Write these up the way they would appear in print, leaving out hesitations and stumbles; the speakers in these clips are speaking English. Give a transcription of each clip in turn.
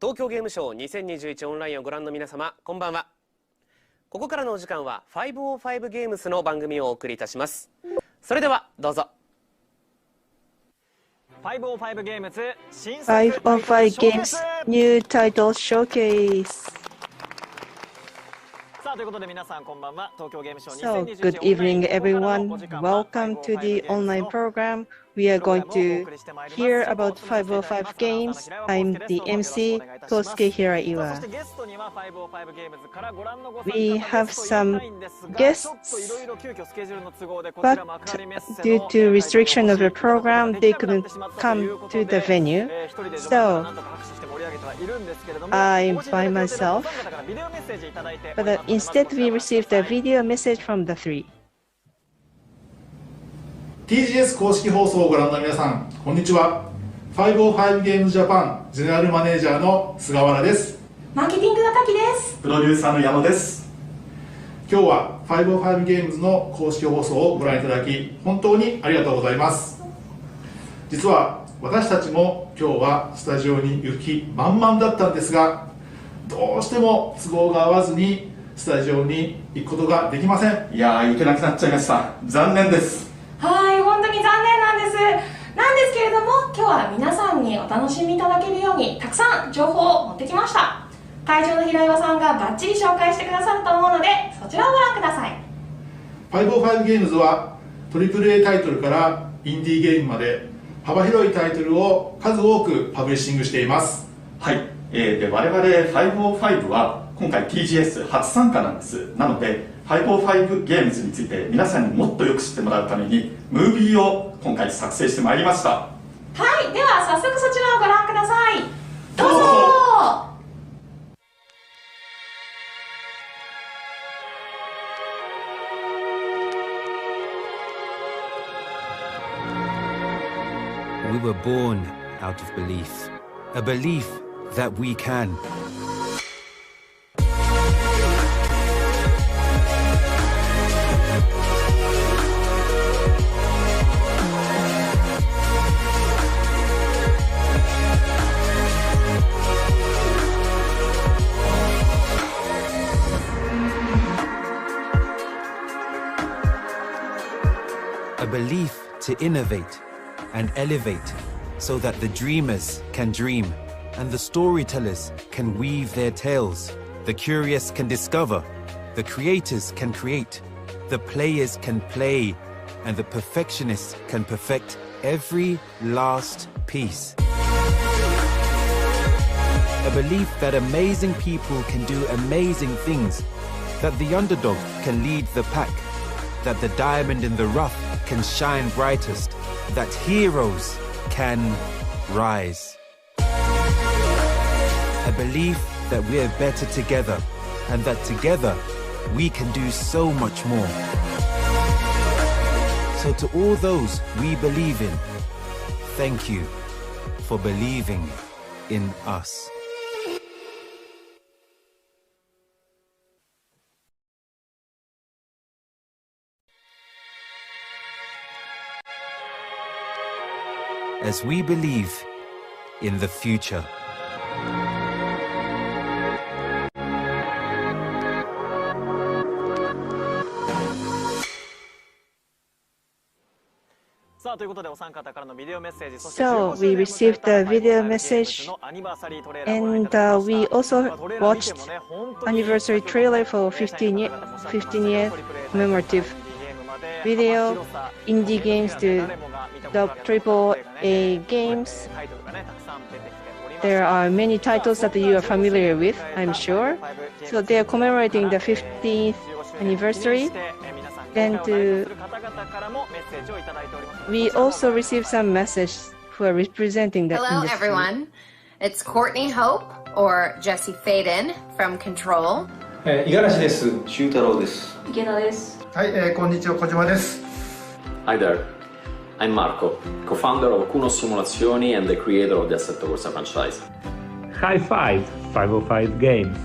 東京ゲームショウ2021オンラインをご覧の皆様、こんばんは。ここからのお時間は505ゲームスの番組をお送りいたします。それではどうぞ。505ゲームズ新作505 Games New Title Showcase. さあということで皆さんこんばんは。東京ゲームショウ So, 2021 good evening everyone. Welcome to the online program. We are going to hear about 505 games. I'm the MC, Kosuke Hiraiwa. We have some guests, but due to restriction of the program, they couldn't come to the venue. So, I'm by myself, but instead we received a video message from the three. TGS 公式放送をご覧の皆さん、こんにちは。505ゲームズジャパンゼネラルマネージャーの菅原です。マーケティングの滝です。プロデューサーの矢野です。今日は505ゲームズの公式放送をご覧いただき、本当にありがとうございます。実は私たちも今日はスタジオに行く気満々だったんですが、どうしても都合が合わずにスタジオに行くことができません。いやー、行けなくなっちゃいました。残念です。はい、本当に残念なんです。なんですけれども、今日は皆さんにお楽しみいただけるようにたくさん情報を持ってきました。会場の平岩さんがバッチリ紹介してくださると思うので、そちらをご覧ください。505ゲームズは AAA タイトルからインディーゲームまで幅広いタイトルを数多くパブリッシングしています。はい、で我々505は今回 TGS 初参加なんです。なので505ゲームズについて皆さんにもっとよく知ってもらうためにムービーを今回作成してまいりました。はい、では早速そちらをご覧ください。どうぞ。We were born out of belief, a belief that we can. A belief to innovate and elevate so that the dreamers can dream and the storytellers can weave their tales. The curious can discover, the creators can create, the players can play, and the perfectionists can perfect every last piece. A belief that amazing people can do amazing things, that the underdog can lead the pack, that the diamond in the rough can shine brightest, that heroes can rise. A belief that we're better together and that together we can do so much more. So to all those we believe in, thank you for believing in us. As we believe in the future. さあということでお三方からのビデオメッセージ、 So, we received a video message and we also watched anniversary trailer for 15 year commemorative video, indie games to the AAA games. There are many titles that you are familiar with, I'm sure. So they are commemorating the 15th anniversary. Then we also received some messages who are representing the Hello, industry. everyone. It's Courtney Hope or Jesse Faden from Control. 五十嵐です。修太郎です。池田です。はい、こんにちは、小島です。Hi there, I'm Marco, co-founder of Kuno Simulazioni and the creator of the Assetto Corsa franchise. High Five 505 Games.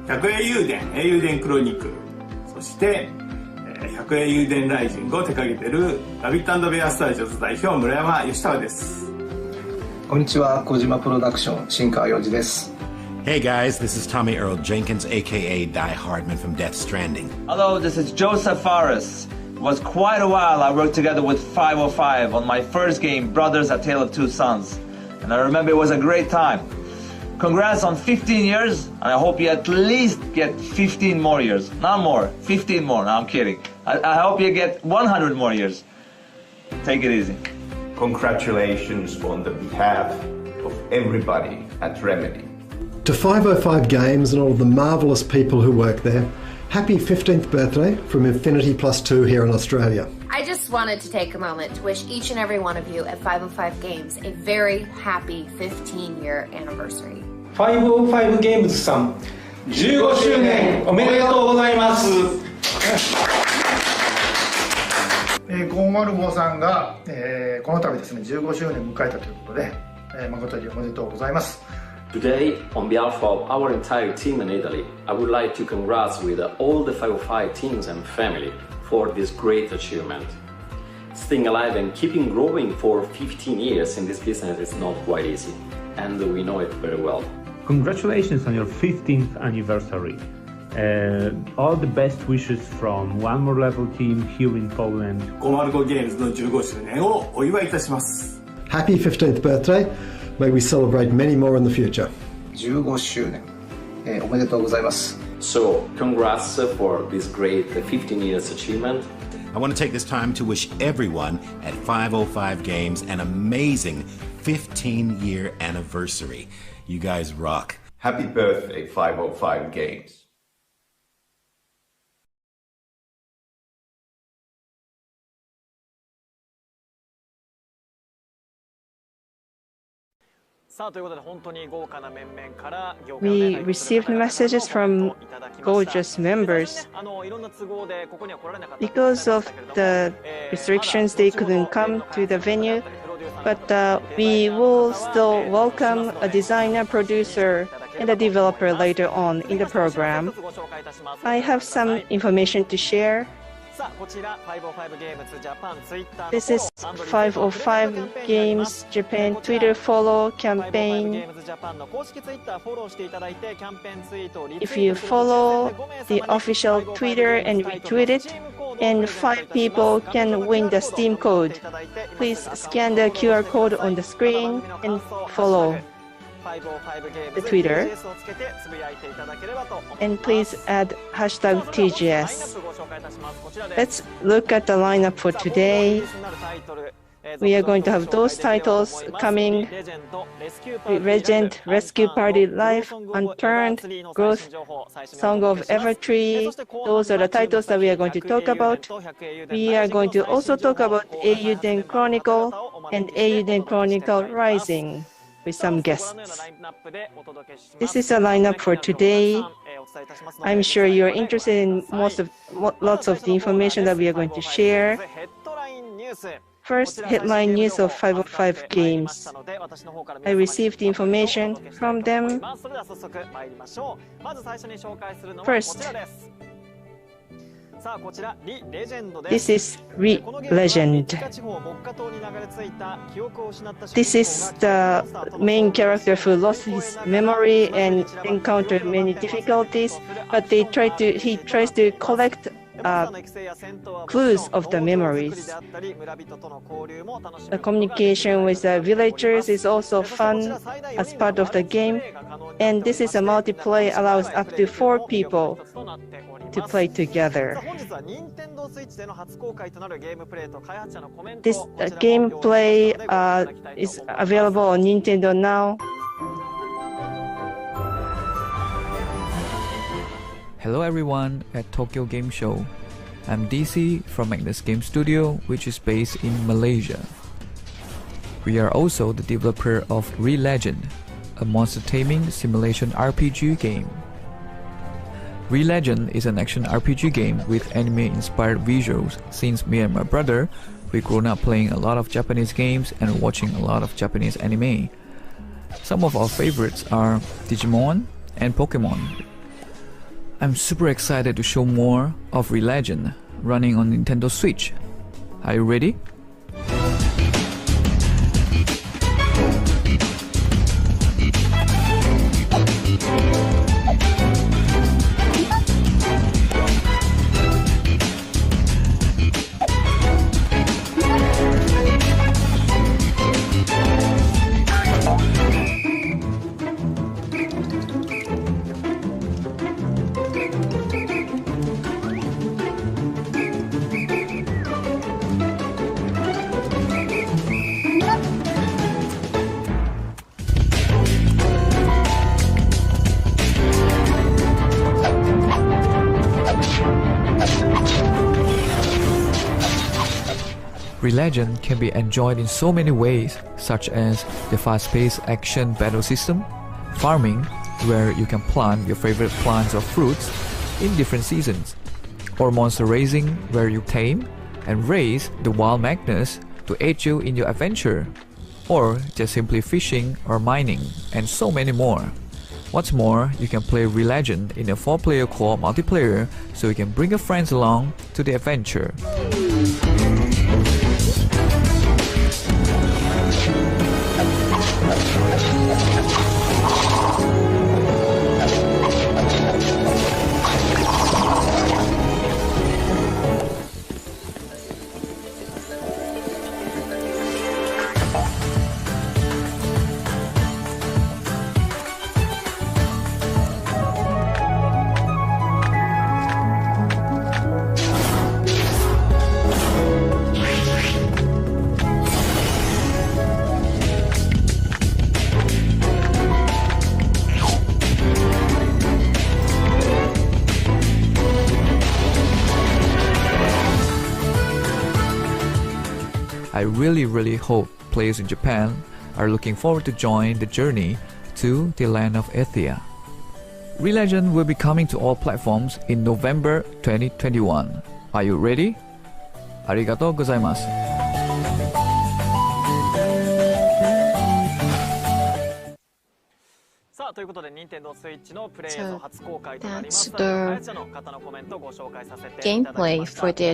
百栄雄伝、英雄伝クロニクル、そして百栄雄伝ライジングを手掛けているラビット&ベアスタジオズ代表村山義孝です。こんにちは、小島プロダクション新川洋二です。Hey guys, this is Tommy Earl Jenkins, aka Die Hardman from Death Stranding. Hello, this is Joseph Fares. It was quite a while I worked together with 505 on my first game, Brothers: A Tale of Two Sons. And I remember it was a great time. Congrats on 15 years, and I hope you at least get 15 more years. Not more, 15 more, no, I'm kidding. I hope you get 100 more years. Take it easy. Congratulations on the behalf of everybody at Remedy. To 505 Games and all of the marvellous people who work there, happy 15th birthday from Infinity Plus 2 here in Australia. I just wanted to take a moment to wish each and every one of you at 505 Games a very happy 15-year anniversary. 505 ゲームズさん、15周年おめでとうございます。505さんが、この度ですね、15周年を迎えたということで、誠におめでとうございます。Today, on behalf of our entire team in Italy, I would like to congratulate all the 505 teams and family for this great achievement. Staying alive and keeping growing for 15 years in this business is not quite easy, and we know it very well. Congratulations on your 15th anniversary. All the best wishes from One More Level team here in Poland. 505 Games の15周年をお祝いいたします。 Happy 15th birthday. May we celebrate many more in the future. 15周年、おめでとうございます。 So, congrats for this great 15 years achievement. I want to take this time to wish everyone at 505 Games an amazing 15-year anniversary. You guys rock. Happy birthday, 505 Games. We received messages from gorgeous members. Because of the restrictions, they couldn't come to the venue, but we will still welcome a designer, producer, and a developer later on in the program. I have some information to share. This is 505 Games Japan Twitter follow campaign. If you follow the official Twitter and retweet it, and 5 people can win the Steam code. Please scan the QR code on the screen and follow the Twitter, and please add hashtag TGS. Let's look at the lineup for today. We are going to have those titles coming: Legend, Rescue Party, Life, Unturned, Growth, Song of Evertree. Those are the titles that we are going to talk about. We are going to also talk about Eiyuden Chronicle and Eiyuden Chronicle Rising with some guests. This is a lineup for today. I'm sure you're interested in lots of the information that we are going to share. First, headline news of 505 Games. I received the information from them. First, this is Legend. This is the main character who lost his memory and encountered many difficulties, but he tries to collect clues of the memories. The communication with the villagers is also fun as part of the game, and this is a multiplayer, allows up to 4 people to play together. This gameplay is available on Nintendo now. Hello everyone at Tokyo Game Show. I'm DC from Magnus Game Studio, which is based in Malaysia. We are also the developer of Re-Legend, a monster taming simulation RPG game. Re-Legend is an action RPG game with anime-inspired visuals. Since me and my brother, we've grown up playing a lot of Japanese games and watching a lot of Japanese anime. Some of our favorites are Digimon and Pokemon. I'm super excited to show more of Re-Legend running on Nintendo Switch. Are you ready? Re-Legend can be enjoyed in so many ways, such as the fast-paced action battle system, farming, where you can plant your favorite plants or fruits in different seasons, or monster raising, where you tame and raise the wild magnets to aid you in your adventure, or just simply fishing or mining, and so many more. What's more, you can play Re-Legend in a 4-player co-op multiplayer, so you can bring your friends along to the adventure. I really hope players in Japan are looking forward to join the journey to the land of Athia. Re-Legend will be coming to all platforms in November 2021. Are you ready? Arigatou gozaimasu. さあということで任天堂スイッチのプレイ映像初公開となります。 That's the gameplay for the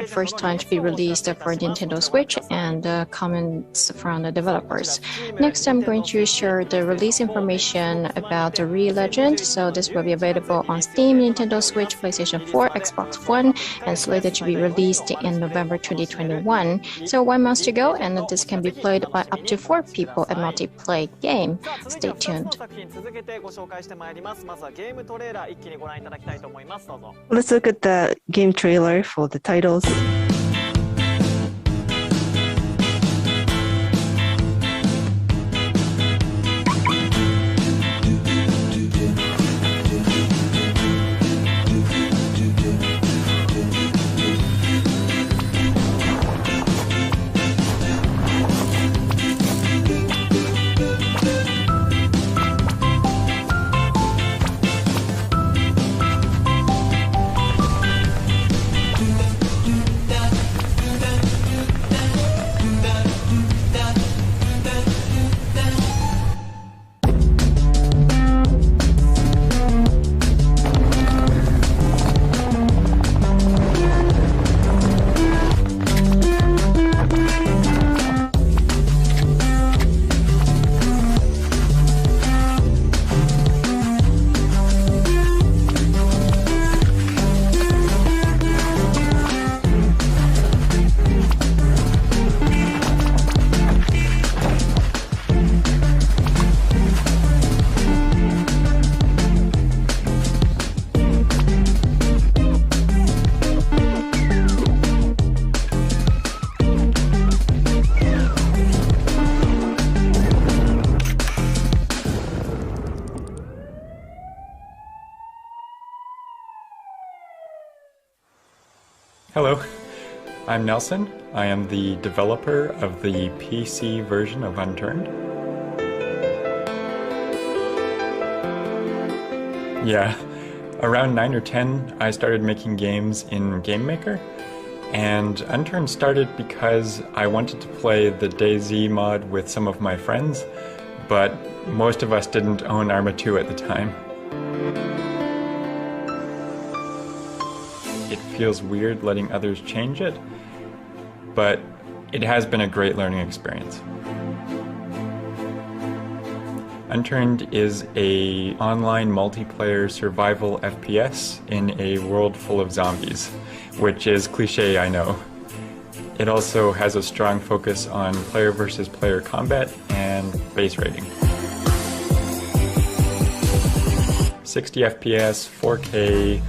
first time to be released for Nintendo Switch and comments from the developers. Next, I'm going to share the release information about the Re-Legend. So this will be available on Steam, Nintendo Switch, PlayStation 4, Xbox One, and slated to be released in November 2021. So 1 month to go, and this can be played by up to 4 people, a multiplayer game. Stay tuned. 作品続けてご紹介してまいります。まずはゲームトレーラー一気にご覧いただきたいと思います。どうぞ。 Let's look at the game trailer for the titles. Hello, I'm Nelson. I am the developer of the PC version of Unturned. Yeah, around 9 or 10 I started making games in Game Maker, and Unturned started because I wanted to play the DayZ mod with some of my friends, but most of us didn't own Arma 2 at the time. It feels weird letting others change it, but it has been a great learning experience. Unturned is an online multiplayer survival FPS in a world full of zombies, which is cliché, I know. It also has a strong focus on player versus player combat and base rating. 60 FPS, 4K,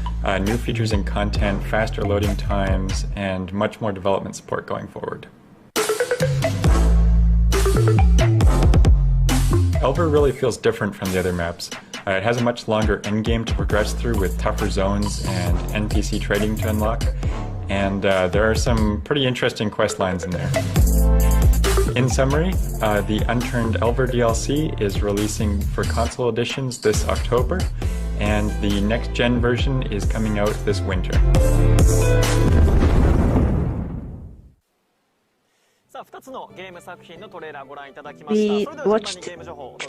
new features and content, faster loading times, and much more development support going forward. Elver really feels different from the other maps. It has a much longer endgame to progress through with tougher zones and NPC trading to unlock, and there are some pretty interesting quest lines in there. In summary, the Unturned Elver DLC is releasing for console editions this October, and the next-gen version is coming out this winter. We watched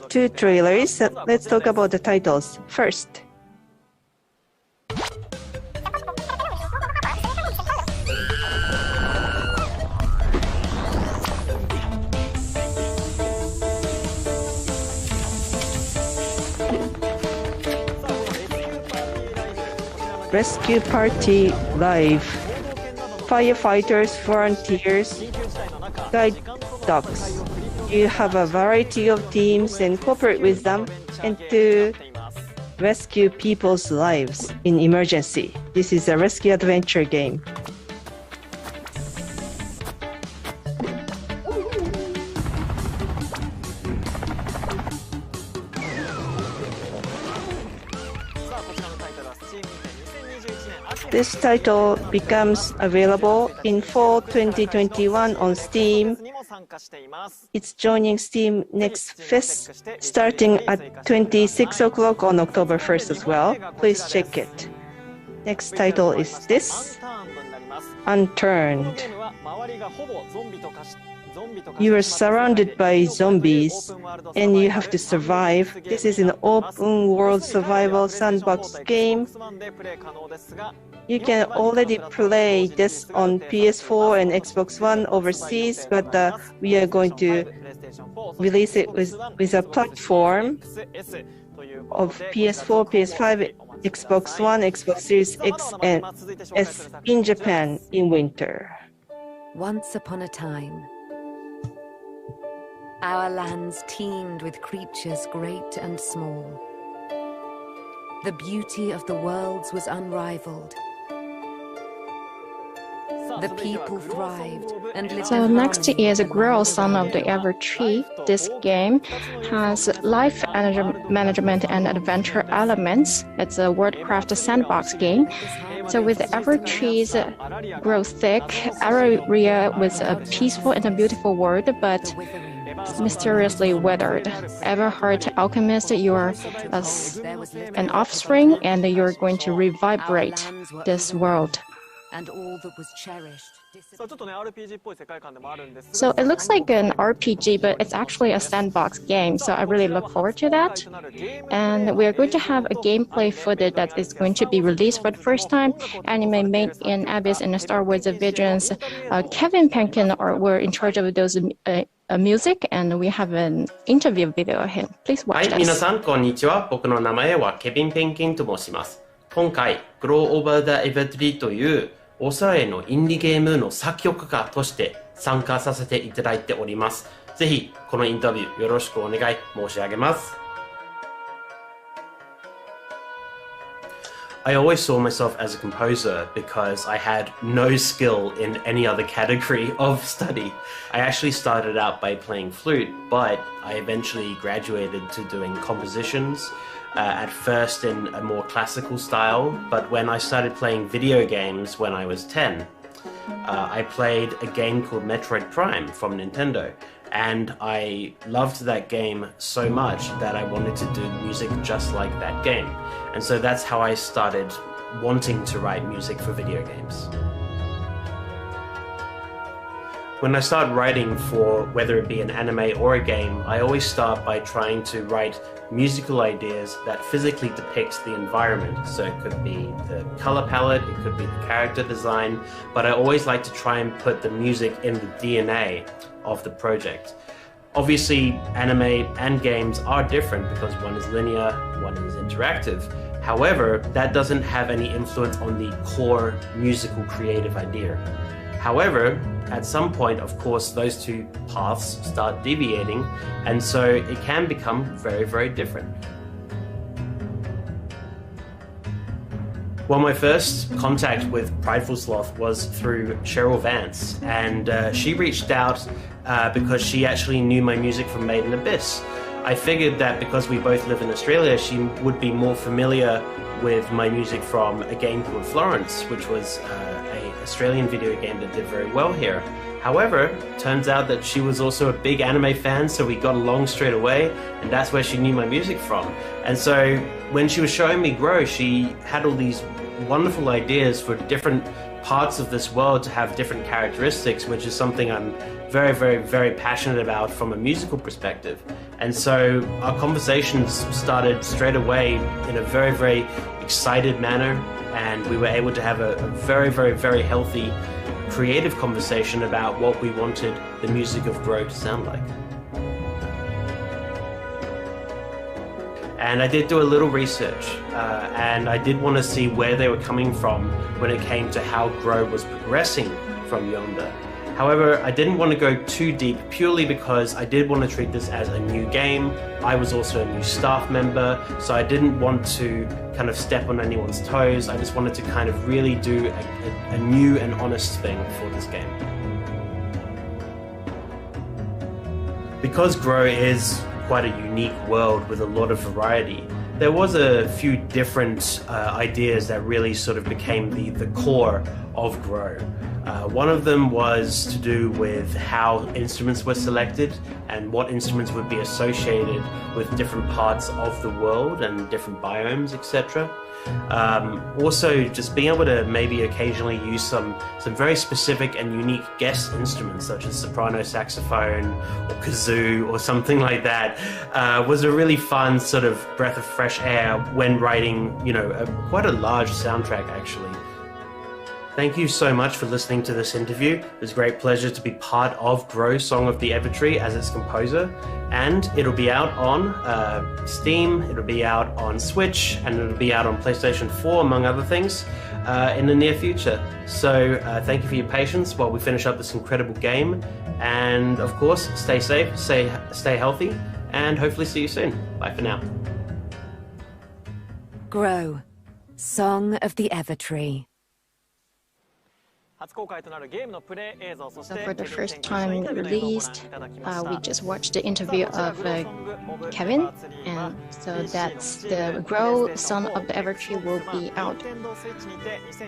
2 trailers. Let's talk about the titles. First, Rescue Party Live. Firefighters, volunteers, guide dogs. You have a variety of teams and cooperate with them and to rescue people's lives in emergency. This is a rescue adventure game. This title becomes available in fall 2021 on Steam. It's joining Steam Next Fest starting at 26 o'clock on October 1st as well. Please check it. Next title is this, Unturned. You are surrounded by zombies and you have to survive. This is an open world survival sandbox game. You can already play this on PS4 and Xbox One overseas, but we are going to release it with a platform of PS4, PS5, Xbox One, Xbox Series X and S in Japan in winter. Once upon a time, our lands teemed with creatures great and small. The beauty of the worlds was unrivaled. The people thrived and lived. So next is Grow, Son of the Ever Tree. This game has life management and adventure elements. It's a Wordcraft sandbox game. So with Ever Trees grow thick, area with a peaceful and a beautiful world, but mysteriously weathered. Everheart Alchemist, you are an offspring and you're going to revibrate this world. And all that was cherished. So it looks like an RPG, but it's actually a sandbox game, so I really look forward to that. And we are going to have a gameplay footage that is going to be released for the first time. Anime Made in Abyss and Star Wars Visions. Kevin Penkin were in charge of those music, and we have an interview video of him. Please watch this. 皆さんこんにちは。僕の名前はケビン・ペンキンと申します。今回、Grow Over the Evertree というオーストラリアのインディゲームの作曲家として参加させていただいております。ぜひこのインタビューよろしくお願い申し上げます。I always saw myself as a composer because I had no skill in any other category of study. I actually started out by playing flute, but I eventually graduated to doing compositions. At first in a more classical style, but when I started playing video games when I was 10, I played a game called Metroid Prime from Nintendo, and I loved that game so much that I wanted to do music just like that game. And so that's how I started wanting to write music for video games. When I start writing for whether it be an anime or a game, I always start by trying to write musical ideas that physically depict the environment. So it could be the color palette, it could be the character design, but I always like to try and put the music in the DNA of the project. Obviously, anime and games are different because one is linear, one is interactive. However, that doesn't have any influence on the core musical creative idea. However, at some point, of course, those two paths start deviating, and so it can become very, very different. Well, my first contact with Prideful Sloth was through Cheryl Vance, and she reached out because she actually knew my music from Made in Abyss. I figured that because we both live in Australia, she would be more familiar with my music from a game called Florence, which was an Australian video game that did very well here. However, turns out that she was also a big anime fan, so we got along straight away, and that's where she knew my music from. And so when she was showing me Grow, she had all these wonderful ideas for different parts of this world to have different characteristics, which is something I'm very, very, very passionate about from a musical perspective. And so our conversations started straight away in a very, very excited manner, and we were able to have a very, very, very healthy creative conversation about what we wanted the music of Grow to sound like. And I did do a little research, and I did want to see where they were coming from when it came to how Grow was progressing from Yonder. However, I didn't want to go too deep purely because I did want to treat this as a new game. I was also a new staff member, so I didn't want to kind of step on anyone's toes. I just wanted to kind of really do a new and honest thing for this game. Because Grow is quite a unique world with a lot of variety, there was a few different ideas that really sort of became the core of Grow. One of them was to do with how instruments were selected and what instruments would be associated with different parts of the world and different biomes, etc. Also, just being able to maybe occasionally use some very specific and unique guest instruments, such as soprano saxophone or kazoo or something like that, was a really fun sort of breath of fresh air when writing, quite a large soundtrack actually. Thank you so much for listening to this interview. It was a great pleasure to be part of Grow Song of the Evertree as its composer, and it'll be out on Steam, it'll be out on Switch, and it'll be out on PlayStation 4, among other things, in the near future. So thank you for your patience while we finish up this incredible game, and of course, stay safe, stay healthy, and hopefully see you soon. Bye for now. Grow, Song of the Evertree. So for the first time released, we just watched the interview of Kevin, and so that's the Grow Song of the Evertree will be out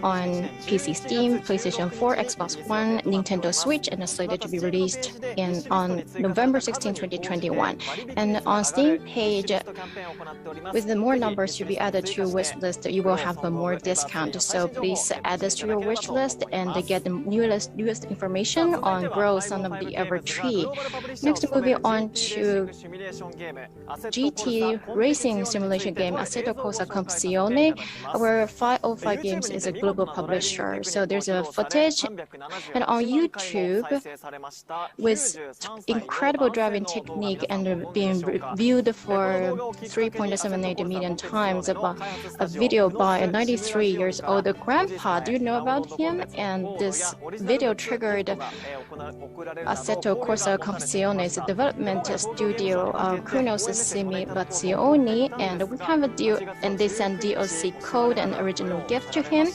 on PC, Steam, PlayStation 4, Xbox One, Nintendo Switch, and is slated to be released on November 16, 2021. And on Steam page, with the more numbers to be added to your wish list, you will have a more discount. So please add this to your wish list and get the newest information on Grow Song of the Evertree. Next, moving on to GT racing simulation game Assetto Corsa Competizione, where 505 Games is a global publisher. So there's a footage, and on YouTube, with incredible driving technique and being viewed for 3.78 million times, a video by a 93 years old grandpa. Do you know about him? And this video triggered Assetto Corsa Competizione's development studio, Kronos Simulazioni, and we have a deal, and they sent DLC code and original gift to him.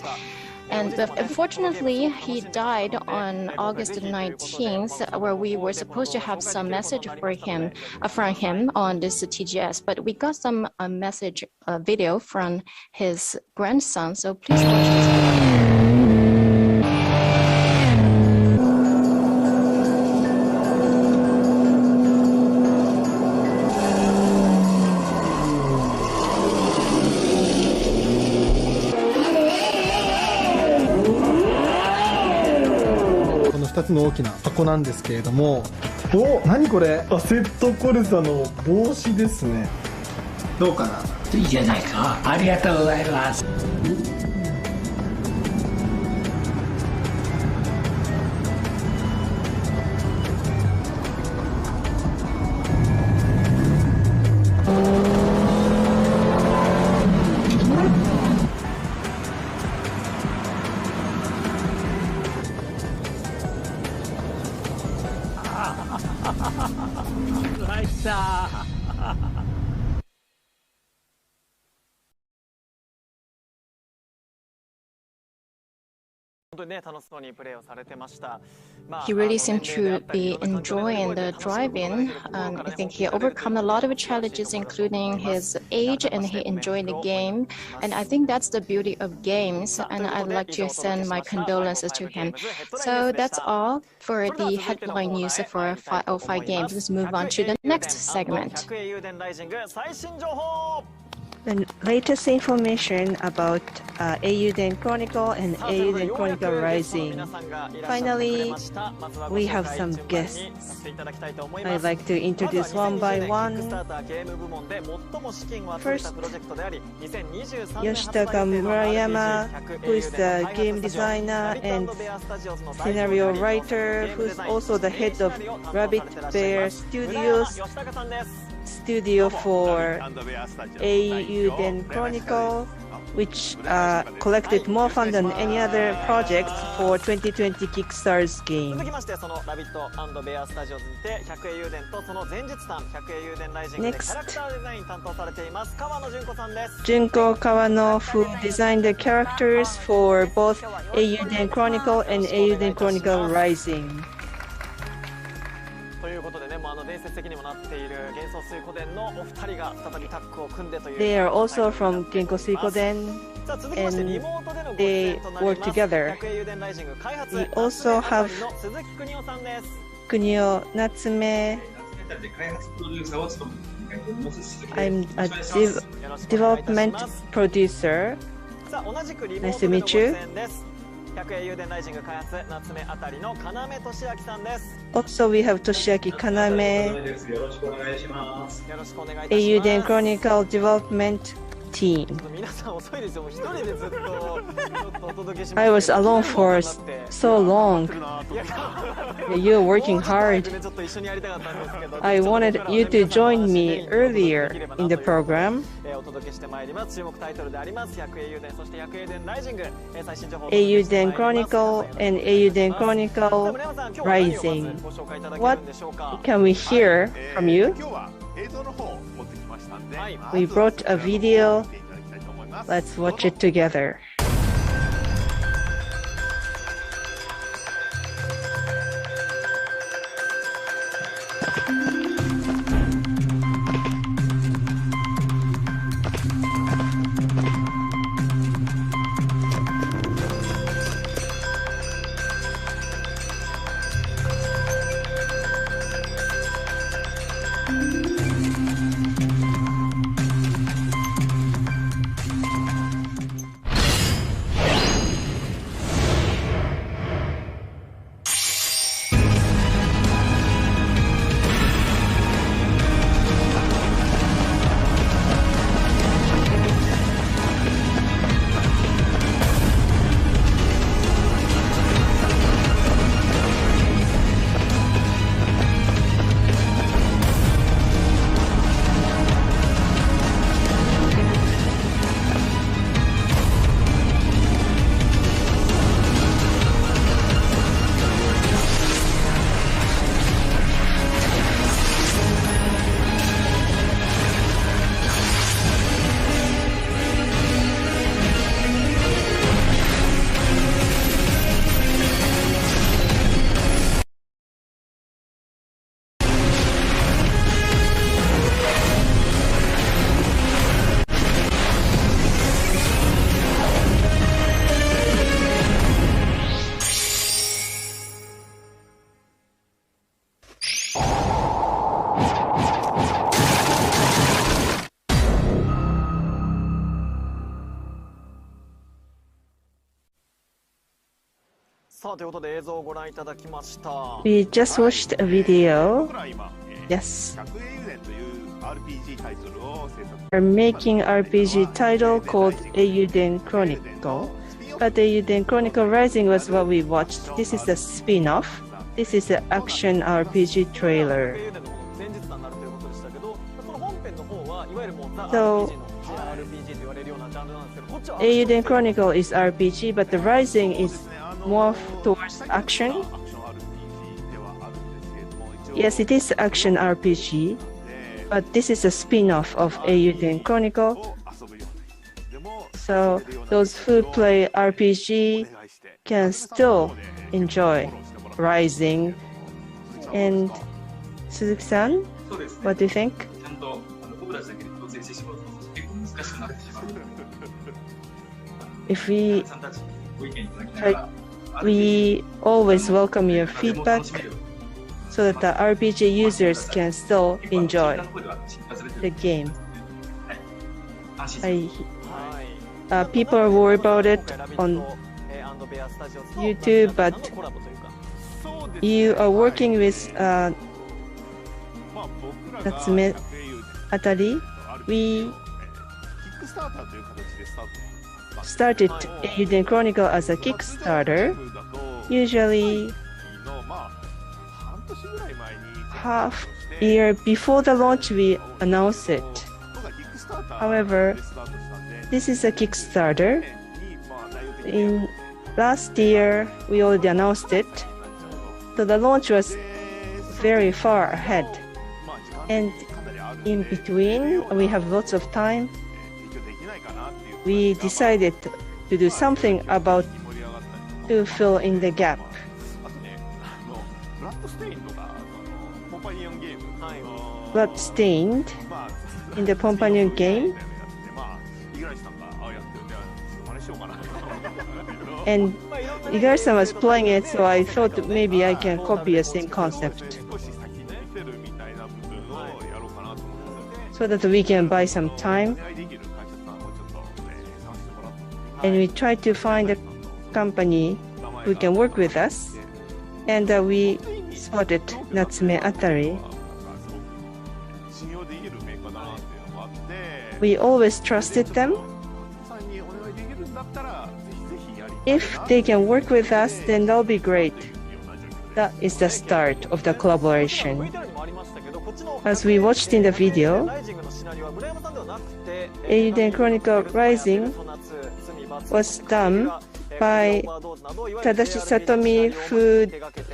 And unfortunately, he died on August 19th, where we were supposed to have some message for him, from him on this TGS, but we got some message video from his grandson. So please watch this video.2つの大きな箱なんですけれども、何これ？アセットコルサの帽子ですね。どうかな？いいじゃないか。ありがとうございます。来た。He really seemed to be enjoying the driving. I think he overcome a lot of challenges, including his age, and he enjoyed the game. And I think that's the beauty of games, and I'd like to send my condolences to him. So that's all for the headline news for 505 games. Let's move on to the next segment. The latest information about Eiyuden Chronicle and Eiyuden Chronicle Rising. Finally, we have some guests. I'd like to introduce one by one. First, Yoshitaka Murayama, who is the game designer and scenario writer, who's also the head of Rabbit Bear Studios, studio for Eiyuden Chronicle, which collected more funds than any other projects for 2020 Kickstarter's game. Next, Junko Kawano, who designed the characters for both Eiyuden Chronicle and Eiyuden Chronicle Rising. They are also from Genko Suikoden, and they work together. We also have Kunio Natsume. I'm a development producer. Nice to meet you. Also, we have Toshiaki Kaname, Eiyuden Chronicle Development Team. I was alone for so long. You're working hard. I wanted you to join me earlier in the program. Eiyuden Chronicle and Eiyuden Chronicle Rising. What can we hear from you? We brought a video. Let's watch it together. We just watched a video. Yes. We're making RPG title called Eiyuden Chronicle. But Eiyuden Chronicle Rising was what we watched. This is the spin-off. This is the action RPG trailer. So Eiyuden Chronicle is RPG, but the Rising is more towards action. Yes, it is action RPG, but this is a spin-off of Eiyuden Chronicle. So those who play RPG can still enjoy Rising. And Suzuki-san, what do you think? If we always welcome your feedback so that the RPG users can still enjoy the game. People are worried about it on YouTube, but you are working with Natsume Atari. We started Eiyuden Chronicle as a Kickstarter. Usually half year before the launch we announce it. However, this is a Kickstarter. In last year we already announced it, so the launch was very far ahead. And in between we have lots of time. We decided to do something to fill in the gap. Bloodstained in the companion game, and Igarashi was playing it, so I thought maybe I can copy the same concept so that we can buy some time. And we tried to find a company who can work with us, and we spotted Natsume Atari. We always trusted them. If they can work with us, then that'll be great. That is the start of the collaboration. As we watched in the video, Eiyuden Chronicle Rising was done by Tadashi Satomi, who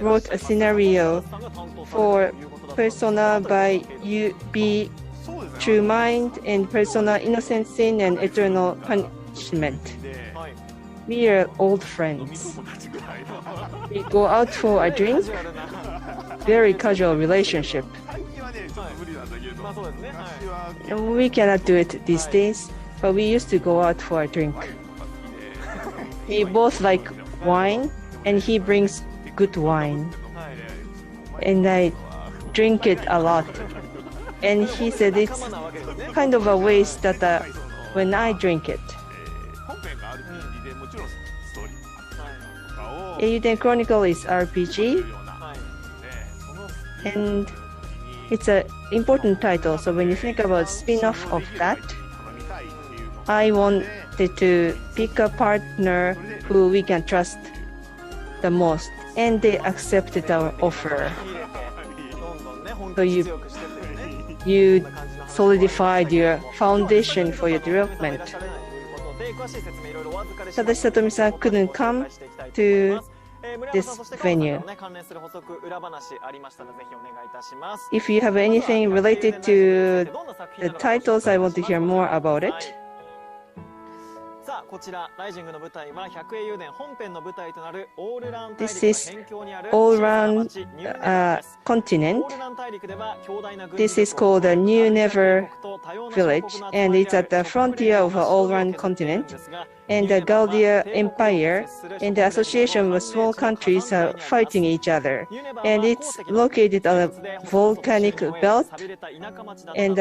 wrote a scenario for Persona by UB True Mind and Persona Innocent Sin and Eternal Punishment. We are old friends. We go out for a drink, very casual relationship. And we cannot do it these days, but we used to go out for a drink. We both like wine, and he brings good wine. And I drink it a lot. And he said it's kind of a waste that when I drink it. Eiyuden Chronicle is RPG, and it's an important title. So when you think about spin-off of that, I wanted to pick a partner who we can trust the most, and they accepted our offer. So you solidified your foundation for your development. Tadashi Satomi-san couldn't come to this venue. If you have anything related to the titles, I want to hear more about it. This is all-round continent. This is called the New Never Village, and it's at the frontier of an all-round continent. And the Galdia Empire and the association of small countries are fighting each other. And it's located on a volcanic belt, and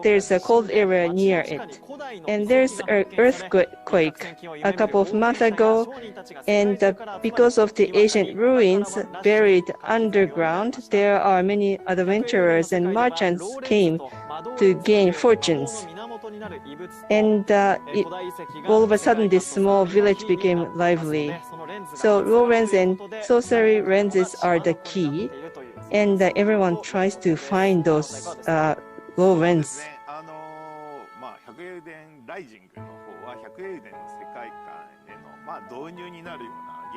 there's a cold area near it. And there's an earthquake a couple of months ago, and because of the ancient ruins buried underground, there are many adventurers and merchants came to gain fortunes. And all of a sudden, this small village became lively. So lens and sorcery lenses are the key, and everyone tries to find those lens.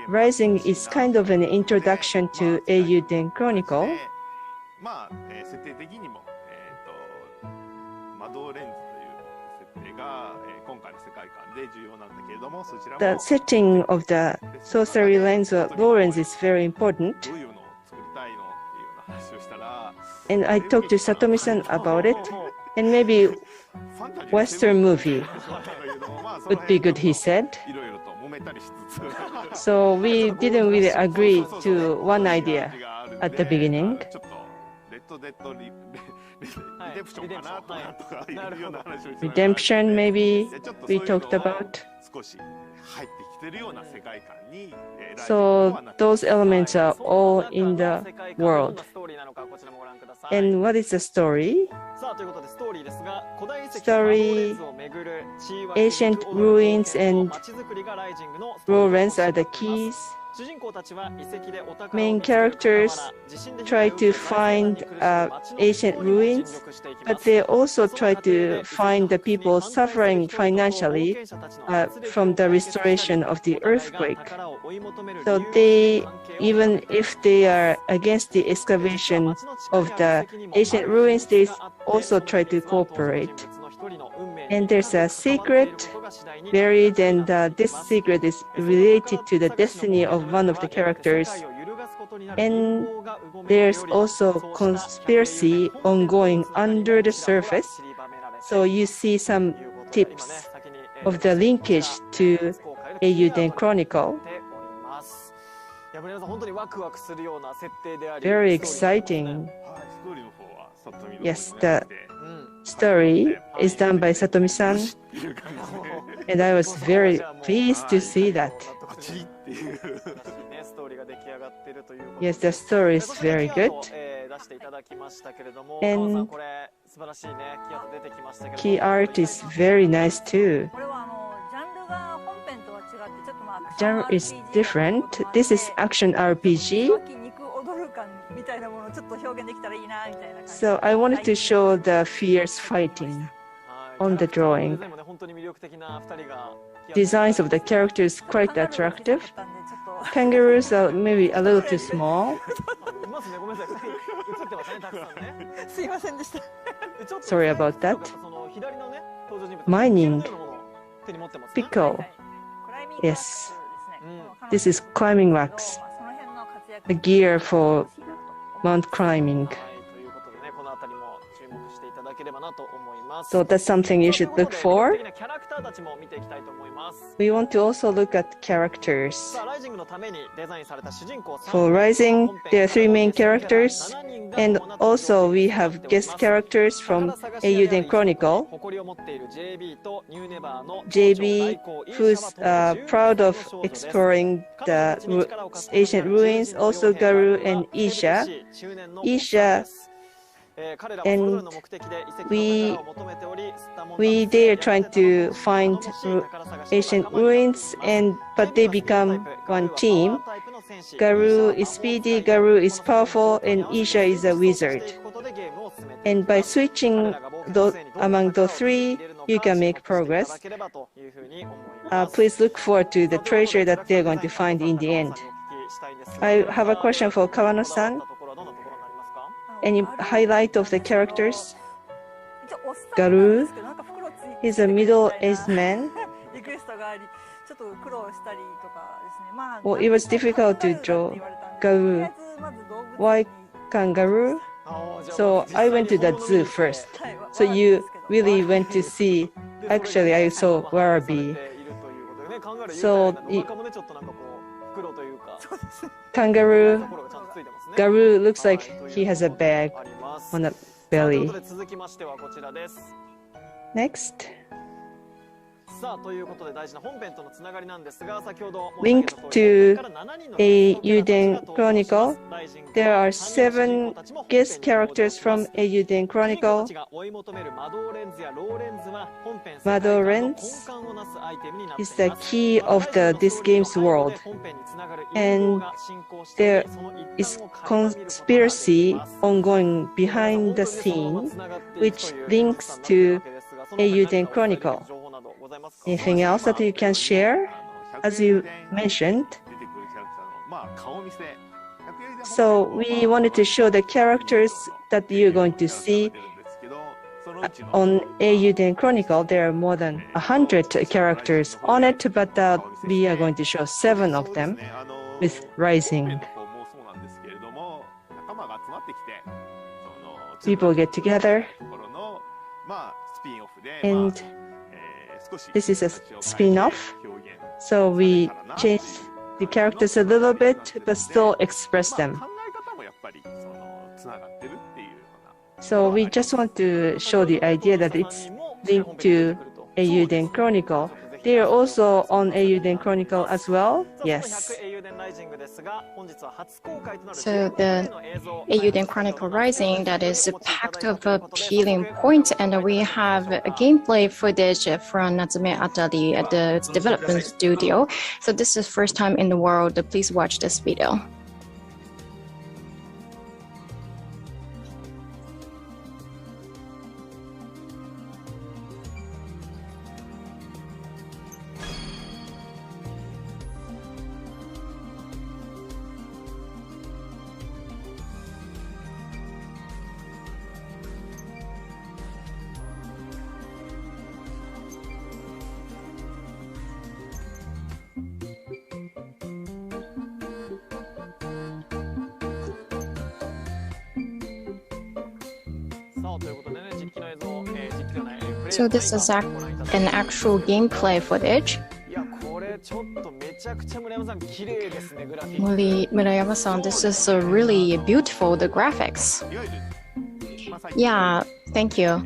Rising is kind of an introduction to Eiyuden Chronicle. The setting of the sorcery lands or Lawrence is very important. And I talked to Satomi-san about it, and maybe Western movie would be good, he said. So we didn't really agree to one idea at the beginning. Redemption, maybe we talked about. So those elements are all in the world. And what is the story? Story, ancient ruins and Lawrence are the keys. Main characters try to find ancient ruins, but they also try to find the people suffering financially from the restoration of the earthquake. So they, even if they are against the excavation of the ancient ruins, they also try to cooperate. And there's a secret buried, and this secret is related to the destiny of one of the characters. And there's also conspiracy ongoing under the surface. So you see some tips of the linkage to Eiyuden Chronicle. Very exciting. Yes, the story is done by Satomi-san, and I was very pleased to see that. Yes, the story is very good, and key art is very nice too. Genre is different. This is action RPG. So I wanted to show the fierce fighting on the drawing. Designs of the characters quite attractive. Kangaroos are maybe a little too small. Sorry about that. Mining. Pickle. Yes. This is climbing wax. The gear for mount climbing. So that's something you should look for. We want to also look at characters. For Rising, there are 3 main characters, and also we have guest characters from Eiyuden Chronicle. JB, who's proud of exploring the ancient ruins, also Garu and Isha. And they are trying to find ancient ruins, but they become one team. Garu is speedy, Garu is powerful, and Isha is a wizard. And by switching among the 3, you can make progress. Please look forward to the treasure that they're going to find in the end. I have a question for Kawano-san. Any highlight of the characters? Garu, he's a middle-aged man. Well, it was difficult to draw Garu. Why kangaroo? So I went to the zoo first. So you really went to see. Actually, I saw Warabi. So kangaroo. Garu looks like he has a bag on the belly. Next. Linked to Eiyuden Chronicle, there are 7 guest characters from Eiyuden Chronicle. Madorens is the key of this game's world, and there is conspiracy ongoing behind the scene, which links to Eiyuden Chronicle. Anything else that you can share, as you mentioned? So we wanted to show the characters that you're going to see on Eiyuden Chronicle, there are more than 100 characters on it, but we are going to show 7 of them with Rising. People get together, and this is a spin-off, so we change the characters a little bit, but still express them. So we just want to show the idea that it's linked to Eiyuden Chronicle. They are also on Eiyuden Chronicle as well. Yes. So the Eiyuden Chronicle Rising, that is packed of appealing points, and we have a gameplay footage from Natsume Atari at the development studio. So this is first time in the world. Please watch this video. So this is an actual gameplay footage. Murayama-san, this is really beautiful, the graphics. Yeah, thank you.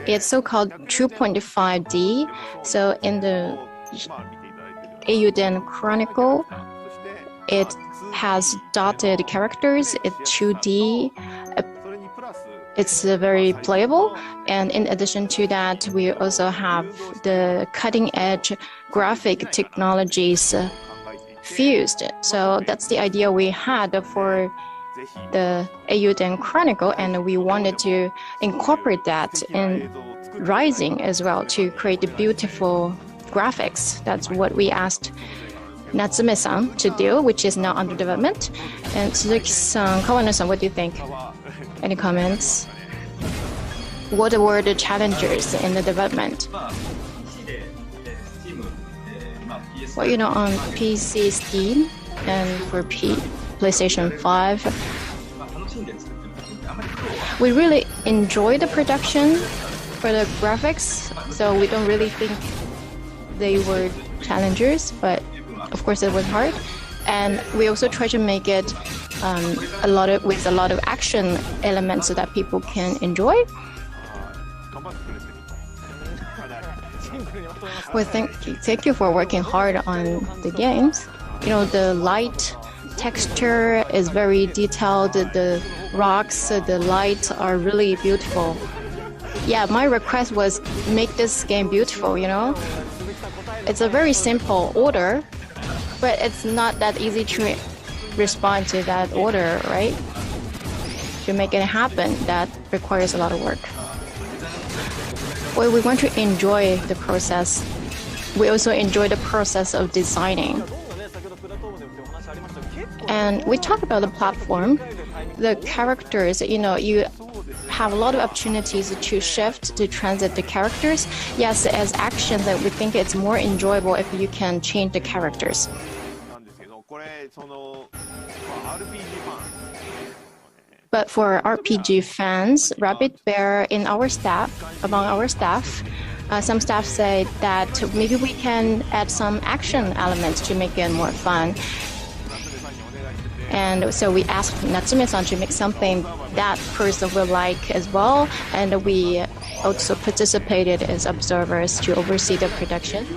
It's so-called 2.5D. So in the Eiyuden Chronicle, it has dotted characters, it's 2D. It's very playable, and in addition to that, we also have the cutting-edge graphic technologies fused. So that's the idea we had for the Eiyuden Chronicle, and we wanted to incorporate that in Rising as well to create beautiful graphics. That's what we asked Natsume-san to do, which is now under development. And Suzuki-san, Kawano-san, what do you think? Any comments? What were the challenges in the development? Well, you know, on PC, Steam, and for PlayStation 5, we really enjoy the production for the graphics, so we don't really think they were challengers, but of course it was hard. And we also try to make it with a lot of action elements so that people can enjoy. Well, thank you for working hard on the games. You know, the light texture is very detailed. The rocks, the lights are really beautiful. Yeah, my request was make this game beautiful, you know. It's a very simple order, but it's not that easy to respond to that order, right? To make it happen, that requires a lot of work. Well, we want to enjoy the process. We also enjoy the process of designing. And we talk about the platform, the characters, you know, you have a lot of opportunities to shift, to transit the characters. Yes, as actions, that we think it's more enjoyable if you can change the characters. But for RPG fans, Rabbit Bear among our staff, some staff say that maybe we can add some action elements to make it more fun. And so we asked Natsume-san to make something that person will like as well, and we also participated as observers to oversee the production.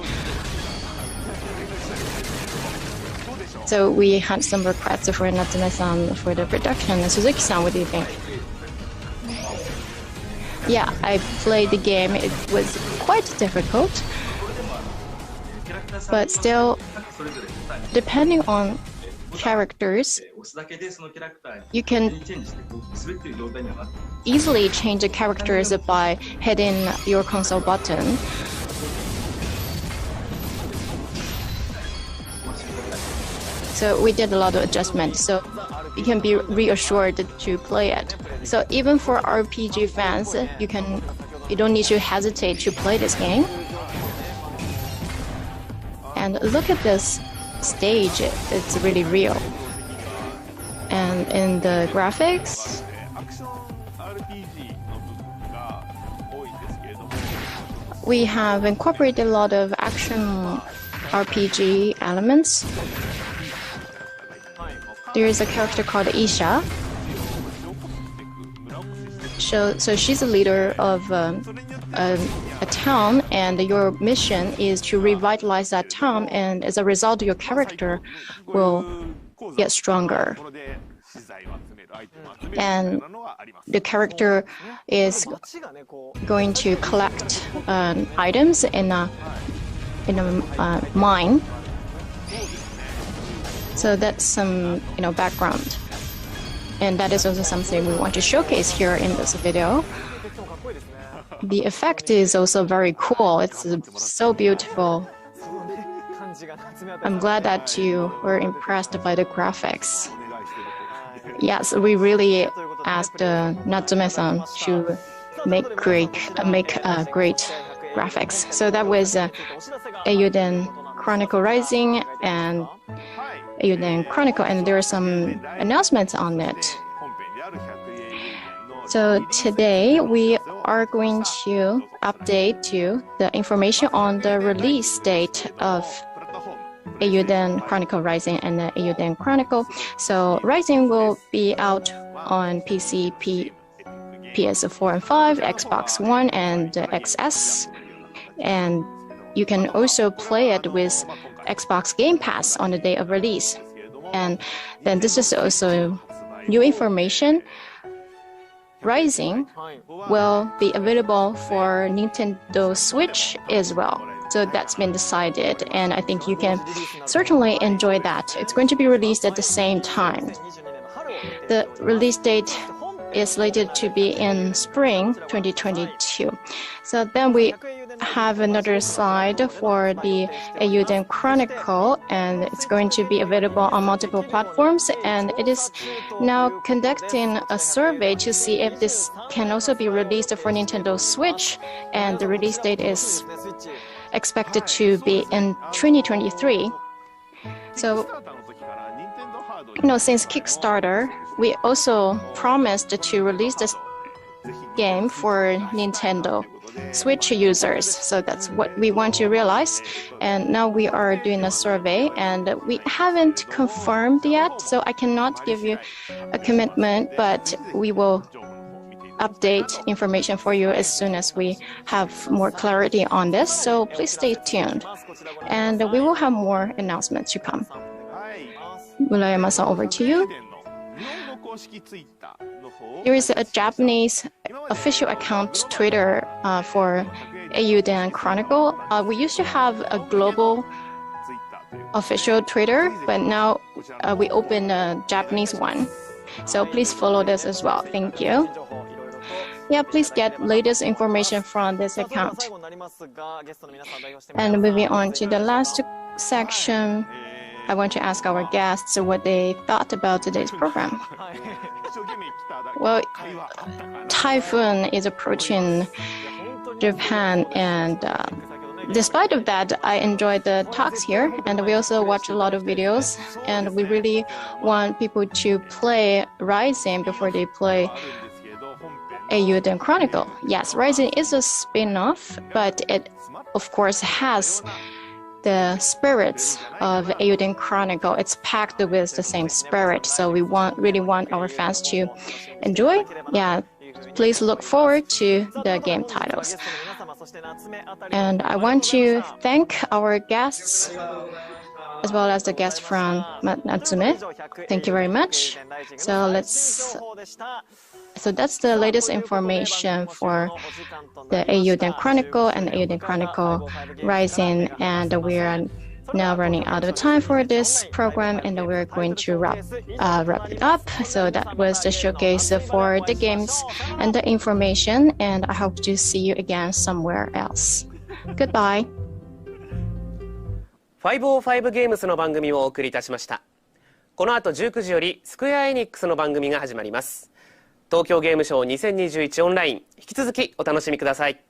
So we had some requests for Natsume-san for the production. Suzuki-san, what do you think? Yeah, I played the game. It was quite difficult, but still, depending on characters, you can easily change the characters by hitting your console button. So we did a lot of adjustments, so you can be reassured to play it. So even for RPG fans, you don't need to hesitate to play this game. And look at this stage, it's really real. And in the graphics, we have incorporated a lot of action RPG elements. There is a character called Isha. So she's a leader of a town, and your mission is to revitalize that town, and as a result, your character will get stronger. And the character is going to collect items in a mine. So that's some background, and that is also something we want to showcase here in this video. The effect is also very cool. It's so beautiful. I'm glad that you were impressed by the graphics. Yes, we really asked Natsume-san to make great graphics. So that was Eiyuden Chronicle Rising and Eiyuden Chronicle, and there are some announcements on it. So today we are going to update you the information on the release date of Eiyuden Chronicle Rising and Eiyuden Chronicle. So Rising will be out on PC, PS4 and 5, Xbox One and XS, and you can also play it with Xbox Game Pass on the day of release. And then this is also new information. Rising will be available for Nintendo Switch as well. So that's been decided, and I think you can certainly enjoy that. It's going to be released at the same time. The release date is slated to be in spring 2022. So then we have another slide for the Eiyuden Chronicle, and it's going to be available on multiple platforms, and it is now conducting a survey to see if this can also be released for Nintendo Switch, and the release date is expected to be in 2023. So, since Kickstarter, we also promised to release this game for Nintendo Switch users. So that's what we want to realize. And now we are doing a survey, and we haven't confirmed yet, so I cannot give you a commitment, but we will update information for you as soon as we have more clarity on this. So please stay tuned, and we will have more announcements to come. Murayama-san, over to you. There is a Japanese official account Twitter for Eiyuden Chronicle. We used to have a global official Twitter, but now we open a Japanese one. So please follow this as well. Thank you. Yeah, please get latest information from this account. And moving on to the last section, I want to ask our guests what they thought about today's program. Well, typhoon is approaching Japan, and despite of that, I enjoyed the talks here, and we also watch a lot of videos, and we really want people to play Rising before they play Eiyuden Chronicle. Yes, Rising is a spin-off, but it, of course, has the spirits of Eiyuden Chronicle. It's packed with the same spirit, so we really want our fans to enjoy. Yeah, please look forward to the game titles. And I want to thank our guests, as well as the guest from Natsume. Thank you very much. So that's the latest information for the Eiyuden Chronicle and Eiyuden Chronicle Rising, and we are now running out of time for this program, and we're going to wrap it up. So that was the showcase for the games and the information, and I hope to see you again somewhere else. Goodbye. 505ゲームスの番組をお送りいたしました。この後19時よりスクエアエニックスの番組が始まります。東京ゲームショウ2021オンライン、引き続きお楽しみください。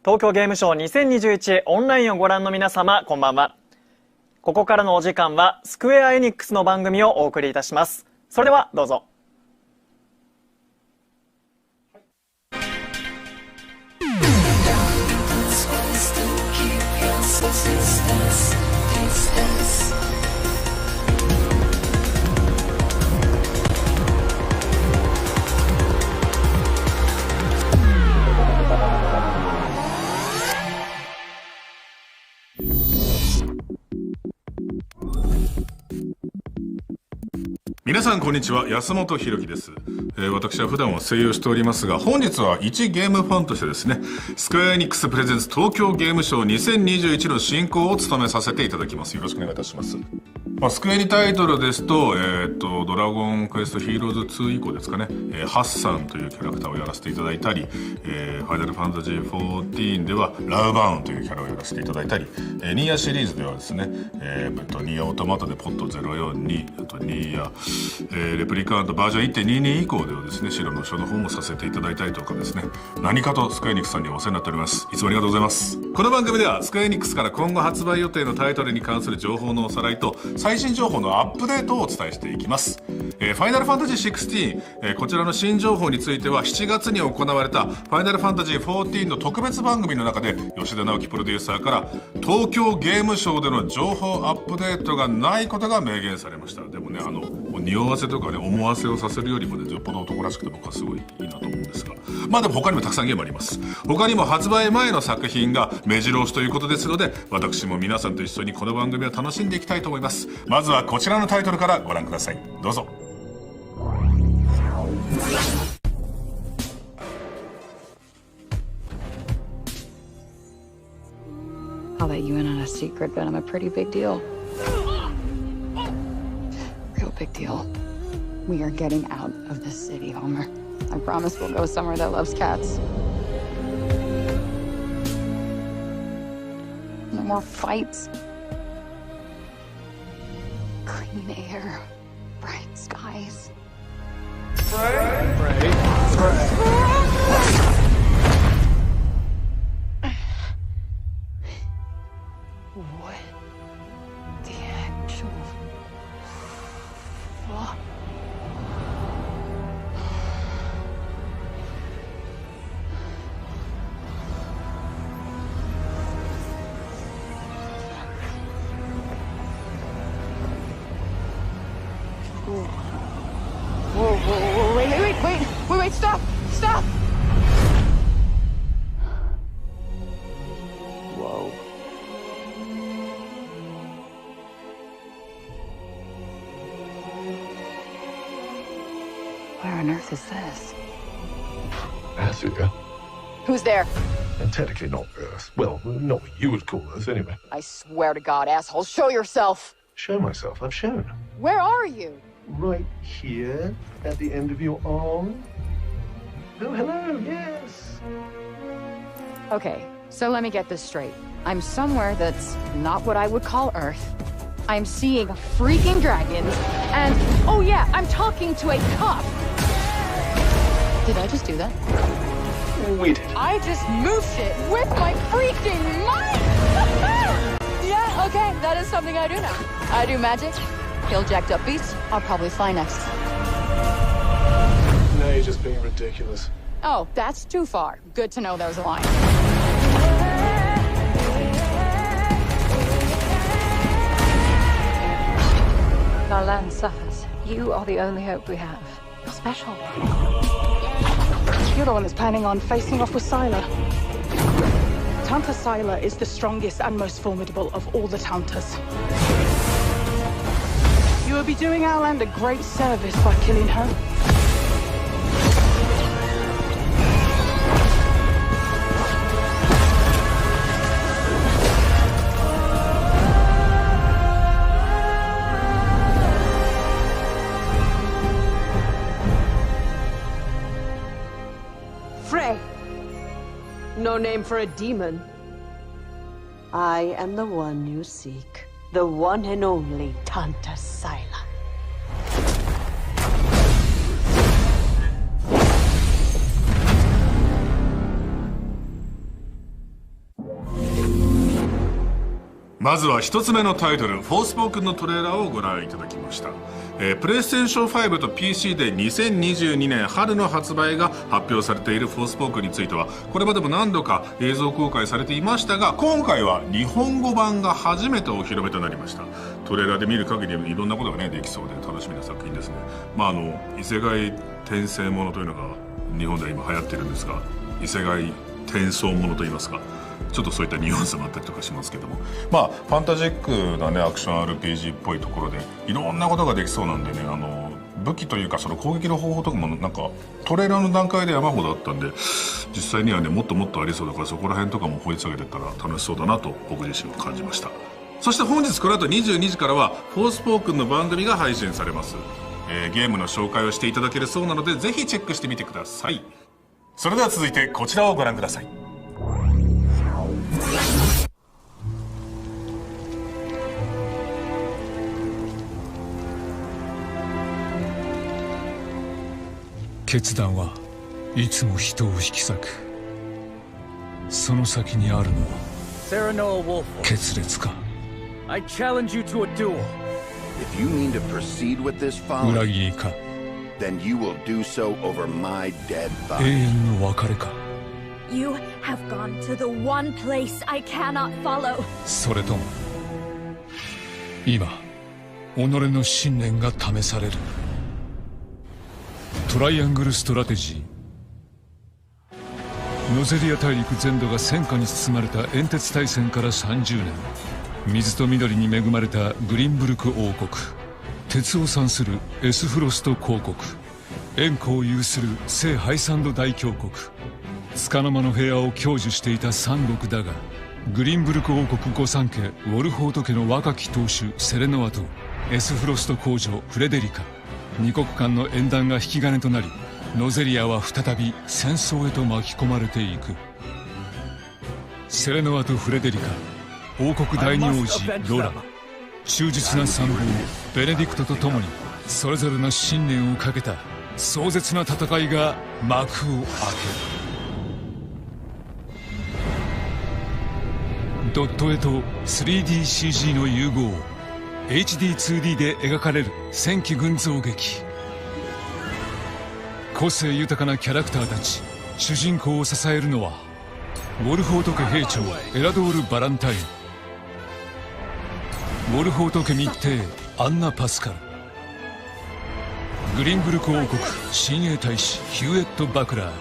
東京ゲームショウ2021オンラインをご覧の皆様、こんばんは。ここからのお時間はスクエアエニックスの番組をお送りいたします。それではどうぞ。皆さんこんにちは、安本博樹です。私は普段は声優をしておりますが、本日は一ゲームファンとしてですね、スクエアエニックスプレゼンツ東京ゲームショウ2021の進行を務めさせていただきます。よろしくお願いいたします。スクエニタイトルですと、ドラゴンクエストヒーローズ2以降ですかね、ハッサンというキャラクターをやらせていただいたり、ファイナルファンタジー14ではラウバーンというキャラをやらせていただいたり、ニーヤシリーズではですね、ニーヤオートマタでポット042、あとニーヤ、レプリカントバージョン 1.22 以降ではですね、白の書の方もさせていただいたりとかですね、何かとスクエアエニックスさんにお世話になっております。いつもありがとうございます。この番組ではスクエアエニックスから今後発売予定のタイトルに関する情報のおさらいと最新情報のアップデートをお伝えしていきます。ファイナルファンタジー16、こちらの新情報については7月に行われたファイナルファンタジー14の特別番組の中で吉田直樹プロデューサーから東京ゲームショウでの情報アップデートがないことが明言されました。でもね、匂わせとかね、思わせをさせるよりもね、よっぽど男らしくて僕はすごいいいなと思うんですが、でも他にもたくさんゲームあります。他にも発売前の作品が目白押しということですので、私も皆さんと一緒にこの番組を楽しんでいきたいと思います。まずはこちらのタイトルからご覧ください。どうぞ。I'll let you in on a secret, but I'm a pretty big deal. Real big deal. We are getting out of this city, Homer. I promise we'll go somewhere that loves cats. No more fights. Clean air. Bright skies. Spray. Spray. Spray. What the actual fuck? Whoa, wait, stop! Whoa. Where on earth is this? Africa. Who's there? And technically not Earth. Well, not what you would call Earth, anyway. I swear to God, asshole, show yourself! Show myself, I've shown. Where are you? Right here, at the end of your arm. Oh, hello, yes. Okay, so let me get this straight. I'm somewhere that's not what I would call Earth. I'm seeing freaking dragons, and oh yeah, I'm talking to a cop. Did I just do that? We did. I just moved it with my freaking mind! Yeah, okay, that is something I do now. I do magic, kill jacked up beasts, I'll probably fly next. No, you're just being ridiculous. Oh, that's too far. Good to know there's a line. Our land suffers. You are the only hope we have. You're special. You're the one who's planning on facing off with Sylar. Tanta Sylar is the strongest and most formidable of all the Tantas. You will be doing our land a great service by killing her. Frey. No name for a demon. I am the one you seek. The one and only Tanta Sylar. まずは一つ目のタイトル、フォースポークンのトレーラーをご覧いただきました。プレイステーション5と PC で2022年春の発売が発表されているフォースポークンについては、これまでも何度か映像公開されていましたが、今回は日本語版が初めてお披露目となりました。トレーラーで見る限りいろんなことがねできそうで楽しみな作品ですね。異世界転生ものというのが日本では今流行ってるんですが、異世界転送ものといいますか、ちょっとそういったニュアンスもあったりとかしますけども、ファンタジックなねアクション RPG っぽいところでいろんなことができそうなんでね、武器というかその攻撃の方法とかもなんかトレーラーの段階で山ほどあったんで、実際にはねもっともっとありそうだから、そこら辺とかも掘り下げてったら楽しそうだなと僕自身は感じました。そして本日この後22時からはフォースポークンの番組が配信されます。ゲームの紹介をしていただけるそうなので、ぜひチェックしてみてください。それでは続いてこちらをご覧ください。決断はいつも人を引き裂く。その先にあるのは決裂か。I challenge you to a duel. If you mean to proceed with this 裏 folly, 切りか。 then you will do so over my dead 永 body. 遠の別れか。 You have gone to the one place I cannot follow. それとも今己の信念が試される。トライアングルストラテジー。ノゼリア大陸全土が戦火に包まれた煙鉄大戦から30年。水と緑に恵まれたグリンブルク王国。鉄を産するエスフロスト公国。円弧を有する聖ハイサンド大教国。束の間の部屋を享受していた三国だが、グリンブルク王国御三家ウォルホート家の若き当主セレノアとエスフロスト公女フレデリカ、二国間の縁談が引き金となり、ノゼリアは再び戦争へと巻き込まれていく。セレノアとフレデリカ、王国第二王子ロラ、忠実な参謀ベネディクトと共にそれぞれの信念をかけた壮絶な戦いが幕を開ける。ドット絵と 3DCG の融合、 HD2D で描かれる戦記群像劇。個性豊かなキャラクターたち、主人公を支えるのはウォルホート家兵長エラドール・バランタイン、ウォルホート家密偵アンナ・パスカル、グリンブルク王国親衛大使ヒューエット・バクラ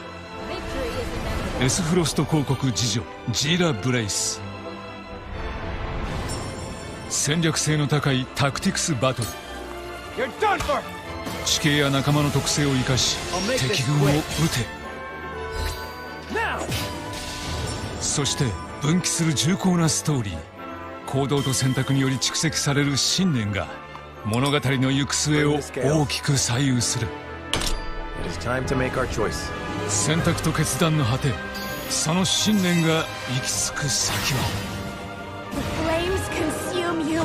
ー、エスフロスト公国次女ジーラ・ブレイス。戦略性の高いタクティクスバトル。地形や仲間の特性を生かし敵軍を撃て。そして分岐する重厚なストーリー。行動と選択により蓄積される信念が物語の行く末を大きく左右する。選択と決断の果て、その信念が行き着く先は。 The flames consume you.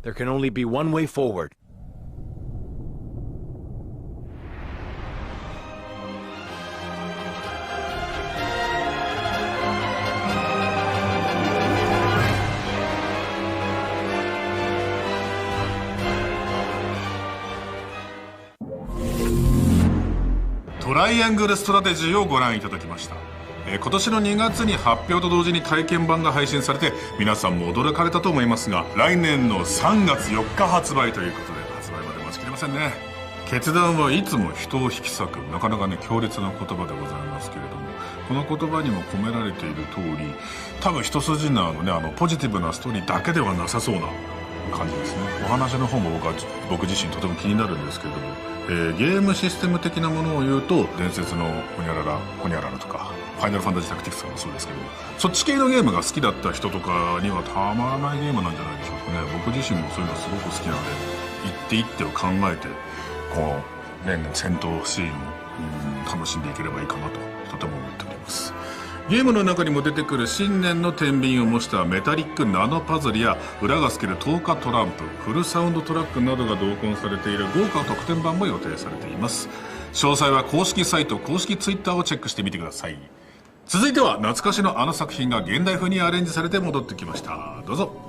There can only be one way forward.「トライアングルストラテジー」をご覧いただきました。今年の2月に発表と同時に体験版が配信されて、皆さんも驚かれたと思いますが、来年の3月4日発売ということで、発売まで待ちきれませんね。決断はいつも人を引き裂く、なかなかね強烈な言葉でございますけれども、この言葉にも込められている通り、多分一筋縄のねポジティブなストーリーだけではなさそうな感じですね。お話の方も僕自身とても気になるんですけれども、ゲームシステム的なものを言うと、伝説のホニャララとかファイナルファンタジータクティクスとかもそうですけど、そっち系のゲームが好きだった人とかにはたまらないゲームなんじゃないでしょうかね。僕自身もそういうのすごく好きなので、一手一手を考えてこう、戦闘シーンを楽しんでいければいいかなととても思っております。ゲームの中にも出てくる新年の天秤を模したメタリックナノパズルや裏が透ける透過トランプ、フルサウンドトラックなどが同梱されている豪華特典版も予定されています。詳細は公式サイト、公式ツイッターをチェックしてみてください。続いては懐かしのあの作品が現代風にアレンジされて戻ってきました。どうぞ。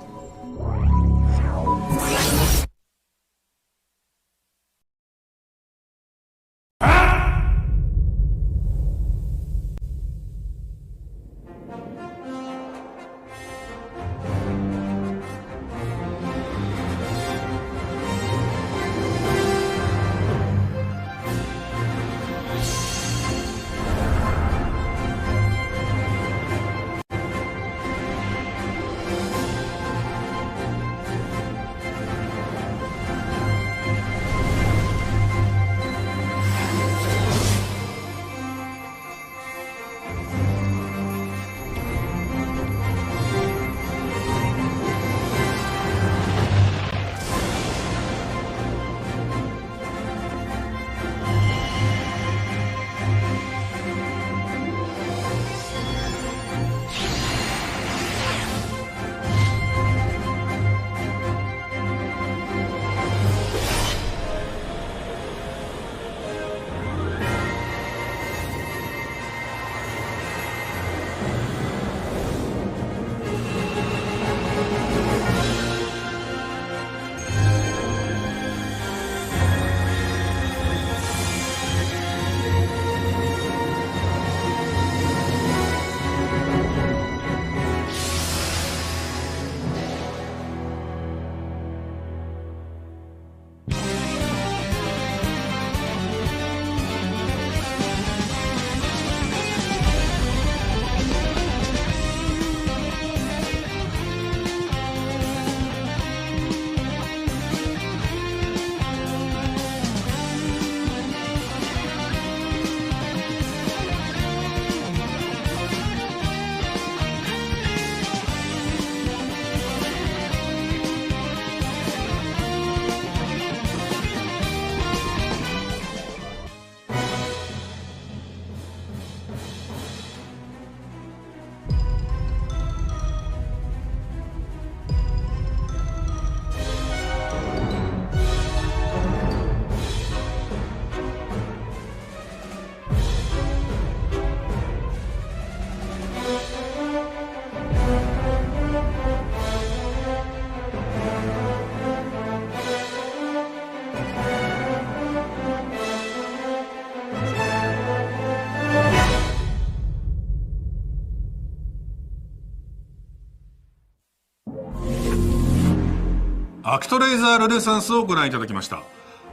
アクトレイザールネサンスをご覧いただきました。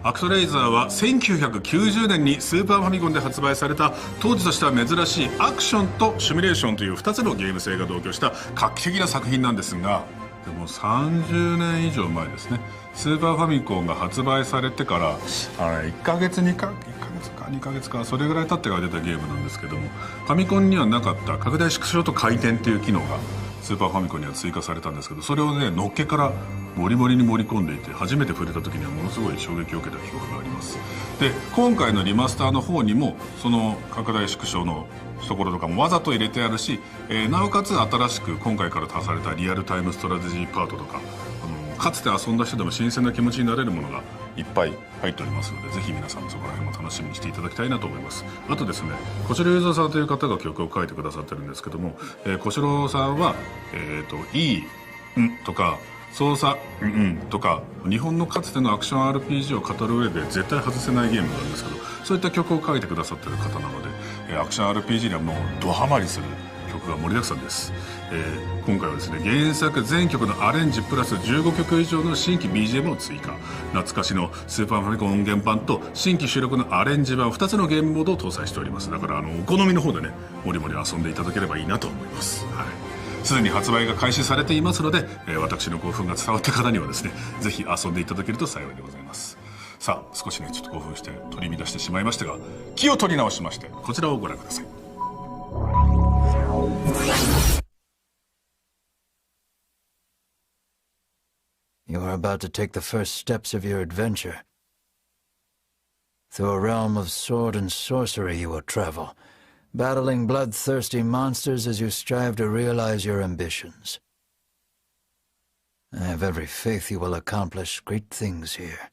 アクトレイザーは1990年にスーパーファミコンで発売された当時としては珍しいアクションとシミュレーションという2つのゲーム性が同居した画期的な作品なんですが、でも30年以上前ですね。スーパーファミコンが発売されてから1ヶ月2ヶ月かそれぐらい経ってから出たゲームなんですけども、ファミコンにはなかった拡大縮小と回転という機能がスーパーファミコンには追加されたんですけど、それをねのっけからモリモリに盛り込んでいて、初めて触れた時にはものすごい衝撃を受けた記憶があります。で今回のリマスターの方にもその拡大縮小のところとかもわざと入れてあるし、なおかつ新しく今回から足されたリアルタイムストラテジーパートとか、かつて遊んだ人でも新鮮な気持ちになれるものがいっぱい入っておりますので、ぜひ皆さんそこら辺も楽しみにしていただきたいなと思います。あとですね、小城雄三さんという方が曲を書いてくださってるんですけども、小城さんは、いいとか操作とか日本のかつてのアクション RPG を語る上で絶対外せないゲームなんですけど、そういった曲を書いてくださってる方なので、アクション RPG にはもうドハマりする曲が盛りだくさんです。今回はですね、原作全曲のアレンジプラス15曲以上の新規 BGM を追加、懐かしのスーパーファミコン音源版と新規収録のアレンジ版2つのゲームモードを搭載しております。だからお好みの方でねもりもり遊んでいただければいいなと思います。すでに発売が開始されていますので、私の興奮が伝わった方にはですねぜひ遊んでいただけると幸いでございます。さあ少しねちょっと興奮して取り乱してしまいましたが、気を取り直しましてこちらをご覧ください。You are about to take the first steps of your adventure. Through a realm of sword and sorcery you will travel, battling bloodthirsty monsters as you strive to realize your ambitions. I have every faith you will accomplish great things here.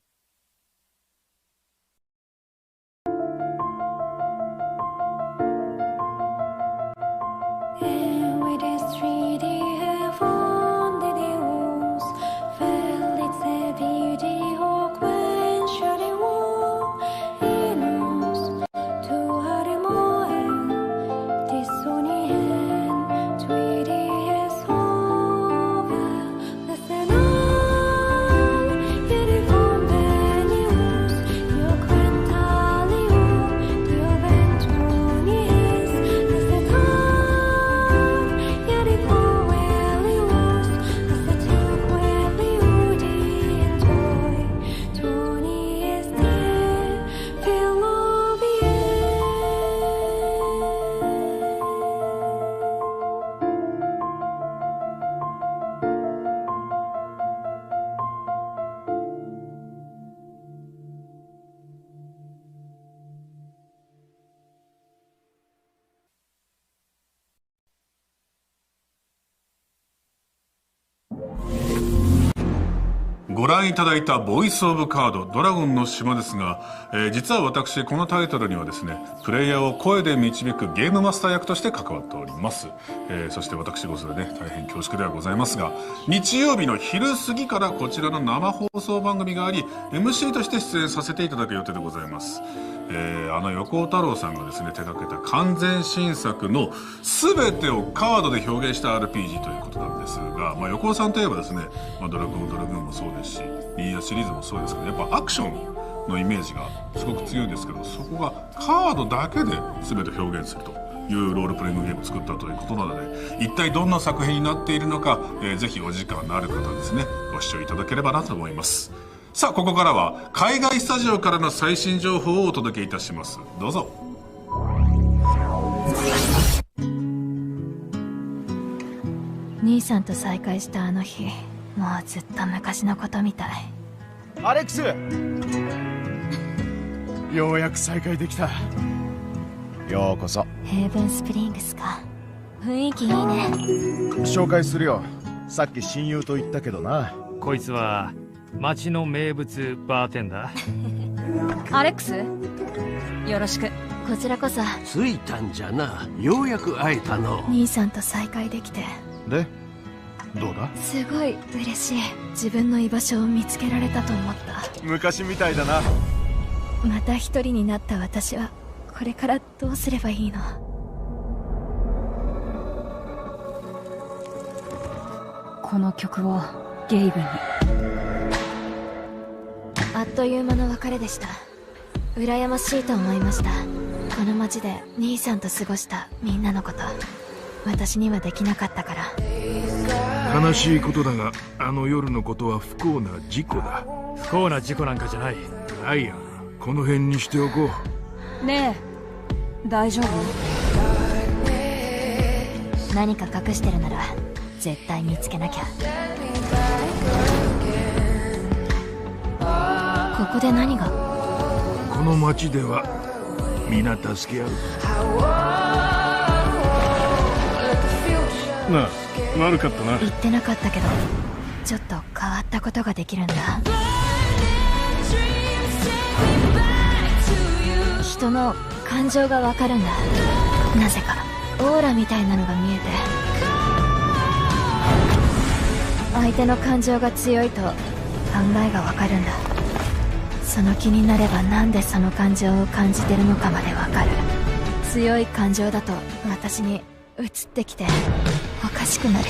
ご覧いただいたボイスオブカードドラゴンの島ですが、実は私このタイトルにはですね、プレイヤーを声で導くゲームマスター役として関わっております。そして私事でね、大変恐縮ではございますが、日曜日の昼過ぎからこちらの生放送番組があり、 MC として出演させていただく予定でございます。横尾太郎さんがですね手掛けた完全新作の全てをカードで表現した RPG ということなんですが、横尾さんといえばですね、ドラゴンもそうですし、ニーヤシリーズもそうですけど、やっぱアクションのイメージがすごく強いんですけど、そこがカードだけで全て表現するというロールプレイングゲームを作ったということなので、一体どんな作品になっているのか、ぜひお時間のある方はですねご視聴いただければなと思います。さあ、ここからは海外スタジオからの最新情報をお届けいたします。どうぞ。兄さんと再会したあの日、もうずっと昔のことみたい。アレックス、ようやく再会できた。ようこそ。ヘイブンスプリングスか。雰囲気いいね。紹介するよ。さっき親友と言ったけどな。こいつは町の名物バーテンダー。アレックス、よろしく。こちらこそ。着いたんじゃな。ようやく会えたの。兄さんと再会できて。で、どうだ？すごい嬉しい。自分の居場所を見つけられたと思った。昔みたいだな。また一人になった私はこれからどうすればいいの？この曲をゲイブに。あっという間の別れでした。羨ましいと思いました。この街で兄さんと過ごしたみんなのこと、私にはできなかったから。悲しいことだが、あの夜のことは不幸な事故だ。不幸な事故なんかじゃない。ライアン、この辺にしておこう。ねえ、大丈夫？何か隠してるなら絶対見つけなきゃ。ここで何が？この町では皆助け合う。なあ、悪かったな。言ってなかったけど、ちょっと変わったことができるんだ。人の感情がわかるんだ。なぜかオーラみたいなのが見えて、相手の感情が強いと考えがわかるんだ。その気になればなんでその感情を感じてるのかまでわかる。強い感情だと私に移ってきておかしくなる。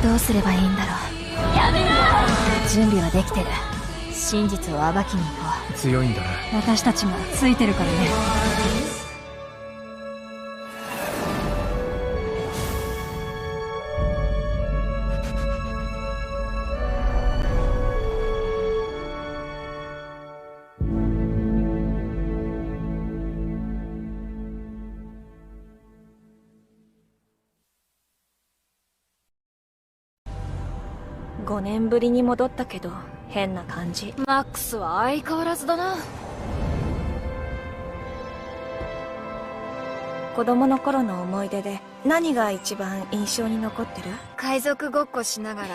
どうすればいいんだろう。やめろ！準備はできてる。真実を暴きに行こう。強いんだな。私たちがついてるからね。5年ぶりに戻ったけど変な感じ。マックスは相変わらずだな。子供の頃の思い出で何が一番印象に残ってる？海賊ごっこしながら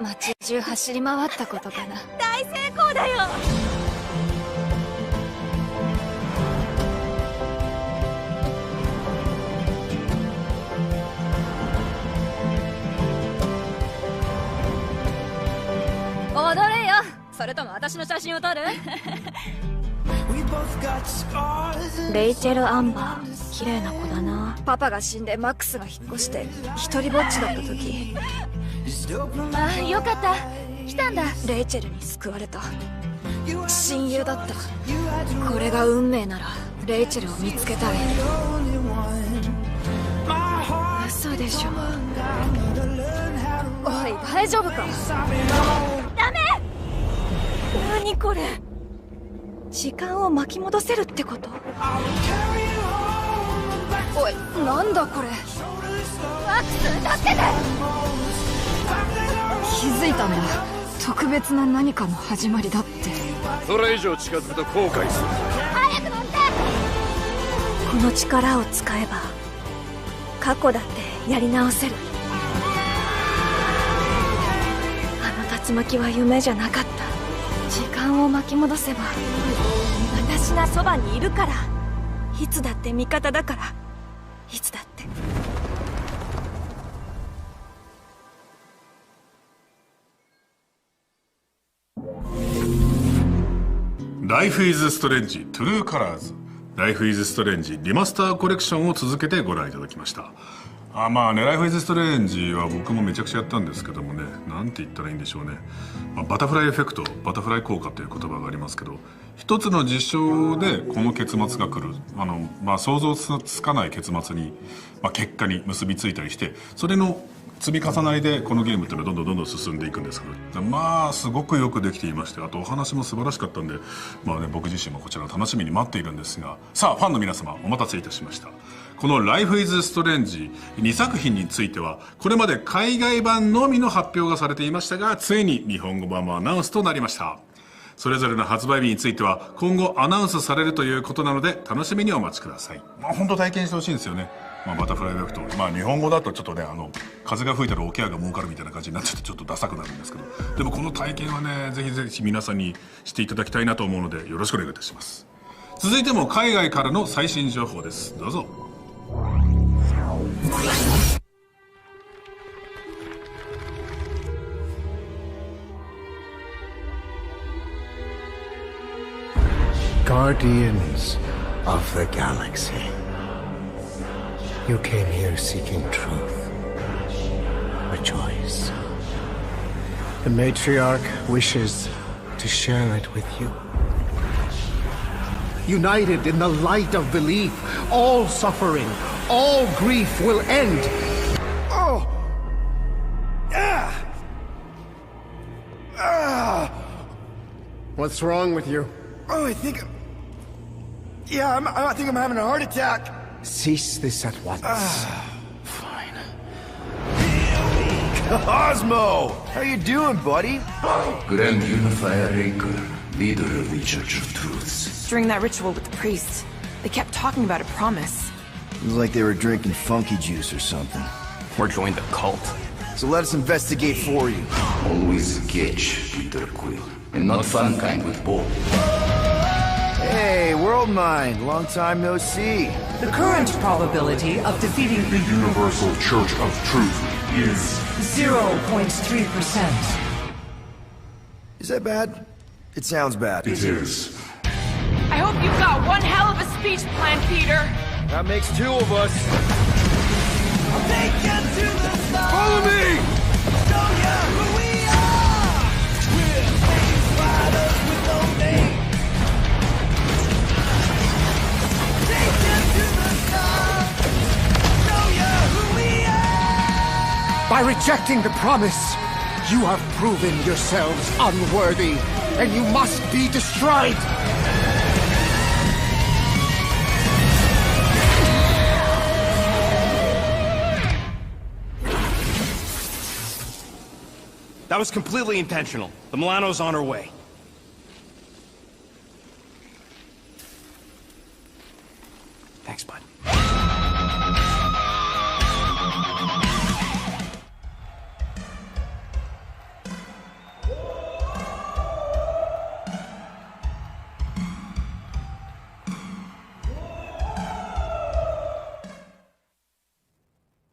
街中走り回ったことかな。大成功だよ。踊れよ。それとも私の写真を撮る？レイチェル・アンバー、綺麗な子だな。パパが死んでマックスが引っ越して一人ぼっちだった時。あ、よかった。来たんだ。レイチェルに救われた。親友だった。これが運命ならレイチェルを見つけたい。嘘でしょ。おい、大丈夫か？ダメ！何これ？時間を巻き戻せるってこと？おい、なんだこれ。マックス、助けて！気づいたんだ。特別な何かの始まりだって。それ以上近づくと後悔する。早く乗って！この力を使えば過去だってやり直せる。あの竜巻は夢じゃなかった。時間を巻き戻せば私がそばにいるから。いつだって味方だから。いつだって。Life is Strange True Colors Life is Strange リマスターコレクションを続けてご覧いただきました。まあね、Life is Strange は僕もめちゃくちゃやったんですけどもね、なんて言ったらいいんでしょうね。バタフライエフェクト、バタフライ効果という言葉がありますけど、一つの事象でこの結末が来る、想像つかない結末に、結果に結びついたりして、それの積み重なりでこのゲームっていうのはどんどん進んでいくんですけど、すごくよくできていまして、あとお話も素晴らしかったんで、僕自身もこちらを楽しみに待っているんですが、さあファンの皆様お待たせいたしました。この Life is Strange 2作品についてはこれまで海外版のみの発表がされていましたが、ついに日本語版もアナウンスとなりました。それぞれの発売日については今後アナウンスされるということなので楽しみにお待ちください。本当体験してほしいんですよね。バタフライエフェクト、日本語だとちょっとね、風が吹いたら桶屋が儲かるみたいな感じになっちゃってちょっとダサくなるんですけど、でもこの体験はね、ぜひぜひ皆さんにしていただきたいなと思うのでよろしくお願いいたします。続いても海外からの最新情報です。どうぞ。Guardians of the Galaxy. You came here seeking truth. Rejoice. The matriarch wishes to share it with you. United in the light of belief, all suffering, all grief will end. Oh! What's wrong with you? Oh, I think I'm having a heart attack. Cease this at once. Fine. Cosmo! How you doing, buddy? Grand Unifier Raker, leader of the Church of Truths. During that ritual with the priest, they kept talking about a promise. It was like they were drinking funky juice or something. Or joined the cult. So let us investigate for you. Always catch, Peter Quill. And not fun kind with Bob. Hey, World Mind, long time no see. The current probability of defeating the Universal Church of Truth is 0.3%. Is that bad? It sounds bad. It is. I hope you've got one hell of a speech plan, Peter. That makes two of us. I'll take you to the stars. Follow me! Show you who we are. We're space riders with no name. Take you to the stars. Show you who we are. By rejecting the promise, you have proven yourselves unworthy, and you must be destroyed. That was completely intentional. The Milano's on her way. Thanks, bud.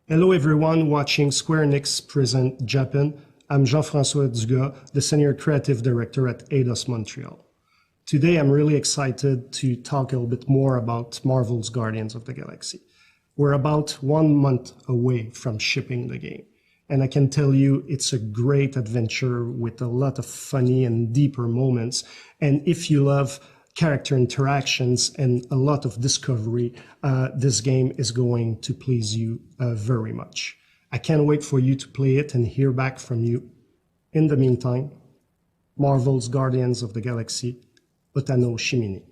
Hello everyone watching Square Enix present Japan. I'm Jean-François Dugas, the Senior Creative Director at Atlus Montreal. Today I'm really excited to talk a little bit more about Marvel's Guardians of the Galaxy. We're about 1 month away from shipping the game, and I can tell you it's a great adventure with a lot of funny and deeper moments, and if you love character interactions and a lot of discovery, this game is going to please you very much. I can't wait for you to play it and hear back from you. In the meantime, Marvel's Guardians of the Galaxy, Utano Shimini.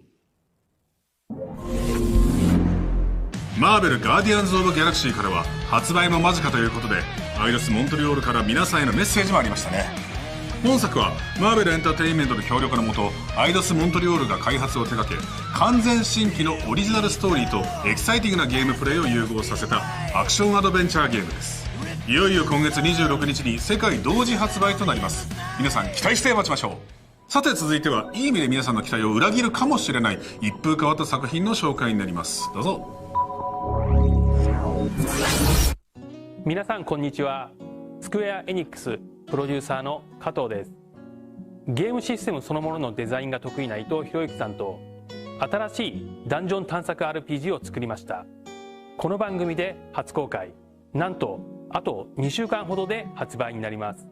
マーベルガーディアンズ・オブ・ギャラクシーからは発売も間近ということで、アイドス・モントリオールから皆さんへのメッセージもありましたね。本作はマーベルエンターテインメントの協力のもと、アイドス・モントリオールが開発を手掛け、完全新規のオリジナルストーリーとエキサイティングなゲームプレイを融合させたアクションアドベンチャーゲームです。いよいよ今月26日に世界同時発売となります。皆さん期待して待ちましょう。さて続いては、いい意味で皆さんの期待を裏切るかもしれない一風変わった作品の紹介になります。どうぞ。皆さんこんにちは。スクエア・エニックスプロデューサーの加藤です。ゲームシステムそのもののデザインが得意な伊藤博之さんと、新しいダンジョン探索 RPG を作りました。この番組で初公開、なんとあと2週間ほどで発売になります。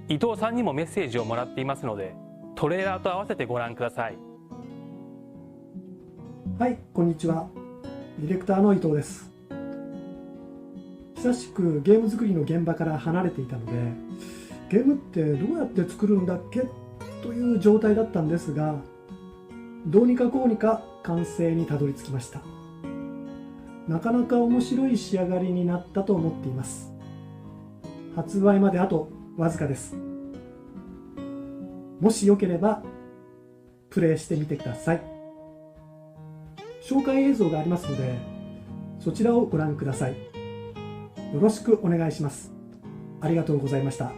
伊藤さんにもメッセージをもらっていますので、トレーラーと合わせてご覧ください。はい、こんにちは。ディレクターの伊藤です。久しくゲーム作りの現場から離れていたので、ゲームってどうやって作るんだっけという状態だったんですが、どうにかこうにか完成にたどり着きました。なかなか面白い仕上がりになったと思っています。発売まであとわずかです。もしよければプレイしてみてください。紹介映像がありますので、そちらをご覧ください。よろしくお願いします。ありがとうございました。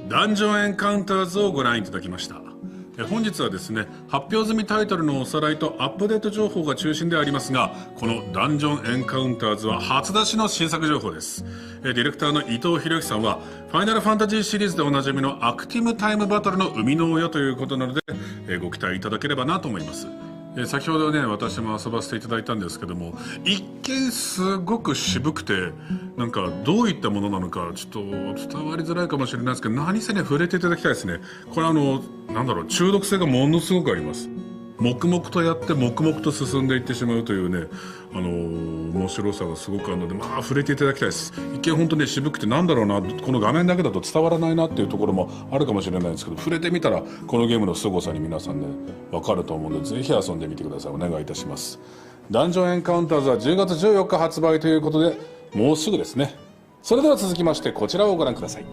ダンジョンエンカウンターズをご覧いただきました。本日はですね、発表済みタイトルのおさらいとアップデート情報が中心でありますが、このダンジョンエンカウンターズは初出しの新作情報です。ディレクターの伊藤博之さんは、ファイナルファンタジーシリーズでおなじみのアクティブタイムバトルの生みの親ということなので、ご期待いただければなと思います。先ほどね、私も遊ばせていただいたんですけども、一見すごく渋くて、なんかどういったものなのかちょっと伝わりづらいかもしれないですけど、何せね触れていただきたいですね。これなんだろう、中毒性がものすごくあります。黙々とやって黙々と進んでいってしまうというね、面白さがすごくあるので、まあ触れていただきたいです。一見本当に渋くてなんだろうな、この画面だけだと伝わらないなっていうところもあるかもしれないんですけど、触れてみたらこのゲームの凄さに皆さんね分かると思うので、ぜひ遊んでみてください。お願いいたします。ダンジョンエンカウンターズは10月14日発売ということで、もうすぐですね。それでは続きましてこちらをご覧ください。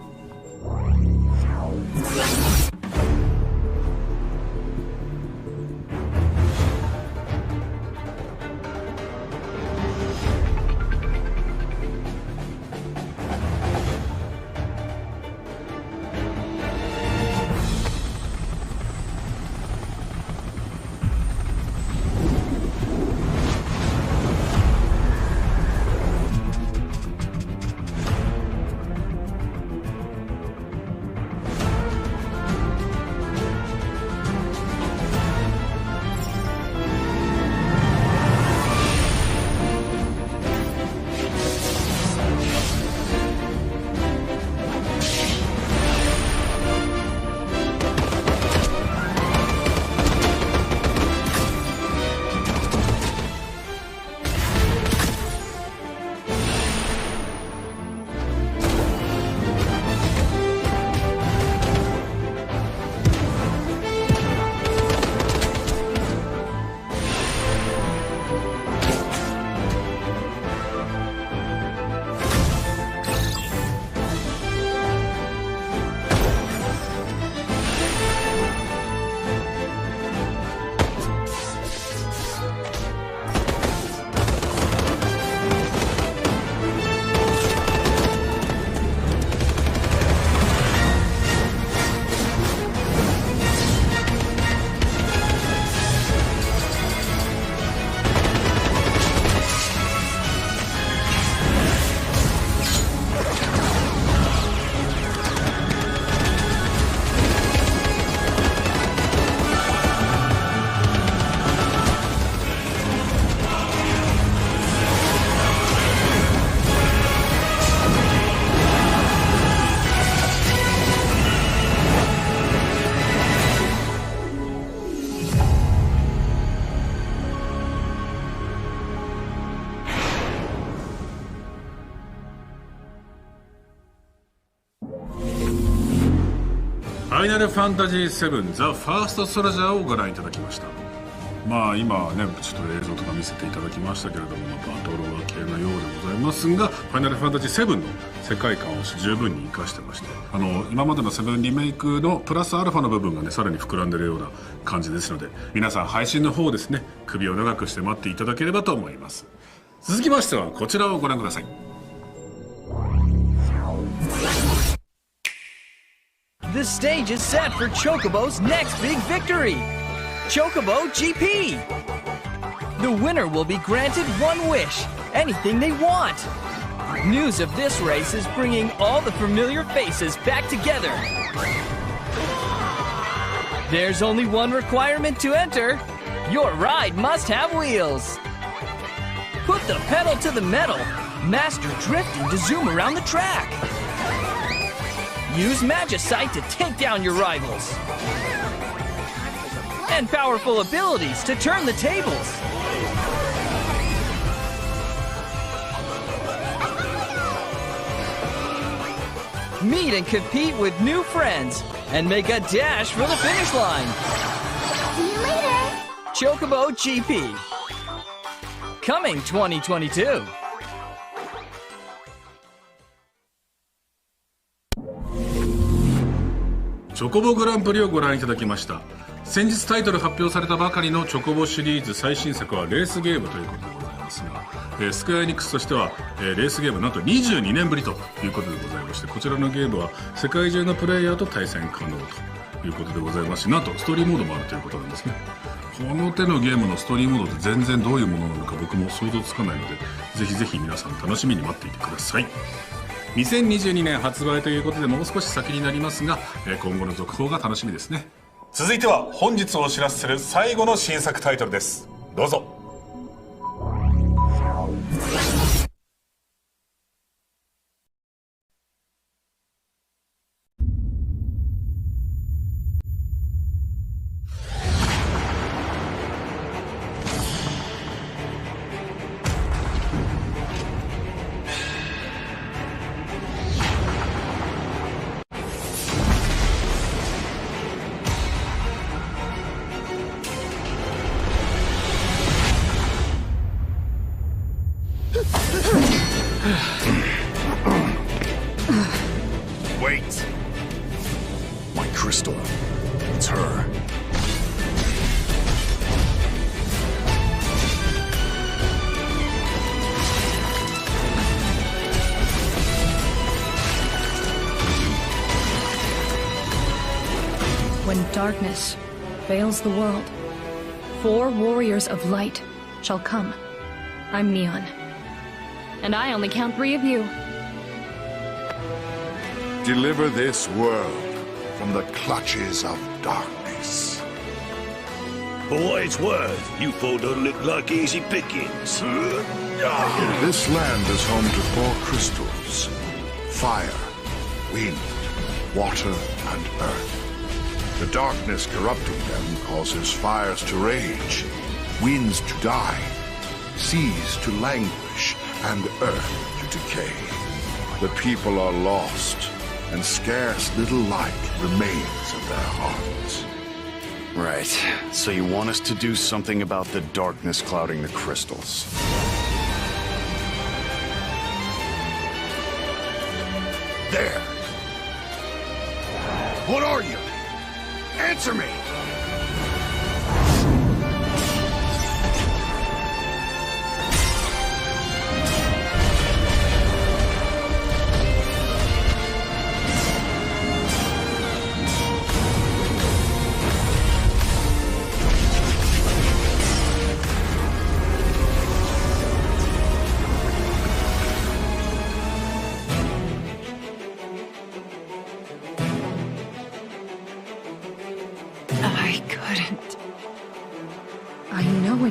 ファイナルファンタジー7ザ・ファースト・ソルジャーをご覧いただきました。まあ今ねちょっと映像とか見せていただきましたけれども、バトロワ系のようでございますが、ファイナルファンタジー7の世界観を十分に生かしてまして、今までの7リメイクのプラスアルファの部分がねさらに膨らんでるような感じですので、皆さん配信の方ですね、首を長くして待っていただければと思います。続きましてはこちらをご覧ください。The stage is set for Chocobo's next big victory, Chocobo GP. The winner will be granted one wish, anything they want. News of this race is bringing all the familiar faces back together. There's only one requirement to enter. Your ride must have wheels. Put the pedal to the metal. Master drifting to zoom around the track. Use Magicite to take down your rivals. And powerful abilities to turn the tables. Meet and compete with new friends and make a dash for the finish line. See you later. Chocobo GP. Coming 2022. チョコボグランプリをご覧いただきました。先日タイトル発表されたばかりのチョコボシリーズ最新作はレースゲームということでございますが、スクエアエニックスとしては、レースゲームなんと22年ぶりということでございまして、こちらのゲームは世界中のプレイヤーと対戦可能ということでございますし、なんとストーリーモードもあるということなんですね。この手のゲームのストーリーモードって全然どういうものなのか僕も想像つかないので、ぜひぜひ皆さん楽しみに待っていてください。2022年発売ということでもう少し先になりますが、今後の続報が楽しみですね。続いては本日お知らせする最後の新作タイトルです。どうぞ。darkness veils the world, 4 warriors of light shall come. I'm Neon. And I only count 3 of you. Deliver this world from the clutches of darkness. For what it's worth, you four don't look like easy pickings. This land is home to 4 crystals: fire, wind, water, and earth. The darkness corrupting them causes fires to rage, winds to die, seas to languish, and earth to decay. The people are lost, and scarce little light remains in their hearts. Right. So you want us to do something about the darkness clouding the crystals. There. What are you? Answer me!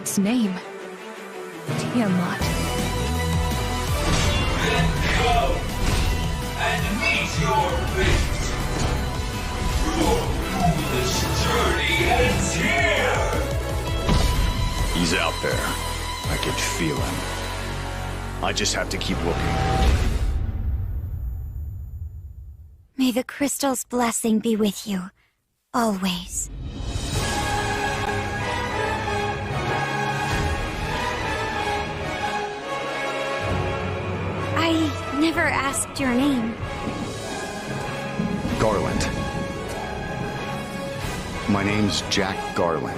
Its name. Tiamat. Then come and meet your fate. Your foolish journey ends here. He's out there. I can feel him. I just have to keep looking. May the crystal's blessing be with you, always. I never asked your name. Garland. My name's Jack Garland.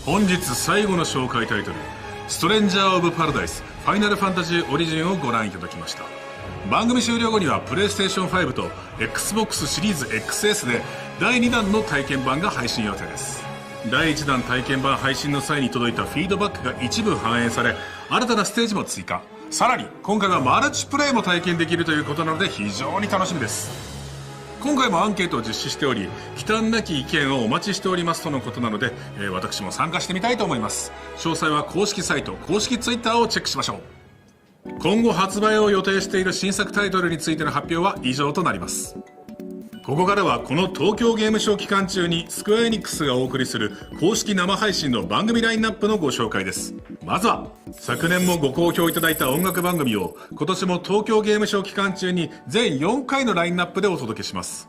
本日最後の紹介タイトル、ストレンジャー・オブ・パラダイスファイナルファンタジーオリジンをご覧いただきました。番組終了後にはプレイステーション5と XBOX シリーズ XS で第2弾の体験版が配信予定です。第1弾体験版配信の際に届いたフィードバックが一部反映され、新たなステージも追加、さらに今回はマルチプレイも体験できるということなので非常に楽しみです。今回もアンケートを実施しており、忌憚なき意見をお待ちしておりますとのことなので、私も参加してみたいと思います。詳細は公式サイト、公式ツイッターをチェックしましょう。今後発売を予定している新作タイトルについての発表は以上となります。ここからはこの東京ゲームショウ期間中にスクエアエニックスがお送りする公式生配信の番組ラインナップのご紹介です。まずは昨年もご好評いただいた音楽番組を今年も東京ゲームショウ期間中に全4回のラインナップでお届けします。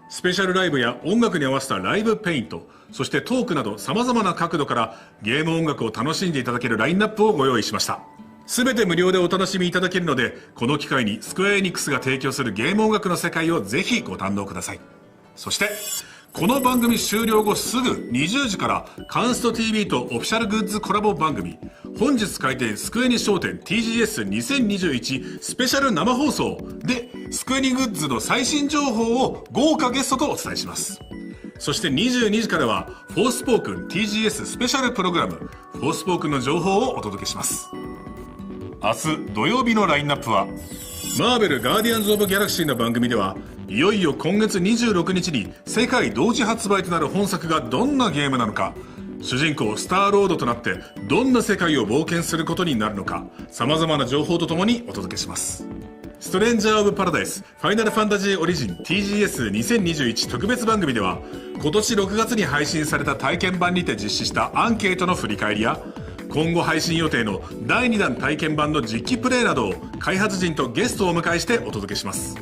スペシャルライブや音楽に合わせたライブペイント、そしてトークなど様々な角度からゲーム音楽を楽しんでいただけるラインナップをご用意しました。すべて無料でお楽しみいただけるので、この機会にスクエアエニックスが提供するゲーム音楽の世界をぜひご堪能ください。そしてこの番組終了後すぐ20時からカンスト TV とオフィシャルグッズコラボ番組、本日開店スクエニ商店 TGS2021 スペシャル生放送でスクエニグッズの最新情報を豪華ゲストとお伝えします。そして22時からはフォースポークン TGS スペシャルプログラムフォースポークンの情報をお届けします。明日土曜日のラインナップはマーベルガーディアンズ・オブ・ギャラクシーの番組ではいよいよ今月26日に世界同時発売となる本作がどんなゲームなのか、主人公スターロードとなってどんな世界を冒険することになるのか、様々な情報とともにお届けします。ストレンジャー・オブ・パラダイスファイナルファンタジーオリジン TGS2021 特別番組では今年6月に配信された体験版にて実施したアンケートの振り返りや今後配信予定の第2弾体験版の実機プレイなどを開発陣とゲストをお迎えしてお届けします。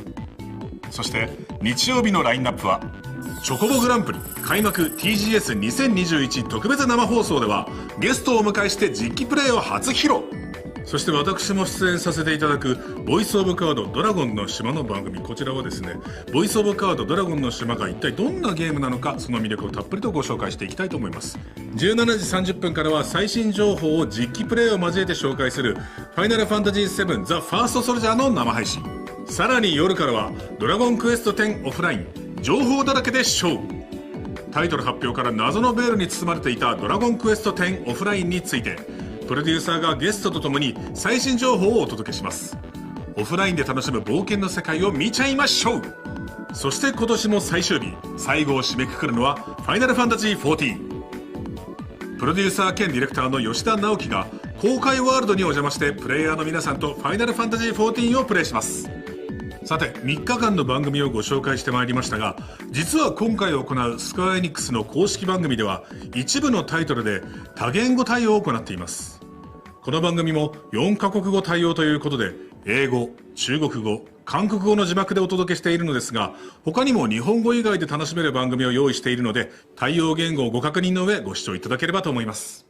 そして日曜日のラインナップはチョコボグランプリ開幕 TGS2021 特別生放送ではゲストをお迎えして実機プレイを初披露。そそして私も出演させていただくボイスオブカードドラゴンの島の番組、こちらはですね、ボイスオブカードドラゴンの島が一体どんなゲームなのか、その魅力をたっぷりとご紹介していきたいと思います。17時30分からは最新情報を実機プレイを交えて紹介するファイナルファンタジー7ザ・ファーストソルジャーの生配信。さらに夜からはドラゴンクエスト10オフライン情報だらけでショー。タイトル発表から謎のベールに包まれていたドラゴンクエスト10オフラインについて、プロデューサーがゲストとともに最新情報をお届けします。オフラインで楽しむ冒険の世界を見ちゃいましょう。そして今年も最終日、最後を締めくくるのはファイナルファンタジー14。プロデューサー兼ディレクターの吉田直樹が公開ワールドにお邪魔してプレイヤーの皆さんとファイナルファンタジー14をプレイします。さて、3日間の番組をご紹介してまいりましたが、実は今回行うスクエアエニックスの公式番組では一部のタイトルで多言語対応を行っています。この番組も4カ国語対応ということで、英語、中国語、韓国語の字幕でお届けしているのですが、他にも日本語以外で楽しめる番組を用意しているので、対応言語をご確認の上ご視聴いただければと思います。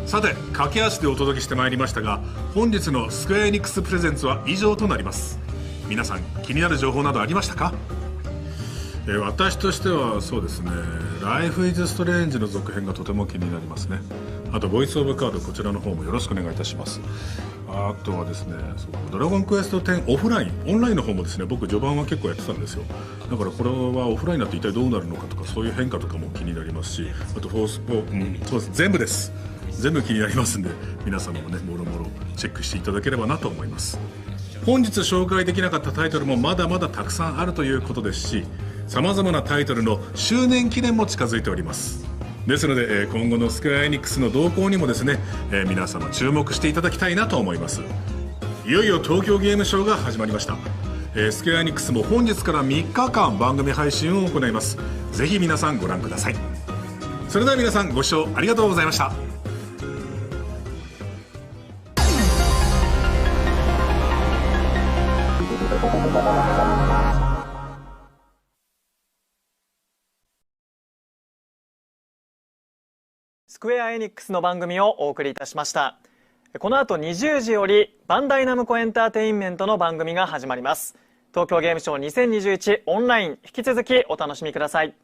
さて、駆け足でお届けしてまいりましたが、本日のスクエアエニックスプレゼンツは以上となります。皆さん気になる情報などありましたか？私としてはそうですね、Life is Strange の続編がとても気になりますね。あとボイスオブカード、こちらの方もよろしくお願いいたします。あとはですね、ドラゴンクエスト10オフライン、オンラインの方もですね、僕序盤は結構やってたんですよ。だからこれはオフラインになって一体どうなるのかとか、そういう変化とかも気になりますし、あとフォースポそうです、全部です。全部気になりますんで、皆様もね、もろもろチェックしていただければなと思います。本日紹介できなかったタイトルもまだまだたくさんあるということですし、様々なタイトルの周年記念も近づいております。ですので、今後のスクエアエニックスの動向にもですね、皆様注目していただきたいなと思います。いよいよ東京ゲームショウが始まりました。スクエアエニックスも本日から3日間番組配信を行います。ぜひ皆さんご覧ください。それでは皆さんご視聴ありがとうございました。スクエアエニックスの番組をお送りいたしました。この後20時よりバンダイナムコエンターテインメントの番組が始まります。東京ゲームショウ2021オンライン、引き続きお楽しみください。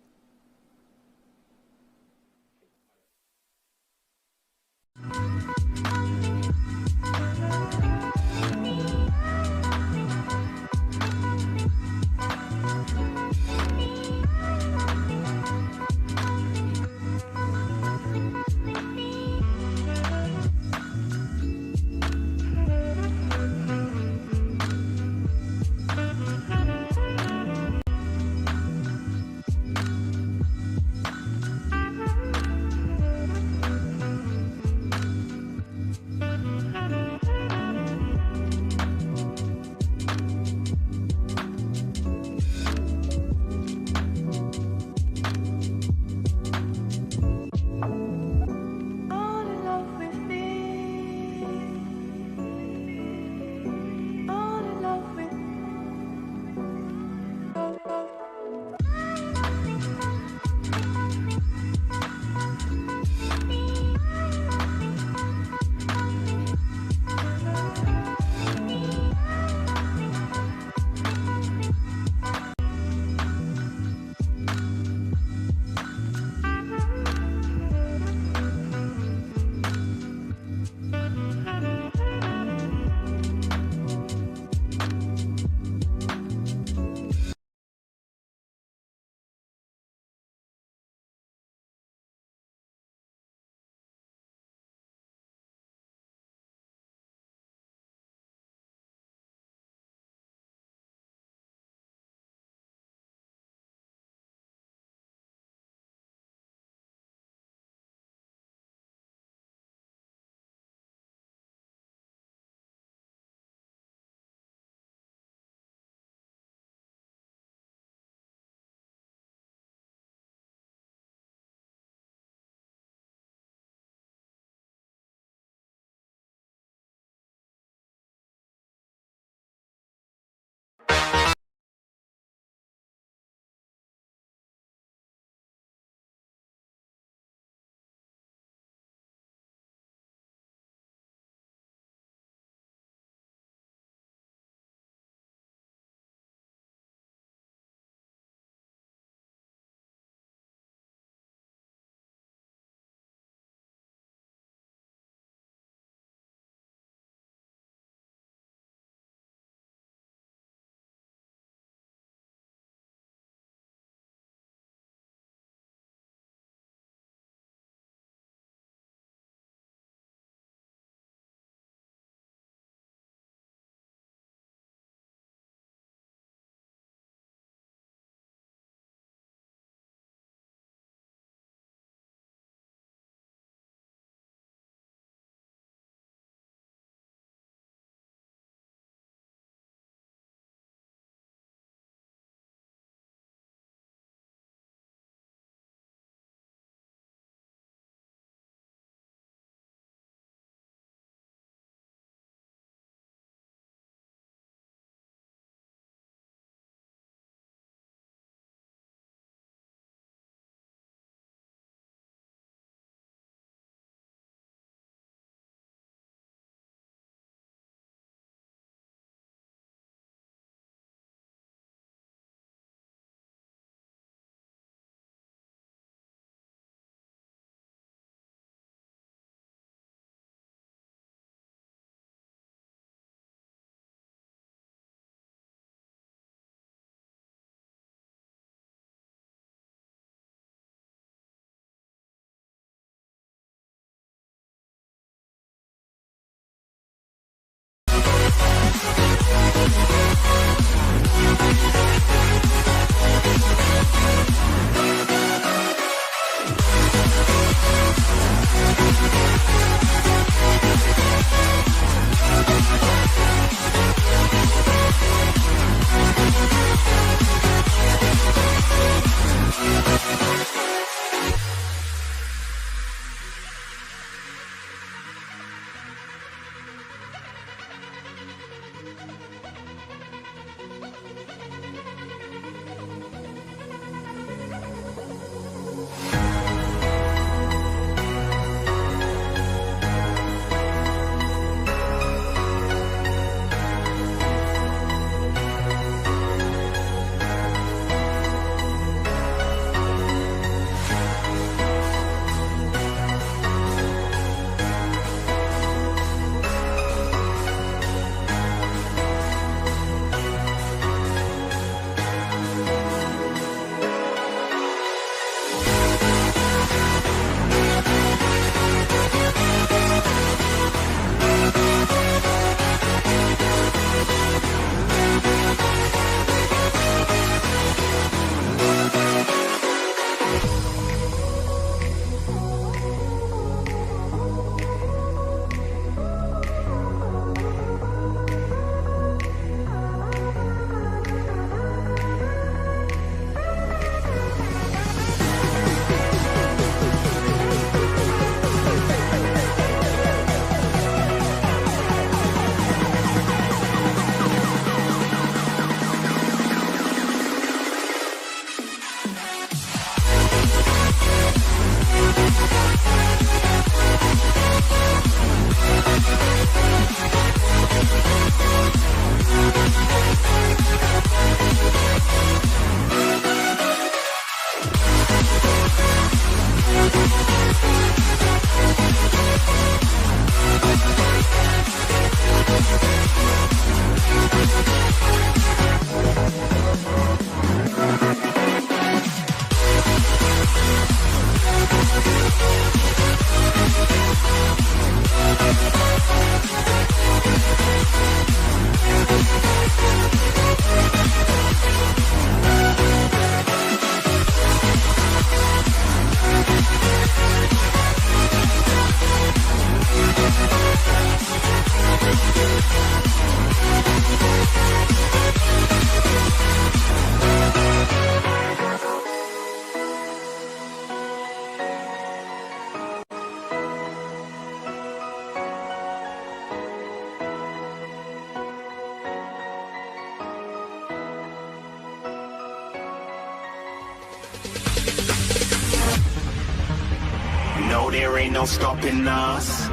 No, there ain't no stopping us.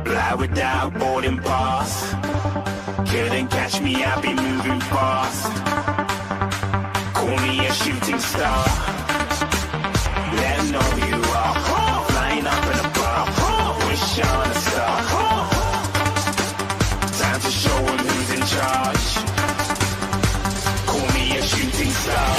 Fly without boarding pass. Couldn't catch me, I'll be moving fast. Call me a shooting star. Let them know who you are. Flying up in a bar. Wish on a star. Time to show them who's in charge. Call me a shooting star.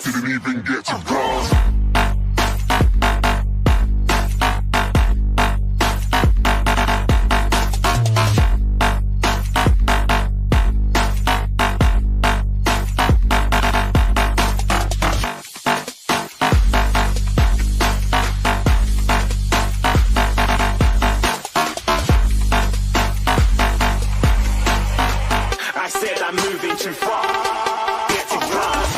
Didn't even get to cross. I said I'm moving too far. Get to glass.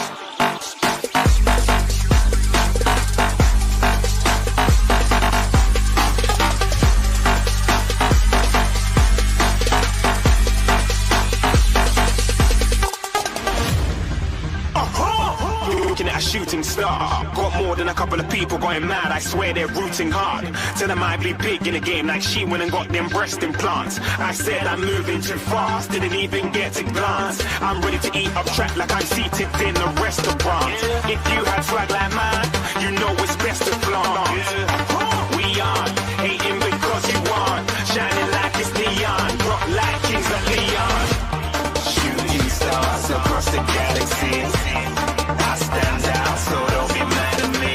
Looking at a shooting star. Got more than a couple of people going mad. I swear they're rooting hard. Tell them I be big in the game like she went and got them breast implants. I said I'm moving too fast. Didn't even get to glance. I'm ready to eat up track like I'm seated in a restaurant. If you had swag like mine, you know it's best to flaunt. We aren't hating because you want. Shining like it's neon. Rock like kings of Leon. Shooting stars across the galaxy. I stand out, so don't be mad at me.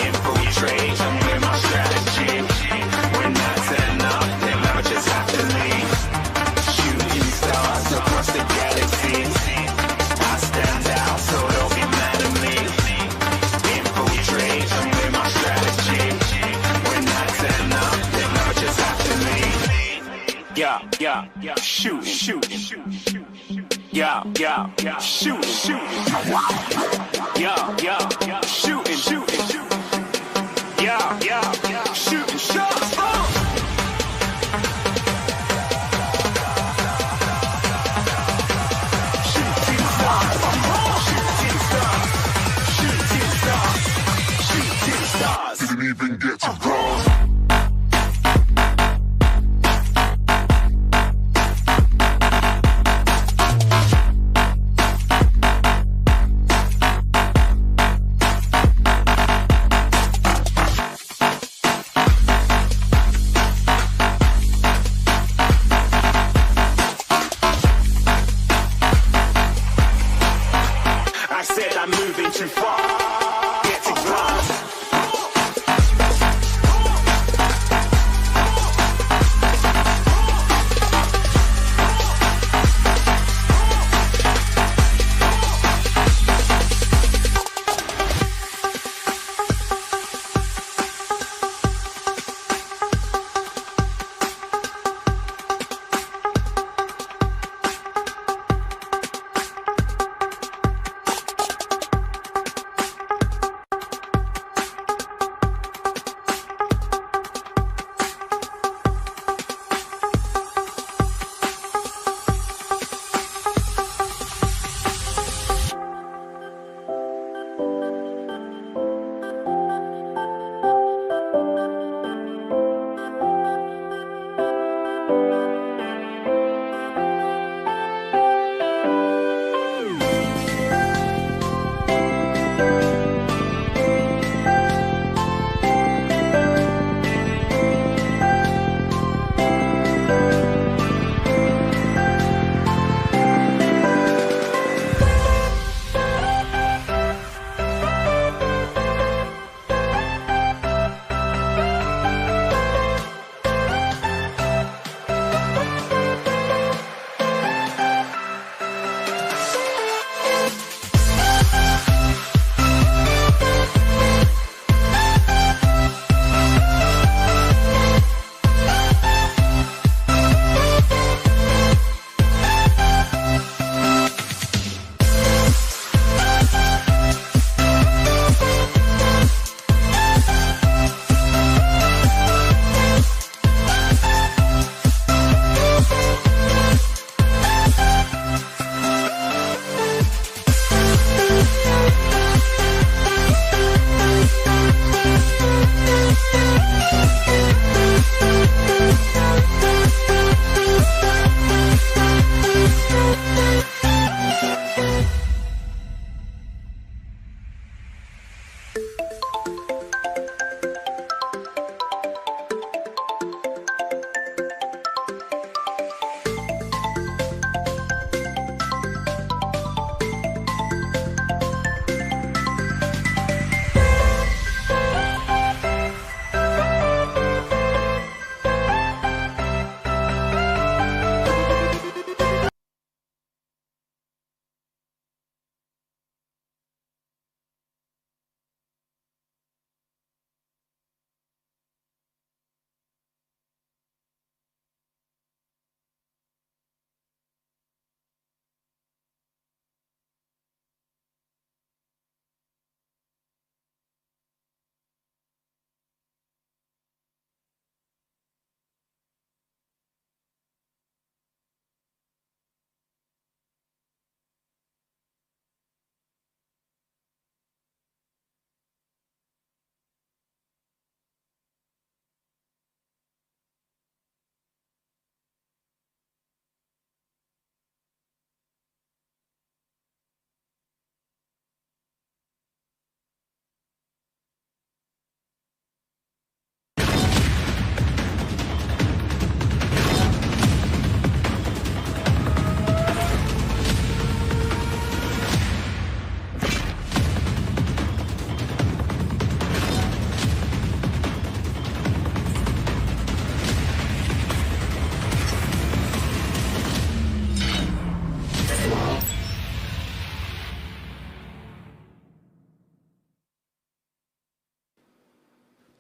Infiltrate, I'm with my strategy. When I turn up, then I just have to leave. Shooting stars across the galaxy. I stand out, so don't be mad at me. Infiltrate, I'm with my strategy. When I turn up, then I just have to leave. Yeah, shooting. Yeah, shooting. Yeah, yeah, shooting, shooting, shooting. Yeah, yeah, shooting shots. Shooting stars, shooting stars, shooting stars, shooting stars. Didn't even get to cross. Too far, get to ground.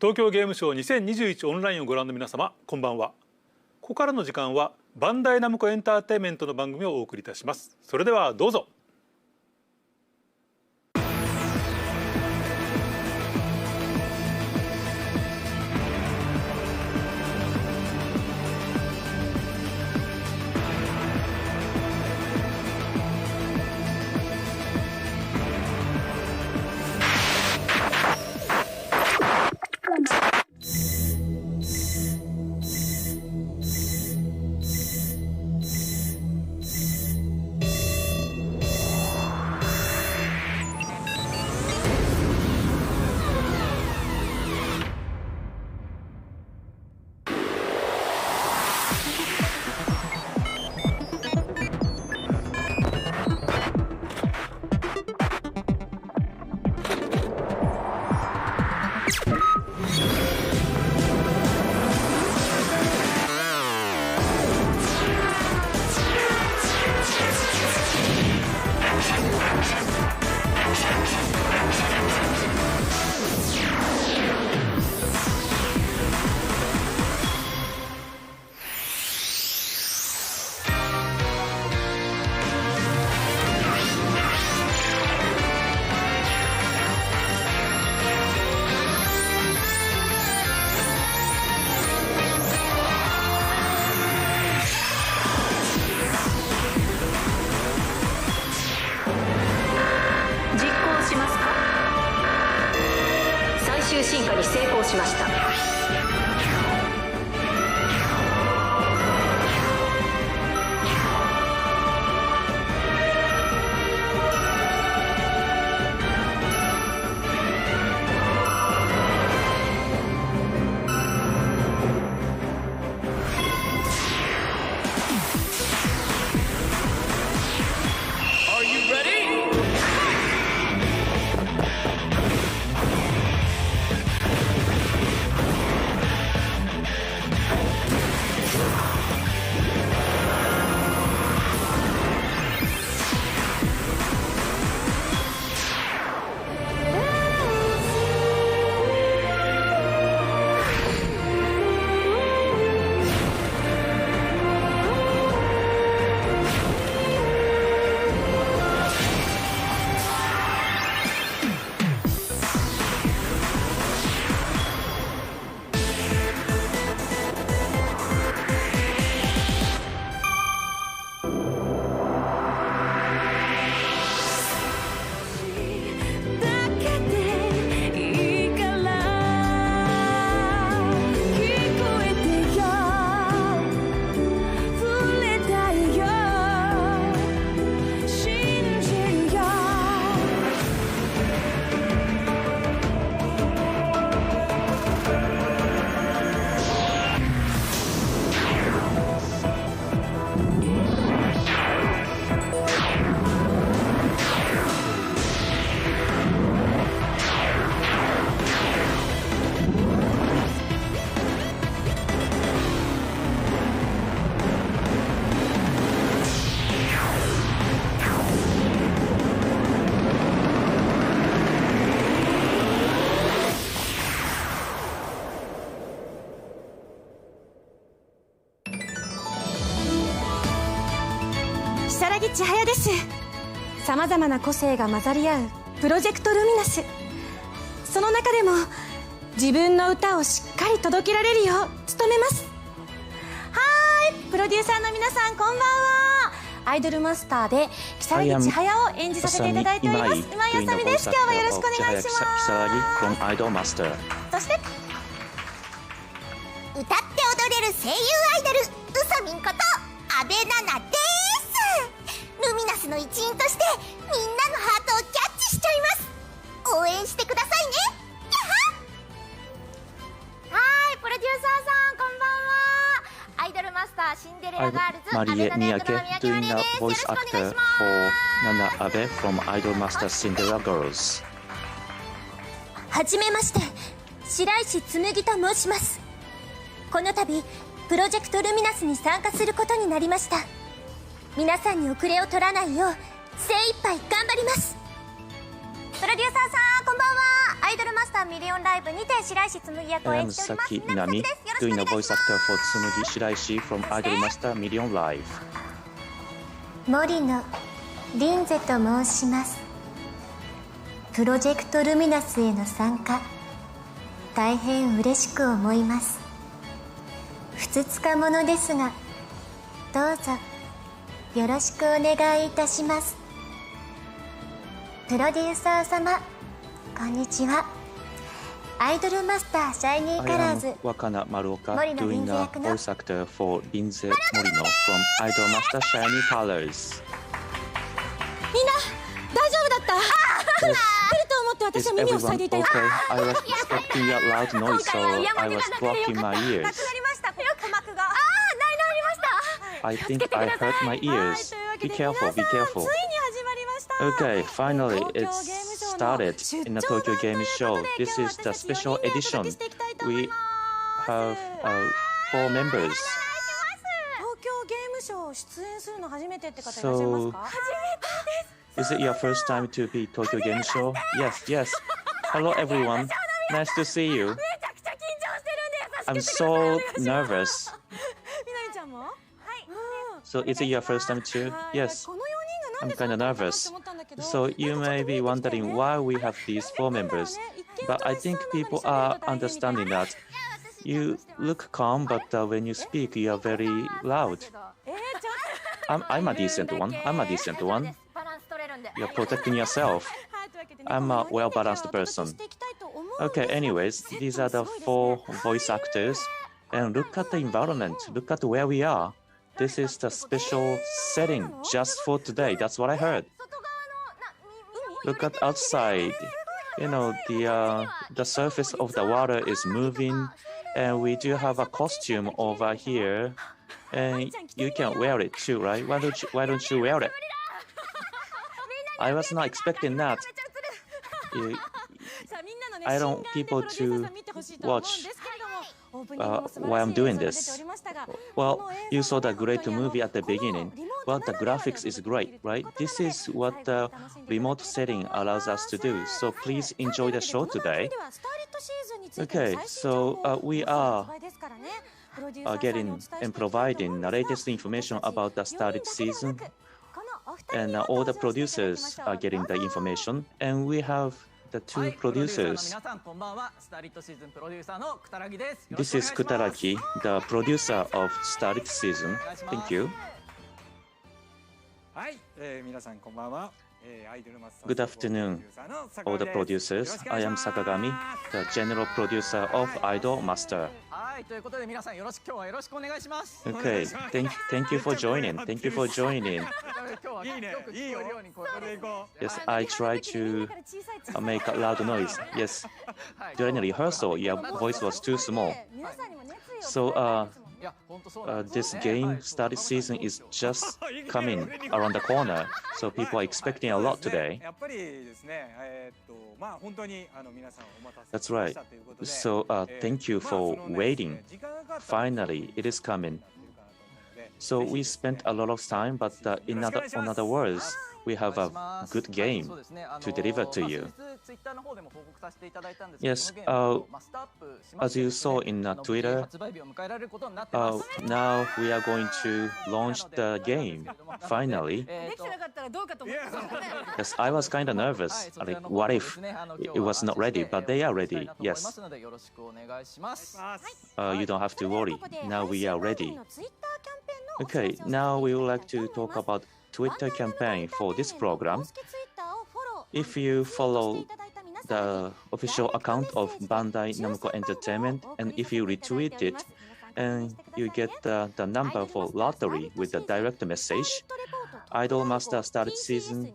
東京ゲームショウ2021オンラインをご覧の皆様、こんばんは。ここからの時間はバンダイナムコエンターテインメントの番組をお送りいたします。それではどうぞ。進化に成功しました。千早です。さまざまな個性が混ざり合うプロジェクトルミナス。その中でも自分の歌をしっかり届けられるよう努めます。はーい、プロデューサーの皆さんこんばんは。アイドルマスターで如月千早を演じさせていただいております今井あさみです。今日はよろしくお願いします。そして歌って踊れる声優アイドルうさみんこと阿部奈々です。ルミナスの一員としてみんなのハートをキャッチしちゃいます。応援してくださいね。はーい、プロデューサーさんこんばんは。アイドルマスターシンデレラガールズ阿部奈々役の三宅まりえです。よろしくお願いします。はじめまして、白石紬と申します。この度プロジェクトルミナスに参加することになりました。皆さんに遅れを取らないよう精一杯頑張ります。プロデューサーさんこんばんは。アイドルマスターミリオンライブにて白石紬役を演じております。なみさきです。よろしくお願いします。森野リンゼと申します。プロジェクトルミナスへの参加大変嬉しく思います。ふつつかものですがどうぞよろしくお願いいたします。プロデューサー様こんにちは。アイドルマスターシャイニーカラーズ森野リンゼ役の森野from Idol Master Shiny Colors。みんな大丈夫だった？来ると思って私は耳を塞いでいたよ。I was expecting a loud noise, so I was blocking my ears. なくなりました。鼓膜が。I think I hurt my ears. Be careful, be careful. Okay, finally it's started in the Tokyo Game Show. This is the special edition. We have 4 members. So, is it your first time to be Tokyo Game Show? Yes, yes. Hello everyone. Nice to see you. I'm so nervous. So is it your first time too? Yes. I'm kind of nervous. So you may be wondering why we have these 4 members. But I think people are understanding that. You look calm, but when you speak, you are very loud. I'm a decent one. I'm a decent one. You're protecting yourself. I'm a well-balanced person. Okay, anyways, these are the 4 voice actors. And look at the environment. Look at where we are. This is the special setting just for today. That's what I heard. Look at outside. You know, the surface of the water is moving. And we do have a costume over here. And you can wear it too, right? Why don't you wear it? I was not expecting that. I don't want people to watch why I'm doing this. Well, you saw the great movie at the beginning. Well, the graphics is great, right? This is what the remote setting allows us to do. So please enjoy the show today. Okay, so we are getting and providing the latest information about the started season. And all the producers are getting the information. And we have the 2 producers. This is Kutaragi, the producer of started season. Thank you. Good afternoon, all the producers. I am Sakagami, the general producer of Idol Master. Okay, thank you for joining. Thank you for joining. Yes, I try to make a loud noise. Yes, during rehearsal, your voice was too small. So this game started season is just coming around the corner, so people are expecting a lot today. That's right. So thank you for waiting. Finally, it is coming. So we spent a lot of time, but in other words, we have a good game to deliver to you. Yes, as you saw in Twitter, now we are going to launch the game, finally. Yes, I was kind of nervous, like what if it was not ready, but they are ready, yes. You don't have to worry, now we are ready. Okay, now we would like to talk about Twitter campaign for this program. If you follow the official account of Bandai Namco Entertainment, and if you retweet it, and you get the number for lottery with a direct message, Idol Master started season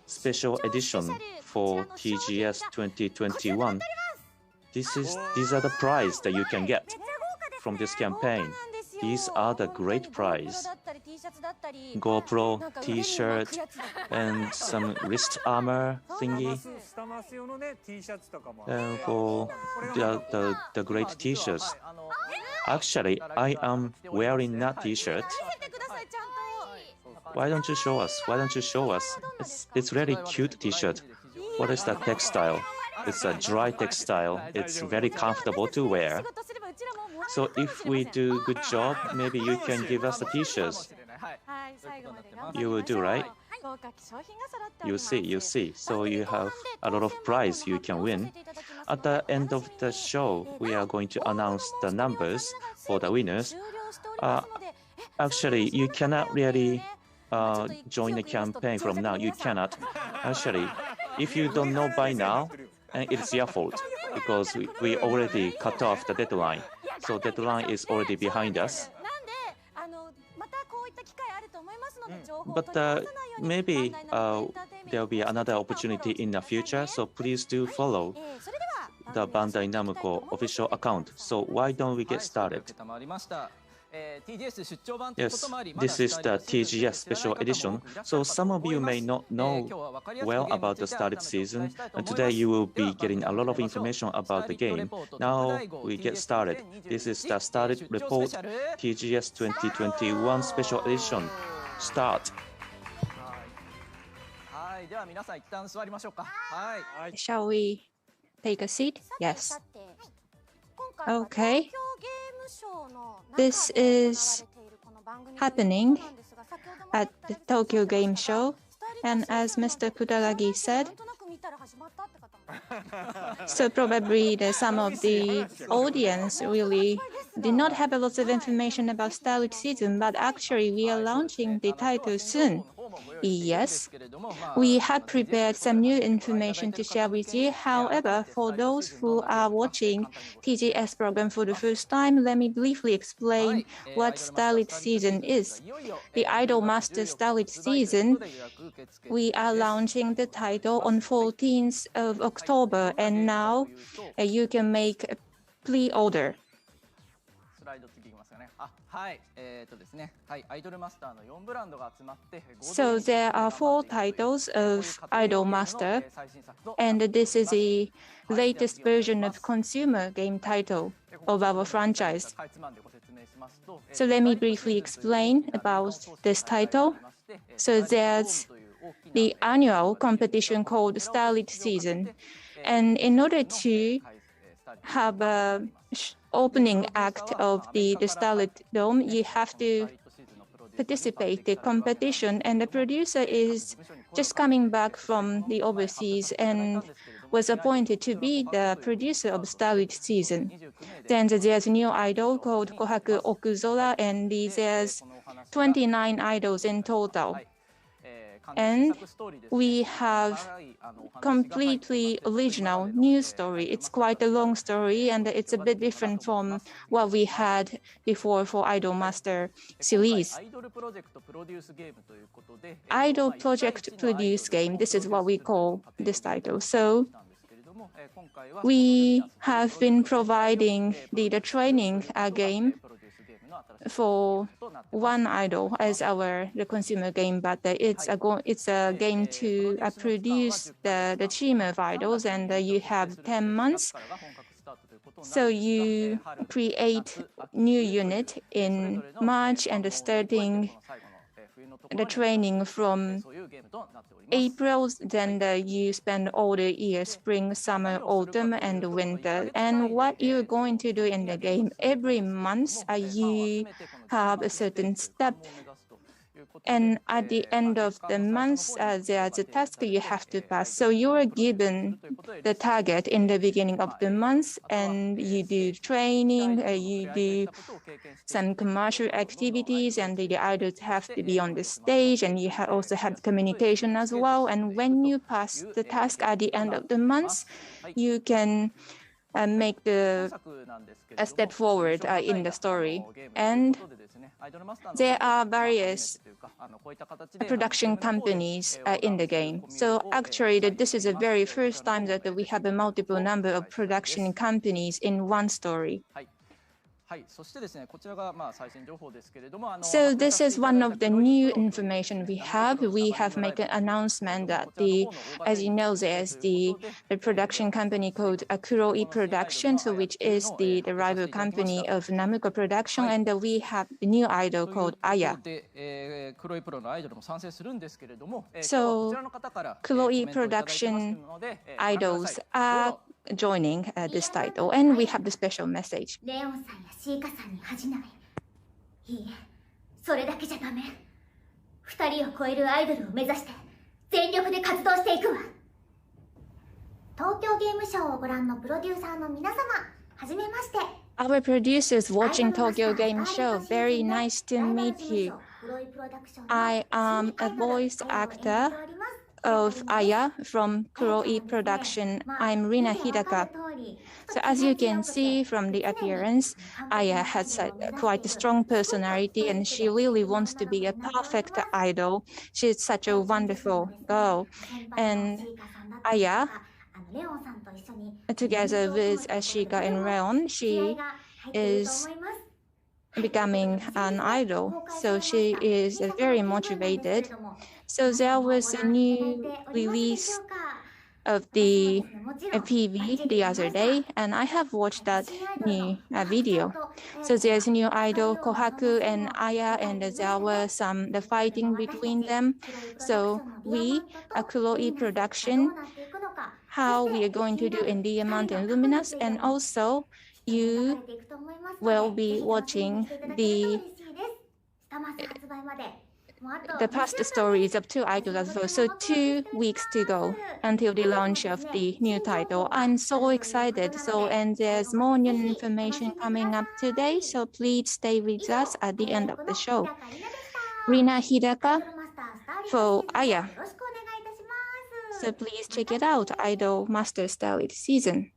special edition for TGS 2021. These are the prize that you can get from this campaign. These are the great prize. GoPro, T-shirt, and some wrist armor thingy. And for the great T-shirts. Actually, I am wearing that T-shirt. Why don't you show us? Why don't you show us? It's really cute T-shirt. What is that textile? It's a dry textile. It's very comfortable to wear. So if we do a good job, maybe you can give us the T-shirts. You will do, right? You see. So you have a lot of prize you can win. At the end of the show, we are going to announce the numbers for the winners. Actually, you cannot really join the campaign from now. You cannot. Actually, if you don't know by now, and it's your fault because we already cut off the deadline. So deadline is already behind us. But maybe there'll be another opportunity in the future. So please do follow the Bandai Namco official account. So why don't we get started? Yes, this is the TGS special edition. So some of you may not know well about the started season, and today you will be getting a lot of information about the game. Now we get started. This is the started report TGS 2021 special edition. Start. Shall we take a seat? Yes. Okay. This is happening at the Tokyo Game Show, and as Mr. Kutaragi said, so probably some of the audience really did not have a lot of information about started season, but actually we are launching the title soon. Yes, we have prepared some new information to share with you. However, for those who are watching TGS program for the first time, let me briefly explain what Starlit Season is. The Idol Master Starlit Season, we are launching the title on 14th of October, and now you can make a pre-order. So there are 4 titles of Idol Master, and this is the latest version of consumer game title of our franchise. So let me briefly explain about this title. So there's the annual competition called Starlit Season, and in order to have a opening act of the Starlit Dome, you have to participate in the competition, and the producer is just coming back from the overseas and was appointed to be the producer of Starlit Season. Then there's a new idol called Kohaku Okuzora, and there's 29 idols in total. And we have completely original new story. It's quite a long story, and it's a bit different from what we had before for Idol Master series. Idol Project Produce Game, this is what we call this title. So we have been providing the training game for one idol as the consumer game, but it's a game to produce the team of idols, and you have 10 months. So you create new unit in March, and starting the training from April, then you spend all the year, spring, summer, autumn, and winter. And what you're going to do in the game, every month you have a certain step. And at the end of the month, there's a task you have to pass. So you are given the target in the beginning of the month, and you do training, you do some commercial activities, and the idols have to be on the stage, and you also have communication as well. And when you pass the task at the end of the month, you can make a step forward in the story. And there are various production companies in the game. So actually, this is the very first time that we have a multiple number of production companies in one story. So this is one of the new information we have. We have made an announcement that as you know, there's the production company called Kuroi Production, so which is the rival company of Namco Production, and we have the new idol called Aya. So Kuroi Production idols are joining this title, and we have the special message. Our producers watching Tokyo Game Show, very nice to meet you. I am a voice actor of Aya from Kuroi Production. I'm Rina Hidaka. So as you can see from the appearance, Aya has quite a strong personality, and she really wants to be a perfect idol. She's such a wonderful girl. And Aya, together with Ashika and Reon, she is becoming an idol. So she is very motivated. So there was a new release of the PV the other day, and I have watched that new video. So there's a new idol, Kohaku and Aya, and there was the fighting between them. So we, Kuroi Production, how we are going to do in Diamond and Luminous, and also you will be watching the past stories of 2 idols as well. So 2 weeks to go until the launch of the new title. I'm so excited. And there's more new information coming up today. So please stay with us at the end of the show. Rina Hidaka for Aya. So please check it out, Idol Master Starlet Season.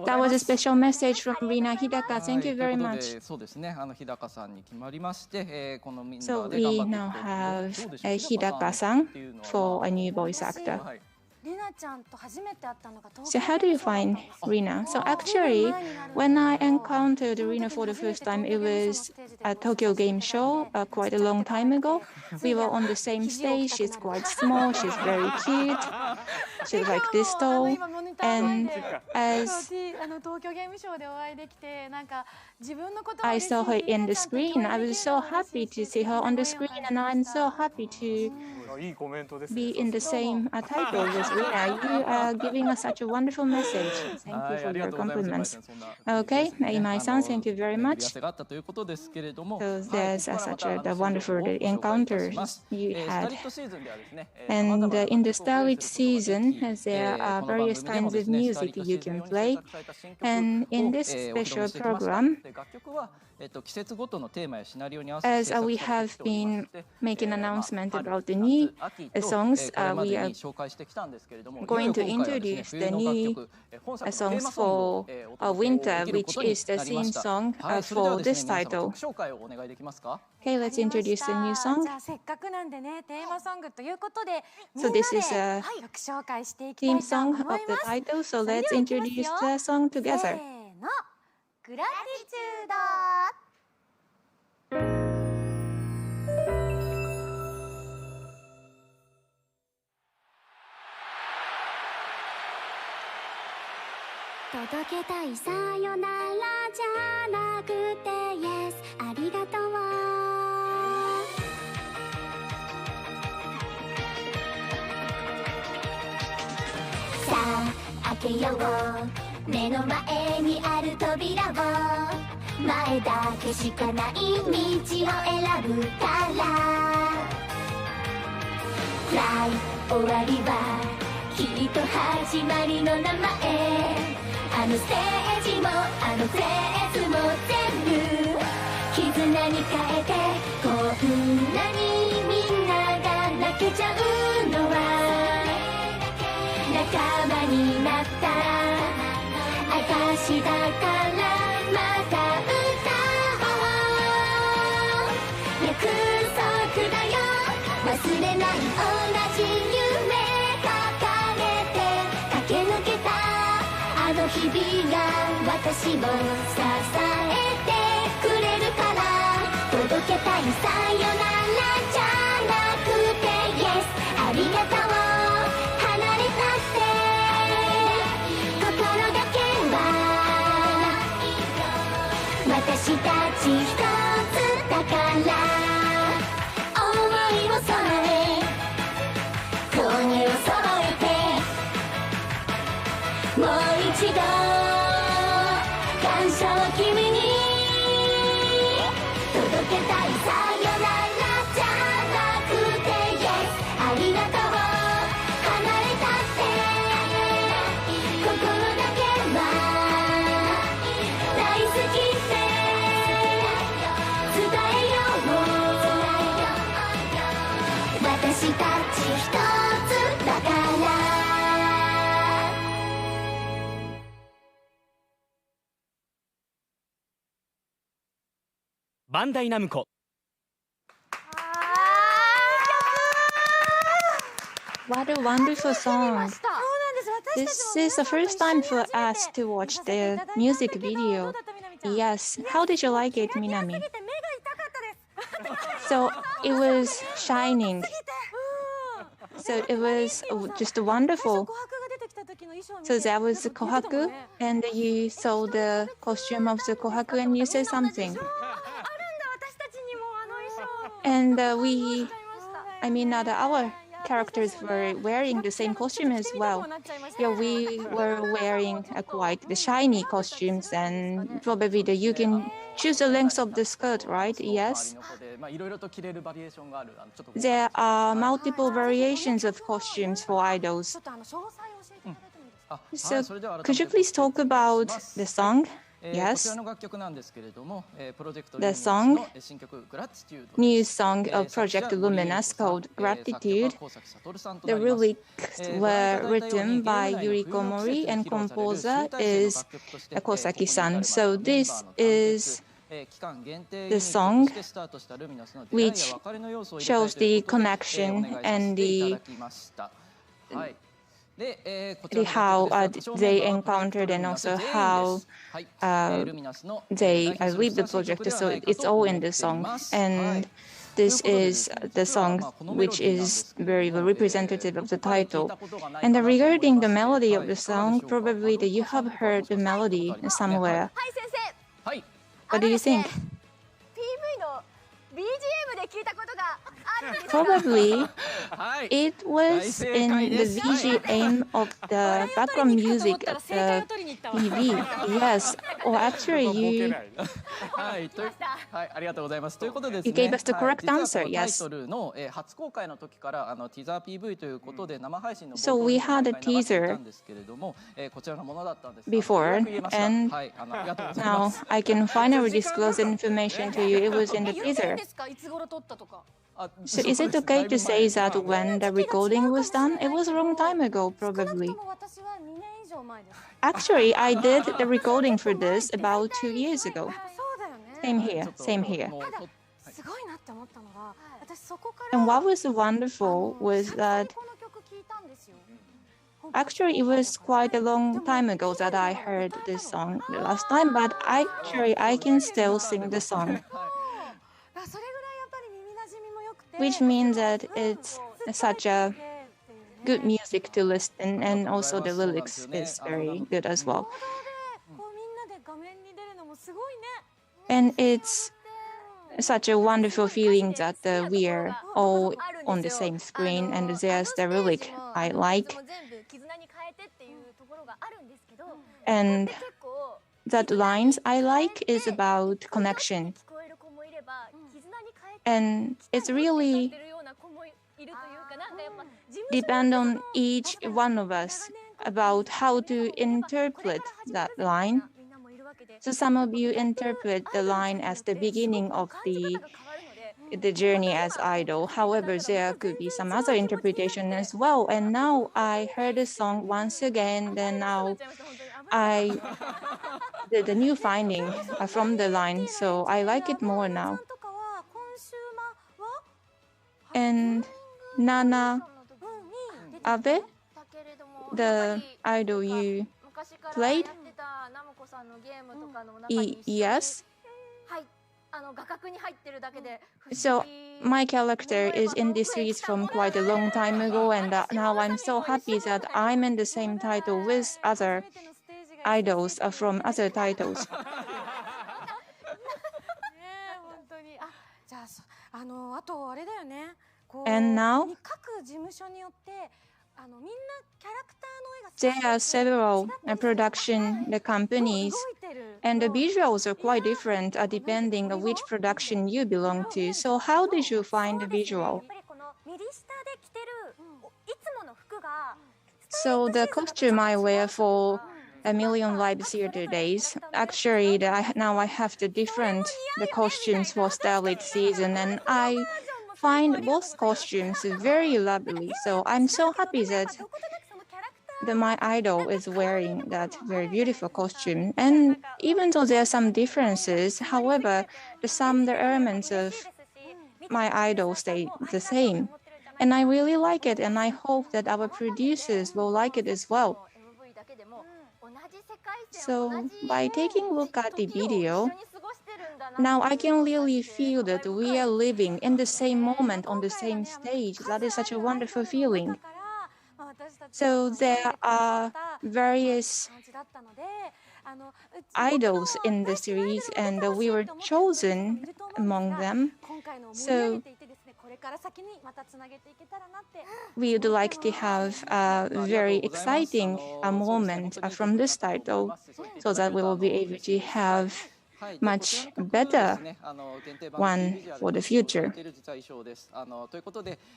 That was a special message from Rina Hidaka. Thank you very much. So we now have Hidaka-san for a new voice actor. So how do you find Rina? So actually, when I encountered Rina for the first time, it was at Tokyo Game Show quite a long time ago. We were on the same stage. She's quite small. She's very cute. She's like this tall. And as I saw her in the screen, I was so happy to see her on the screen, and I'm so happy to be in the same title with Rina. You are giving us such a wonderful message. Thank you for your compliments. Okay, Imai-san, thank you very much. So there's such a wonderful encounter you had. And in the Starlet season, there are various kinds of music you can play. And in this special program, as we have been making an announcement about the new songs, we are going to introduce the new songs for winter, which is the theme song for this title. Okay, let's introduce the new song. So this is a theme song of the title, so let's introduce the song together. Gratitude. 届けたいさよならじゃなくて Yes ありがとうさあ開けよう目の前にある扉を前だけしかない道を選ぶからフライ終わりはきっと始まりの名前あのステージもあのフレーズも全部絆に変えてこんなにみんなが泣けちゃうのは仲間になった証だからまた歌おう約束だよ忘れない同じ夢掲げて駆け抜けたあの日々が私を支えてくれるから届けたいさよならじゃなくて Yes ありがとう離れたって心だけは私たち一つだから想いを揃え声を揃えてもう一度感謝を君に届けたいさよならじゃなくて Yes ありがとう離れたって心だけは大好きって伝えよう私たち一つだからバンダイナムコ What a wonderful song. This is the first time for us to watch the music video. Yes. How did you like it, Minami? So it was shining. So it was just wonderful. So there was the kohaku, and you saw the costume of the kohaku, and you said something. And our characters were wearing the same costume as well. Yeah, we were wearing quite the shiny costumes, and probably you can choose the length of the skirt, right? Yes. There are multiple variations of costumes for idols. So could you please talk about the song Yes. The song, new song of Project Luminous called Gratitude. The lyrics were written by Yuri Komori and composer is Kosaki-san. So this is the song which shows the connection and how they encountered and also how they lead the project. So it's all in the song. And this is the song which is very representative of the title. And regarding the melody of the song, probably that you have heard the melody somewhere. What do you think? Probably it was in the BGM of the background music of the TV. Yes, or actually you gave us the correct answer, yes. So we had a teaser before, and now I can finally disclose information to you. It was in the teaser. So is it okay to say that when the recording was done? It was a long time ago, probably. Actually, I did the recording for this about 2 years ago. Same here, same here. And what was wonderful was that actually it was quite a long time ago that I heard this song the last time, but actually I can still sing the song. Which means that it's such a good music to listen, and also the lyrics is very good as well. And it's such a wonderful feeling that we are all on the same screen, and there's the lyric I like. And that lines I like is about connection. And it's really depend on each one of us about how to interpret that line. So some of you interpret the line as the beginning of the journey as idol. However, there could be some other interpretation as well. And now I heard the song once again, then now I did a new finding from the line, so I like it more now. And Nana Abe, the idol you played? Yes. So my character is in this series from quite a long time ago, and now I'm so happy that I'm in the same title with other idols from other titles. And now there are several production companies, and the visuals are quite different depending on which production you belong to. So how did you find the visual? So the costume I wear for a million live theater days, actually now I have the costumes for Starlit season, and I find both costumes very lovely. So I'm so happy that my idol is wearing that very beautiful costume. And even though there are some differences, however, the elements of my idol stay the same. And I really like it, and I hope that our producers will like it as well. So by taking a look at the video, now I can really feel that we are living in the same moment on the same stage. That is such a wonderful feeling. So there are various idols in the series, and we were chosen among them. So we would like to have a very exciting moment from this title, so that we will be able to have much better one for the future.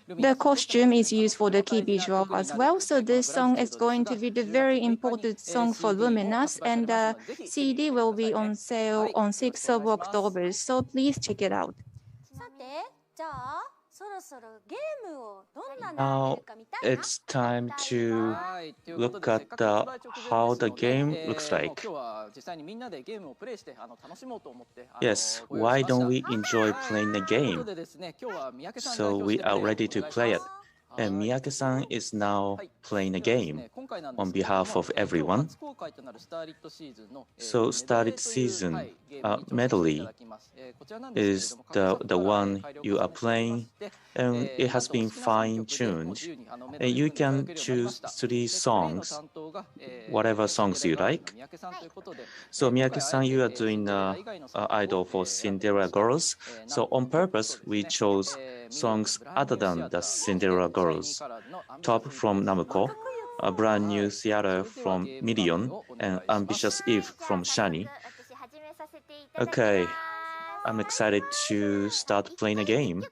The costume is used for the key visual as well, so this song is going to be the very important song for Luminous, and the CD will be on sale on 6th of October, so please check it out. Now it's time to look at how the game looks like. Yes, why don't we enjoy playing the game? So we are ready to play it. And Miyake-san is now playing a game on behalf of everyone. So Starlit Season medley is the one you are playing, and it has been fine-tuned. And you can choose 3 songs, whatever songs you like. So Miyake-san, you are doing idol for Cinderella Girls. So on purpose, we chose songs other than the Cinderella Girls. Top from Namco, a brand new theater from Million, and Ambitious Eve from Shani. Okay, I'm excited to start playing a game.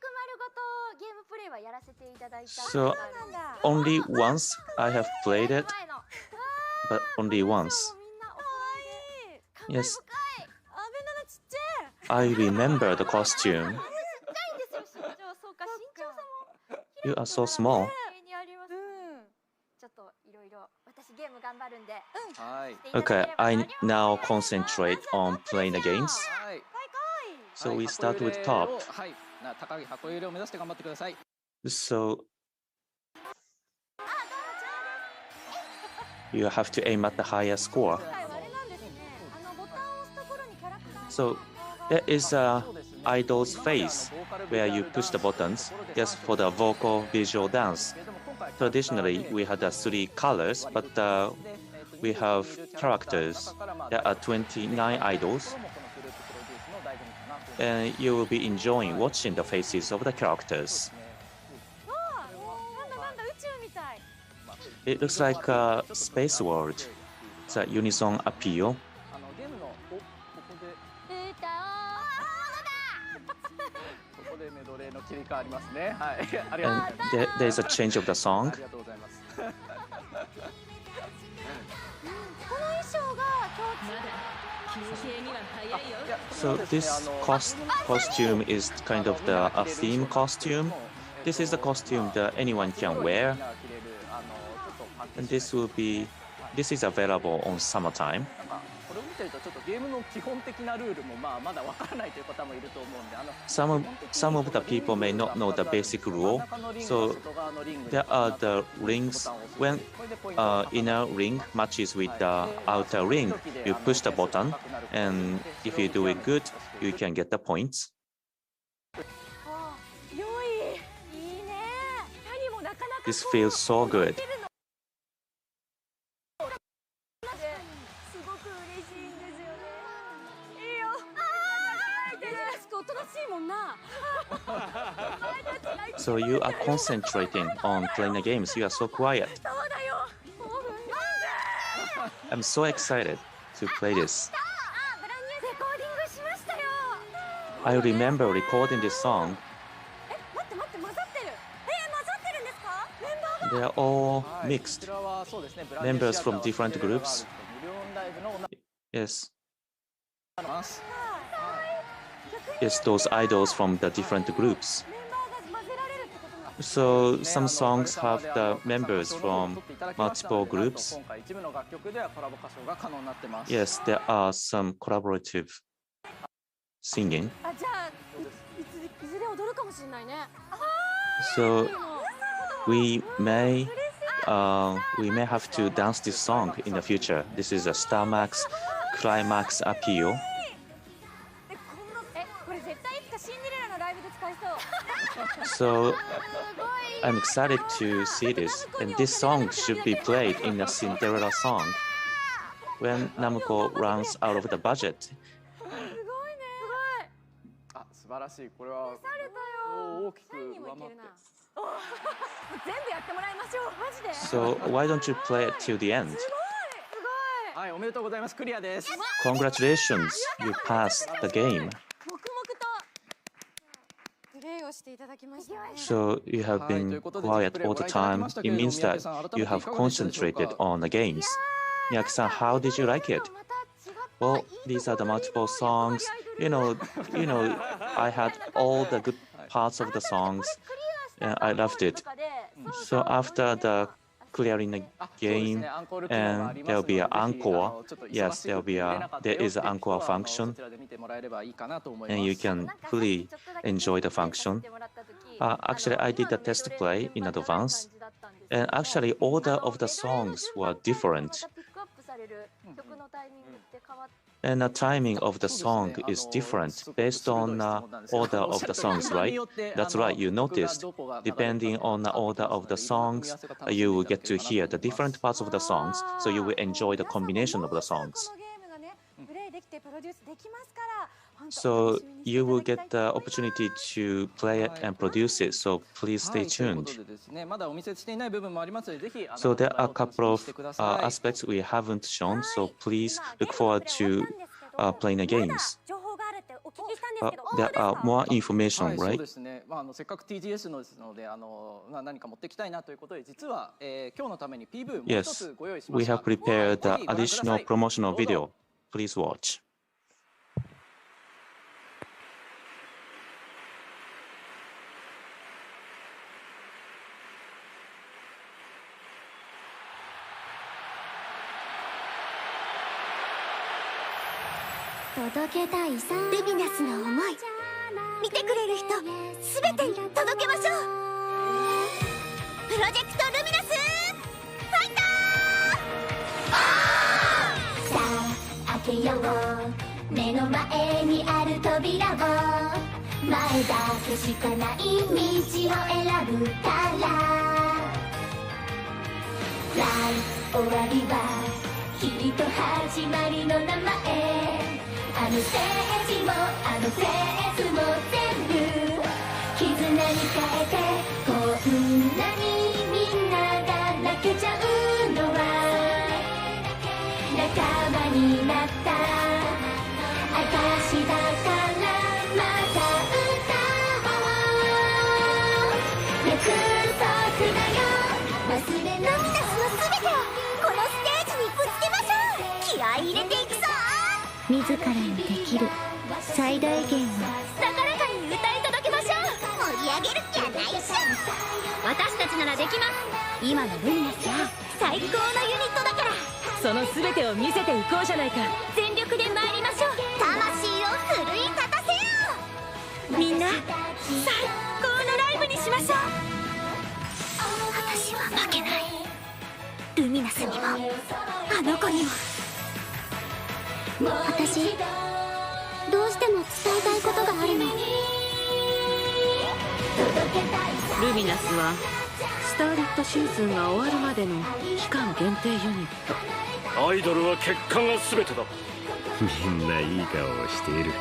So only once I have played it, but only once. Yes, I remember the costume. You are so small. Okay, I now concentrate on playing the games. So we start with top. So you have to aim at the higher score. So there is a idol's face where you push the buttons. Yes, for the vocal visual dance. Traditionally, we had 3 colors, but we have characters. There are 29 idols. And you will be enjoying watching the faces of the characters. It looks like a space world. It's a unison appeal. And there's a change of the song. So this costume is kind of a theme costume. This is a costume that anyone can wear. And this is available on summertime. Some of the people may not know the basic rule. So there are the rings. When inner ring matches with the outer ring, you push the button, and if you do it good, you can get the points. This feels so good. So you are concentrating on playing the games. You are so quiet. I'm so excited to play this. I remember recording this song. They are all mixed. Members from different groups. Yes. Yes, those idols from the different groups. So some songs have the members from multiple groups. Yes, there are some collaborative singing. So we may have to dance this song in the future. This is a Star Max Climax appeal. So I'm excited to see this, and this song should be played in a Cinderella song when Namco runs out of the budget. So why don't you play it till the end? Congratulations, you passed the game. So you have been quiet all the time. It means that you have concentrated on the games. Miyaki-san, how did you like it? Well, these are the multiple songs. I had all the good parts of the songs. I loved it. So after the clearing the game, and there'll be an encore. Yes, there is an encore function, and you can fully enjoy the function. Actually, I did the test play in advance, and actually, order of the songs were different. And the timing of the song is different based on order of the songs, right? That's right, you noticed. Depending on the order of the songs, you will get to hear the different parts of the songs, so you will enjoy the combination of the songs. So you will get the opportunity to play it and produce it, so please stay tuned. So there are a couple of aspects we haven't shown, so please look forward to playing the games. There are more information, right? Yes, we have prepared the additional promotional video. Please watch.ルミナスの思い、見てくれる人すべてに届けましょう。プロジェクトルミナスファイター。さあ開けよう、目の前にある扉を、前だけしかない道を選ぶからライ終わりはきっと始まりの名前、あのステージもあのフェーズも全部絆に変えて、こんなにみんなが泣けちゃうのは仲間になった証だからまた歌おう。約束だよ、忘れないルミナスの全てをこのステージにぶつけましょう。気合い入れていくぞ。自らにできる最大限を高らかに歌い届けましょう。盛り上げるっきゃないっしょ。私たちならできます。今のルミナスは最高のユニットだから、その全てを見せていこうじゃないか。全力で参りましょう。魂を奮い立たせよう。みんな最高のライブにしましょう。私は負けない。ルミナスにもあの子にも。私どうしても伝えたいことがあるの。ルミナスはスターリットシーズンが終わるまでの期間限定ユニット。アイドルは結果が全てだ。みんないい顔をしている。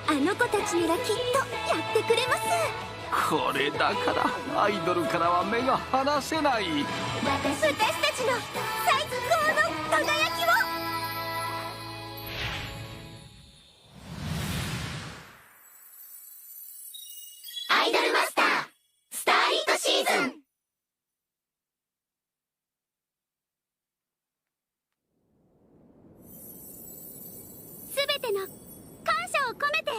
あの子たちならきっとやってくれます。これだからアイドルからは目が離せない。私たちの最高の輝きを。アイドルマスタースターリットシーズン。すべての感謝を込めて。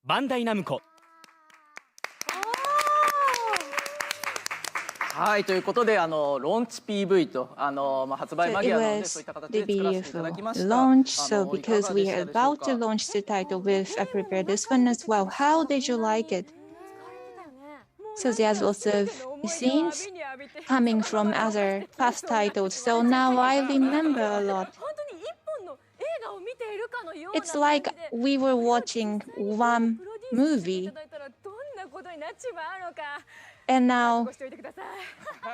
バンダイナムコ。はい、ということでローンチ PV と発売間際なのでそういった形で作らせていただきました。Launch, so because we are about to launch the title with I prepared this one as well. How did you like it? So there's lots of scenes coming from other past titles. So now I remember a lot. 映画を見ているかのよ It's like we were watching one movie. And now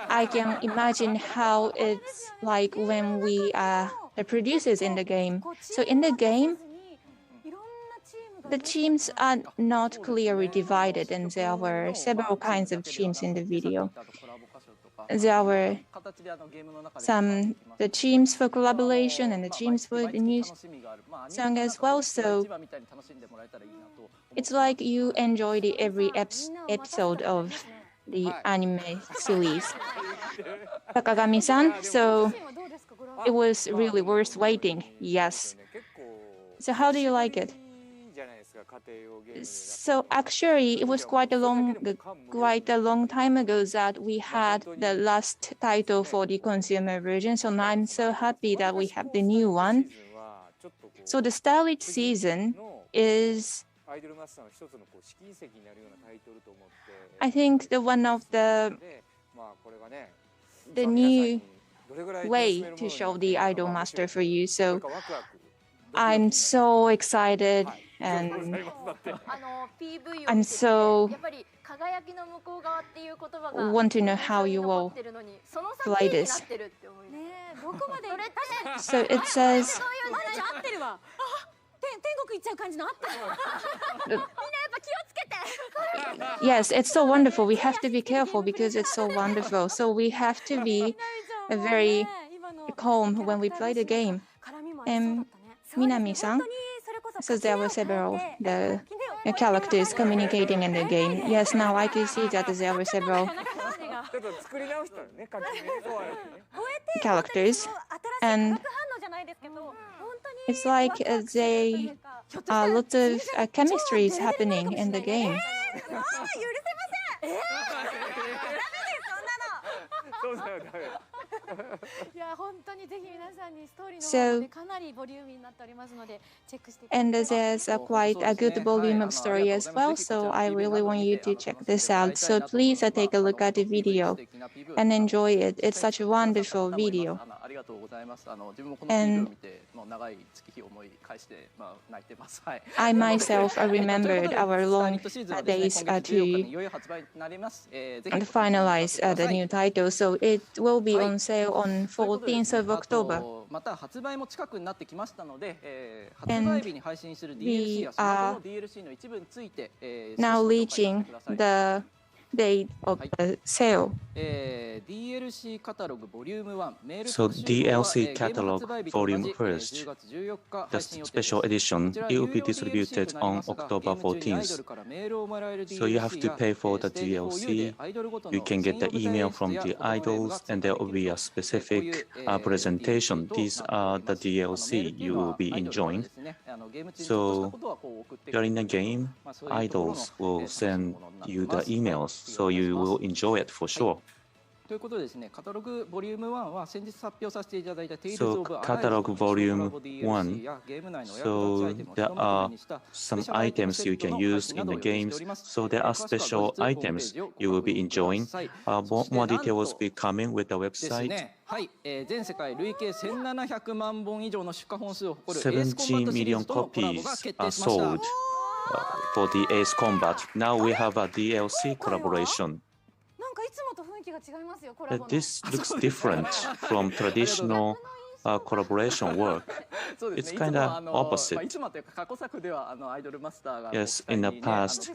I can imagine how it's like when we are the producers in the game. So in the game, the teams are not clearly divided, and there were several kinds of teams in the video. There were the teams for collaboration and the teams for the new song as well. So it's like you enjoy every episode of the anime series. Takagami-san, so it was really worth waiting. Yes. So how do you like it? So actually, it was quite a long time ago that we had the last title for the consumer version. So now I'm so happy that we have the new one. So the Starlit season is, I think, the one of the new way to show the Idol Master for you. So I'm so excited. And I'm so want to know how you will play this. So it says, yes, it's so wonderful. We have to be careful because it's so wonderful. So we have to be very calm when we play the game. And Minami-san, so there were several the characters communicating in the game. Yes, now I can see that there were several characters, and it's like they lots of chemistry is happening in the game. So, and there's quite a good volume of story as well, so I really want you to check this out. So please take a look at the video and enjoy it. It's such a wonderful video. And I myself remembered our long days to finalize the new title, so it will be on sale on 14th of October. And we are now reaching the date of the sale. So DLC catalog volume 1st, the special edition, it will be distributed on October 14th. So you have to pay for the DLC. You can get the email from the idols, and there will be a specific presentation. These are the DLC you will be enjoying. So during the game, idols will send you the emails, so you will enjoy it for sure. So catalog volume 1, so there are some items you can use in the games. So there are special items you will be enjoying. More details will be coming with the website. 17 million copies are sold for the Ace Combat. Now we have a DLC collaboration. This looks different from traditional collaboration work. It's kind of opposite. Yes, in the past,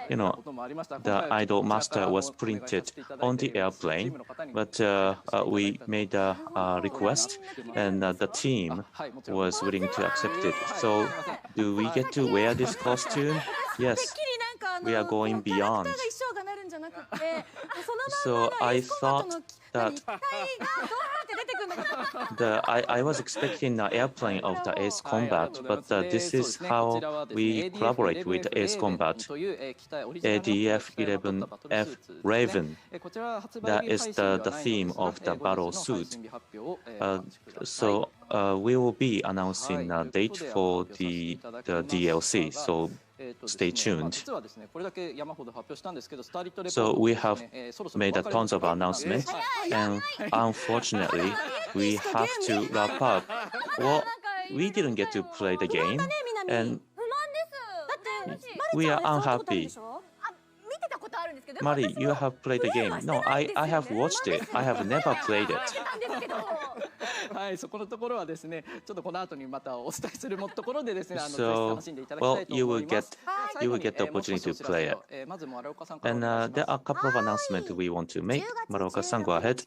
the Idol Master was printed on the airplane, but we made a request, and the team was willing to accept it. So, do we get to wear this costume? Yes, we are going beyond. So I thought that I was expecting an airplane of the Ace Combat, but this is how we collaborate with Ace Combat. ADF-11F Raven. That is the theme of the battle suit. So we will be announcing a date for the DLC. So stay tuned. So we have made tons of announcements, and unfortunately, we have to wrap up. Well, we didn't get to play the game. and we are unhappy. Mari, you have played the game. No, I have watched it. I have never played it. はい、そこのところはですね、ちょっとこの後にまたお伝えするところでですね、ぜひ So, 楽しんでいただきたいと思います。 you will get the opportunity to play it. まず丸岡さんから And there are a couple of announcements we want to make. Maruoka-san, go ahead.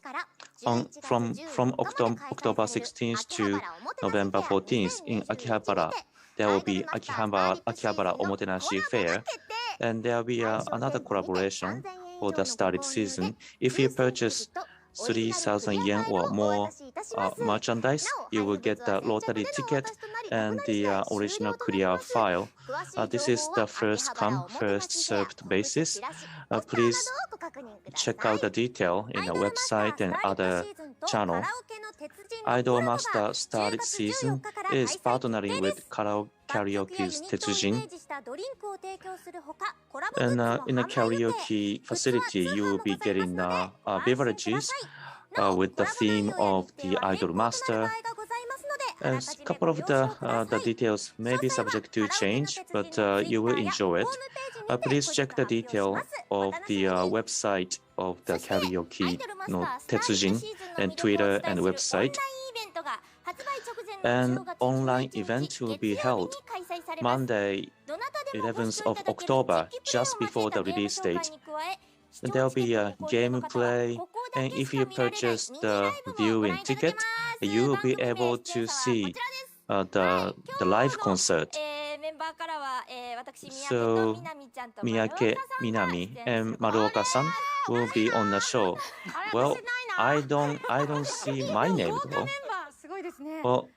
From October 16th to November 14th in Akihabara, there will be Akihabara Omotenashi Fair. And there will be another collaboration for the started season. If you purchase 3,000 yen or more merchandise, you will get the lottery ticket and the original clear file. This is the first come, first served basis. Please check out the detail in the website and other channel. Idol Master started season is partnering with Karaoke's Tetsujin. And in a karaoke facility, you will be getting beverages with the theme of the Idol Master. A couple of the details may be subject to change, but you will enjoy it. Please check the detail of the website of the karaoke Tetsujin and Twitter and website. An online event will be held Monday, 11th of October, just before the release date. There will be a gameplay, and if you purchase the viewing ticket, you will be able to see the live concert. So Miyake, Minami, and Maruoka-san will be on the show. Well, I don't see my name though. Well,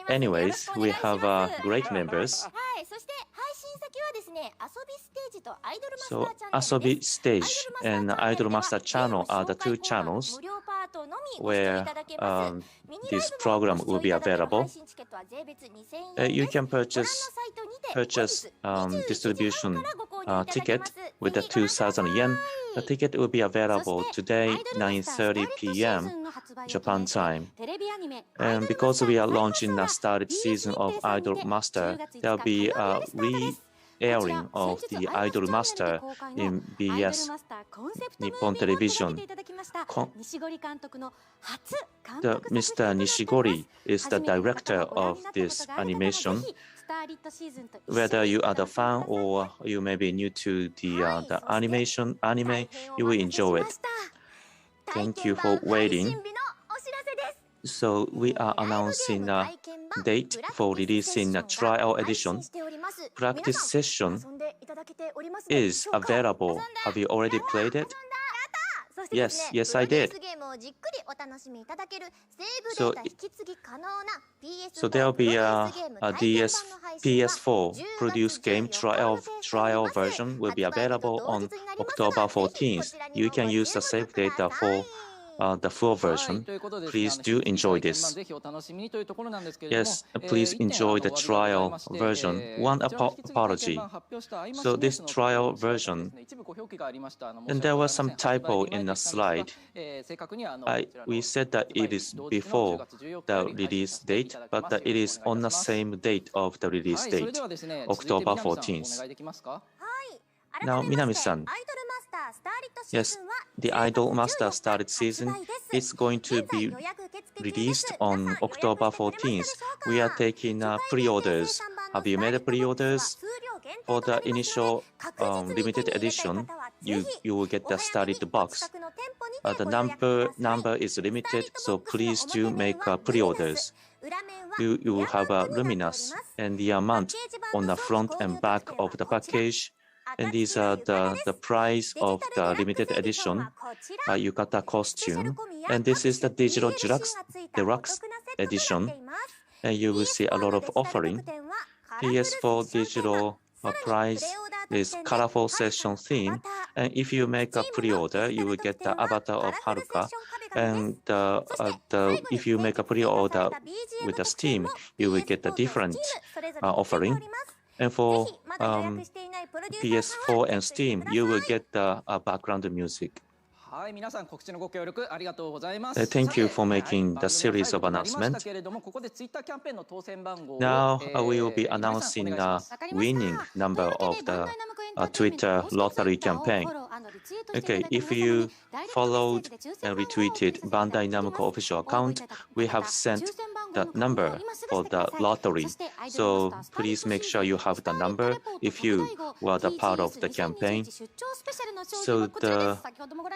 anyways, we have great members. So Asobi Stage and Idol Master Channel are the two channels where this program will be available. You can purchase distribution ticket with the 2,000 yen. The ticket will be available today, 9:30 p.m. Japan time. And because we are launching the started season of Idol Master, there will be a re-airing of the Idol Master in BS Nippon Television. Mr. Nishigori is the director of this animation. Whether you are the fan or you may be new to the anime, you will enjoy it. Thank you for waiting. So we are announcing a date for releasing a trial edition. Practice session is available. Have you already played it? Yes, I did. So there will be a PS4 produced game trial version will be available on October 14th. You can use the save data for the full version. Please do enjoy this. Yes, please enjoy the trial version. One apology. So this trial version, and there was some typo in the slide. We said that it is before the release date, but it is on the same date of the release date, October 14th. Now, Minami-san. Yes, the Idol Master started season is going to be released on October 14th. We are taking pre-orders. Have you made pre-orders? For the initial limited edition, you will get the started box. The number is limited, so please do make pre-orders. You will have a luminous and the amount on the front and back of the package. And these are the price of the limited edition yukata costume. And this is the digital deluxe edition. And you will see a lot of offering. PS4 digital price is colorful session theme. And if you make a pre-order, you will get the avatar of Haruka. And if you make a pre-order with the Steam, you will get a different offering. And for PS4 and Steam, you will get the background music. はい、皆さん告知のご協力ありがとうございます。 Thank you for making the series of announcements. Now we will be announcing the winning number of the Twitter lottery campaign. Okay, if you followed and retweeted Bandai Namco official account, we have sent the number for the lottery. So please make sure you have the number if you were the part of the campaign. So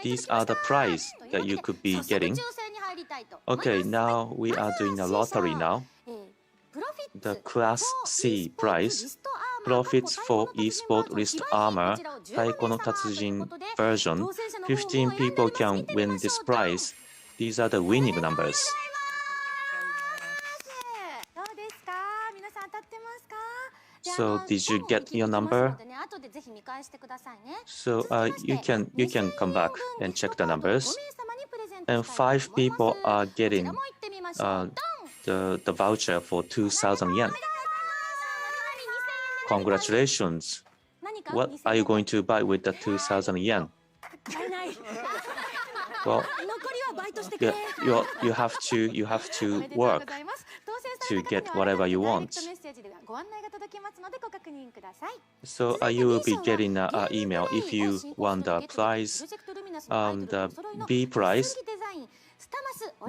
these are the prize that you could be getting. Okay, now we are doing a lottery now. The Class C prize, profits for eSport wrist armor, Taiko no Tatsujin version. 15 people can win this prize. These are the winning numbers. So did you get your number? So you can come back and check the numbers. And 5 people are getting the voucher for 2,000 yen. Congratulations. What are you going to buy with the 2,000 yen? Well, you have to work to get whatever you want. So you will be getting an email if you won the prize, the B prize,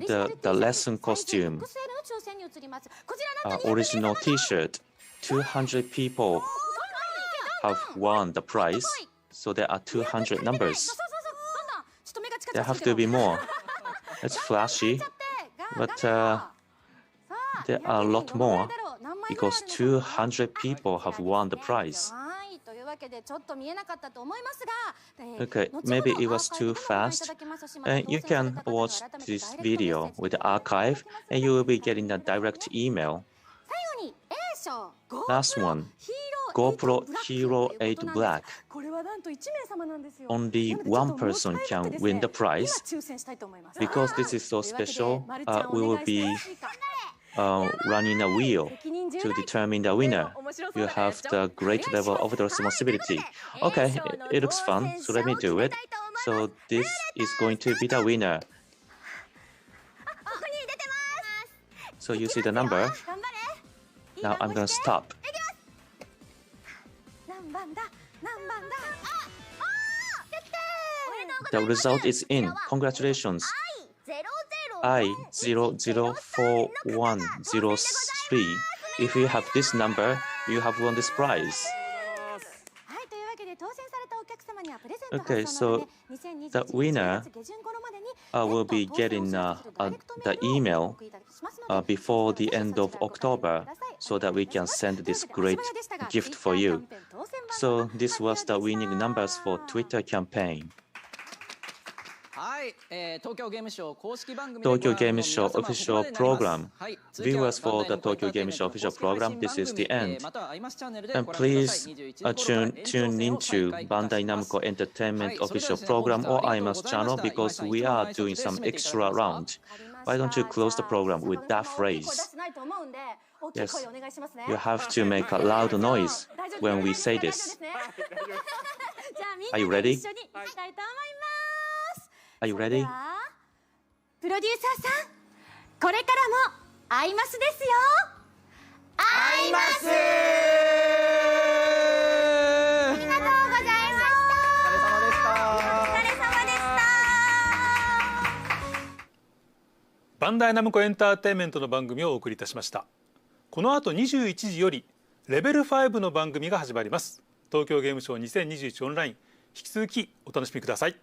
the lesson costume, original T-shirt. 200 people have won the prize, so there are 200 numbers. There have to be more. It's flashy, but there are a lot more because 200 people have won the prize. Okay, maybe it was too fast. You can watch this video with the archive and you will be getting a direct email. Last one, GoPro Hero 8 Black. Only one person can win the prize. Because this is so special, we will be running a wheel to determine the winner. You have the great level of the responsibility. Okay, it looks fun, so let me do it. So this is going to be the winner. So you see the number. Now I'm gonna stop. The result is in. Congratulations. I004103. If you have this number, you have won this prize. Okay, so the winner will be getting the email before the end of October so that we can send this great gift for you. So this was the winning numbers for Twitter campaign. Tokyo Game Show official program. Viewers for the Tokyo Game Show official program, this is the end. And please tune into Bandai Namco Entertainment official program or IMAS channel because we are doing some extra round. Why don't you close the program with that phrase? Yes, you have to make a loud noise when we say this. Are you ready? Are you ready? プロデューサーさん、これからもアイマスですよ。アイマス。ありがとうございました。お疲れ様でした。お疲れ様でした。バンダイナムコエンターテインメントの番組をお送りいたしました。この後21時よりレベル5の番組が始まります。東京ゲームショウ2021オンライン、引き続きお楽しみください。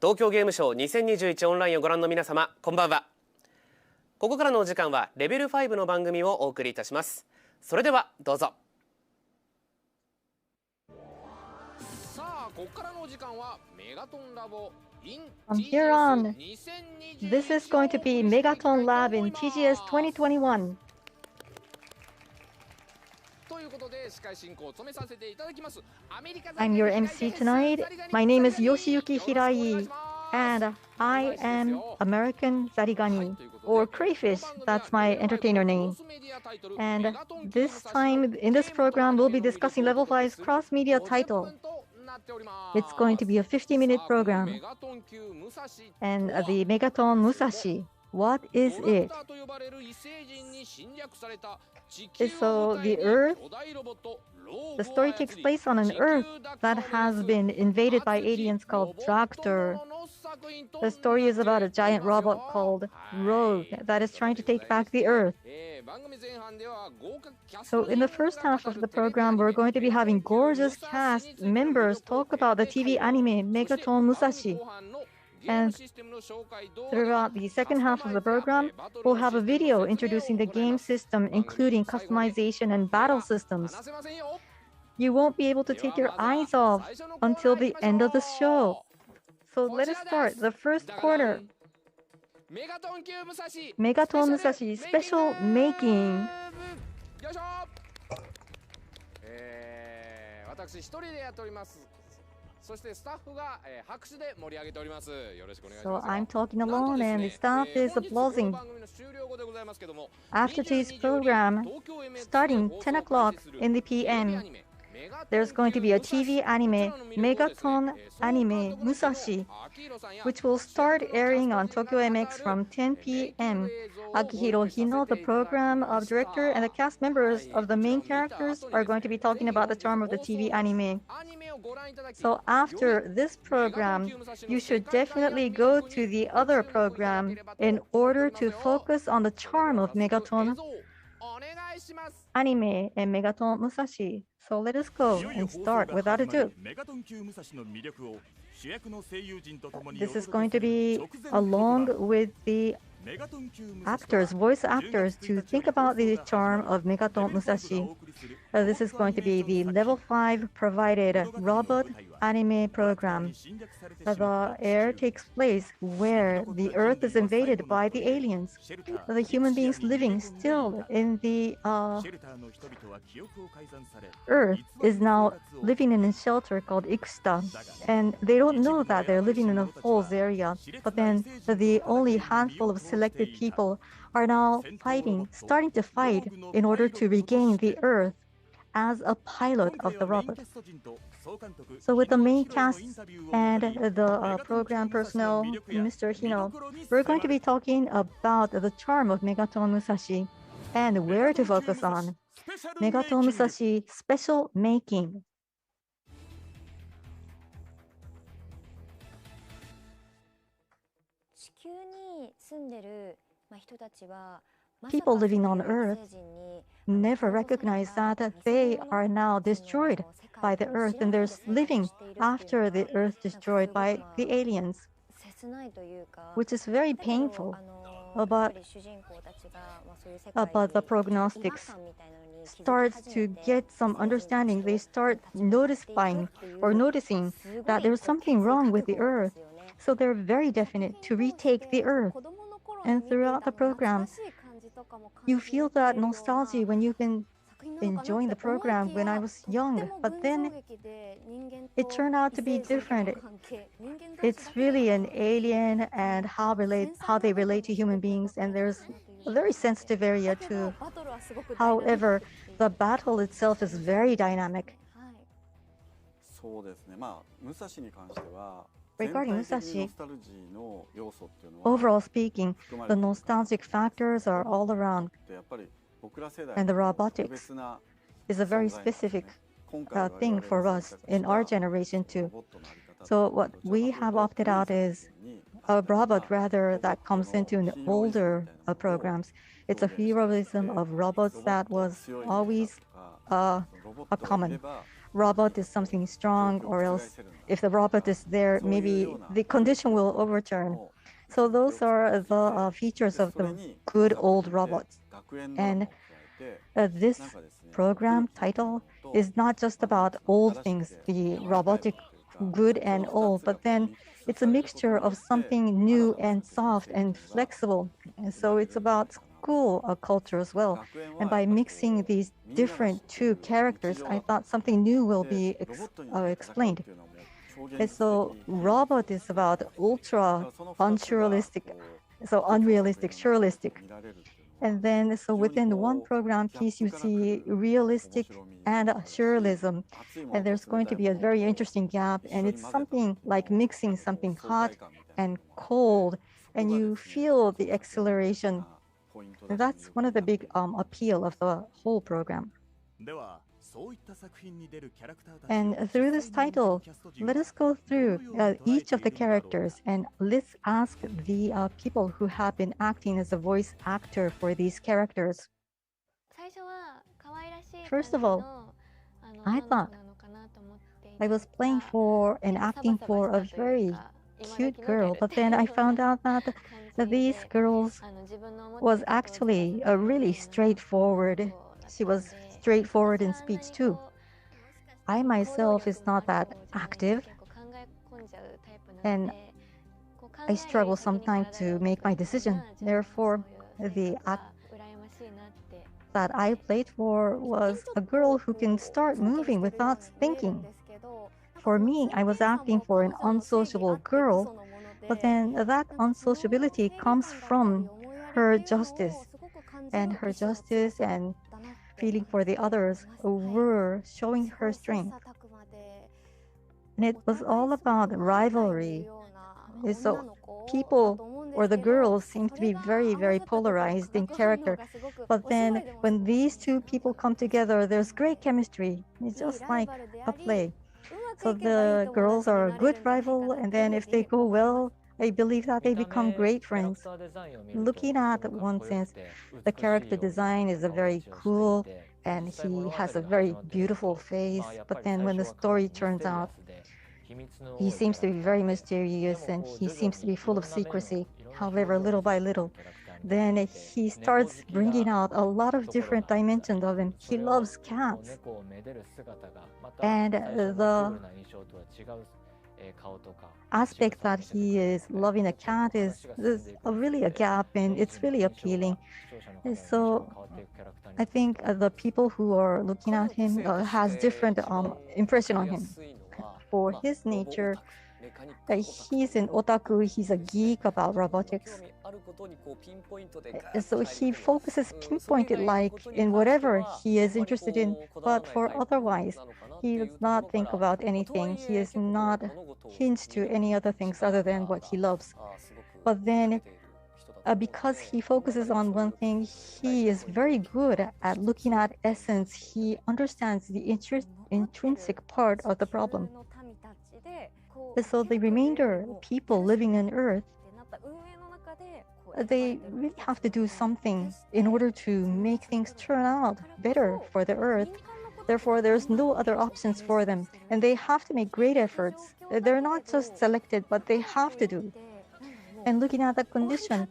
東京ゲームショウ2021オンラインをご覧の皆様、こんばんは。ここからのお時間はレベル5の番組をお送りいたします。それではどうぞ。さあ、ここからのお時間はメガトンラボ From here on, this is going to be Megaton Lab in TGS 2021. I'm your MC tonight. My name is Yoshiyuki Hirai, and I am American Zarigani, or Crayfish, that's my entertainer name. And this time, in this program, we'll be discussing Level 5's cross-media title. It's going to be a 50-minute program. And the Megaton Musashi, what is it? So the Earth, the story takes place on an Earth that has been invaded by aliens called Tractor. The story is about a giant robot called Rogue that is trying to take back the Earth. So in the first half of the program, we're going to be having gorgeous cast members talk about the TV anime Megaton Musashi. And throughout the second half of the program, we'll have a video introducing the game system, including customization and battle systems. You won't be able to take your eyes off until the end of the show. So let us start the first quarter. Megaton Musashi special making. So I'm talking alone and the staff is applauding. After today's program, starting 10 o'clock in the PM, there's going to be a TV anime, Megaton Anime Musashi, which will start airing on Tokyo MX from 10 p.m. Akihiro Hino, the program director, and the cast members of the main characters are going to be talking about the charm of the TV anime. So after this program, you should definitely go to the other program in order to focus on the charm of Megaton Anime and Megaton Musashi. So let us go and start without ado. This is going to be along with the actors, voice actors, to think about the charm of Megaton Musashi. This is going to be the Level 5 provided robot anime program. The air takes place where the Earth is invaded by the aliens. The human beings living still in the Earth is now living in a shelter called Ixta, and they don't know that they're living in a false area. But then the only handful of selected people are now starting to fight in order to regain the Earth as a pilot of the robot. So with the main cast and the program personnel, Mr. Hino, we're going to be talking about the charm of Megaton Musashi and where to focus on. Megaton Musashi special making. People living on Earth never recognize that they are now destroyed by the Earth and they're living after the Earth destroyed by the aliens, which is very painful. But the prognostics starts to get some understanding. They start noticing that there's something wrong with the Earth. So they're very definite to retake the Earth. And throughout the program, you feel that nostalgia when you've been enjoying the program when I was young, but then it turned out to be different. It's really an alien and how they relate to human beings, and there's a very sensitive area too. However, the battle itself is very dynamic. Regarding Musashi, overall speaking, the nostalgic factors are all around, and the robotics is a very specific thing for us in our generation too. So what we have opted out is a robot rather that comes into an older programs. It's a heroism of robots that was always a common. Robot is something strong, or else if the robot is there, maybe the condition will overturn. So those are the features of the good old robots. And this program title is not just about old things, the robotic good and old, but then it's a mixture of something new and soft and flexible. And so it's about school culture as well. And by mixing these different two characters, I thought something new will be explained. And so robot is about ultra unsurrealistic, so unrealistic, surrealistic. And then, so within one program piece, you see realistic and surrealism. And there's going to be a very interesting gap. And it's something like mixing something hot and cold. And you feel the acceleration. And that's one of the big appeal of the whole program. And through this title, let us go through each of the characters and let's ask the people who have been acting as a voice actor for these characters. First of all, I thought I was playing for and acting for a very cute girl, but then I found out that these girls was actually really straightforward. She was straightforward in speech too. I myself is not that active, and I struggle sometimes to make my decision. Therefore, the act that I played for was a girl who can start moving without thinking. For me, I was acting for an unsociable girl, but then that unsociability comes from her justice, and feeling for the others were showing her strength. And it was all about rivalry. So people or the girls seem to be very, very polarized in character. But then when these two people come together, there's great chemistry. It's just like a play. So the girls are a good rival, and then if they go well, I believe that they become great friends. Looking at one sense, the character design is a very cool, and he has a very beautiful face. But then when the story turns out, he seems to be very mysterious, and he seems to be full of secrecy. However, little by little, then he starts bringing out a lot of different dimensions of him. He loves cats. And the aspect that he is loving a cat is really a gap, and it's really appealing. And so I think the people who are looking at him has different impression on him. For his nature, he's an otaku, he's a geek about robotics. So he focuses pinpointed like in whatever he is interested in, but for otherwise, he does not think about anything. He is not hinged to any other things other than what he loves. But then, because he focuses on one thing, he is very good at looking at essence. He understands the intrinsic part of the problem. So the remainder people living on Earth, they really have to do something in order to make things turn out better for the Earth. Therefore, there's no other options for them, and they have to make great efforts. They're not just selected, but they have to do. And looking at the condition,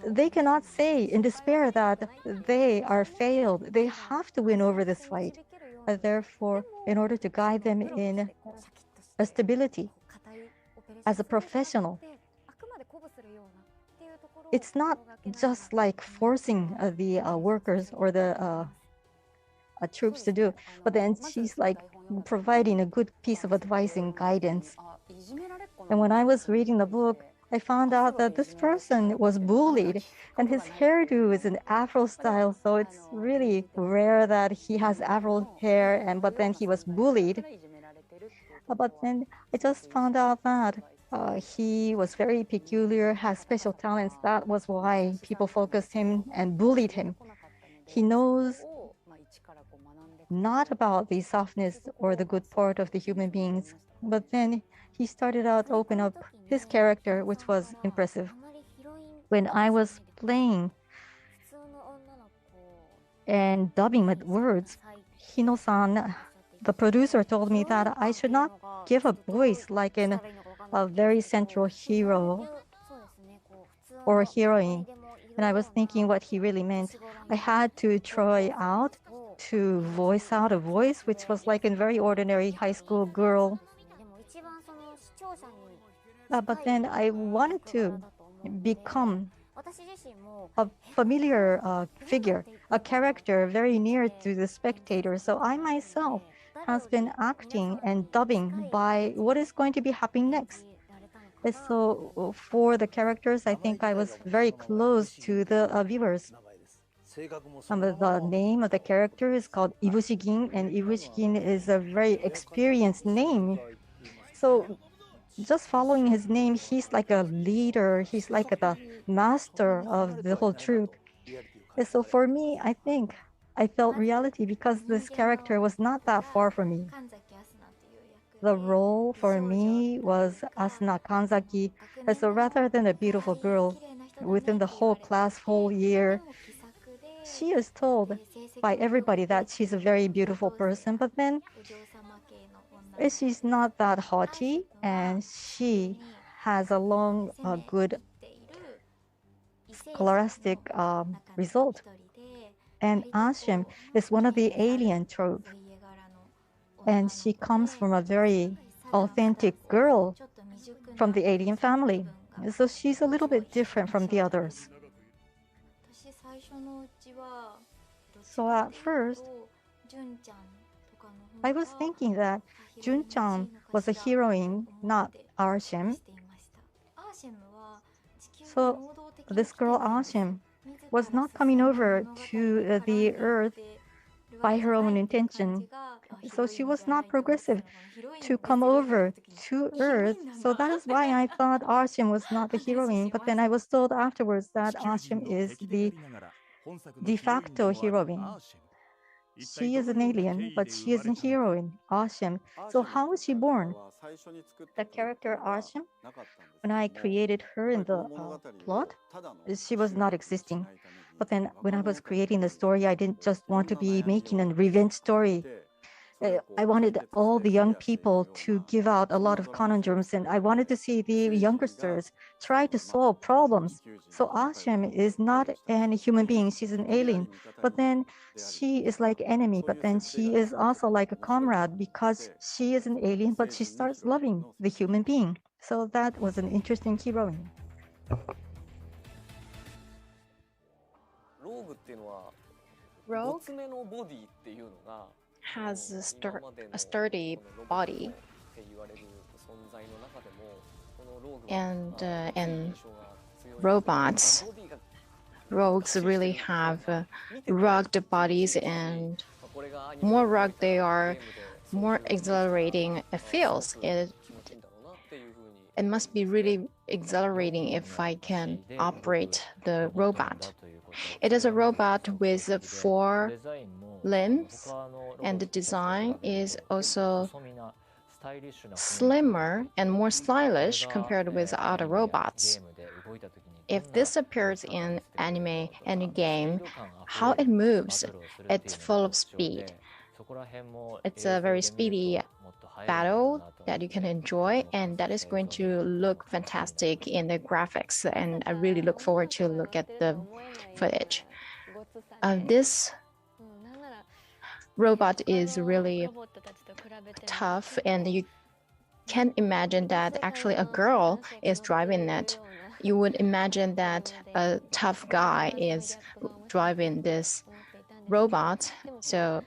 they cannot say in despair that they are failed. They have to win over this fight. Therefore, in order to guide them in a stability as a professional, it's not just like forcing the workers or the troops to do, but then she's like providing a good piece of advice and guidance. And when I was reading the book, I found out that this person was bullied, and his hairdo is an afro style, so it's really rare that he has afro hair, but then he was bullied. But then I just found out that he was very peculiar, has special talents. That was why people focused him and bullied him. He knows not about the softness or the good part of the human beings, but then he started out to open up his character, which was impressive. When I was playing and dubbing with words, Hino-san the producer told me that I should not give a voice like in a very central hero or heroine. And I was thinking what he really meant. I had to try out to voice out a voice which was like a very ordinary high school girl. But then I wanted to become a familiar figure, a character very near to the spectator. So I myself has been acting and dubbing by what is going to be happening next. And so for the characters, I think I was very close to the viewers. The name of the character is called Ibushigin, and Ibushigin is a very experienced name. So just following his name, he's like a leader, he's like the master of the whole troop. And so for me, I think I felt reality because this character was not that far from me. The role for me was Asuna Kanzaki. And so rather than a beautiful girl within the whole class, whole year, she is told by everybody that she's a very beautiful person, but then she's not that haughty, and she has a long, good scholastic result. And Ashim is one of the alien trope, and she comes from a very authentic girl from the alien family. So she's a little bit different from the others. So at first, I was thinking that Jun-chan was a heroine, not Ashim. So this girl Ashim was not coming over to the Earth by her own intention. So she was not progressive to come over to Earth. So that is why I thought Ashim was not the heroine. But then I was told afterwards that Ashim is the de facto heroine. She is an alien, but she is a heroine, Ashim. So how was she born? The character Ashim, when I created her in the plot, she was not existing. But then when I was creating the story, I didn't just want to be making a revenge story. I wanted all the young people to give out a lot of conundrums, and I wanted to see the youngsters try to solve problems. So Ashim is not a human being, she's an alien. But then she is like enemy, but then she is also like a comrade because she is an alien, but she starts loving the human being. So that was an interesting heroine. Rogue has a sturdy body, and robots, rogues really have rugged bodies, and more rugged they are, more exhilarating it feels. It must be really exhilarating if I can operate the robot. It is a robot with 4 limbs, and the design is also slimmer and more stylish compared with other robots. If this appears in anime and game, how it moves, it's full of speed. It's a very speedy battle that you can enjoy, and that is going to look fantastic in the graphics, and I really look forward to look at the footage. This robot is really tough, and you can't imagine that actually a girl is driving it. You would imagine that a tough guy is driving this robot, so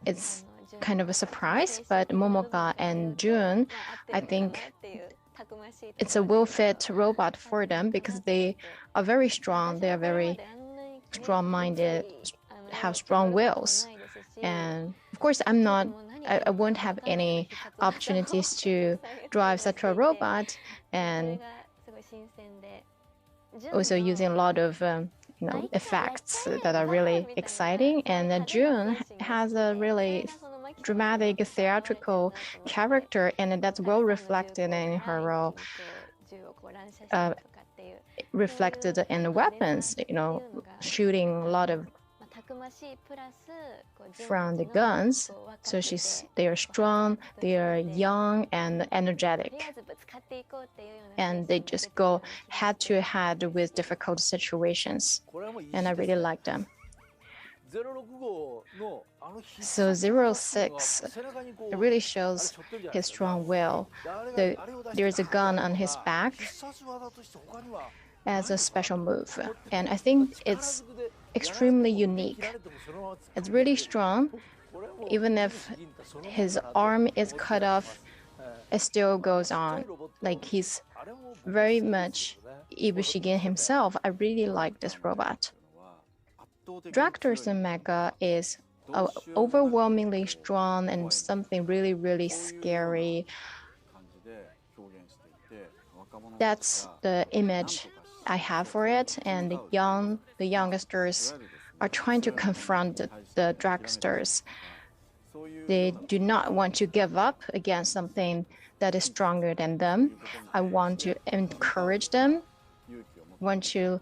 it's kind of a surprise. But Momoka and Jun, I think it's a well-fit robot for them because they are very strong, they are very strong-minded, have strong wills. And of course, I won't have any opportunities to drive such a robot, and also using a lot of effects that are really exciting. And June has a really dramatic, theatrical character, and that's well reflected in her role, reflected in the weapons, shooting a lot of from the guns. So they are strong, they are young and energetic. And they just go head to head with difficult situations. And I really like them. So 06 really shows his strong will. There's a gun on his back as a special move. And I think it's extremely unique. It's really strong. Even if his arm is cut off, it still goes on. Like he's very much Ibushigin himself. I really like this robot. Dragster's Mecha is overwhelmingly strong and something really, really scary. That's the image I have for it, and the youngsters are trying to confront the dragsters. They do not want to give up against something that is stronger than them. I want to encourage them, want to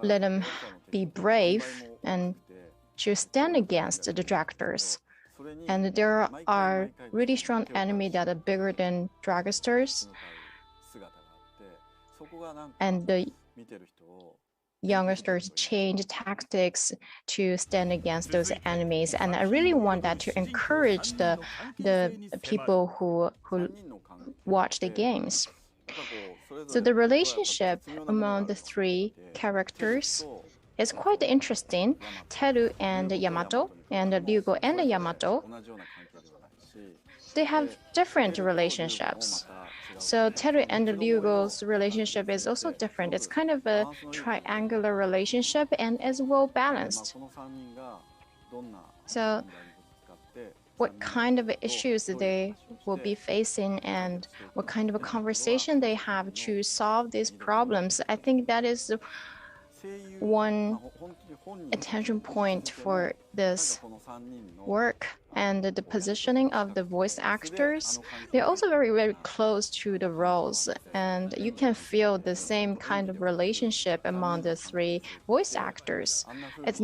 let them be brave and to stand against the dragsters. And there are really strong enemies that are bigger than dragsters. And the youngsters change tactics to stand against those enemies. And I really want that to encourage the people who watch the games. So the relationship among the three characters is quite interesting. Teru and Yamato, and Ryugo and Yamato, they have different relationships. So Teru and Ryugo's relationship is also different. It's kind of a triangular relationship and is well balanced. So what kind of issues they will be facing and what kind of a conversation they have to solve these problems, I think that is one attention point for this work. And the positioning of the voice actors, they're also very, very close to the roles, and you can feel the same kind of relationship among the three voice actors. It's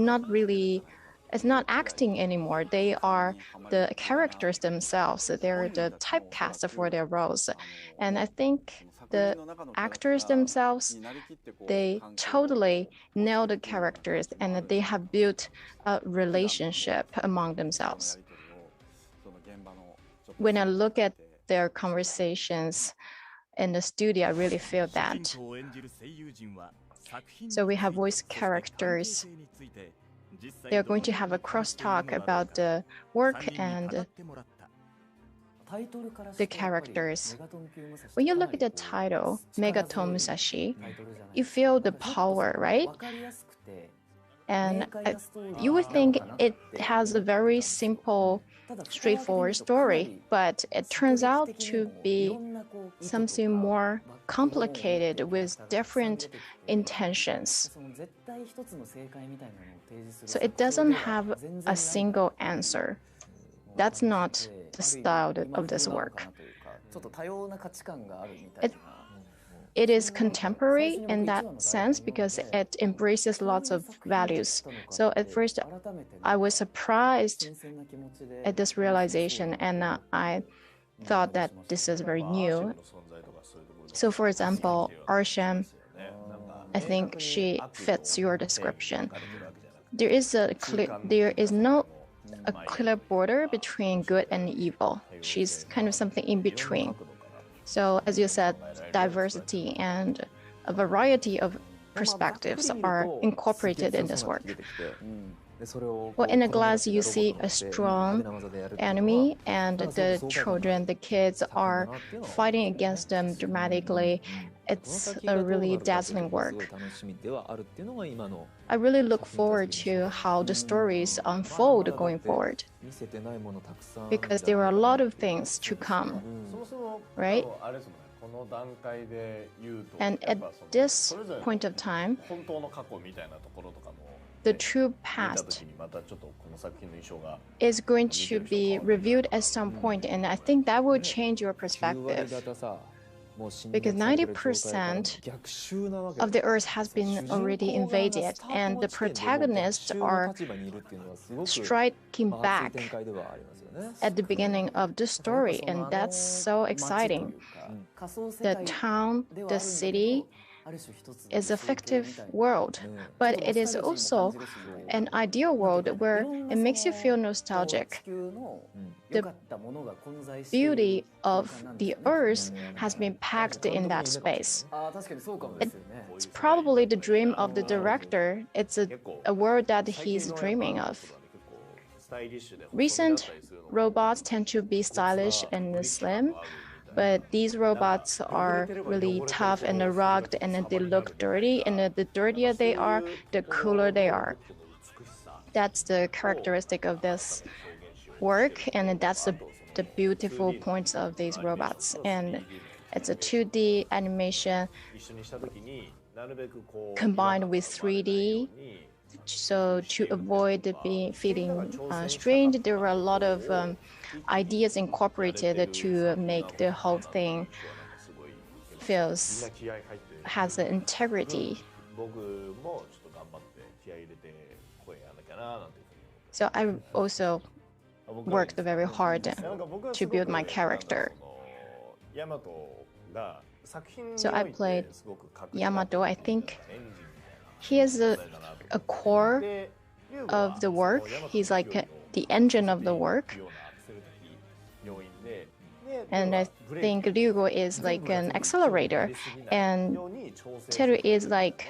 not acting anymore. They are the characters themselves. They're the typecast for their roles. And I think the actors themselves, they totally nail the characters, and they have built a relationship among themselves. When I look at their conversations in the studio, I really feel that. So we have voice characters. They're going to have a crosstalk about the work and the characters. When you look at the title, Megaton Musashi, you feel the power, right? And you would think it has a very simple, straightforward story, but it turns out to be something more complicated with different intentions. So it doesn't have a single answer. That's not the style of this work. It is contemporary in that sense because it embraces lots of values. So at first, I was surprised at this realization, and I thought that this is very new. So for example, Arsham, I think she fits your description. There is no a clear border between good and evil. She's kind of something in between. So as you said, diversity and a variety of perspectives are incorporated in this work. Well, in a glass, you see a strong enemy, and the children, the kids are fighting against them dramatically. It's a really dazzling work. I really look forward to how the stories unfold going forward, because there are a lot of things to come, right? And at this point of time, the true past is going to be reviewed at some point, and I think that will change your perspective. because 90% of the Earth has been already invaded, and the protagonists are striking back at the beginning of the story, and that's so exciting. The town, the city, is a fictive world, but it is also an ideal world where it makes you feel nostalgic. The beauty of the Earth has been packed in that space. It's probably the dream of the director. It's a world that he's dreaming of. Recent robots tend to be stylish and slim, but these robots are really tough and rugged, and they look dirty, and the dirtier they are, the cooler they are. That's the characteristic of this work, and that's the beautiful points of these robots. And it's a 2D animation combined with 3D. So to avoid feeling strange, there are a lot of ideas incorporated to make the whole thing has an integrity. So I also worked very hard to build my character. So I played Yamato. I think he is a core of the work. He's like the engine of the work. And I think Ryugo is like an accelerator, and Teru is like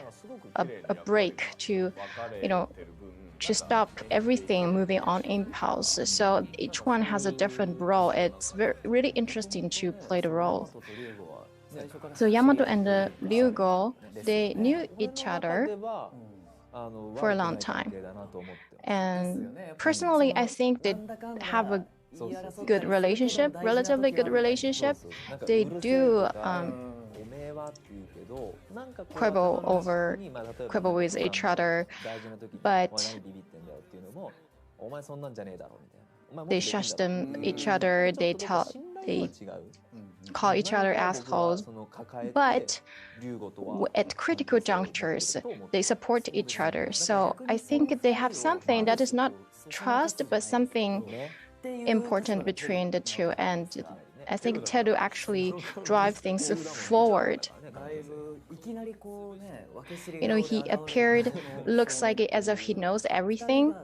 a brake to, to stop everything moving on impulse. So each one has a different role. It's really interesting to play the role. So Yamato and Ryugo, they knew each other for a long time. And personally, I think they have a good relationship, relatively good relationship. They do quibble with each other, but they shush each other. They call each other assholes, but at critical junctures, they support each other. So I think they have something that is not trust, but something important between the two. And I think Teru actually drives things forward. He appeared, looks like it as if he knows everything.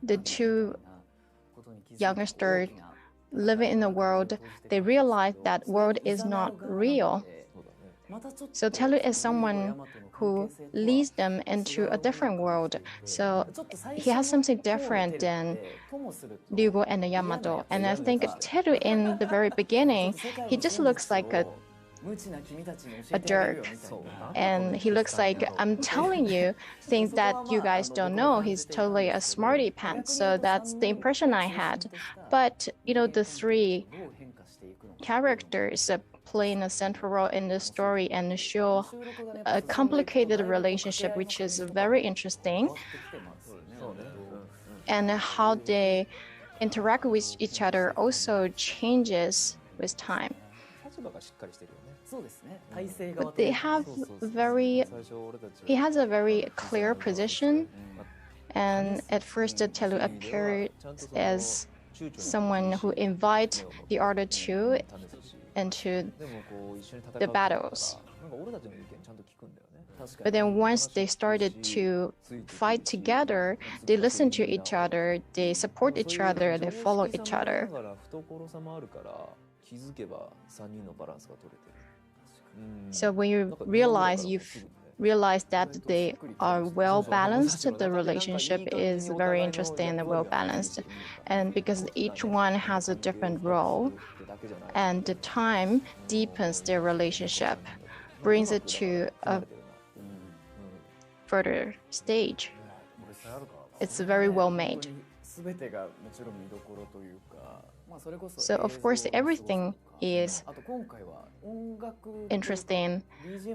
The two youngsters living in the world, they realize that world is not real. So Teru is someone who leads them into a different world. So he has something different than Ryugo and Yamato. And I think Teru in the very beginning, he just looks like a jerk, and he looks like, I'm telling you things that you guys don't know. He's totally a smarty pants. So that's the impression I had. But the three characters playing a central role in the story and show a complicated relationship, which is very interesting, and how they interact with each other also changes with time. But he has a very clear position, and at first Teru appeared as someone who invites the other two into the battles. But then once they started to fight together, they listen to each other, they support each other, they follow each other. So when you realize that they are well balanced, the relationship is very interesting and well balanced. And because each one has a different role, and the time deepens their relationship, brings it to a further stage. It's very well made. So of course everything is interesting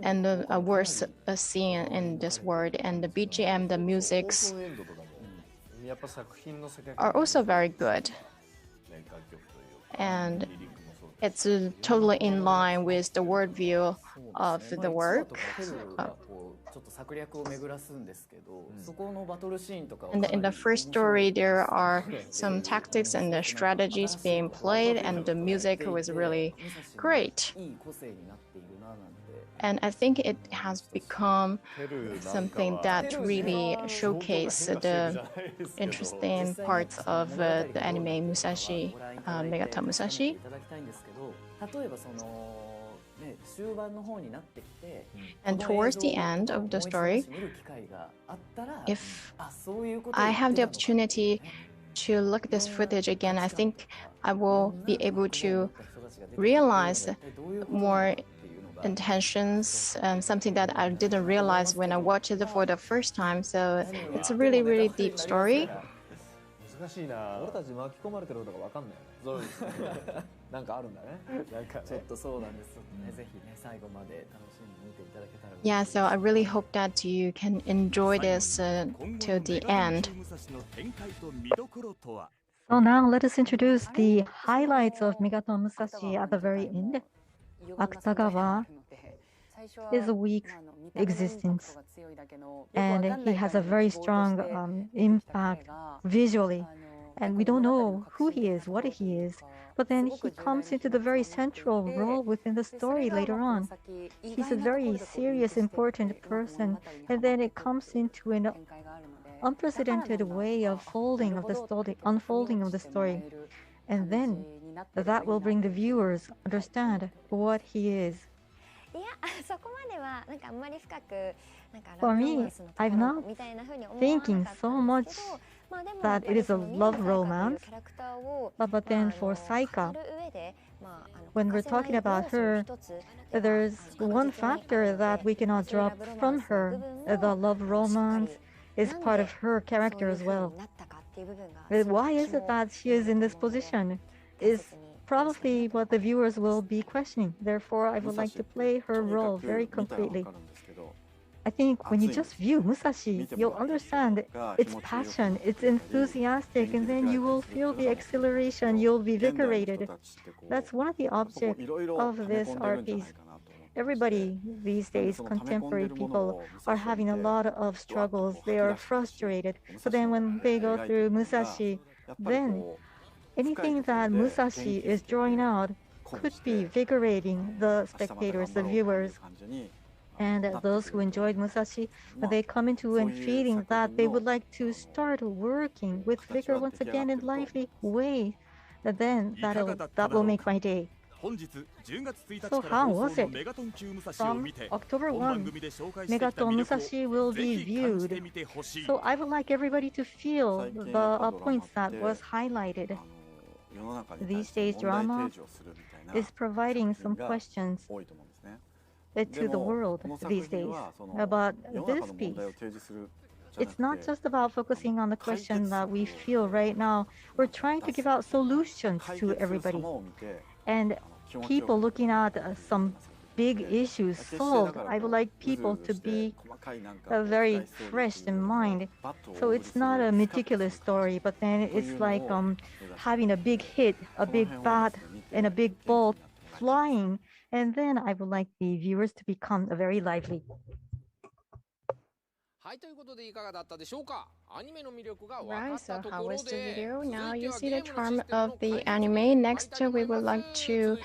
and worth seeing in this world, and the BGM, the musics, are also very good. And it's totally in line with the worldview of the work. And in the first story, there are some tactics and the strategies being played, and the music was really great. And I think it has become something that really showcases the interesting parts of the anime Musashi, Megaton Musashi. And towards the end of the story, if I have the opportunity to look at this footage again, I think I will be able to realize more intentions, something that I didn't realize when I watched it for the first time. So it's a really, really deep story. Yeah, so I really hope that you can enjoy this till the end. So now let us introduce the highlights of Megaton Musashi at the very end. Akutagawa is a weak existence, and he has a very strong impact visually, and we don't know who he is, what he is, but then he comes into the very central role within the story later on. He's a very serious, important person, and then it comes into an unprecedented way of unfolding of the story, and then that will bring the viewers understand what he is. For me, I'm not thinking so much that it is a love romance, but then for Saika, when we're talking about her, there's one factor that we cannot drop from her. The love romance is part of her character as well. Why is it that she is in this position? Is probably what the viewers will be questioning. Therefore, I would like to play her role very concretely. I think when you just view Musashi, you'll understand its passion, it's enthusiastic, and then you will feel the exhilaration, you'll be invigorated. That's one of the objects of this art piece. Everybody these days, contemporary people, are having a lot of struggles. They are frustrated. So then when they go through Musashi, then anything that Musashi is drawing out could be invigorating the spectators, the viewers. And those who enjoyed Musashi, they come into a feeling that they would like to start working with vigor once again in lively way. Then that will make my day. So how was it? From October 1, Megaton Musashi will be viewed. So I would like everybody to feel the points that was highlighted. These days, drama is providing some questions to the world these days about this piece. It's not just about focusing on the question that we feel right now. We're trying to give out solutions to everybody. And people looking at some big issues solved, I would like people to be very fresh in mind. So it's not a meticulous story, but then it's like having a big hit, a big bat, and a big ball flying. And then I would like the viewers to become very lively. Right, so how was the video? Now you see the charm of the anime. Next, we would like to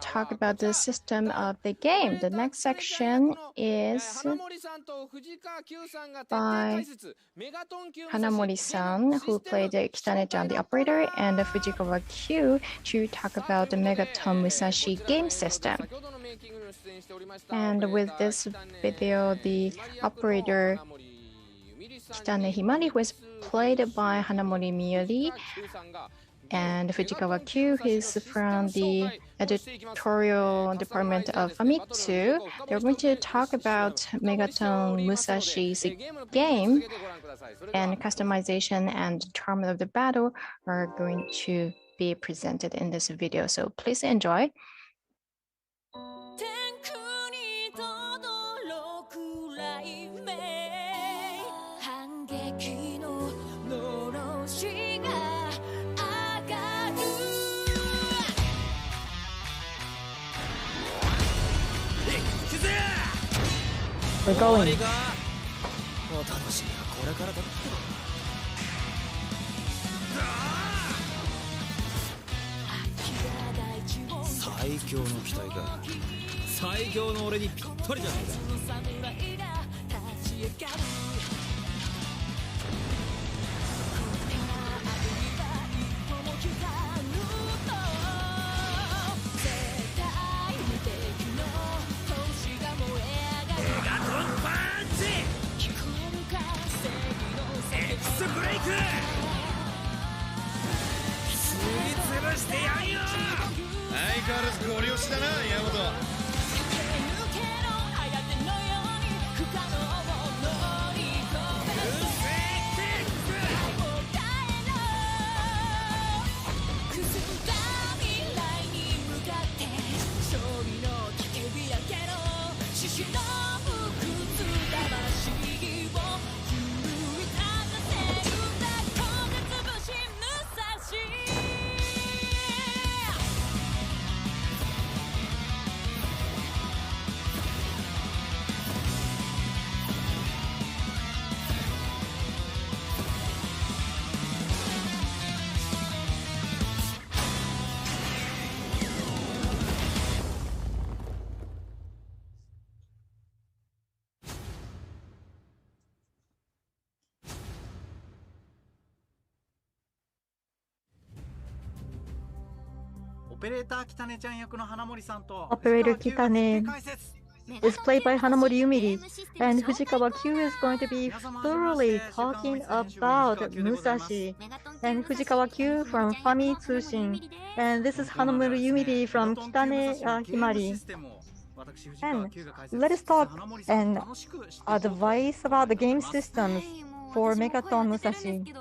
talk about the system of the game. The next section is by Hanamori-san, who played Kitane-chan, the operator, and Fujikawa Q to talk about the Megaton Musashi game system. And with this video, the operator Kitane Himari, who is played by Hanamori Miyuri, and Fujikawa Q, who is from the editorial department of Famitsu. They're going to talk about Megaton Musashi's game, and customization and charm of the battle are going to be presented in this video. So please enjoy. We're going. お楽しみはこれからだって。最強の機体か。最強の俺にぴったりじゃないか。ブレイク吸い潰してやんよ。相変わらずご利用しだな山本。Operator Kitane is played by Hanamori Yumiri, and Fujikawa Q is going to be thoroughly talking about Musashi. And Fujikawa Q from Famitsushin, and this is Hanamori Yumiri from Kitane Himari. And let us talk and advise about the game systems for Megaton Musashi.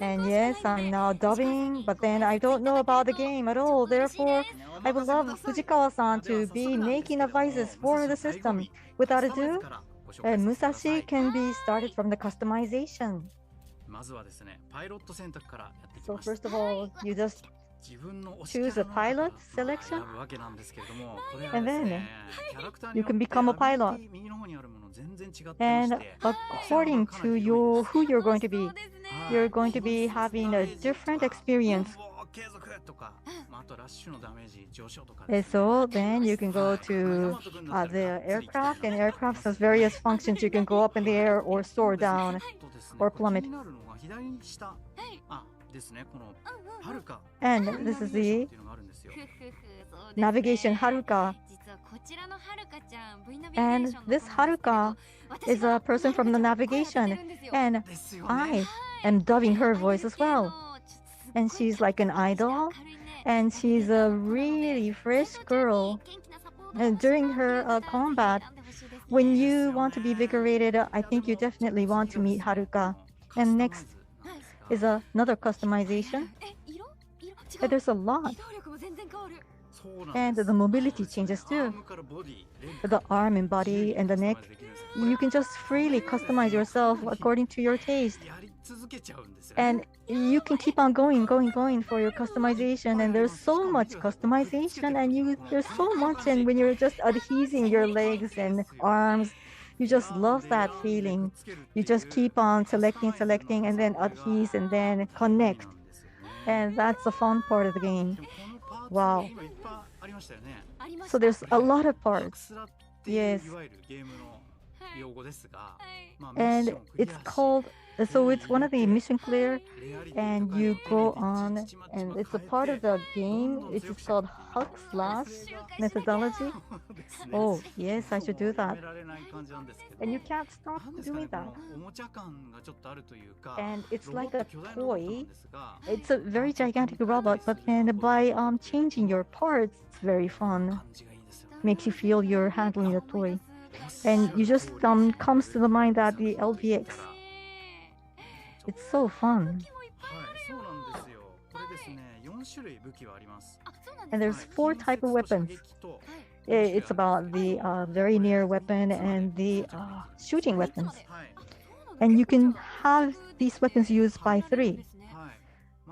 And yes, I'm now dubbing, but then I don't know about the game at all. Therefore, I would love Fujikawa-san to be making advices for the system. Without ado, Musashi can be started from the customization. So first of all, you just choose a pilot selection, and then you can become a pilot. And according to who you're going to be having a different experience. And so then you can go to the aircraft, and aircraft has various functions. You can go up in the air or soar down or plummet. And this is the navigation Haruka. And this Haruka is a person from the navigation, and I am dubbing her voice as well. And she's like an idol, and she's a really fresh girl. And during her combat, when you want to be invigorated, I think you definitely want to meet Haruka. And next is another customization. And there's a lot. And the mobility changes too. The arm and body and the neck, you can just freely customize yourself according to your taste. And you can keep on going for your customization. And there's so much customization, and there's so much. And when you're just adhesing your legs and arms, you just love that feeling. You just keep on selecting, and then adhese, and then connect. And that's the fun part of the game. Wow. So there's a lot of parts. Yes. And it's called, so it's one of the mission clear, and you go on, and it's a part of the game. It's called Huck/Slash methodology. Oh, yes, I should do that. And you can't stop doing that. And it's like a toy. It's a very gigantic robot, but then by changing your parts, it's very fun. Makes you feel you're handling the toy. And you just comes to the mind that the LVX. It's so fun. And there's 4 types of weapons. It's about the very near weapon and the shooting weapons. And you can have these weapons used by 3.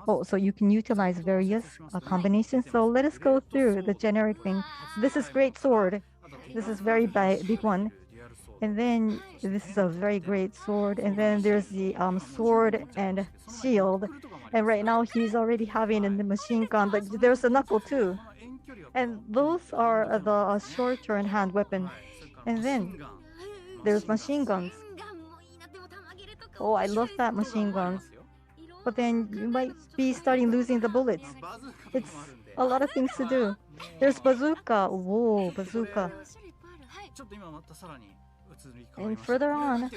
Oh, so you can utilize various combinations. So let us go through the generic thing. This is great sword. This is very big one. And then this is a very great sword. And then there's the sword and shield. And right now he's already having a machine gun, but there's a knuckle too. And those are the short-turn hand weapon. And then there's machine guns. Oh, I love that machine guns. But then you might be starting losing the bullets. It's a lot of things to do. There's bazooka. Whoa, bazooka. And further on,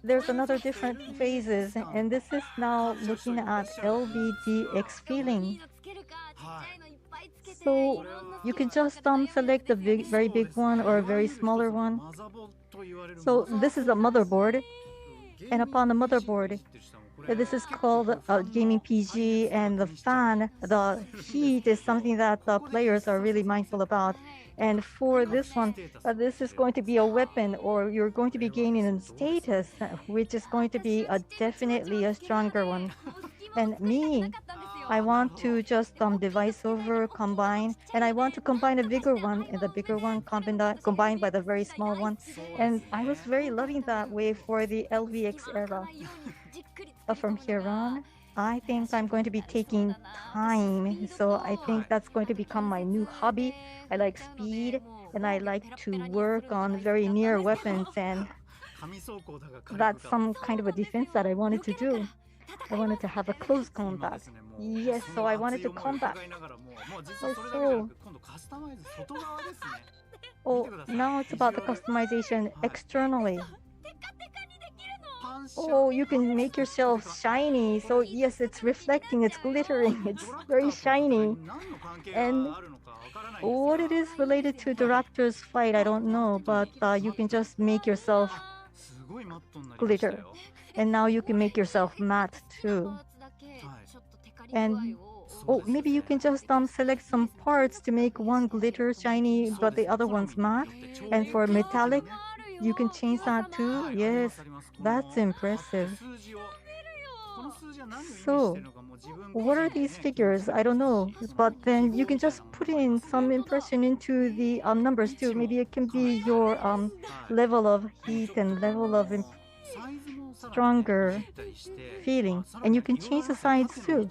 there's another different phases, and this is now looking at LVDX feeling. So you can just select a very big one or a very smaller one. So this is a motherboard, and upon the motherboard, this is called a gaming PG, and the fan, the heat is something that the players are really mindful about. And for this one, this is going to be a weapon, or you're going to be gaining a status, which is going to be definitely a stronger one. And me, I want to just device over, combine, and I want to combine a bigger one, and the bigger one combined by the very small one. And I was very loving that way for the LVX era. But from here on, I think I'm going to be taking time, so I think that's going to become my new hobby. I like speed, and I like to work on very near weapons, and that's some kind of a defense that I wanted to do. I wanted to have a close combat. Yes, so I wanted to combat. Oh, now it's about the customization externally. Oh, you can make yourself shiny. So yes, it's reflecting, it's glittering, it's very shiny. And what it is related to the Raptor's fight, I don't know, but you can just make yourself glitter. And now you can make yourself matte too. And oh, maybe you can just select some parts to make one glitter shiny, but the other one's matte. And for metallic, you can change that too. Yes, that's impressive. So, what are these figures? I don't know, but then you can just put in some impression into the numbers too. Maybe it can be your level of heat and level of stronger feeling, and you can change the sides too.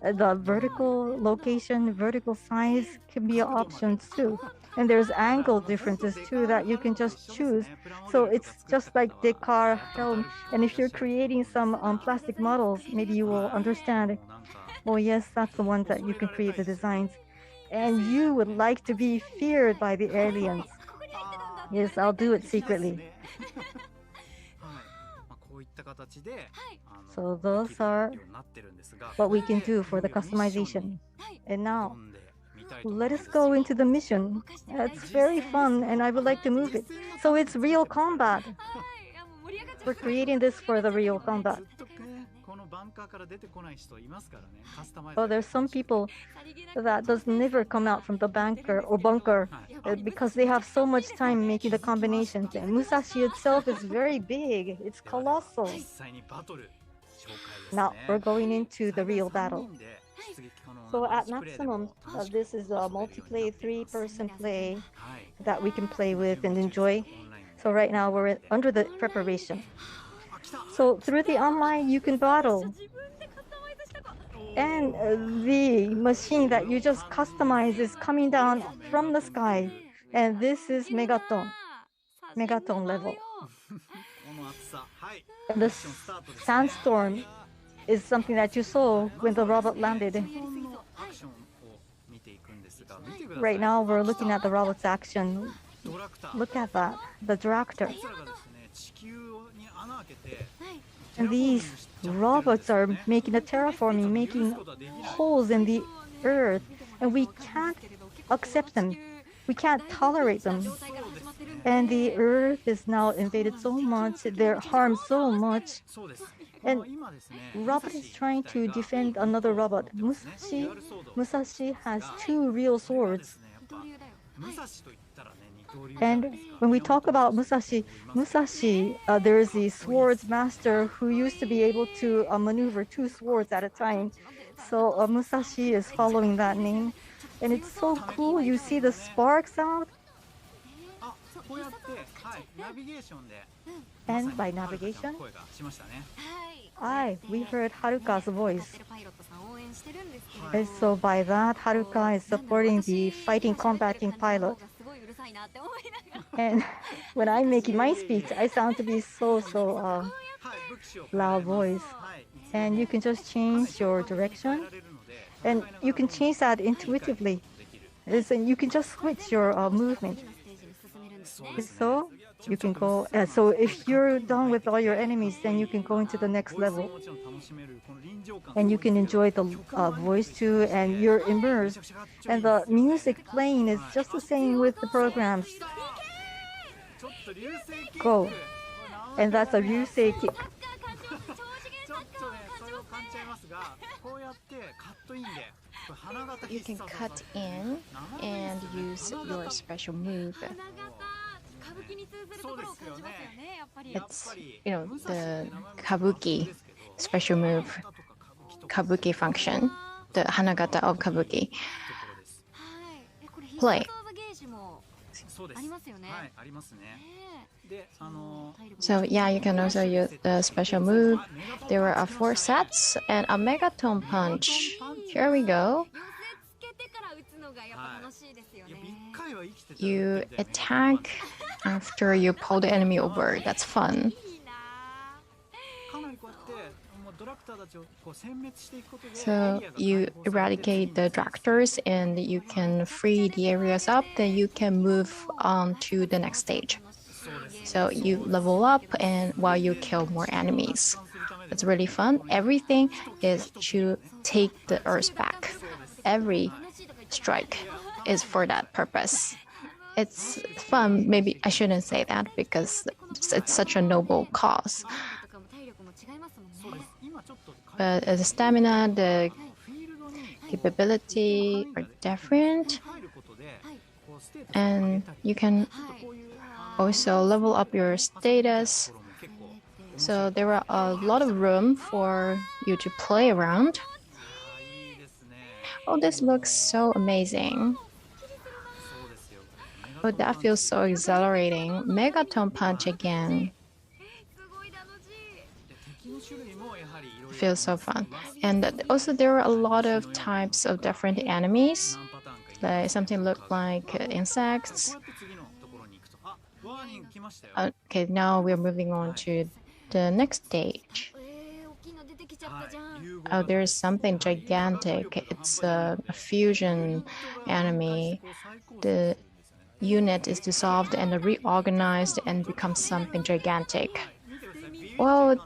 The vertical location, vertical size can be options too. And there's angle differences too that you can just choose. So it's just like the car helm. And if you're creating some plastic models, maybe you will understand. Oh yes, that's the one that you can create the designs. And you would like to be feared by the aliens. Yes, I'll do it secretly. So those are what we can do for the customization. And now, let us go into the mission. It's very fun, and I would like to move it. So it's real combat. We're creating this for the real combat. Oh, there's some people that does never come out from the bunker because they have so much time making the combinations. And Musashi itself is very big. It's colossal. Now we're going into the real battle. So at maximum, this is a multiplayer 3-person play that we can play with and enjoy. So right now we're under the preparation. So through the online, you can battle. And the machine that you just customize is coming down from the sky. And this is Megaton level. And the sandstorm is something that you saw when the robot landed. Right now we're looking at the robot's action. Look at that, the tractor. And these robots are making a terraforming, making holes in the earth, and we can't accept them. We can't tolerate them. And the earth is now invaded so much, they're harmed so much. And robot is trying to defend another robot. Musashi has 2 real swords. And when we talk about Musashi, there is the swords master who used to be able to maneuver 2 swords at a time. So Musashi is following that name. And it's so cool. You see the sparks out. And by navigation, we heard Haruka's voice. And so by that, Haruka is supporting the fighting combating pilot. And when I'm making my speech, I sound to be so loud voice. And you can just change your direction. And you can change that intuitively. And you can just switch your movement. So you can go. So if you're done with all your enemies, then you can go into the next level. And you can enjoy the voice too, and you're immersed. And the music playing is just the same with the programs. Go. And that's a Ryusei kick. You can cut in and use your special move. It's, the kabuki special move, kabuki function, the hanagata of kabuki. Play. So yeah, you can also use the special move. There are 4 sets and a megaton punch. Here we go. You attack after you pull the enemy over. That's fun. So you eradicate the tractors and you can free the areas up, then you can move on to the next stage. So you level up and while you kill more enemies. It's really fun. Everything is to take the Earth back. Every strike is for that purpose. It's fun. Maybe I shouldn't say that because it's such a noble cause. But the stamina, the capability are different. And you can also level up your status. So there are a lot of room for you to play around. Oh, this looks so amazing. Oh, that feels so exhilarating. Megaton punch again. Feels so fun. And also there are a lot of types of different enemies. Like something look like insects. Okay, now we're moving on to the next stage. Oh, there's something gigantic. It's a fusion enemy. The unit is dissolved and reorganized and becomes something gigantic. Well,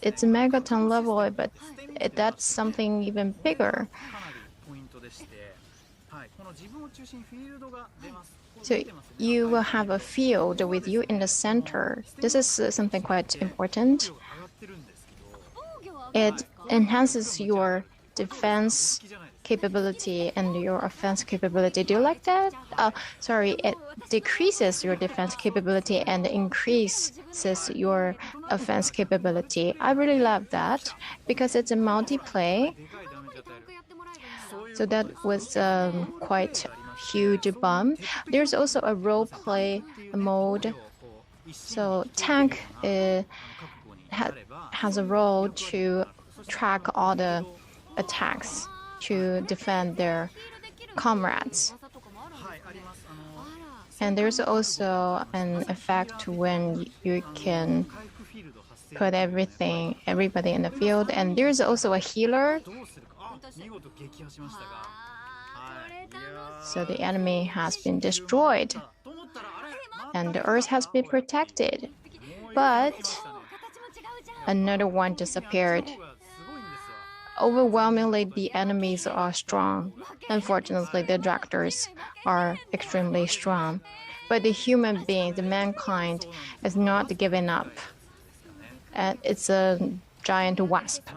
it's a megaton level, but that's something even bigger. So you will have a field with you in the center. This is something quite important. It enhances your defense capability and your offense capability. Do you like that? Sorry, it decreases your defense capability and increases your offense capability. I really love that because it's a multiplayer. So that was quite huge bump. There's also a role play mode. So tank has a role to track all the attacks to defend their comrades. And there's also an effect when you can put everybody in the field. And there's also a healer. So the enemy has been destroyed and the Earth has been protected. But another one disappeared. Overwhelmingly, the enemies are strong. Unfortunately, the tractors are extremely strong. But the human being, the mankind, is not giving up. And it's a giant wasp.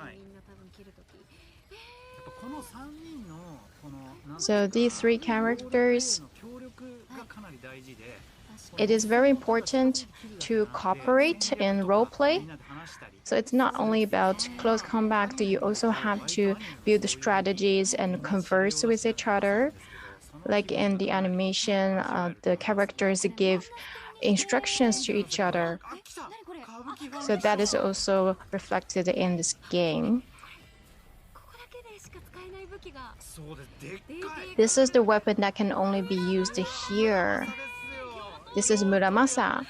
So these 3 characters, it is very important to cooperate in roleplay. So it's not only about close combat, you also have to build strategies and converse with each other. Like in the animation, the characters give instructions to each other. So that is also reflected in this game. This is the weapon that can only be used here. This is Muramasa.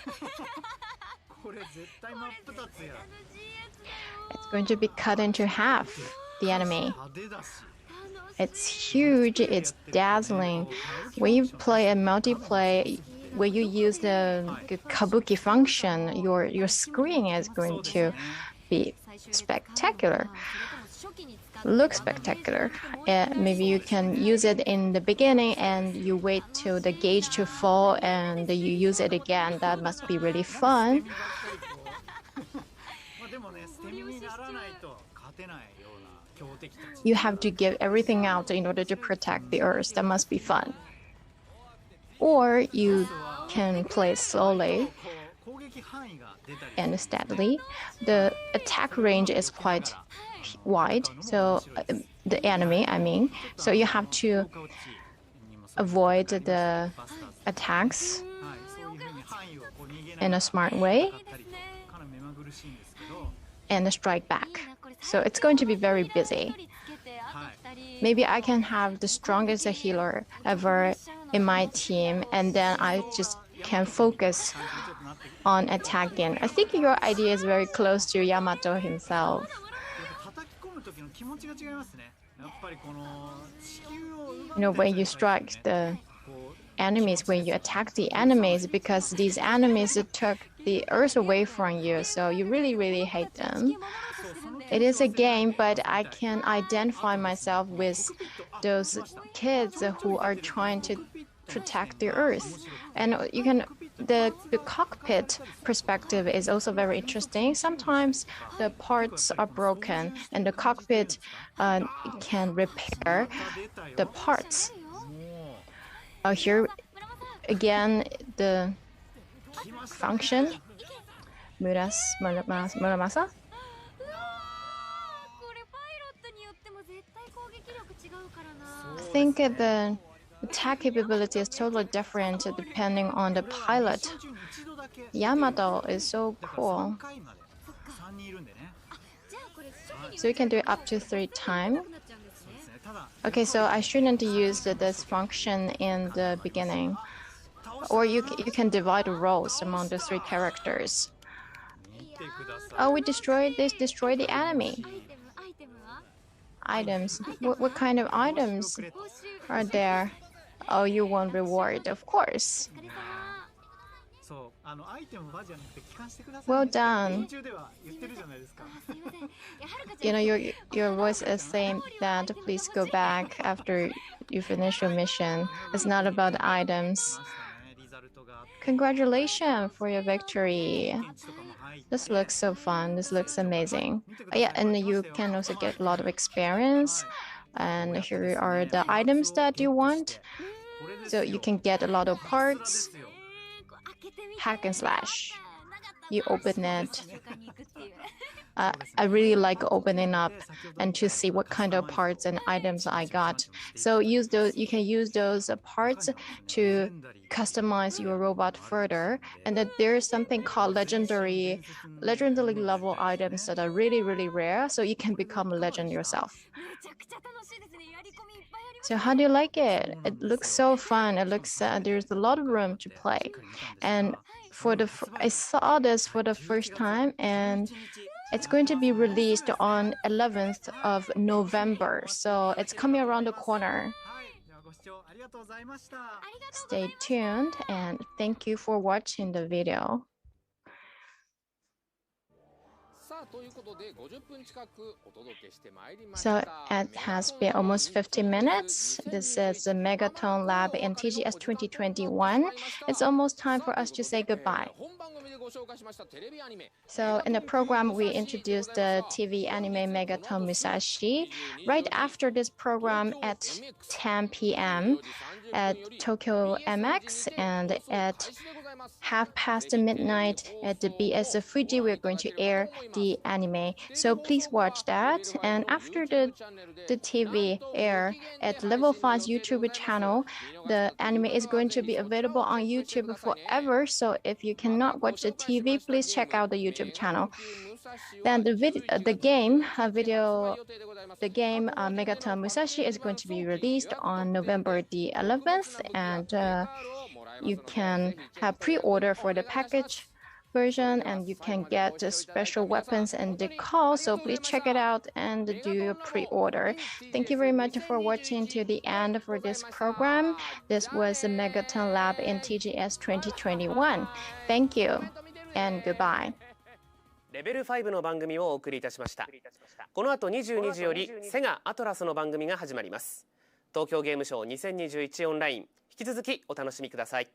It's going to be cut into half, the enemy. It's huge, it's dazzling. When you play a multiplayer, when you use the kabuki function, your screen is going to be spectacular. Look spectacular. Maybe you can use it in the beginning and you wait till the gauge to fall and you use it again. That must be really fun. You have to give everything out in order to protect the Earth. That must be fun. Or you can play slowly and steadily. The attack range is quite wide, so the enemy, I mean. So you have to avoid the attacks in a smart way and strike back. So it's going to be very busy. Maybe I can have the strongest healer ever in my team, and then I just can focus on attacking. I think your idea is very close to Yamato himself. You know, when you strike the enemies, when you attack the enemies, because these enemies took the Earth away from you, so you really, really hate them. It is a game, but I can identify myself with those kids who are trying to protect the Earth. And you can, the cockpit perspective is also very interesting. Sometimes the parts are broken and the cockpit can repair the parts. Here again, the function, Muramasa. I think the attack capability is totally different depending on the pilot. Yamato is so cool. So you can do it up to 3 times. Okay, so I shouldn't use this function in the beginning. Or you can divide the roles among the 3 characters. Oh, we destroyed this, destroy the enemy. Items. What kind of items are there? Oh, you want reward, of course. Well done. You know, your voice is saying that please go back after you finish your mission. It's not about items. Congratulations for your victory. This looks so fun. This looks amazing. Yeah, and you can also get a lot of experience. And here are the items that you want. So you can get a lot of parts. Hack and slash. You open it. I really like opening up and to see what kind of parts and items I got. So use those. You can use those parts to customize your robot further. And then there's something called legendary level items that are really, really rare. So you can become a legend yourself. So how do you like it? It looks so fun. It looks there's a lot of room to play. And I saw this for the first time, and it's going to be released on 11th of November. So it's coming around the corner. Stay tuned, and thank you for watching the video. So it has been almost 50 minutes. This is the Megaton Lab in TGS 2021. It's almost time for us to say goodbye. So in the program, we introduced the TV anime Megaton Musashi. Right after this program at 10 p.m. at Tokyo MX and at midnight at the BS Fuji, we're going to air the anime. So please watch that. And after the TV air at LEVEL-5's YouTube channel, the anime is going to be available on YouTube forever. So if you cannot watch the TV, please check out the YouTube channel. Then the game Megaton Musashi is going to be released on November the 11th, and you can have pre-order for the package version, and you can get the special weapons and decals. So please check it out and do your pre-order. Thank you very much for watching to the end for this program. This was the Megaton Lab in TGS 2021. Thank you and goodbye. レベル5の番組をお送りいたしました。この後22時よりセガアトラスの番組が始まります。東京ゲームショウ2021オンライン、引き続きお楽しみください。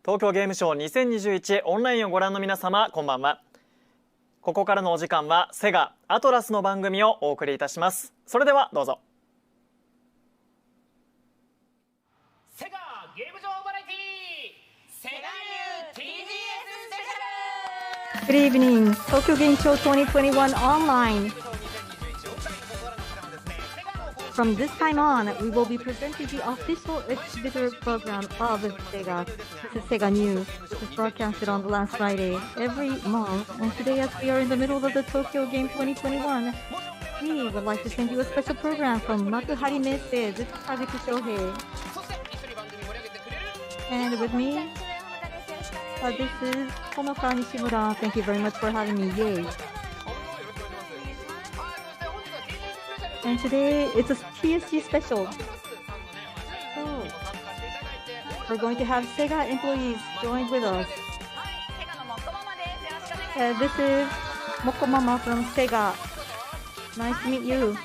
東京ゲームショー2021オンラインをご覧の皆様、こんばんは。ここからのお時間はセガアトラスの番組をお送りいたします。それではどうぞ。セガゲーム場バラエティセガニュー TGS スペシャル。 Good evening, Tokyo Game Show 2021 online. From this time on, we will be presenting the official exhibitor program of Sega. This is Sega News. This is broadcasted on the last Friday every month. And today, as we are in the middle of the Tokyo Game 2021, we would like to send you a special program from Makuhari Messe. This is Kazuki Shohei. And with me, this is Honoka Nishimura. Thank you very much for having me. Yay. And today, it's a TSG special. So, we're going to have Sega employees join with us. This is Mokomama from Sega. Nice to meet you.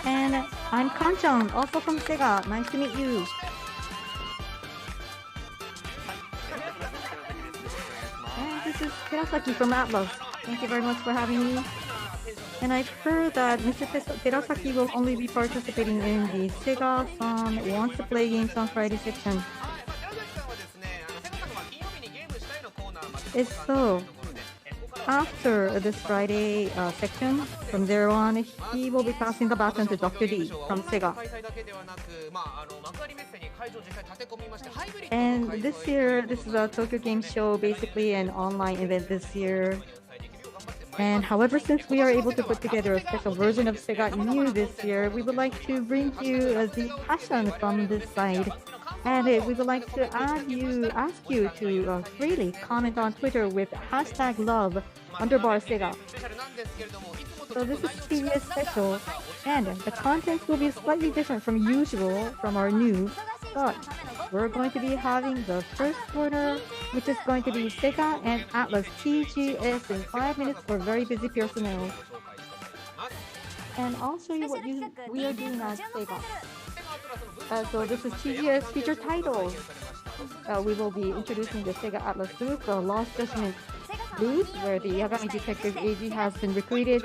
And I'm Kanchan, also from Sega. Nice to meet you. And this is Terasaki from Atlus. Thank you very much for having me. And I've heard that Mr. Terasaki will only be participating in the Sega-san Wants to Play Games on Friday section. It's so. After this Friday section, from there on, he will be passing the baton to Dr. D from Sega. And this year, this is a Tokyo Game Show, basically an online event this year. And however, since we are able to put together a special version of Sega New this year, we would like to bring you the passion from this side. And we would like to ask you to freely comment on Twitter with #love_Sega. So this is TVS special, and the contents will be slightly different from usual from our news, but we're going to be having the first corner, which is going to be Sega and Atlus TGS in 5 minutes for very busy personnel. And I'll show you what we are doing at Sega. So this is TGS feature titles. We will be introducing the Sega Atlus booth, the Lost Judgment booth, where the Yagami Detective AG has been recruited.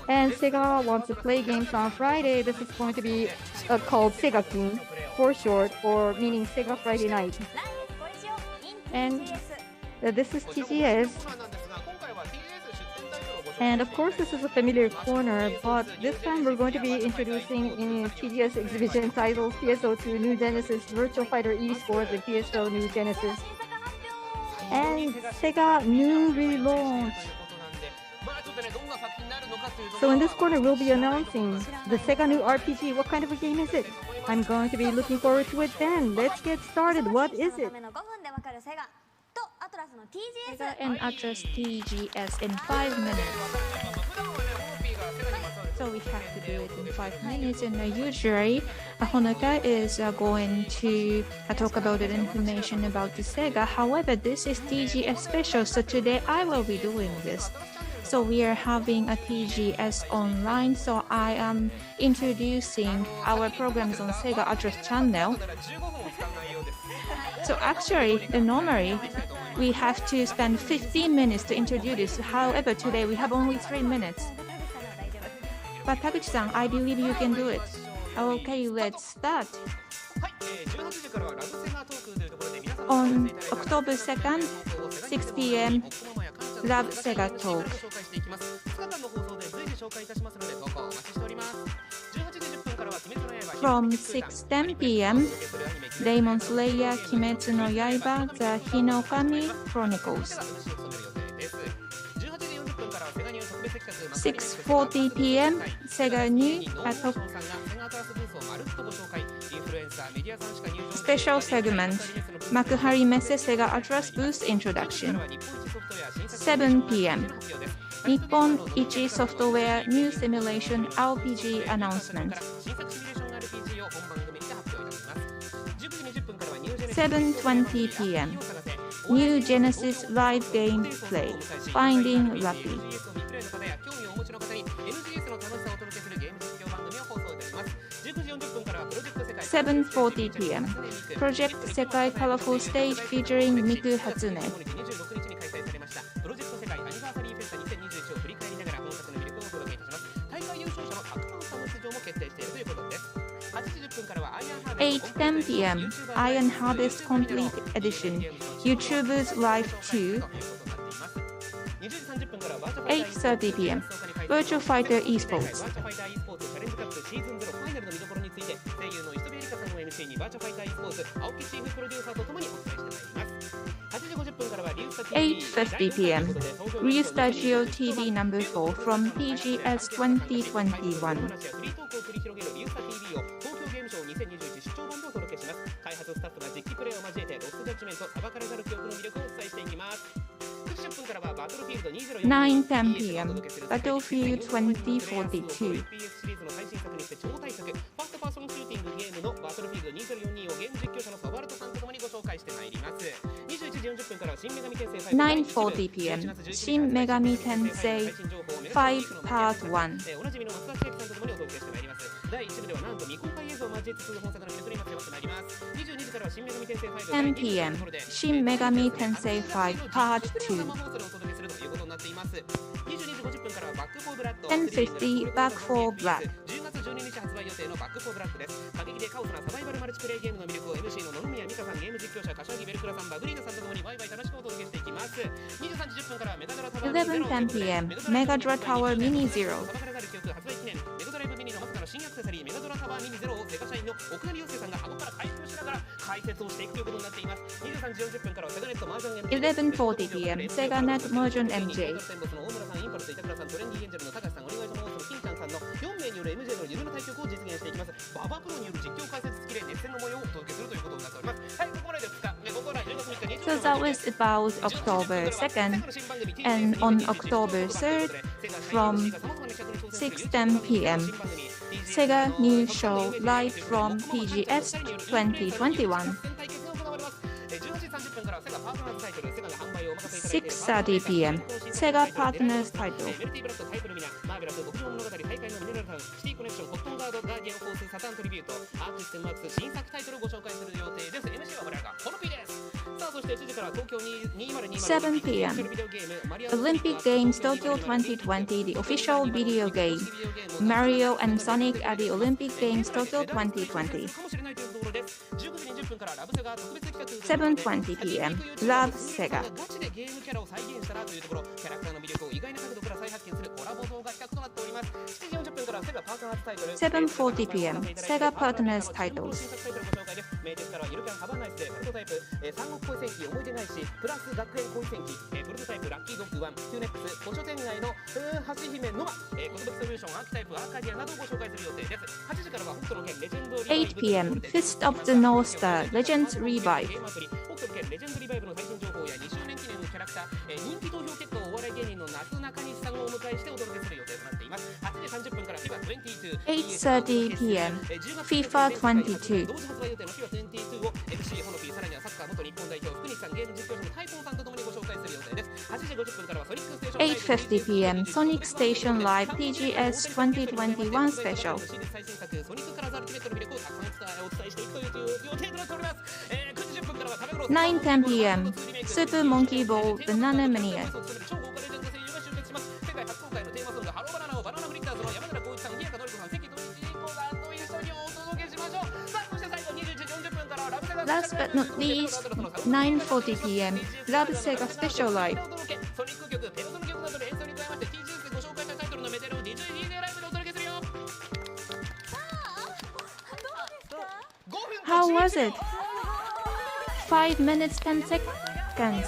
And Sega Wants to Play Games on Friday. This is going to be called Sega-kin for short, or meaning Sega Friday Night. And this is TGS. And of course, this is a familiar corner, but this time we're going to be introducing in TGS exhibition titles PSO2 New Genesis, Virtual Fighter Esports, and PSO New Genesis. And Sega New Relaunch. So in this corner, we'll be announcing the Sega New RPG. What kind of a game is it? I'm going to be looking forward to it then. Let's get started. What is it? Sega and Atlus TGS in 5 minutes. So we have to do it in 5 minutes, and usually Honoka is going to talk about the information about the Sega. However, this is TGS special, so today I will be doing this. So we are having a TGS online, so I am introducing our programs on Sega Atlus channel. So actually, normally we have to spend 15 minutes to introduce this. However, today we have only 3 minutes. But Taguchi-san, I believe you can do it. Okay, let's start. On October 2nd, 6 p.m., Love Sega Talk. From 6:10 p.m., Demon Slayer Kimetsu no Yaiba The Hinokami Chronicles. 6:40 p.m. Sega New Special segment Makuhari Messe Sega Atlus Booth Introduction. 7 p.m. Nippon Ichi Software New Simulation RPG Announcement. 7:20 p.m. New Genesis Live Gameplay Finding Lucky. 7 7:40 p.m. Project Sekai Colorful Stage featuring Miku Hatsune. 8:10 p.m. Iron Harvest Complete Edition, YouTubers Live 2. 8:30 p.m. Virtual Fighter Esports. 8:50 p.m. Ryu Stagio TV number 4 from PGS 2021. 9:10 p.m. Battlefield 2042. 9:40 p.m. Shin Megami Tensei 5 Part 1. 10 p.m. Shin Megami Tensei 5 Part 2. 10:50 Back 4 Black. 11:10 p.m. Megadra Tower Mini Zero. 11:40 p.m. SegaNet Merchant MJ. 'So that was about October 2nd, and on October 3rd, from 6:10 p.m. Sega News Show live from PGS 2021. 6:30 p.m. Sega Partners title. 7 p.m. Olympic Games Tokyo 2020, the official video game. Mario and Sonic at the Olympic Games Tokyo 2020. 7:20 p.m. Love Sega. 7:40 p.m. Sega Partners titles. 8 p.m. Fist of the North Star Legends Revive. 8:30 p.m. FIFA 22. 8:50 p.m. Sonic Station Live PGS 2021 special. 9:10 p.m. Super Monkey Ball Banana Mania. 'Last but not least, 9:40 p.m. Love Sega Special Live. How was it? 5 minutes 10 seconds.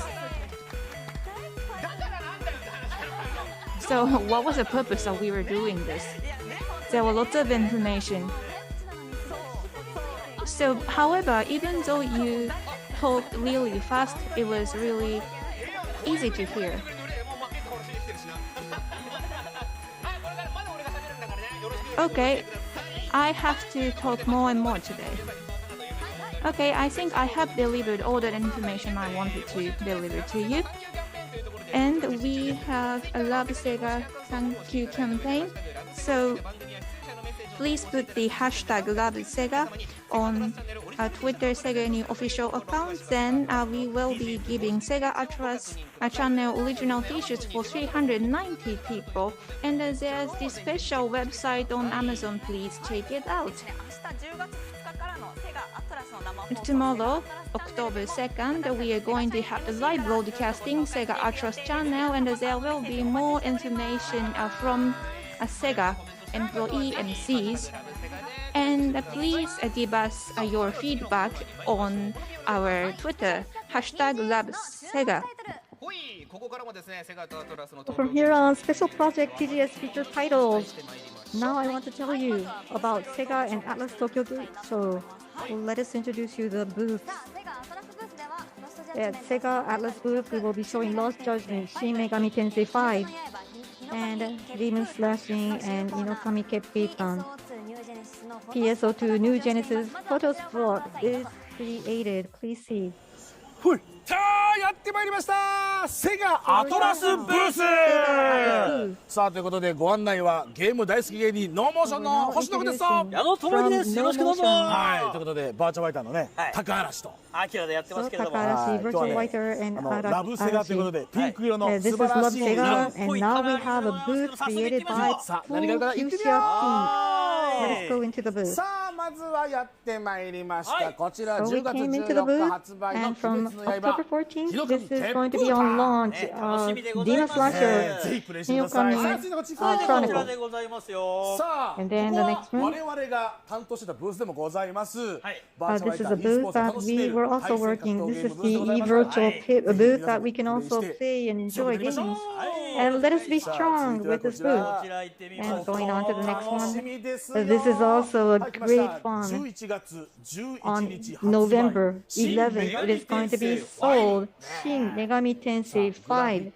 So what was the purpose of we were doing this? There were lots of information. So, however, even though you talked really fast, it was really easy to hear. Okay, I have to talk more and more today. Okay, I think I have delivered all the information I wanted to deliver to you. And we have a Love Sega thank you campaign. So please put the hashtag #LoveSega on Twitter Sega new official account. Then we will be giving Sega Atlus channel original t-shirts for 390 people. And there's the special website on Amazon. Please check it out. Tomorrow, October 2nd, we are going to have the live broadcasting Sega Atlus channel, and there will be more information from Sega employee MCs. And please give us your feedback on our Twitter, #LoveSega. From here on, special project TGS feature titles. Now I want to tell you about Sega and Atlus Tokyo Game Show. Let us introduce you the booths. At Sega Atlus booth, we will be showing Lost Judgment, Shin Megami Tensei 5, and Demon Slashing and Inokami Keppitan. PSO2 New Genesis Photo Spot is created. Please see. さあやってまいりましたセガアトラスブースさあということでご案内はゲーム大好き芸人ノーモーションの星野です矢野智之ですよろしくどうぞはいということでバーチャルワイターのね高嵐とアキラでやってますけれども今日はねラブセガということでピンク色の素晴らしい色 And now we have a booth created by さあ何から言ってみよう Let's go into the booth. さあまずはやってまいりましたこちら10月14日発売の鬼滅の刃 October 14th, this is going to be on launch. Demon Slasher, Inokami Chronicle. And then the next one. This is a booth that we were also working. This is the e-virtual booth that we can also play and enjoy games. And let us be strong with this booth. And going on to the next one. This is also a great fun. On November 11th, it is going to be sold. Shin Megami Tensei 5.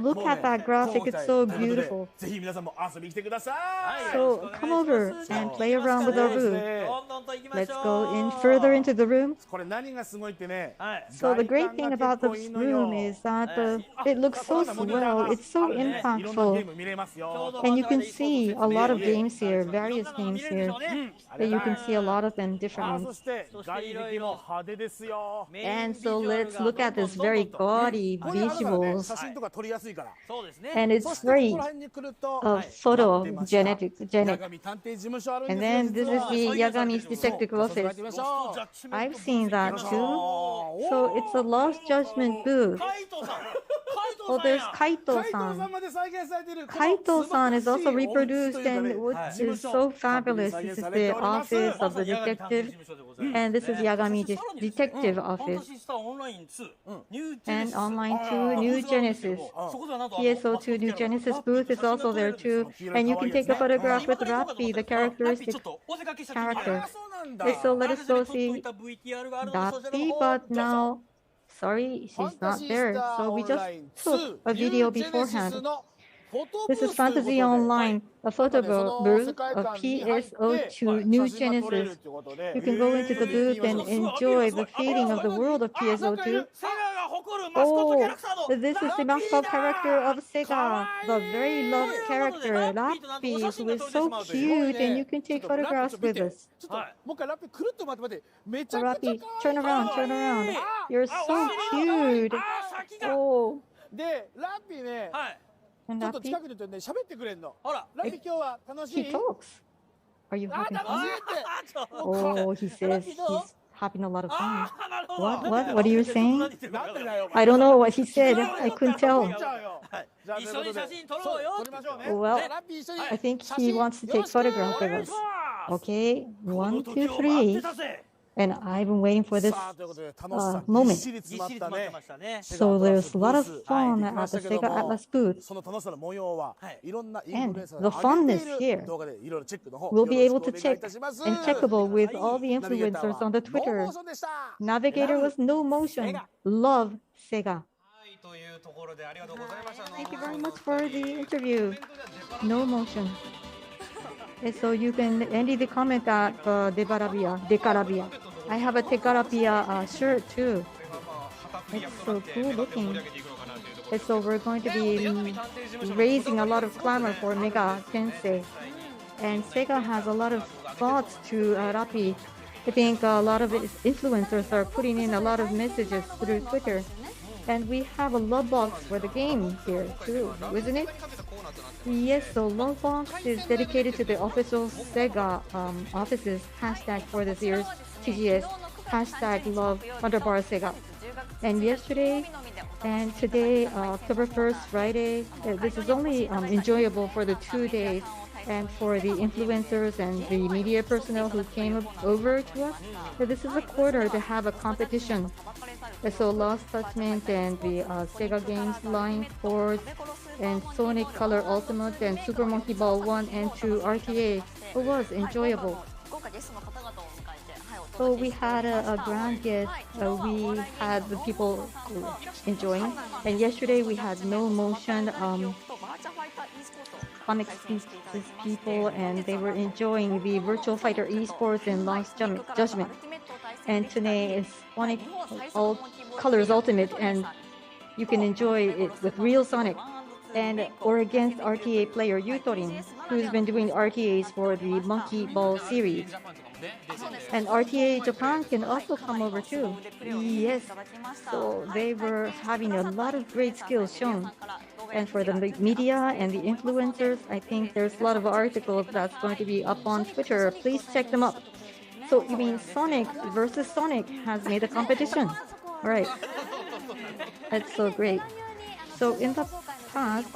Look at that graphic, it's so beautiful. So come over and play around with our booth. Let's go in further into the room. So the great thing about this room is that it looks so swell, it's so impactful. And you can see a lot of games here, various games here. You can see a lot of them, different ones. And so let's look at this very gaudy visuals. And it's very photogenic. And then this is the Yagami's detective office. I've seen that too. So it's a Lost Judgment booth. Oh, there's Kaito-san. Kaito-san is also reproduced, and what is so fabulous, this is the office of the detective, and this is Yagami's detective office. And Online 2 New Genesis. PSO2 New Genesis booth is also there too, and you can take a photograph with Rappy, the characteristic character. So let us go see Rappy, but now sorry, she's not there. So we just took a video beforehand. This is Fantasy Online, a photo booth of PSO2 New Genesis. You can go into the booth and enjoy the feeling of the world of PSO2. Oh, this is the mascot character of Sega, the very loved character, Rappy, who is so cute, and you can take photographs with us. Rappy, turn around, turn around. You're so cute. Oh. And Rappy, he talks. Are you having fun? Oh, he says he's having a lot of fun. What are you saying? I don't know what he said. I couldn't tell. Well, I think he wants to take photographs of us. Okay, 1, 2, 3. And I've been waiting for this moment. So there's a lot of fun at the Sega Atlus booth. And the funness here will be able to check and checkable with all the influencers on the Twitter. Navigator was no motion. Love Sega. Thank you very much for the interview. No motion. And so you can end the comment at Decarabia. I have a Decarabia shirt too. It's so cool looking. And so we're going to be raising a lot of clamor for Mega Tensei. And Sega has a lot of thoughts to Rappi. I think a lot of influencers are putting in a lot of messages through Twitter. And we have a love box for the game here too, isn't it? Yes, so love box is dedicated to the official Sega offices hashtag for this year's TGS hashtag love_Sega. And yesterday and today, October 1st, Friday, this is only enjoyable for the 2 days. And for the influencers and the media personnel who came over to us, this is a quarter to have a competition. So Lost Judgment and the Sega Games line Force and Sonic Color Ultimate and Super Monkey Ball 1 and 2 RTA. It was enjoyable. So we had a grand guest. We had the people enjoying. And yesterday we had no motion comics people, and they were enjoying the Virtual Fighter esports and Lost Judgment. And today is Sonic Colors Ultimate, and you can enjoy it with real Sonic. And or against RTA player Yutorin, who's been doing RTAs for the Monkey Ball series. And RTA Japan can also come over too. Yes, so they were having a lot of great skills shown. And for the media and the influencers, I think there's a lot of articles that's going to be up on Twitter. Please check them up. So you mean Sonic versus Sonic has made a competition? Right. That's so great. So in the past,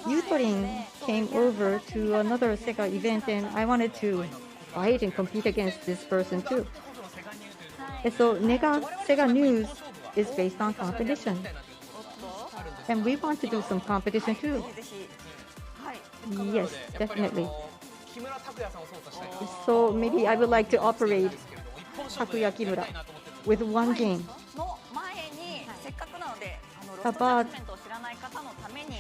Yutorin came over to another Sega event, and I wanted to fight and compete against this person too. And so Sega News is based on competition. And we want to do some competition too. Yes, definitely. So maybe I would like to operate Takuya Kimura with one game. But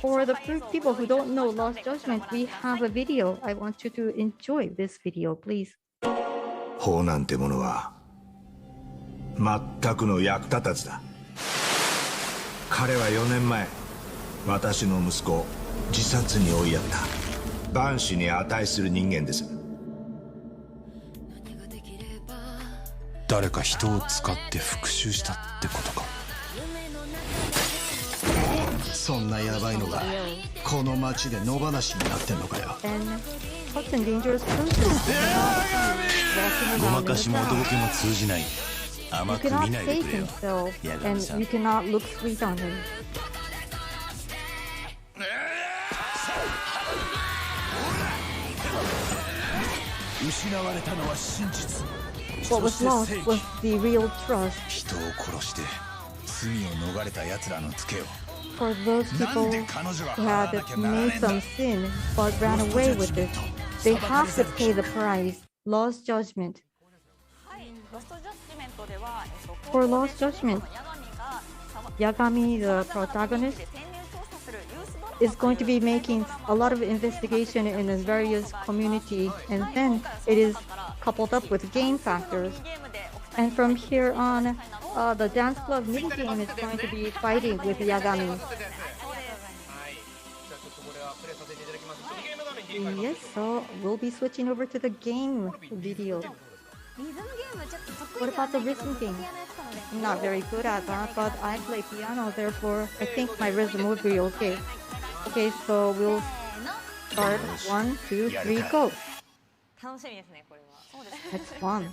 for the people who don't know Lost Judgment, we have a video. I want you to enjoy this video, please. 法なんてものは全くの役立たずだ。彼は4年前、私の息子を自殺に追いやった万死に値する人間です。誰か人を使って復讐したってことか。そんなヤバいのがこの街で野放しになってんのかよ。ごまかしもおとぼけも通じない。甘く見ないでくれよ。ヤガミさん。失われたのは真実。What was lost was the real trust. 人を殺して罪を逃れた奴らのツケを。For those people who had made some sin but ran away with it, they have to pay the price. Lost Judgment. For Lost Judgment, Yagami, the protagonist, is going to be making a lot of investigation in the various community, and then it is coupled up with game factors. And from here on, the dance club minigame is going to be fighting with Yagami. Yes, so we'll be switching over to the game video. What about the rhythm game? I'm not very good at that, but I play piano, therefore I think my rhythm will be okay. Okay, so we'll start 1, 2, 3, go. That's fun.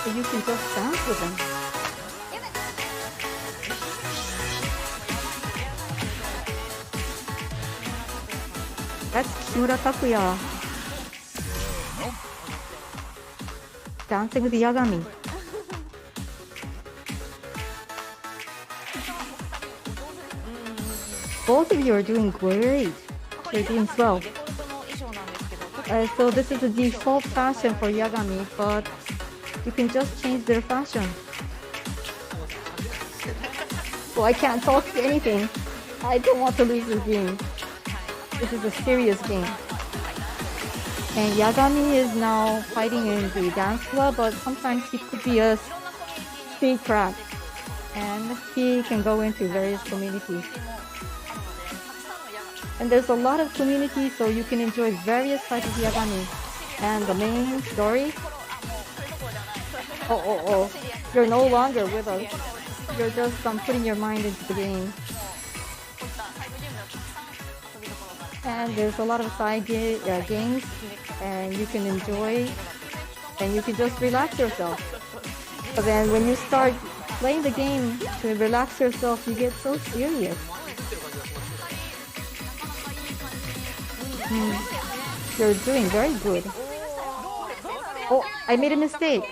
You can just dance with them. That's Kimura Takuya. Dancing with Yagami. Both of you are doing great. You're doing swell. So this is the default fashion for Yagami, but you can just change their fashion. Well, I can't talk to anything. I don't want to lose this game. This is a serious game. And Yagami is now fighting in the dance club, but sometimes he could be a speed crack. And he can go into various communities. And there's a lot of communities, so you can enjoy various types of Yagami. And the main story... Oh. You're no longer with us. You're just putting your mind into the game. And there's a lot of side games, and you can enjoy, and you can just relax yourself. But then when you start playing the game to relax yourself, you get so serious. You're doing very good. Oh, I made a mistake.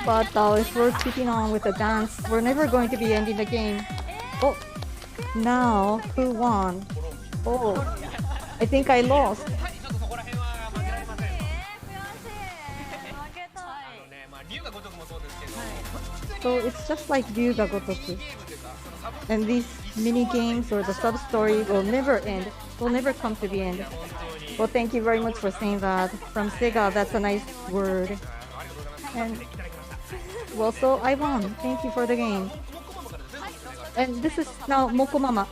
But if we're keeping on with the dance, we're never going to be ending the game. Oh, now who won? Oh, I think I lost. So it's just like Ryuga Gotoku. And these mini games or the sub-story will never end, will never come to the end. Well, thank you very much for saying that. From Sega, that's a nice word. And well, so I won. Thank you for the game. And this is now Mokomama.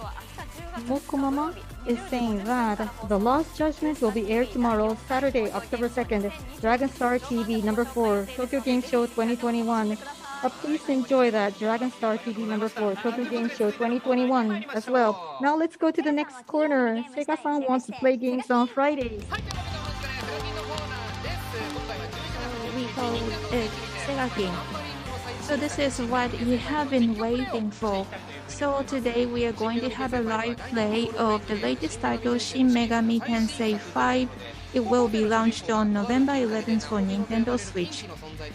Mokomama is saying that The Lost Judgment will be aired tomorrow, Saturday, October 2nd, Dragon Star TV number 4, Tokyo Game Show 2021. Please enjoy that, Dragon Star TV number 4, Tokyo Game Show 2021 as well. Now let's go to the next corner. Sega-san wants to play games on Fridays. We call it Sega Game. So this is what you have been waiting for. So today we are going to have a live play of the latest title, Shin Megami Tensei 5. It will be launched on November 11th for Nintendo Switch.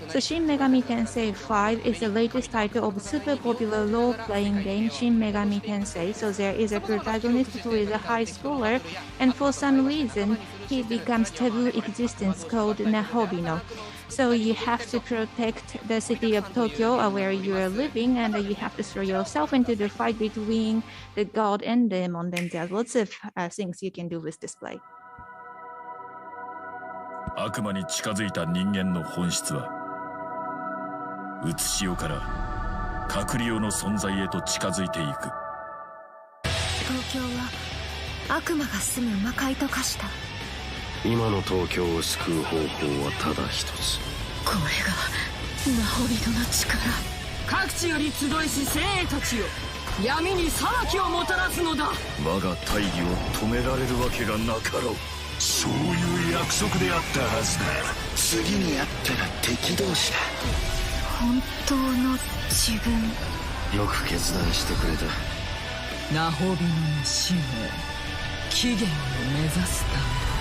So Shin Megami Tensei 5 is the latest title of super popular role-playing game Shin Megami Tensei. So there is a protagonist who is a high schooler, and for some reason he becomes taboo existence called Nahobino. So you have to protect the city of Tokyo where you are living, and you have to throw yourself into the fight between the god and demon. Then there are lots of things you can do with this play. 悪魔に近づいた人間の本質はうつしおから隔離用の存在へと近づいていく。東京は悪魔が住む魔界と化した。今の東京を救う方法はただ一つ。これがナホビトの力。各地より集いし精鋭たちよ、闇に裁きをもたらすのだ。我が大義を止められるわけがなかろう。そういう約束であったはずだ。次に会ったら敵同士だ。本当の自分。よく決断してくれた。ナホビノの使命、起源を目指すため。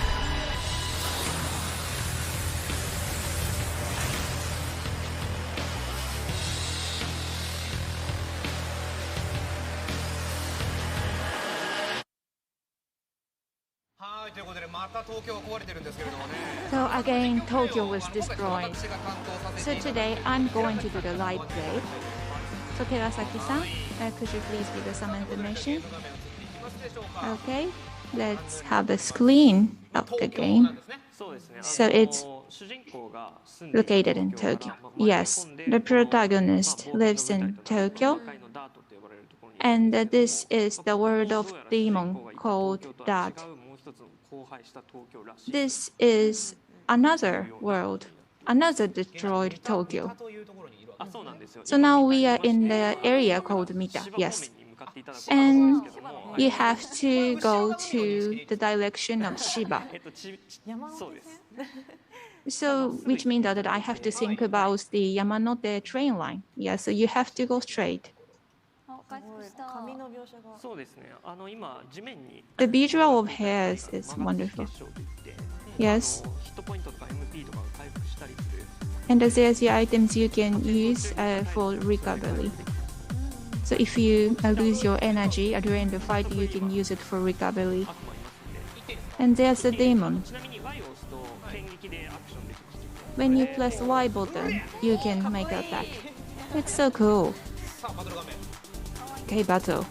So again, Tokyo was destroyed. So today I'm going to do the live play. So Terasaki-san, could you please give us some information? Okay, let's have a screen of the game. So it's located in Tokyo. Yes, the protagonist lives in Tokyo. And this is the world of demon called Dad. This is another world, another destroyed Tokyo. So now we are in the area called Mita, yes. And you have to go to the direction of Shiba. So, which means that I have to think about the Yamanote train line. Yeah, so you have to go straight. The visual of hairs is wonderful. Yes. And there's the items you can use for recovery. So if you lose your energy during the fight, you can use it for recovery. And there's the demon. When you press Y button, you can make an attack. It's so cool. Okay, battle.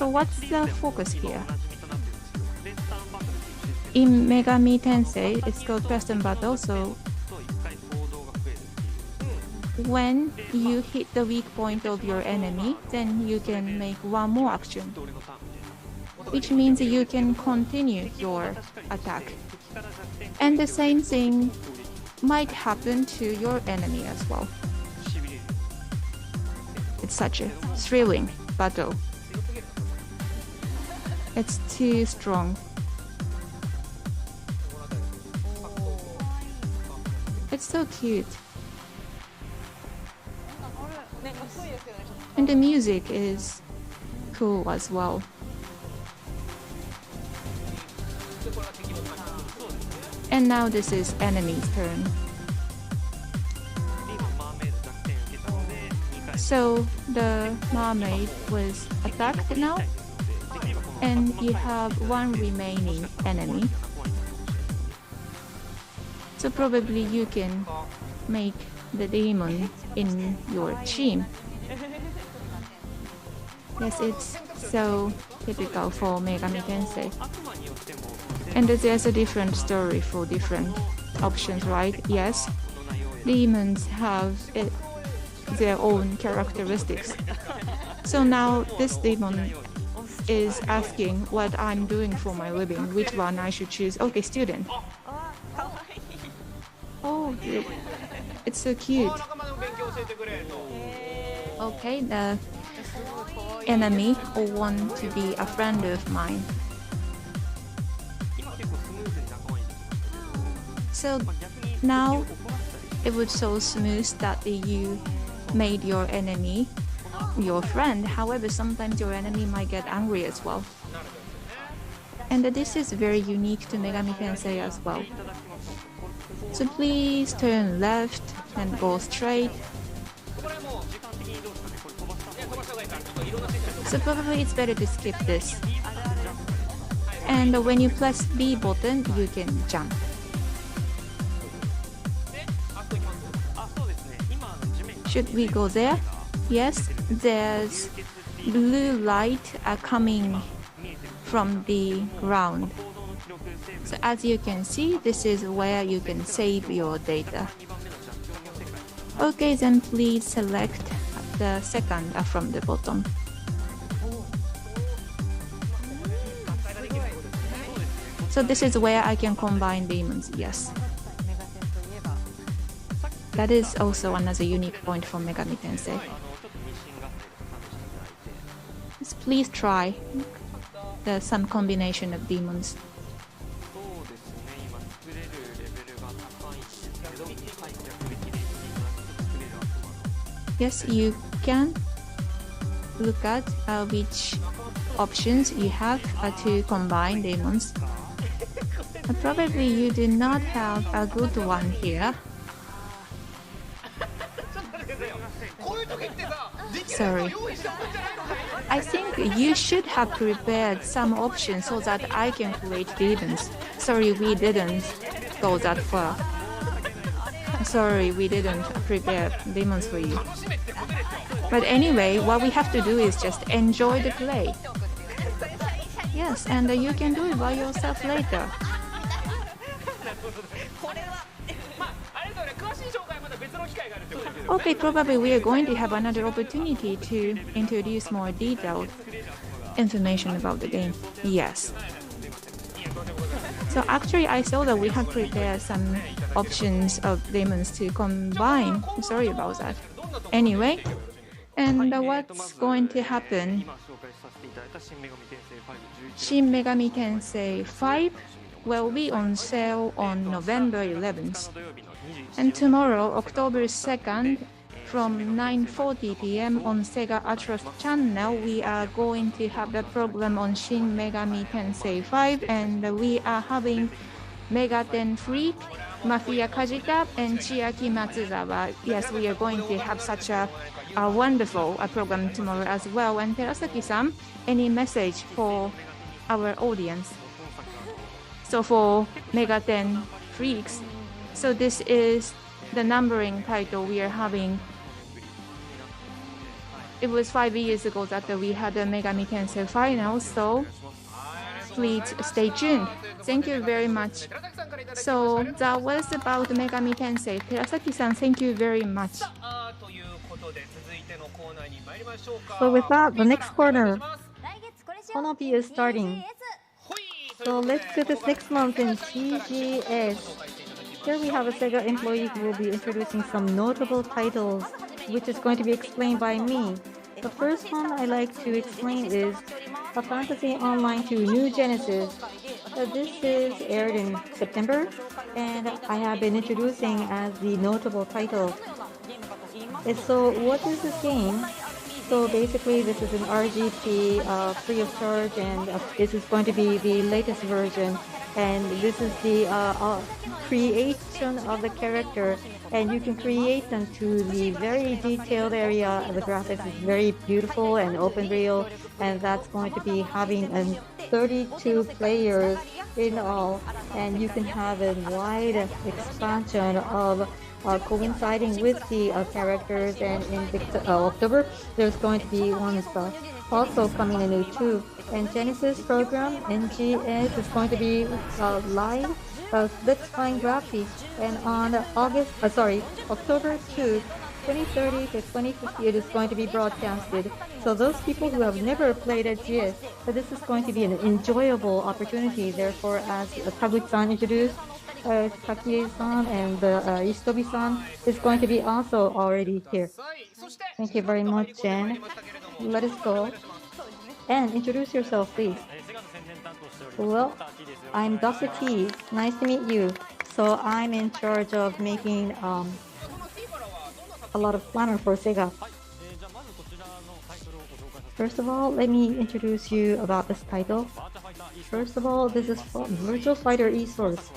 So what's the focus here? In Megami Tensei, it's called Preston Battle, so when you hit the weak point of your enemy, then you can make one more action, which means you can continue your attack. And the same thing might happen to your enemy as well. It's such a thrilling battle. It's too strong. It's so cute. And the music is cool as well. And now this is enemy's turn. So the mermaid was attacked now, and you have one remaining enemy. So probably you can make the demon in your team. Yes, it's so typical for Megami Tensei. And there's a different story for different options, right? Yes, demons have their own characteristics. So now this demon is asking what I'm doing for my living, which one I should choose. Okay, student. Oh, it's so cute. Okay, the enemy will want to be a friend of mine. So now it was so smooth that you made your enemy your friend. However, sometimes your enemy might get angry as well. And this is very unique to Megami Tensei as well. So please turn left and go straight. So probably it's better to skip this. And when you press B button, you can jump. Should we go there? Yes, there's blue light coming from the ground. So as you can see, this is where you can save your data. Okay, then please select the second from the bottom. So this is where I can combine demons, yes. That is also another unique point for Megami Tensei. Just please try some combination of demons. Yes, you can look at which options you have to combine demons. Probably you do not have a good one here. Sorry. I think you should have prepared some options so that I can create demons. Sorry, we didn't go that far. Sorry, we didn't prepare demons for you. But anyway, what we have to do is just enjoy the play. Yes, and you can do it by yourself later. Okay, probably we are going to have another opportunity to introduce more detailed information about the game. Yes. So actually I saw that we have prepared some options of demons to combine. Sorry about that. Anyway, and what's going to happen? Shin Megami Tensei 5 will be on sale on November 11th. And tomorrow, October 2nd, from 9:40 p.m. on Sega Atlus channel, we are going to have the program on Shin Megami Tensei 5, and we are having Megaten Freak, Mafia Kajita, and Chiaki Matsuzawa. Yes, we are going to have such a wonderful program tomorrow as well. And Terasaki-san, any message for our audience? So for Megaten Freaks, so this is the numbering title we are having. it was 5 years ago that we had the Megami Tensei final, so please stay tuned. Thank you very much. So that was about Megami Tensei. Terasaki-san, thank you very much. So with that, the next corner, Honobi is starting. So let's do this next month in TGS. Here we have a Sega employee who will be introducing some notable titles, which is going to be explained by me. The first one I like to explain is A Fantasy Online 2 New Genesis. This is aired in September, and I have been introducing as the notable title. And so what is this game? So basically this is an RGP free of charge, and this is going to be the latest version. And this is the creation of the character, and you can create them to the very detailed area. The graphics is very beautiful and open real, and that's going to be having 32 players in all, and you can have a wide expansion of coinciding with the characters. And in October there's going to be one stuff also coming in new too. And Genesis program, NGS, is going to be live, split-screen graphics, and on October 2, 2030 to 2050, it is going to be broadcasted. So those people who have never played NGS, this is going to be an enjoyable opportunity. Therefore, as Taguchi-san introduced, Takie-san and Ishitobi-san is going to be also already here. Thank you very much, Jen. Let us go. And introduce yourself, please. Well, I'm Dr. T. Nice to meet you. So I'm in charge of making a lot of planner for Sega. First of all, let me introduce you about this title. First of all, this is Virtual Fighter Esports.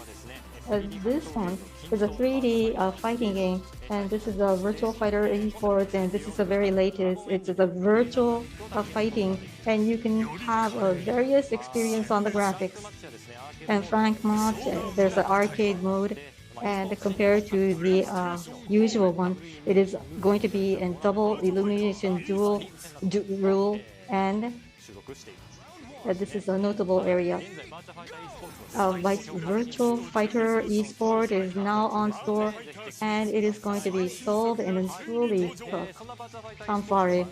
This one is a 3D fighting game, and this is a Virtual Fighter Esports, and this is the very latest. It's a virtual fighting, and you can have a various experience on the graphics. And Frank mod, there's an arcade mode, and compared to the usual one, it is going to be in double illumination dual rule, and this is a notable area. Like Virtual Fighter Esport is now on store, and it is going to be sold in a truly fanfare.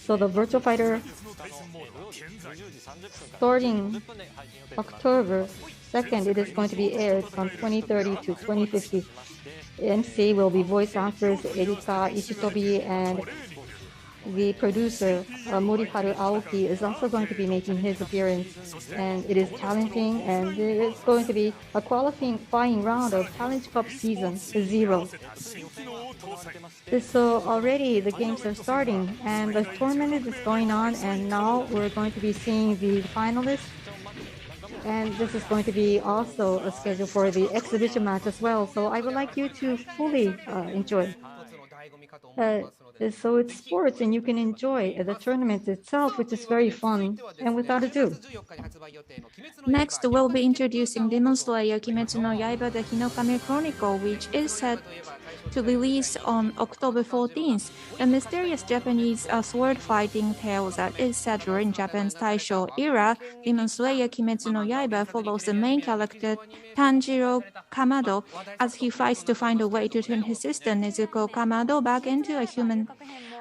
So the Virtual Fighter, starting October 2nd, it is going to be aired from 2030 to 2050. MC will be voice actors Erika Ishitobi, and the producer Moriharu Aoki is also going to be making his appearance, and it is challenging, and it is going to be a qualifying round of Challenge Cup Season 0. So already the games are starting, and the tournament is going on, and now we're going to be seeing the finalists, and this is going to be also a schedule for the exhibition match as well. So I would like you to fully enjoy. So it's sports, and you can enjoy the tournament itself, which is very fun. And without ado, next we'll be introducing Demon Slayer Kimetsu no Yaiba The Hinokami Chronicle, which is set to release on October 14th. The mysterious Japanese sword fighting tale that is set during Japan's Taisho era, Demon Slayer Kimetsu no Yaiba follows the main character Tanjiro Kamado as he fights to find a way to turn his sister Nezuko Kamado back into a human.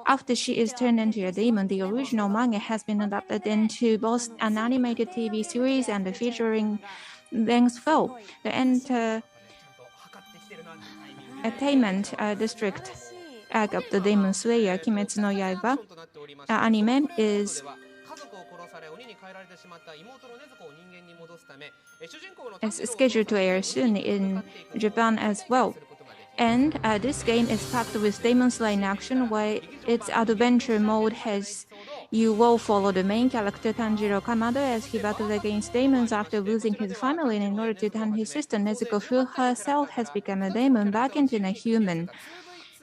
After she is turned into a demon, the original manga has been adapted into both an animated TV series and a featuring-length film. The entertainment district arc of the Demon Slayer Kimetsu no Yaiba anime is scheduled to air soon in Japan as well. And this game is packed with Demon Slayer action, where its adventure mode has you will follow the main character Tanjiro Kamado as he battles against demons after losing his family in order to turn his sister Nezuko, who herself has become a demon, back into a human.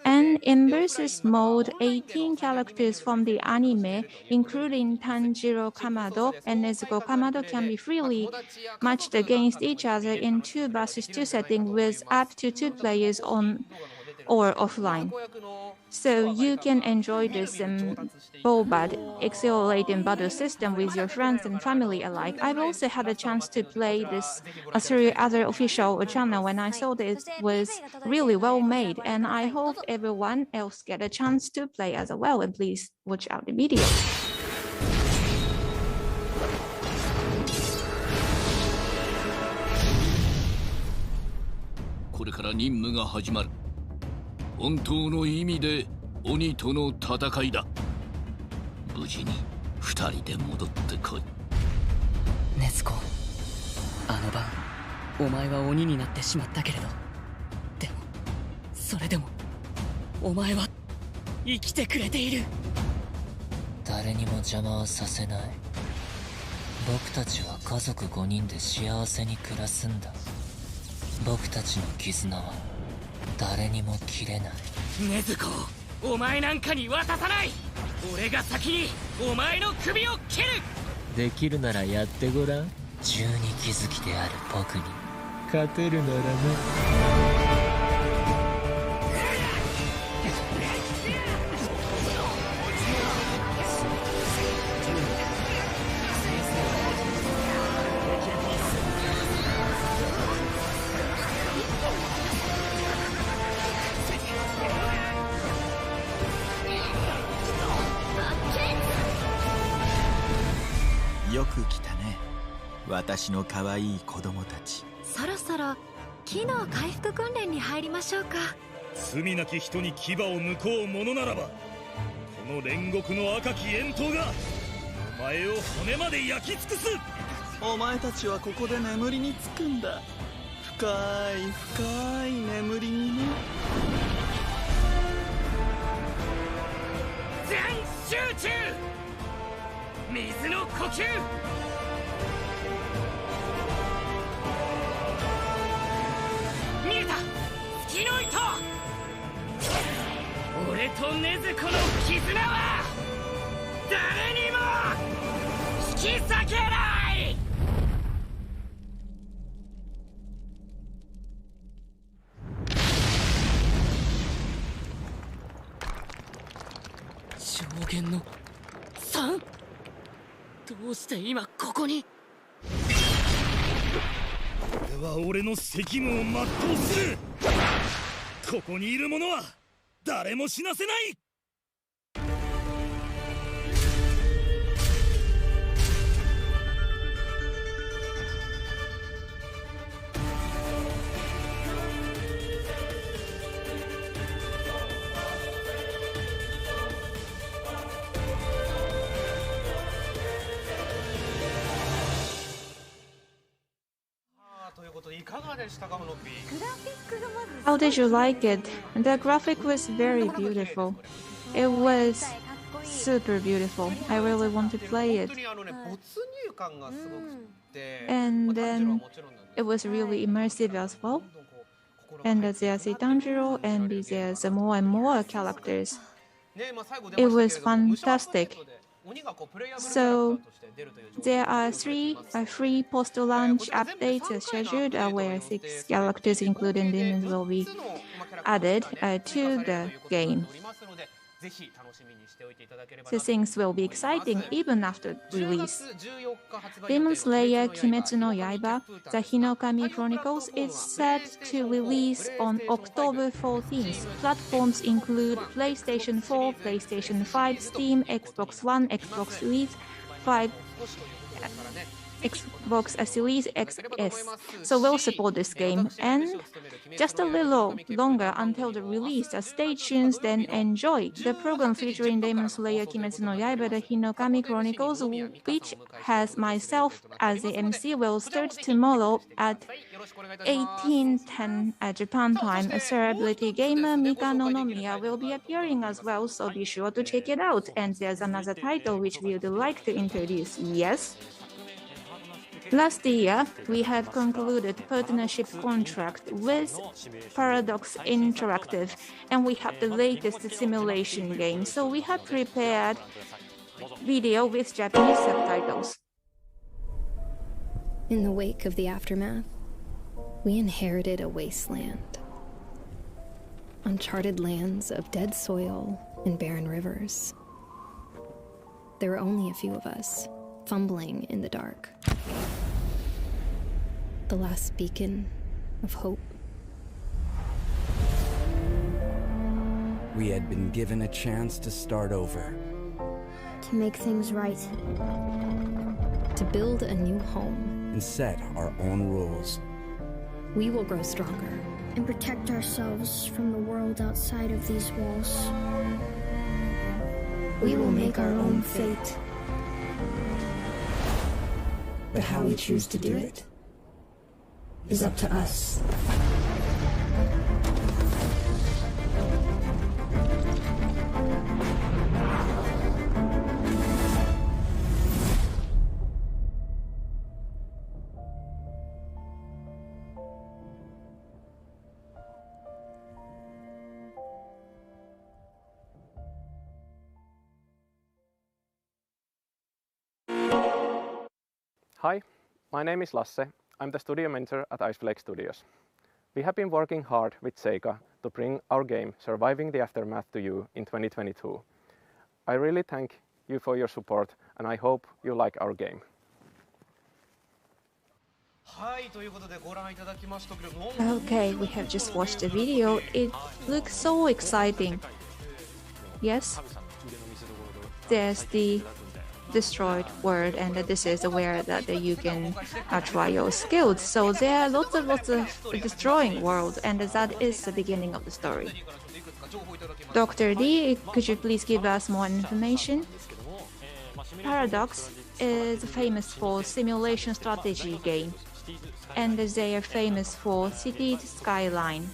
And in versus mode, 18 characters from the anime, including Tanjiro Kamado and Nezuko Kamado, can be freely matched against each other in 2 versus 2 setting with up to 2 players on or offline. So you can enjoy this bold, exhilarating battle system with your friends and family alike. I've also had a chance to play this through other official channel when I saw that it was really well made, and I hope everyone else get a chance to play as well, and please watch out the video. これから任務が始まる。本当の意味で鬼との戦いだ。無事に二人で戻ってこい。禰豆子、あの晩お前は鬼になってしまったけれど、でもそれでもお前は生きてくれている。誰にも邪魔はさせない。僕たちは家族5人で幸せに暮らすんだ。僕たちの絆は誰にも切れない。禰豆子、お前なんかに渡さない。俺が先にお前の首を切る。できるならやってごらん。12気づきである僕に勝てるならね。よく来たね、私の可愛い子供たち。そろそろ機能回復訓練に入りましょうか。罪なき人に牙を向こうものならば、この煉獄の赤き炎刀がお前を骨まで焼き尽くす。お前たちはここで眠りにつくんだ。深い深い眠りにね。全集中。水の呼吸。見えた、月の糸。俺と禰豆子の絆は誰にも引き裂けない。上限の 3？ どうして今ここに。これは俺の責務を全うする。ここにいる者は誰も死なせない。How did you like it? The graphic was very beautiful. It was super beautiful. I really want to play it. And then it was really immersive as well. And there's a Tanjiro and there's more and more characters. It was fantastic. So there are three post-launch updates scheduled where 6 characters including demons will be added to the game. So things will be exciting even after release. Demon Slayer Kimetsu no Yaiba, The Hinokami Chronicles is set to release on October 14th. Platforms include PlayStation 4, PlayStation 5, Steam, Xbox One, Xbox Series 5, Xbox Series XS. So we'll support this game. And just a little longer until the release. Stay tuned, then enjoy. The program featuring Demon Slayer Kimetsu no Yaiba, The Hinokami Chronicles, which has myself as the MC, will start tomorrow at 18:10 Japan time. A celebrity gamer Mika Nonomiya will be appearing as well, so be sure to check it out. And there's another title which we would like to introduce. Yes? Last year, we have concluded partnership contract with Paradox Interactive, and we have the latest simulation game. So we have prepared video with Japanese subtitles. In the wake of the aftermath, we inherited a wasteland. 「In the wake of the aftermath, we inherited a wasteland. 「 We inherited a wasteland. uncharted lands of dead soil and barren rivers. There were only a few of us, fumbling in the dark. The last beacon of hope. We had been given a chance to start over. To make things right. To build a new home. And set our own rules. We will grow stronger. And protect ourselves from the world outside of these walls. We will make our own fate. But how we choose to do it is up to us. Hi, my name is Lasse. I'm the studio manager at Iceflake Studios. We have been working hard with Sega to bring our game Surviving the Aftermath to you in 2022. I really thank you for your support and I hope you like our game. Okay, we have just watched the video. It looks so exciting. Yes, there's the destroyed world, and this is where that you can try your skills. So there are lots of destroying world, and that is the beginning of the story. Dr. D, could you please give us more information? Paradox is famous for simulation strategy game, and they are famous for City Skyline.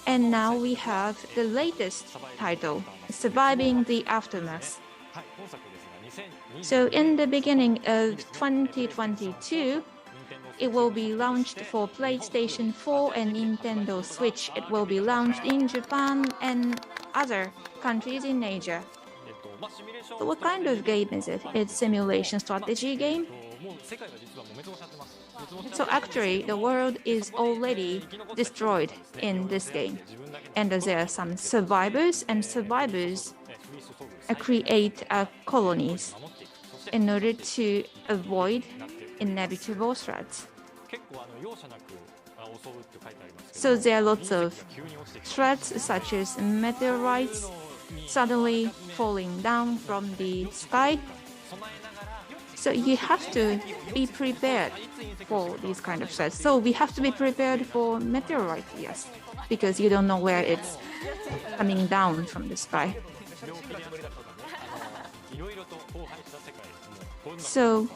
And now we have the latest title, Surviving the Aftermath. So in the beginning of 2022, it will be launched for PlayStation 4 and Nintendo Switch. It will be launched in Japan and other countries in Asia. So what kind of game is it? It's a simulation strategy game. So actually, the world is already destroyed in this game. And there are some survivors, and survivors create colonies in order to avoid inevitable threats. So there are lots of threats such as meteorites suddenly falling down from the sky. So you have to be prepared for these kind of threats. So we have to be prepared for meteorite, yes, because you don't know where it's coming down from the sky. So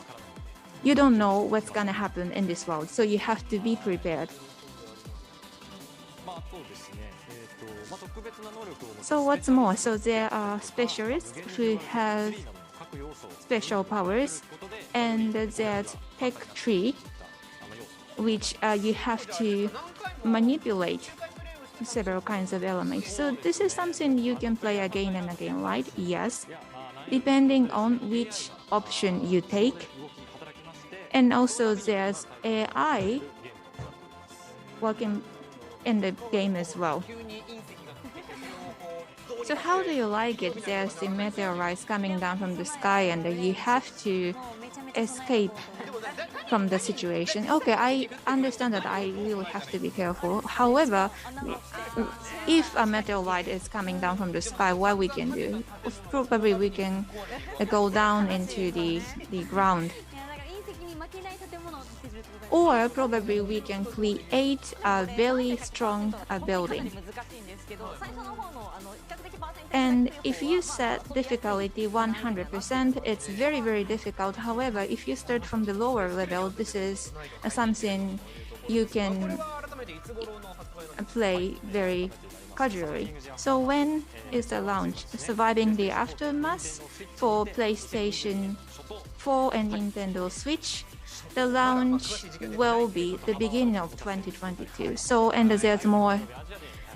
you don't know what's gonna happen in this world, so you have to be prepared. So what's more, so there are specialists who have special powers, and there's tech tree, which you have to manipulate several kinds of elements. So this is something you can play again and again, right? Yes, depending on which option you take. And also there's AI working in the game as well. So how do you like it? There's the meteorites coming down from the sky and you have to escape from the situation. Okay, I understand that I really have to be careful. However, if a meteorite is coming down from the sky, what we can do? Probably we can go down into the ground. Or probably we can create a very strong building. And if you set difficulty 100%, it's very, very difficult. However, if you start from the lower level, this is something you can play very casually. So when is the launch? Surviving the Aftermath for PlayStation 4 and Nintendo Switch. The launch will be the beginning of 2022. So, and there's more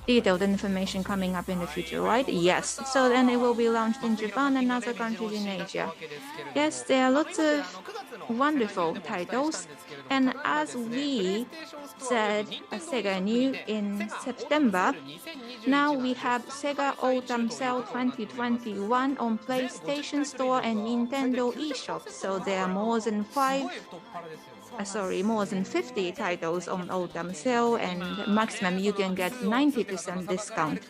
detailed information coming up in the future, right? Yes. So then it will be launched in Japan and other countries in Asia. Yes, there are lots of wonderful titles. And as we said Sega New in September. Now we have Sega Autumn Sale 2021 on PlayStation Store and Nintendo eShop. So there are more than 50 titles on Autumn Sale, and maximum you can get 90% discount.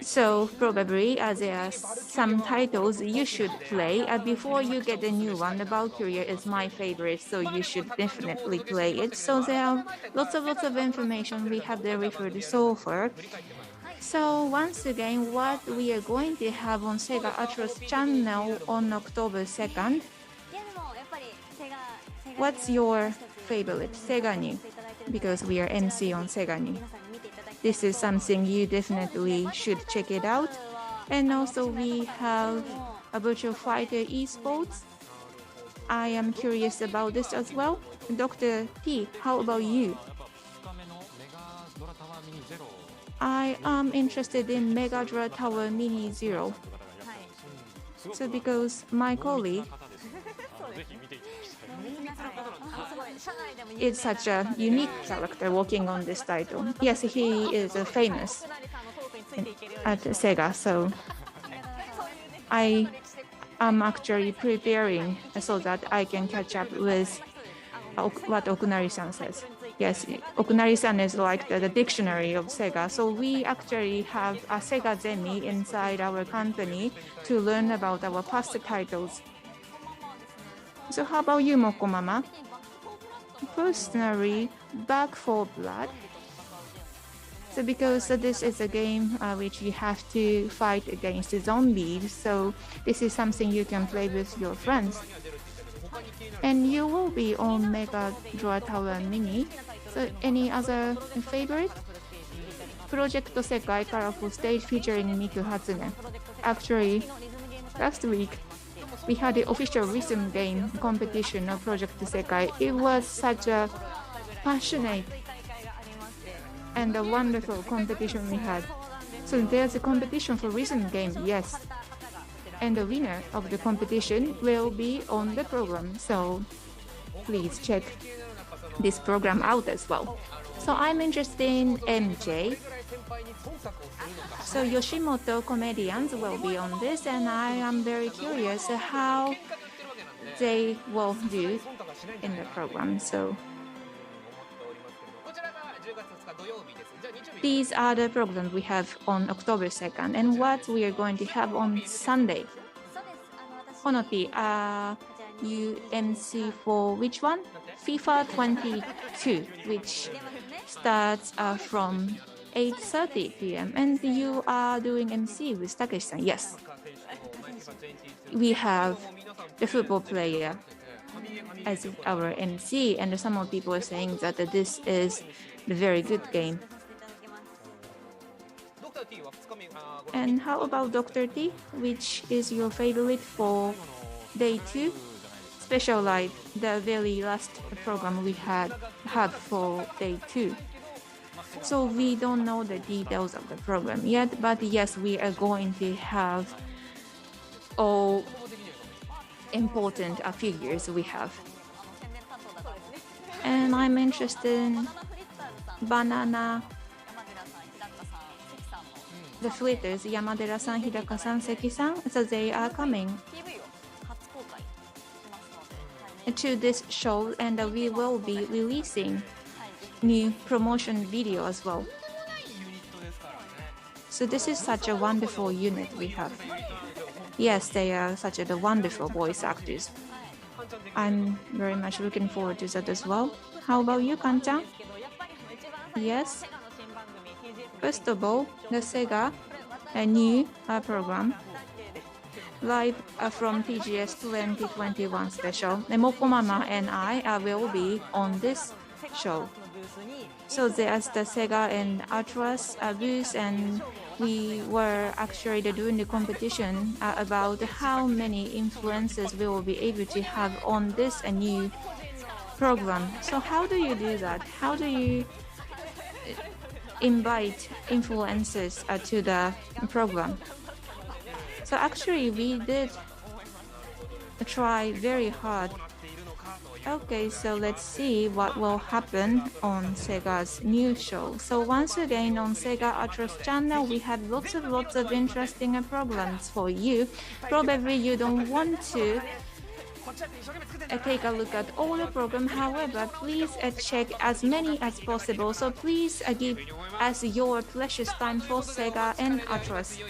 So probably there are some titles you should play before you get the new one. The Valkyria is my favorite, so you should definitely play it. So there are lots of information we have there referred so far. So once again, what we are going to have on Sega Atlus channel on October 2nd. What's your favorite Sega New? Because we are MC on Sega New. This is something you definitely should check it out. And also we have a Virtual Fighter esports. I am curious about this as well. Dr. T, how about you? I am interested in Mega Dra Tower Mini Zero. So because my colleague is such a unique character working on this title. Yes, he is famous at Sega, so I am actually preparing so that I can catch up with what Okunari-san says. Yes, Okunari-san is like the dictionary of Sega, so we actually have a Sega Zemi inside our company to learn about our past titles. So how about you, Mokomama? Personally, Back 4 Blood. So because this is a game which you have to fight against the zombies, so this is something you can play with your friends. And you will be on Mega Dra Tower Mini. So any other favorite? Project Sekai Colorful Stage featuring Miku Hatsune. Actually, last week, we had the official rhythm game competition of Project Sekai. It was such a passionate and a wonderful competition we had. So there's a competition for rhythm game, yes. And the winner of the competition will be on the program. So please check this program out as well. So I'm interested in MJ. So Yoshimoto comedians will be on this, and I am very curious how they will do in the program. So these are the programs we have on October 2nd, and what we are going to have on Sunday. Honoti, you MC for which one? FIFA 22, which starts from 8:30 p.m. and you are doing MC with Takeshi-san. Yes. We have the football player as our MC, and some of people are saying that this is a very good game. And how about Dr. T? Which is your favorite for day 2? Special Live, the very last program we had for day 2. So we don't know the details of the program yet, but yes, we are going to have all important figures we have. And I'm interested in Banana, the Flitters, Yamadera-san, Hidaka-san, Seki-san, so they are coming to this show, and we will be releasing new promotion video as well. So this is such a wonderful unit we have. Yes, they are such a wonderful voice actors. I'm very much looking forward to that as well. How about you, Kan-chan? Yes. First of all, the Sega new program live from TGS 2021 special. Mokomama and I will be on this show. So there's the Sega and Atlus booth, and we were actually doing the competition about how many influencers we will be able to have on this new program. So how do you do that? How do you invite influencers to the program? So actually we did try very hard Okay, so let's see what will happen on Sega's new show. So once again on Sega Atlus channel, we have lots of interesting programs for you. Probably you don't want to take a look at all the program. However, please check as many as possible. So please give us your precious time for Sega and Atlus.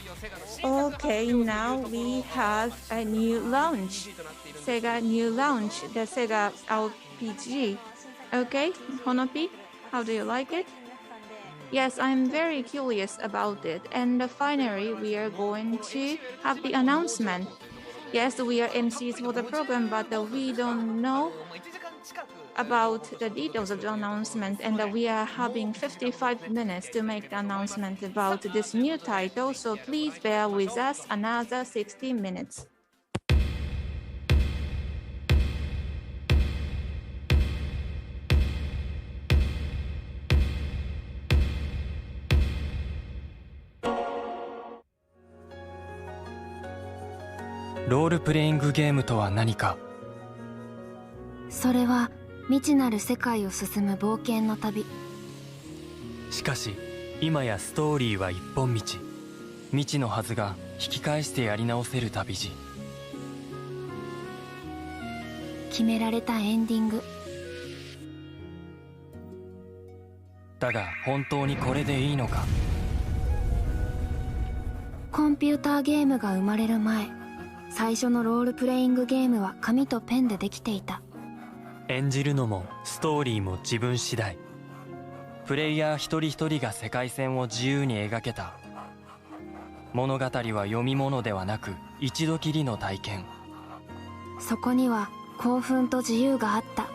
Okay, now we have a new launch. Sega new launch, the Sega RPG. Okay, Honopi, how do you like it? Yes, I'm very curious about it. And finally, we are going to have the announcement. Yes, we are MCs for the program, but we don't know about the details of the announcement, and we are having 55 minutes to make the announcement about this new title, so please bear with us another 60 minutes.「ロールプレイングゲームとは何か」それは未知なる世界を進む冒険の旅。しかし今やストーリーは一本道。未知のはずが引き返してやり直せる旅路。決められたエンディング。だが本当にこれでいいのか。コンピューターゲームが生まれる前、最初のロールプレイングゲームは紙とペンでできていた。演じるのもストーリーも自分次第。プレイヤー一人一人が世界線を自由に描けた。物語は読み物ではなく一度きりの体験。そこには興奮と自由があった。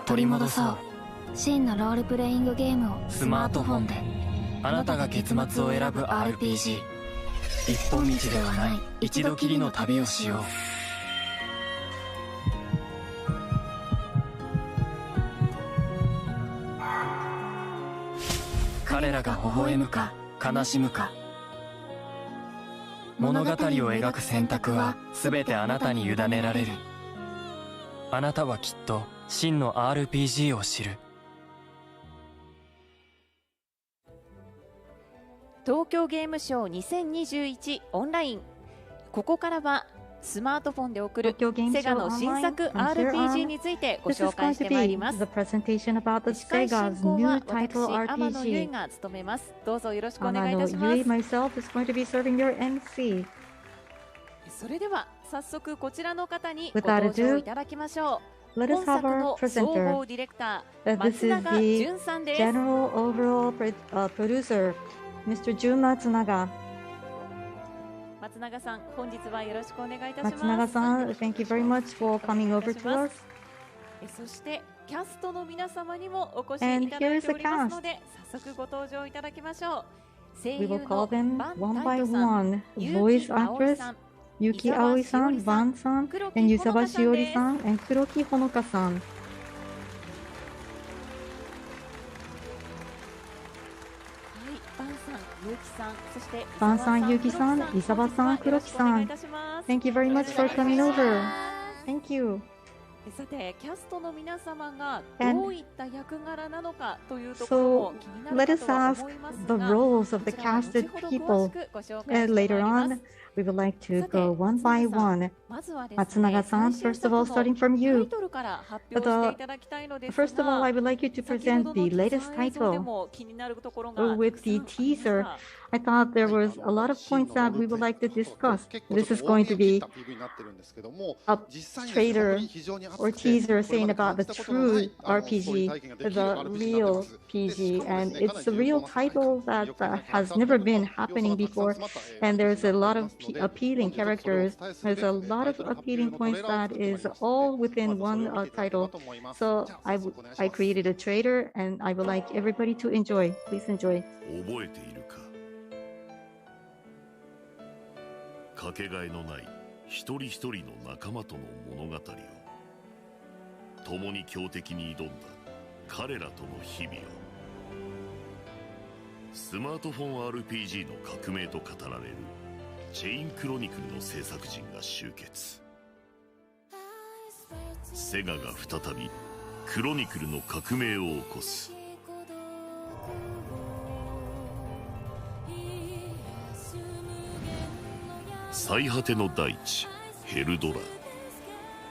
取り戻そう。真のロールプレイングゲームをスマートフォンで。あなたが結末を選ぶ RPG。一本道ではない一度きりの旅をしよう。彼らが微笑むか悲しむか。物語を描く選択は全てあなたに委ねられる。あなたはきっと真の RPG を知る。東京ゲームショー2021オンライン。ここからはスマートフォンで送るセガの新作 RPG についてご紹介してまいります。司会進行は私、天野ゆいが務めます。どうぞよろしくお願いいたします。それでは早速こちらの方にご登場いただきましょう。本作の総合ディレクター松永淳さんです。Mr. Jun Matsunaga. 松永さん、本日はよろしくお願いいたします。松永さん、thank you very much for coming over to us. そしてキャストの皆様にもお越しいただいておりますので、早速ご登場いただきましょう。声優のバンタイトさん、Voice Actress Yuki Aoi-san, Ban-san, and Yusaba Shiori-san, and Kuroki Honoka-san. バンさん、ユキさん、イサバさん、黒木さん。Thank you very much for coming over. Thank you. さて、キャストの皆様がどういった役柄なのかというところも気になるかとは思いますが、 the roles of the casted people. And later on, we would like to go one by one. Matsunaga-san, first of all, starting from you. First of all, I would like you to present the latest title. With the teaser, I thought there was a lot of points that we would like to discuss. This is going to be a trailer or teaser saying about the true RPG, the real PG, and it's a real title that has never been happening before, and there's a lot of appealing characters. There's a lot of appealing points that is all within one title. So I created a trailer, and I would like everybody to enjoy. Please enjoy. かけがえのない一人一人の仲間との物語を共に強敵に挑んだ彼らとの日々をスマートフォン RPG の革命と語られるチェインクロニクルの制作陣が集結。セガが再びクロニクルの革命を起こす。最果ての大地ヘルドラ、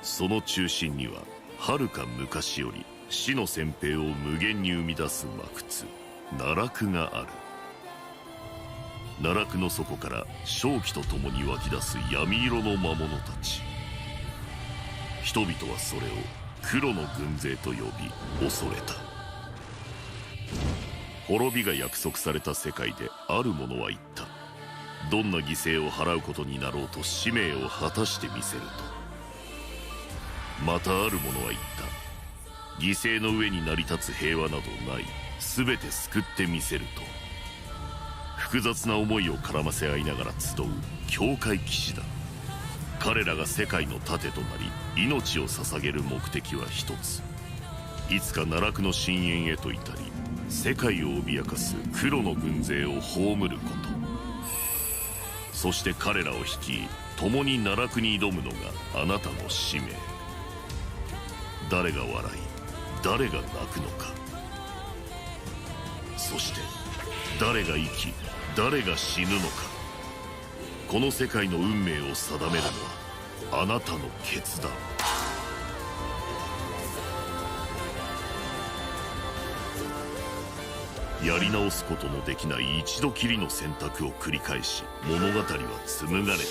その中心には遥か昔より死の旋平を無限に生み出す魔窟奈落がある。奈落の底から正気とともに湧き出す闇色の魔物たち。人々はそれを黒の軍勢と呼び恐れた。滅びが約束された世界である者は言った。どんな犠牲を払うことになろうと使命を果たしてみせると。またある者は言った。犠牲の上に成り立つ平和などない、全て救ってみせると。複雑な思いを絡ませ合いながら集う教会騎士だ。彼らが世界の盾となり命を捧げる目的は一つ。いつか奈落の深淵へと至り世界を脅かす黒の軍勢を葬ること。そして彼らを率い共に奈落に挑むのがあなたの使命。誰が笑い誰が泣くのか、そして誰が生き誰が死ぬのか。この世界の運命を定めるのはあなたの決断。やり直すことのできない一度きりの選択を繰り返し物語は紡がれていく。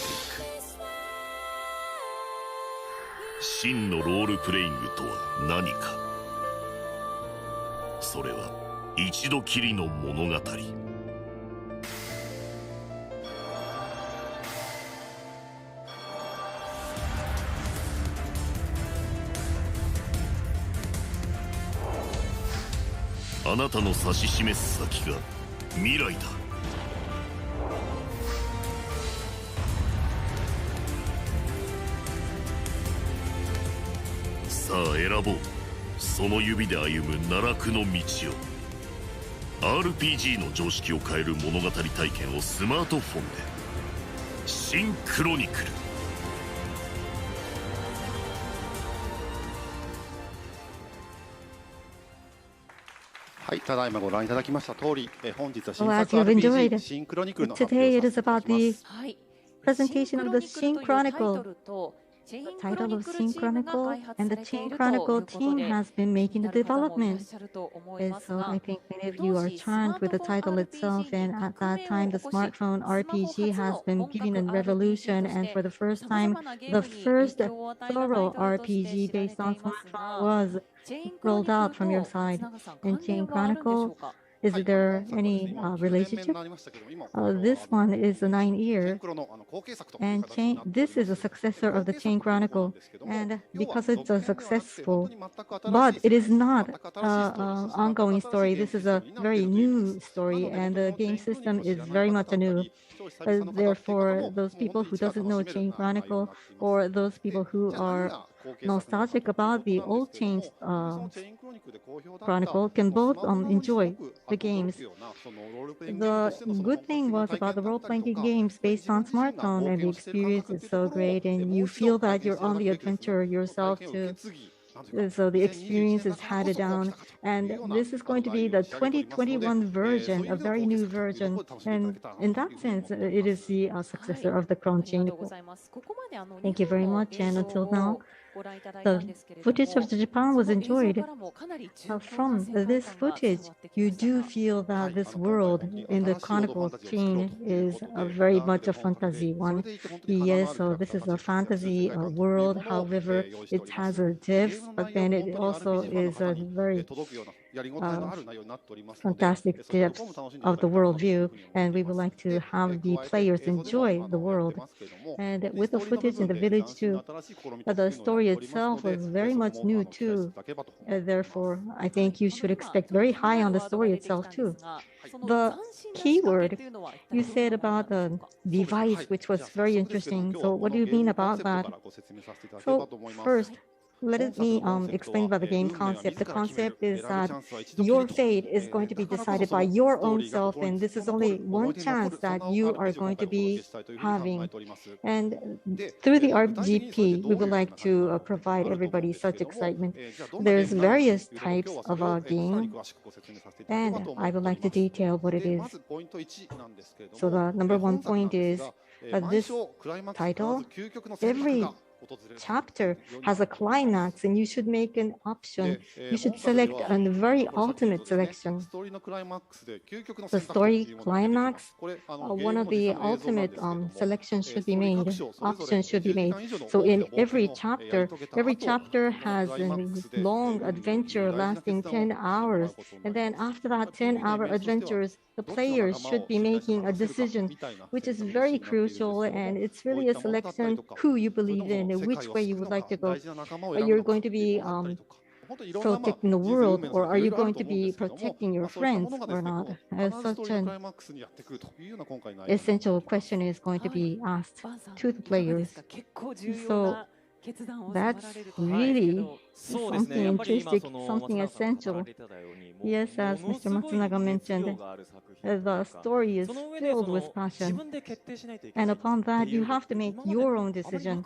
真のロールプレイングとは何か。それは一度きりの物語。あなたの指し示す先が未来だ。さあ選ぼう。その指で歩む奈落の道を。 RPG の常識を変える物語体験をスマートフォンで。新クロニクル。はい、ただいまご覧いただきました通り、本日は新作 RPG 新クロニクルの発表をさせていただきます。 Presentation of the Shin Chronicle. The title of Shin Chronicle and the Shin Chronicle team has been making the development. And so I think many of you are charmed with the title itself, and at that time the smartphone RPG has been giving a revolution, and for the first time the first thorough RPG based on smartphone was rolled out from your side. And Chain Chronicle, is there any relationship? This one is a 9-year, and this is a successor of the Chain Chronicle. And because it's a successful, but it is not an ongoing story. This is a very new story, and the game system is very much new. Therefore, those people who doesn't know Chain Chronicle, or those people who are nostalgic about the old Chain Chronicle, can both enjoy the games. The good thing was about the role-playing games based on smartphone, and the experience is so great, and you feel that you're on the adventure yourself too. So the experience is handed down, and this is going to be the 2021 version, a very new version, and in that sense, it is the successor of the Crown Chain. Thank you very much, and until now, the footage of Japan was enjoyed. From this footage, you do feel that this world in the Chronicle chain is very much a fantasy one. Yes, so this is a fantasy world, however, it has a depth, but then it also is a very fantastic depth of the worldview, and we would like to have the players enjoy the world. And with the footage in the village too, the story itself was very much new too. Therefore, I think you should expect very high on the story itself too. The keyword you said about the device, which was very interesting. So what do you mean about that? So first, let me explain about the game concept. The concept is that your fate is going to be decided by your own self, and this is only one chance that you are going to be having. And through the RGP, we would like to provide everybody such excitement. There's various types of a game, and I would like to detail what it is. So the number one point is this title. Every chapter has a climax, and you should make an option. You should select a very ultimate selection. The story climax, one of the ultimate selections should be made, options should be made. So in every chapter has a long adventure lasting 10 hours. And then after that 10-hour adventures, the players should be making a decision, which is very crucial, and it's really a selection who you believe in, which way you would like to go. You're going to be protecting the world, or are you going to be protecting your friends or not? As such an essential question is going to be asked to the players. So that's really something intrinsic, something essential. Yes, as Mr. Matsunaga mentioned, the story is filled with passion. And upon that, you have to make your own decision.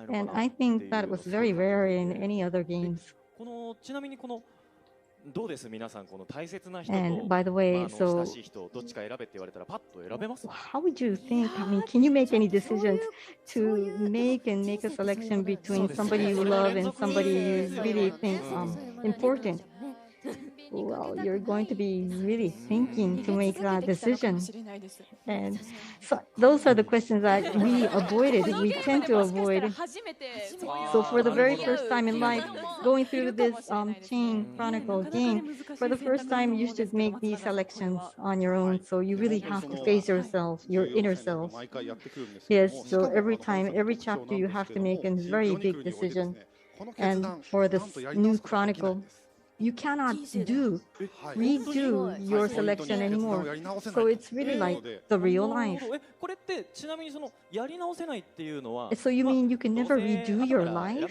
And I think that was very rare in any other games. And by the way, so how would you think, I mean, can you make any decisions to make a selection between somebody you love and somebody you really think important? Well, you're going to be really thinking to make that decision. And so those are the questions that we avoided, we tend to avoid. So for the very first time in life, going through this Chain Chronicle game, for the first time, you should make these selections on your own. So you really have to face yourself, your inner self. Yes, so every time, every chapter, you have to make a very big decision. And for this new Chronicle, you cannot redo your selection anymore. So it's really like the real life. So you mean you can never redo your life?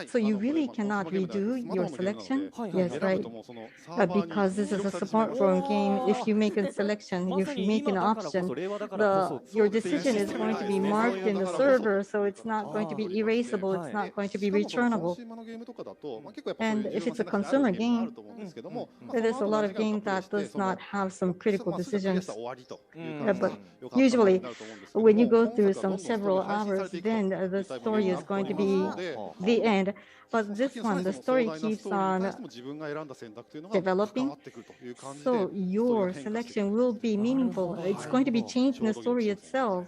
So you really cannot redo your selection? Yes, right. Because this is a smartphone game, if you make a selection, if you make an option, your decision is going to be marked in the server, so it's not going to be erasable, it's not going to be returnable. And if it's a consumer game, there's a lot of games that does not have some critical decisions. But usually, when you go through several hours, then the story is going to be the end. But this one, the story keeps on developing, so your selection will be meaningful. It's going to be changed in the story itself.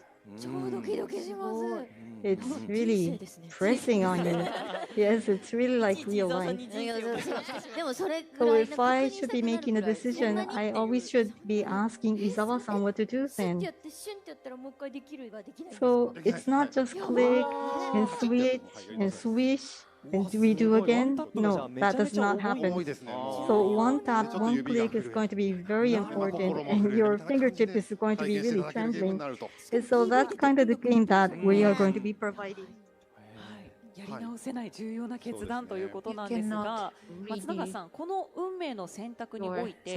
It's really pressing on you. Yes, it's really like real life. So if I should be making a decision, I always should be asking Izawa-san what to do then. So it's not just click and switch and swish and redo again. No, that does not happen. So one tap, one click is going to be very important, and your fingertip is going to be really trembling. And so that's kind of the game that we are going to be providing. やり直せない重要な決断ということなんですが、松永さん、この運命の選択において、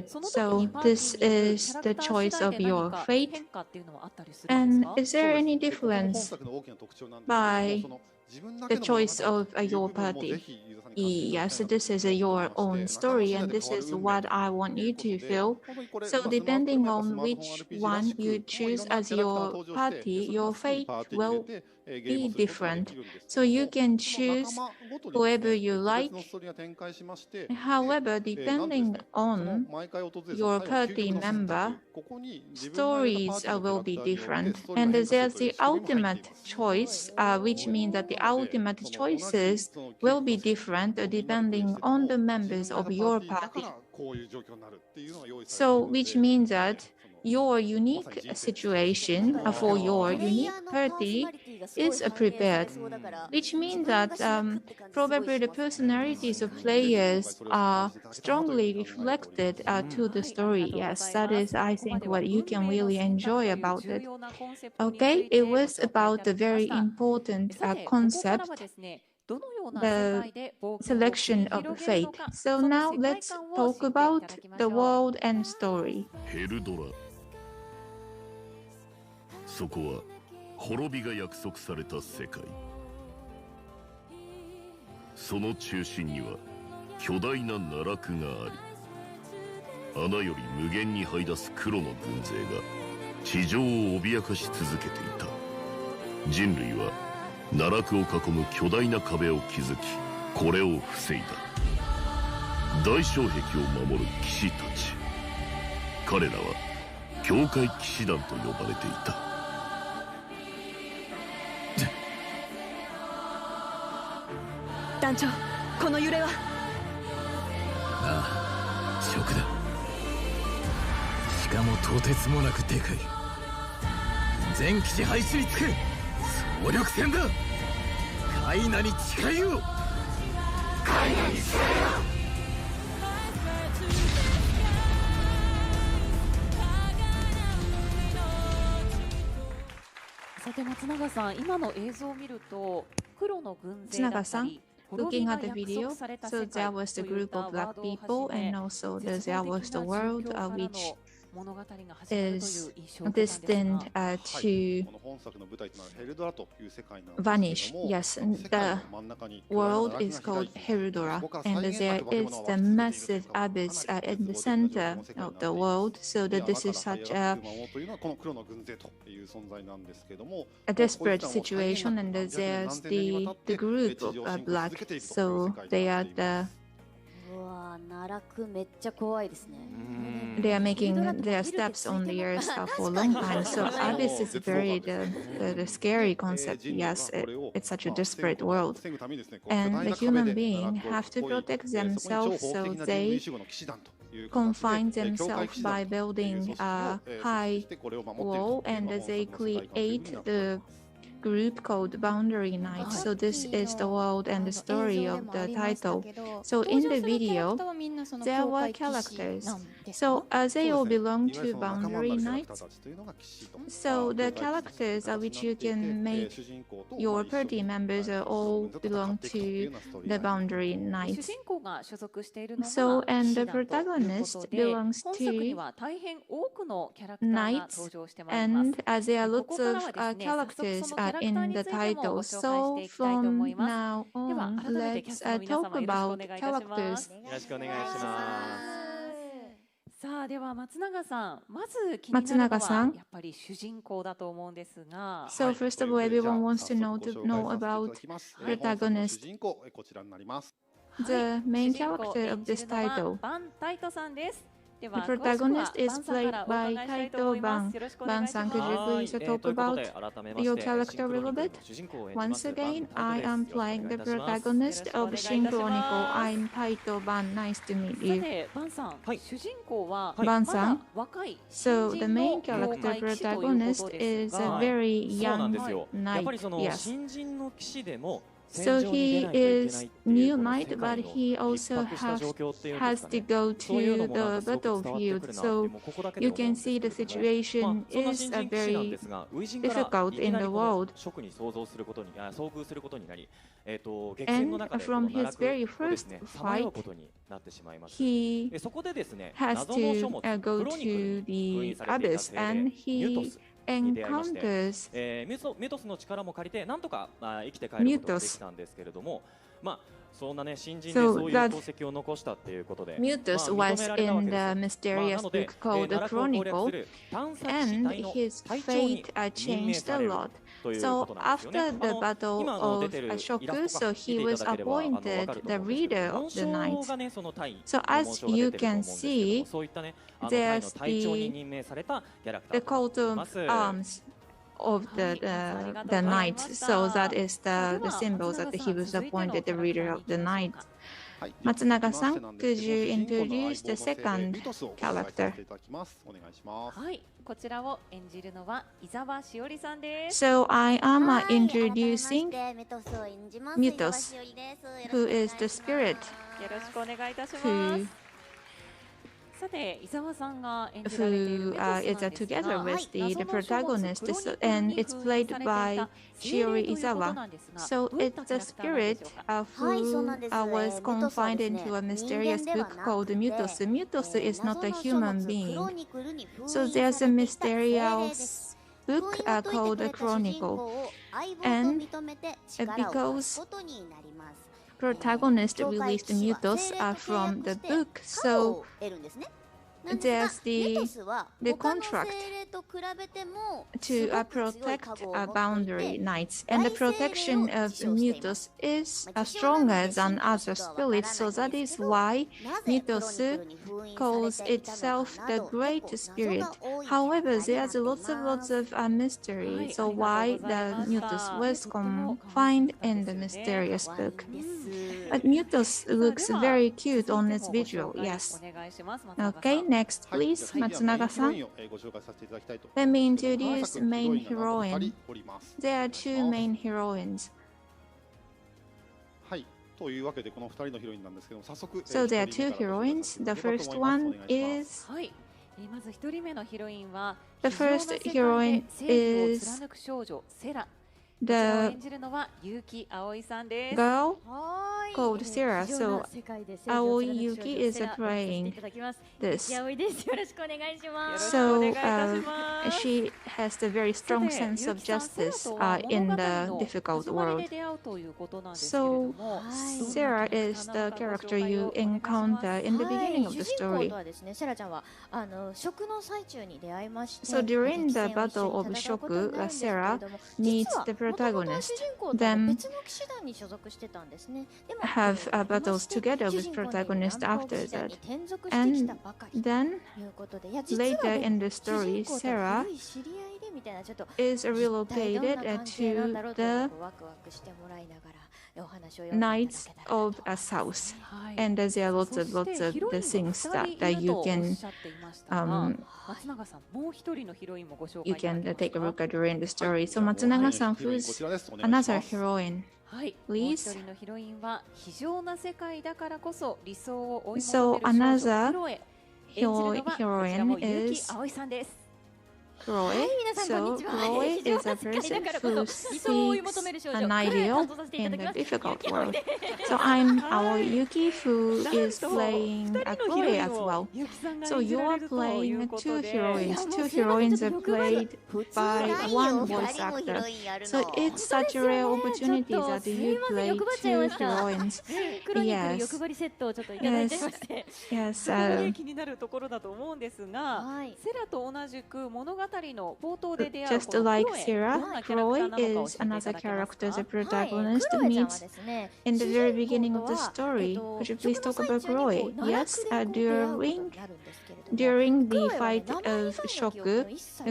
その時にパーティーのキャラクター次第で何か変化っていうのはあったりするんですか? And is there any difference by the choice of your party? Yes, this is your own story, and this is what I want you to feel. So depending on which one you choose as your party, your fate will be different. So you can choose whoever you like. However, depending on your party member, stories will be different. And there's the ultimate choice, which means that the ultimate choices will be different depending on the members of your party. So, which means that your unique situation for your unique party is prepared, which means that probably the personalities of players are strongly reflected to the story. Yes, that is, I think, what you can really enjoy about it. Okay, it was about the very important concept, the selection of fate. So now let's talk about the world and story. そこは滅びが約束された世界。その中心には巨大な奈落があり、穴より無限に這い出す黒の軍勢が地上を脅かし続けていた。人類は奈落を囲む巨大な壁を築き、これを防いだ。大障壁を守る騎士たち。彼らは教会騎士団と呼ばれていた。団長、この揺れは。ああ、ショックだ。しかもとてつもなくでかい。全基地廃止につく総力戦だ。カイナに誓いよ。カイナに誓いよ。さて松永さん、今の映像を見ると黒の軍勢だったり。Looking at the video, so there was the group of black people, and also there was the world which is destined to vanish. Yes, the world is called Herodora, and there is the massive abyss in the center of the world, so that this is such a desperate situation, and there's the group of black, so they are the they are making their steps on the earth for a long time. So abyss is very the scary concept. Yes, it's such a desperate world, and the human being have to protect themselves, so they confine themselves by building a high wall, and they create the group called Boundary Knights. So this is the world and the story of the title. So in the video, there were characters. So they all belong to Boundary Knights. So the characters which you can make your party members all belong to the Boundary Knights. So and the protagonist belongs to knights, and there are lots of characters in the title. So from now on, let's talk about characters. さあでは松永さん、まず気になるのはやっぱり主人公だと思うんですが。So first of all, everyone wants to know about protagonist. The main character of this title. バンタイトさんです。The protagonist is played by Taito Ban. Ban-san, could you please talk about your character a little bit? Once again, I am playing the protagonist of Shin Chronicle. I'm Taito Ban. Nice to meet you. Ban-san, so the main character protagonist is a very young knight. Yes. So he is new knight, but he also has to go to the battlefield. So you can see the situation is very difficult in the world. And from his very first fight, he has to go to the abyss, and he encounters Mutus. So that Mutus was in the mysterious book called the Chronicle, and his fate changed a lot. So after the battle of Shoku, so he was appointed the leader of the knights. So as you can see, there's the coat of arms of the knights. So that is the symbol that he was appointed the leader of the knights. Matsunaga-san, could you introduce the second character? はい、こちらを演じるのは伊沢しおりさんです。So I am introducing Mutos, who is the spirit よろしくお願いいたします。さて、伊沢さんが演じられているメトスなんですが、 together with the protagonist, and it's played by Shiori Izawa. So it's the spirit who was confined into a mysterious book called Mutos. Mutos is not a human being. So there's a mysterious book called a Chronicle. And because protagonist released Mutos from the book, so there's the contract to protect boundary knights, and the protection of Mutos is stronger than other spirits, so that is why Mutos calls itself the Great Spirit. However, there's lots of mystery, so why the Mutos was confined in the mysterious book. But Mutos looks very cute on its visual, yes. Okay, next please, Matsunaga-san. Let me introduce main heroine. There are two main heroines. So there are two heroines. The first one is... The first heroine is the girl called Sarah. So Aoi Yuki is playing this. So she has a very strong sense of justice in the difficult world. So Sarah is the character you encounter in the beginning of the story. So during the battle of Shoku, Sarah meets the protagonist, then have battles together with protagonist after that. And then later in the story, Sarah is relocated to the Knights of South, and there are lots of the things that you can take a look at during the story. So Matsunaga-san, who's another heroine? Please. So another heroine is Chloe. So Chloe is a person who seeks an ideal in the difficult world. So I'm Aoi Yuki, who is playing Chloe as well. So you are playing two heroines. Two heroines are played by one voice actor. So it's such a rare opportunity that you play two heroines. Yes. Yes. Just like Sarah, Chloe is another character the protagonist meets in the very beginning of the story. Could you please talk about Chloe? Yes, during the fight of Shoku,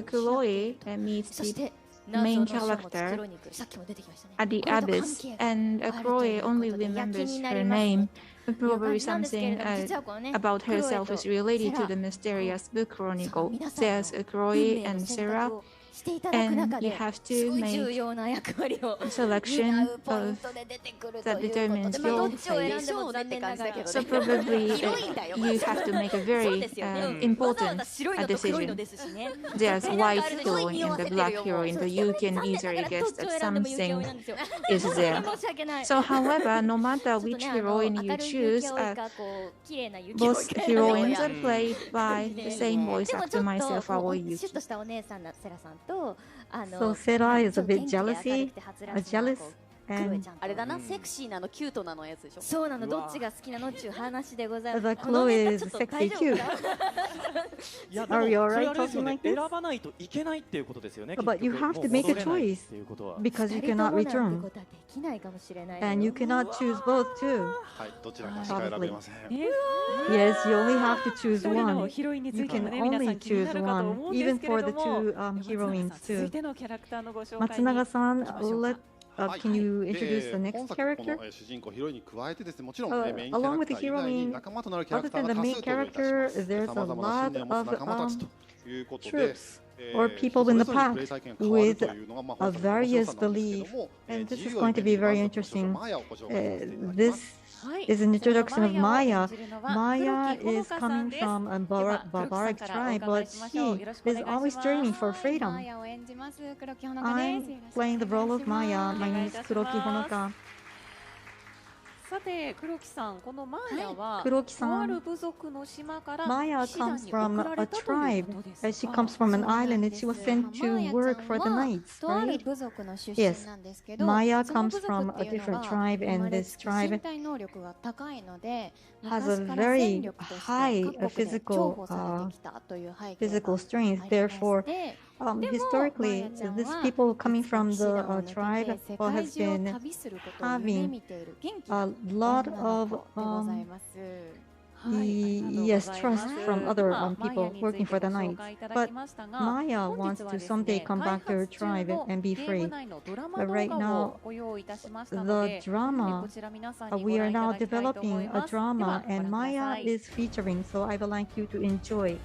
Chloe meets the main character at the abyss, and Chloe only remembers her name. Probably something about herself is related to the mysterious book Chronicle. There's Chloe and Sarah, and you have to make a selection of that determines your fate. So probably you have to make a very important decision. There's white heroine and the black heroine, so you can easily guess that something is there. So however, no matter which heroine you choose, both heroines are played by the same voice actor, myself, Aoi Yuki. So Sarah is a bit jealous, and the Chloe is sexy cute. Are you alright talking like this? But you have to make a choice because you cannot return. And you cannot choose both too. Probably. Yes, you only have to choose one. You can only choose one, even for the two heroines too. Matsunaga-san, can you introduce the next character? Along with the heroine, other than the main character, there's a lot of troops or people in the pack with a various belief, and this is going to be very interesting. This is an introduction of Maya. Maya is coming from a barbaric tribe, but she is always dreaming for freedom. I'm playing the role of Maya. My name is Kuroki Honoka. さて黒木さん、このマーヤはとある部族の島から Maya comes from a tribe. She comes from an island and she was sent to work for the knights, right? Yes. Maya comes from a different tribe, and this tribe has a very high physical strength. Therefore, historically, these people coming from the tribe has been having a lot of trust from other people working for the knights. But Maya wants to someday come back to her tribe and be free. But right now, the drama, we are now developing a drama, and Maya is featuring, so I would like you to enjoy.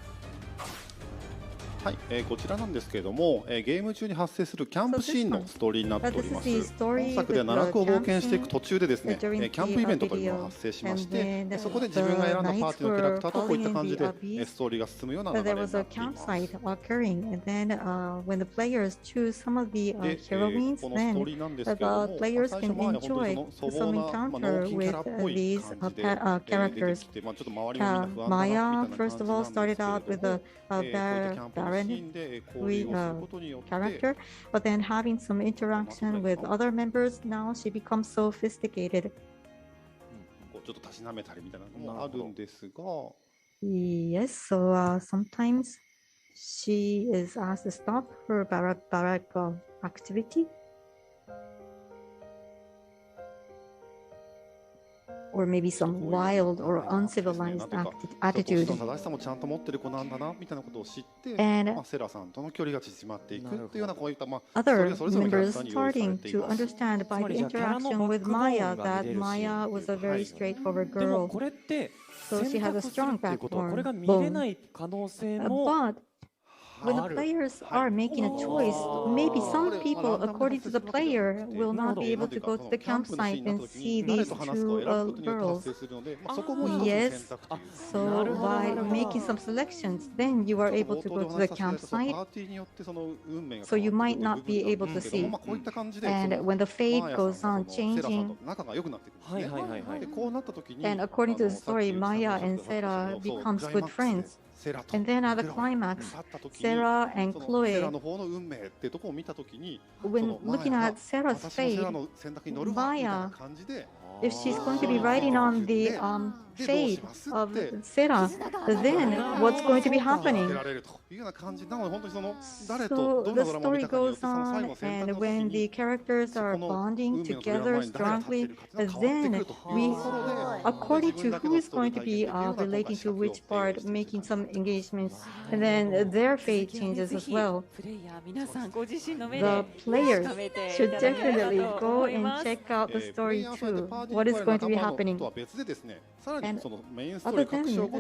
はい、こちらなんですけれども、ゲーム中に発生するキャンプシーンのストーリーになっております。本作では奈落を冒険していく途中でですね、キャンプイベントというのが発生しまして、そこで自分が選んだパーティーのキャラクターとこういった感じでストーリーが進むような流れになっています。And then when the players choose some of the heroines, then the players can enjoy some encounter with these characters. Maya, first of all, started out with a character, but then having some interaction with other members, now she becomes sophisticated. Yes, so sometimes she is asked to stop her barrack activity. Or maybe some wild or uncivilized attitude. And other members starting to understand by the interaction with Maya that Maya was a very straightforward girl. So she has a strong backbone. But when the players are making a choice, maybe some people, according to the player, will not be able to go to the campsite and see these two girls. Yes, so by making some selections, then you are able to go to the campsite. So you might not be able to see. And when the fate goes on changing, and according to the story, Maya and Sarah becomes good friends. And then at the climax, Sarah and Chloe, when looking at Sarah's fate, Maya, if she's going to be riding on the fate of Sarah, then what's going to be happening? So the story goes on, and when the characters are bonding together strongly, then we, according to who is going to be relating to which part, making some engagements, and then their fate changes as well. The players should definitely go and check out the story too. What is going to be happening? And other than the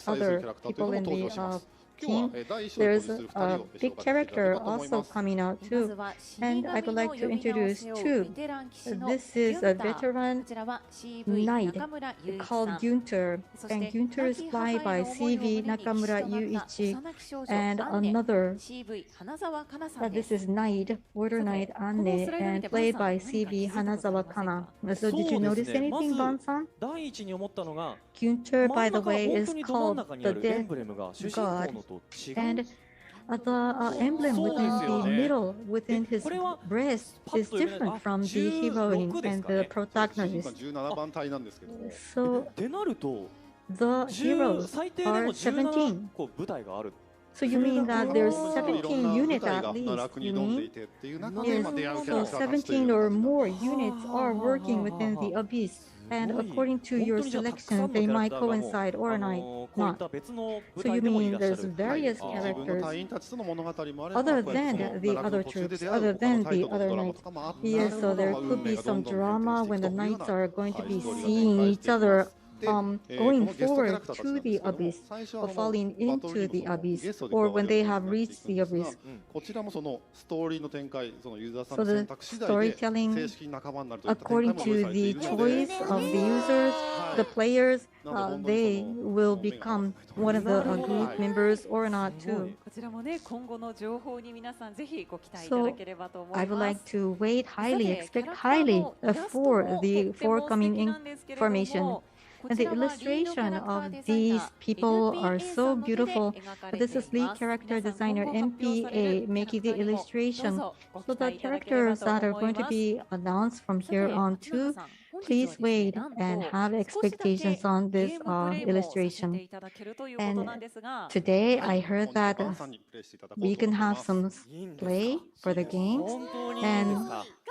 other people in the team, there's a big character also coming out too, and I would like to introduce two. This is a veteran knight called Günther, and Günther is played by CV Nakamura Yuichi, and another, this is Knight, Warrior Knight Anne, and played by CV Hanazawa Kana. So did you notice anything, Ban-san? Günther, by the way, is called the death god. And the emblem within the middle, within his breast, is different from the heroine and the protagonist. So the heroes are 17. So you mean that there's 17 units at least, you mean? Yes, so 17 or more units are working within the abyss. And according to your selection, they might coincide or not. not. So you mean there's various characters other than the other troops, other than the other knights? Yes, so there could be some drama when the knights are going to be seeing each other going forward to the abyss or falling into the abyss, or when they have reached the abyss. So the storytelling, according to the choice of the users, the players, they will become one of the group members or not too. So I would like to wait highly, expect highly for the forthcoming information. And the illustration of these people are so beautiful. This is lead character designer MPA making the illustration. So the characters that are going to be announced from here on too, please wait and have expectations on this illustration. And today I heard that we can have some play for the games, and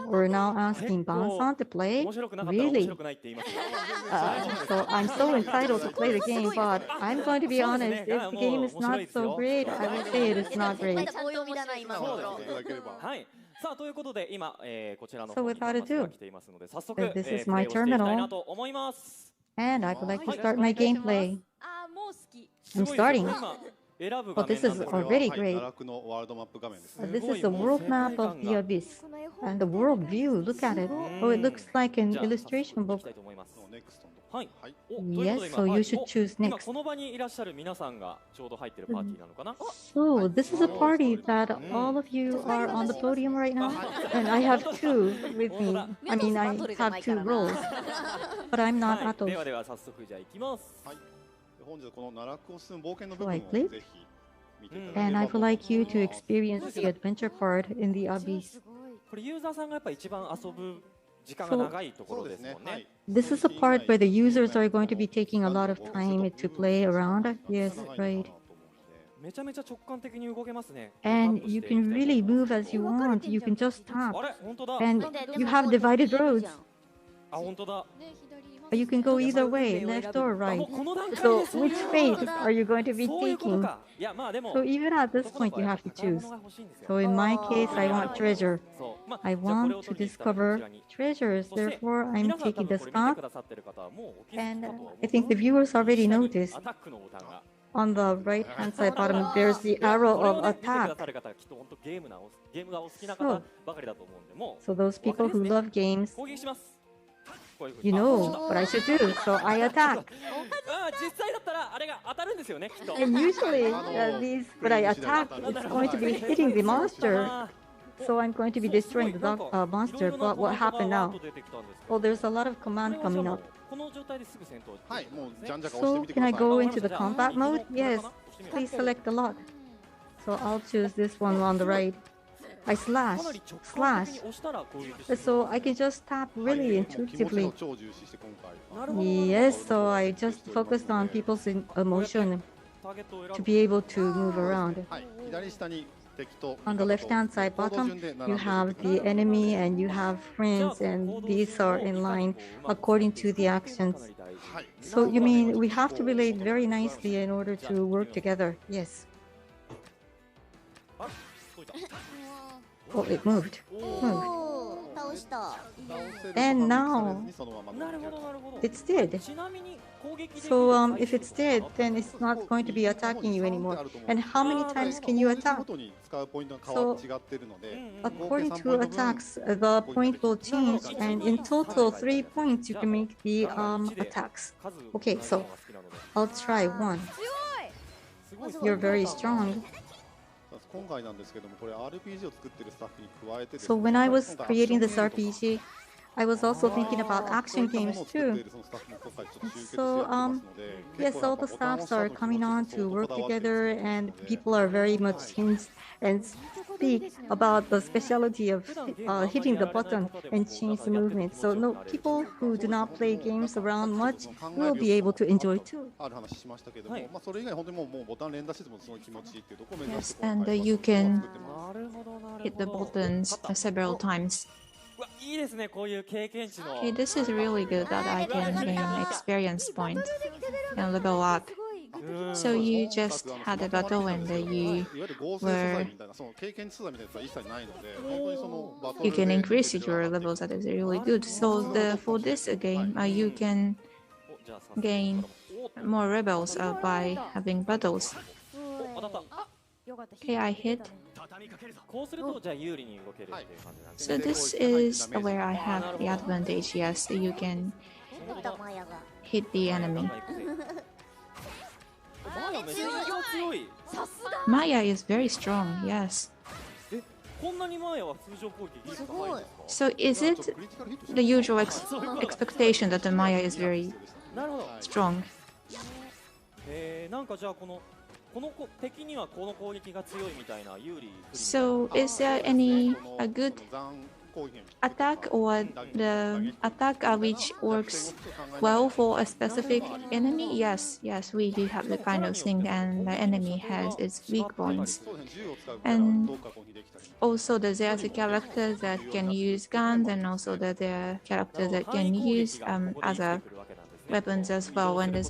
we're now asking Ban-san to play. Really? So I'm so entitled to play the game, but I'm going to be honest, if the game is not so great, I will say it is not great. So without ado, this is my terminal, and I would like to start my gameplay. I'm starting. Oh, this is already great. This is the world map of the abyss. And the world view, look at it. Oh, it looks like an illustration book. Yes, so you should choose next. So, this is a party that all of you are on the podium right now. And I have two with me. I mean, I have two roles. But I'm not Atos. So I click. And I would like you to experience the adventure part in the abyss. So, this is a part where the users are going to be taking a lot of time to play around. Yes, right. And you can really move as you want. You can just tap. And you have divided roads. You can go either way, left or right. So which fate are you going to be taking? So even at this point, you have to choose. So in my case, I want treasure. I want to discover treasures. Therefore, I'm taking this path. And I think the viewers already noticed. On the right-hand side bottom, there's the arrow of attack. So those people who love games, you know what I should do, so I attack. And usually, when I attack, it's going to be hitting the monster. So I'm going to be destroying the monster, but what happened now? Oh, there's a lot of command coming up. So can I go into the combat mode? Yes, please select the lock. So I'll choose this one on the right. I slash. So I can just tap really intuitively. Yes, so I just focused on people's emotion to be able to move around. On the left-hand side bottom, you have the enemy and you have friends, and these are in line according to the actions. So you mean we have to relate very nicely in order to work together? Yes. Oh, it moved. And now it's dead. So if it's dead, then it's not going to be attacking you anymore. And how many times can you attack? So according to attacks, the point will change, and in total 3 points you can make the attacks. Okay, so I'll try one. You're very strong. So when I was creating this RPG, I was also thinking about action games too. So yes, all the staffs are coming on to work together, and people are very much hinged and speak about the specialty of hitting the button and change the movement. So no, people who do not play games around much will be able to enjoy too. Yes, and you can hit the buttons several times. Okay, this is really good that I can gain experience point and level up. So you just had a battle and you were... You can increase your levels, that is really good. So for this game, you can gain more rebels by having battles. Okay, I hit. So this is where I have the advantage. Yes, you can hit the enemy. Maya is very strong, yes. So is it the usual expectation that the Maya is very strong? So is there any good attack or the attack which works well for a specific enemy? Yes, we do have the kind of thing, and the enemy has its weak points. And also there's a character that can use guns, and also there are characters that can use other weapons as well. And there's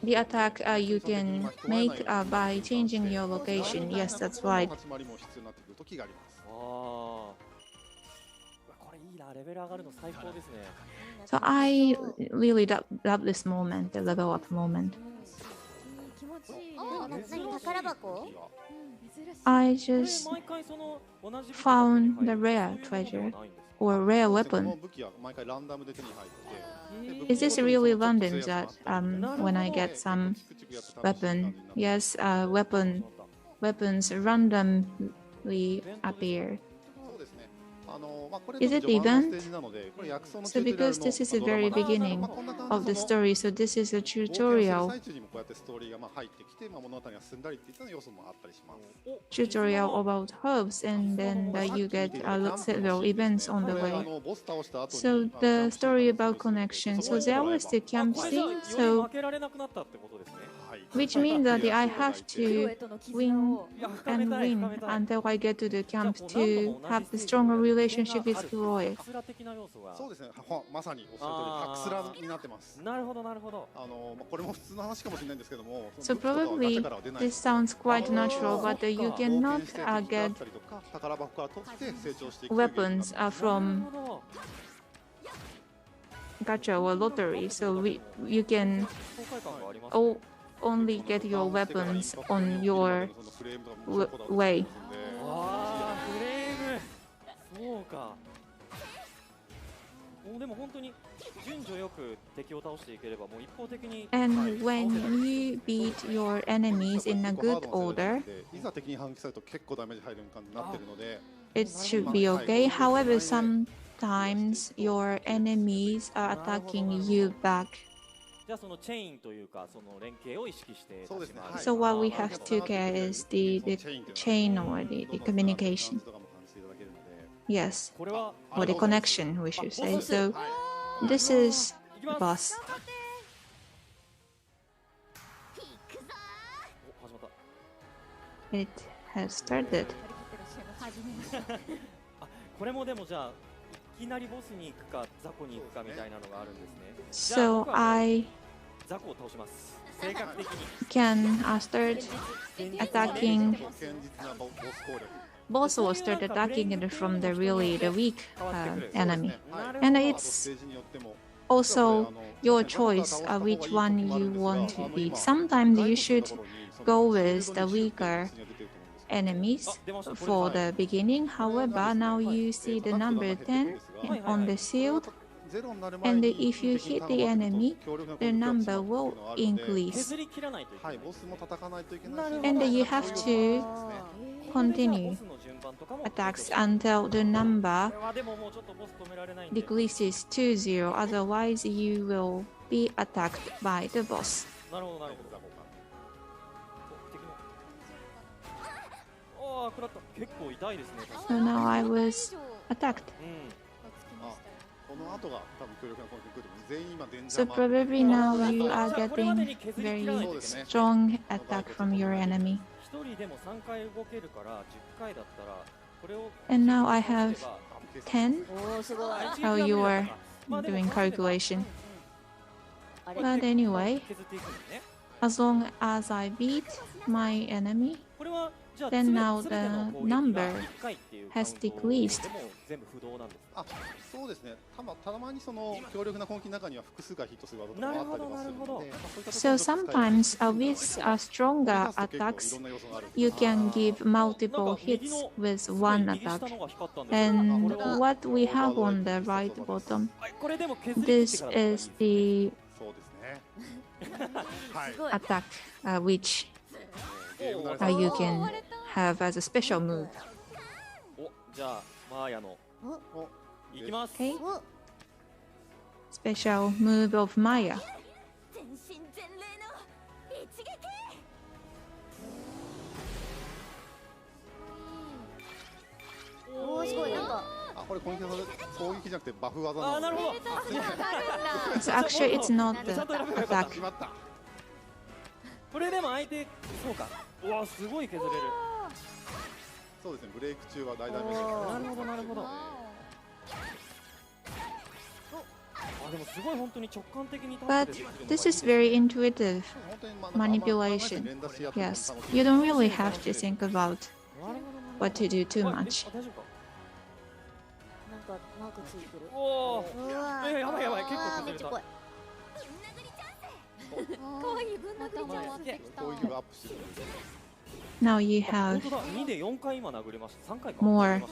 the attack you can make by changing your location. Yes, that's right. So I really love this moment, the level up moment. I just found the rare treasure or rare weapon. Is this really random that when I get some weapon? Yes, weapons randomly appear. Is it event? So because this is the very beginning of the story, so this is a tutorial. Tutorial about herbs, and then you get several events on the way. So the story about connection. So there was the camp scene. So which means that I have to win and win until I get to the camp to have a stronger relationship with Roy. So probably this sounds quite natural, but you cannot get weapons from gacha or lottery, so you can only get your weapons on your way. And when you beat your enemies in a good order, it should be okay. However, sometimes your enemies are attacking you back. So what we have to care is the chain or the communication. Yes, or the connection, we should say. So this is the boss. It has started. So I can start attacking. Boss will start attacking from the weak enemy, and it's also your choice which one you want to beat. Sometimes you should go with the weaker enemies for the beginning. However, now you see the number 10 on the shield, and if you hit the enemy, the number will increase. And you have to continue attacks until the number decreases to 0, otherwise you will be attacked by the boss. So now I was attacked. So probably now you are getting very strong attack from your enemy. And now I have 10. Oh, you are doing calculation. But anyway, as long as I beat my enemy, then now the number has decreased. そうですね。たまにその強力な根気の中には複数がヒットする技とかもあったりはするので、So sometimes with stronger attacks, you can give multiple hits with one attack. And what we have on the right bottom, this is the attack which you can have as a special move. Okay. Special move of Maya. So actually, it's not the attack. これでも相手そうか。うわすごい削れる。そうですね。ブレイク中は大ダメージ。なるほどなるほど。あでもすごい本当に直感的に。But this is very intuitive manipulation. Yes, you don't really have to think about what to do too much. なんかマークついてる。おお。やばいやばい結構崩れた。Now you have more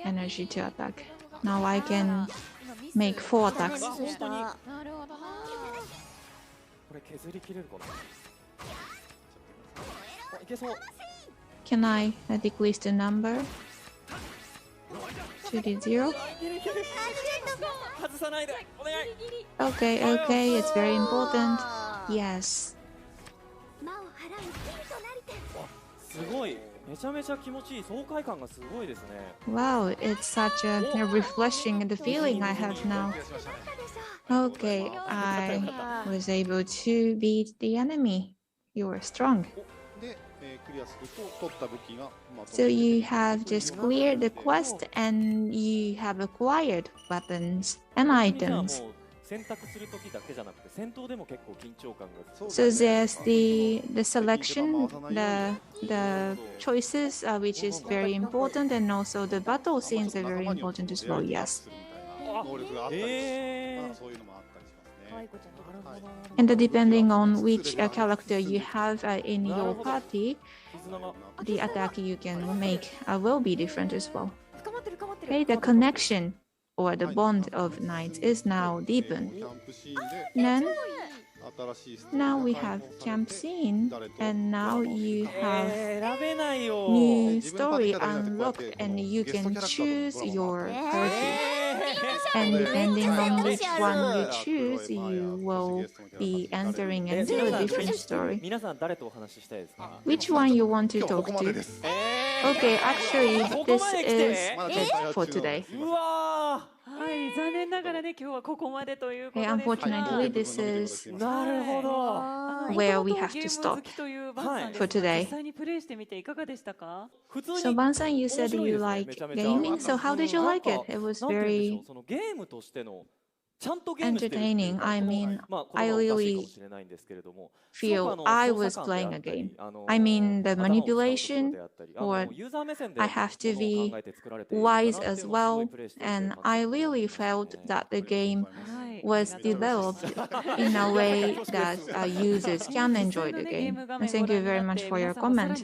energy to attack. Now I can make 4 attacks. Can I decrease the number to the 0? Okay, okay, it's very important. Yes. すごい。めちゃめちゃ気持ちいい。爽快感がすごいですね。Wow, it's such a refreshing the feeling I have now. Okay, I was able to beat the enemy. You were strong. So you have just cleared the quest and you have acquired weapons and items. So there's the selection, the choices, which is very important, and also the battle scenes are very important as well. Yes. And depending on which character you have in your party, the attack you can make will be different as well. Okay, the connection or the bond of knights is now deepened. Then, now we have camp scene, and now you have new story unlocked, and you can choose your party. And depending on which one you choose, you will be entering into a different story. Which one you want to talk to? Okay, actually, this is it for today. Okay, unfortunately, this is where we have to stop for today. So, Ban-san, you said you like gaming, so how did you like it? It was very entertaining. I mean, I really feel I was playing a game. I mean, the manipulation, or I have to be wise as well, and I really felt that the game was developed in a way that users can enjoy the game. And thank you very much for your comment.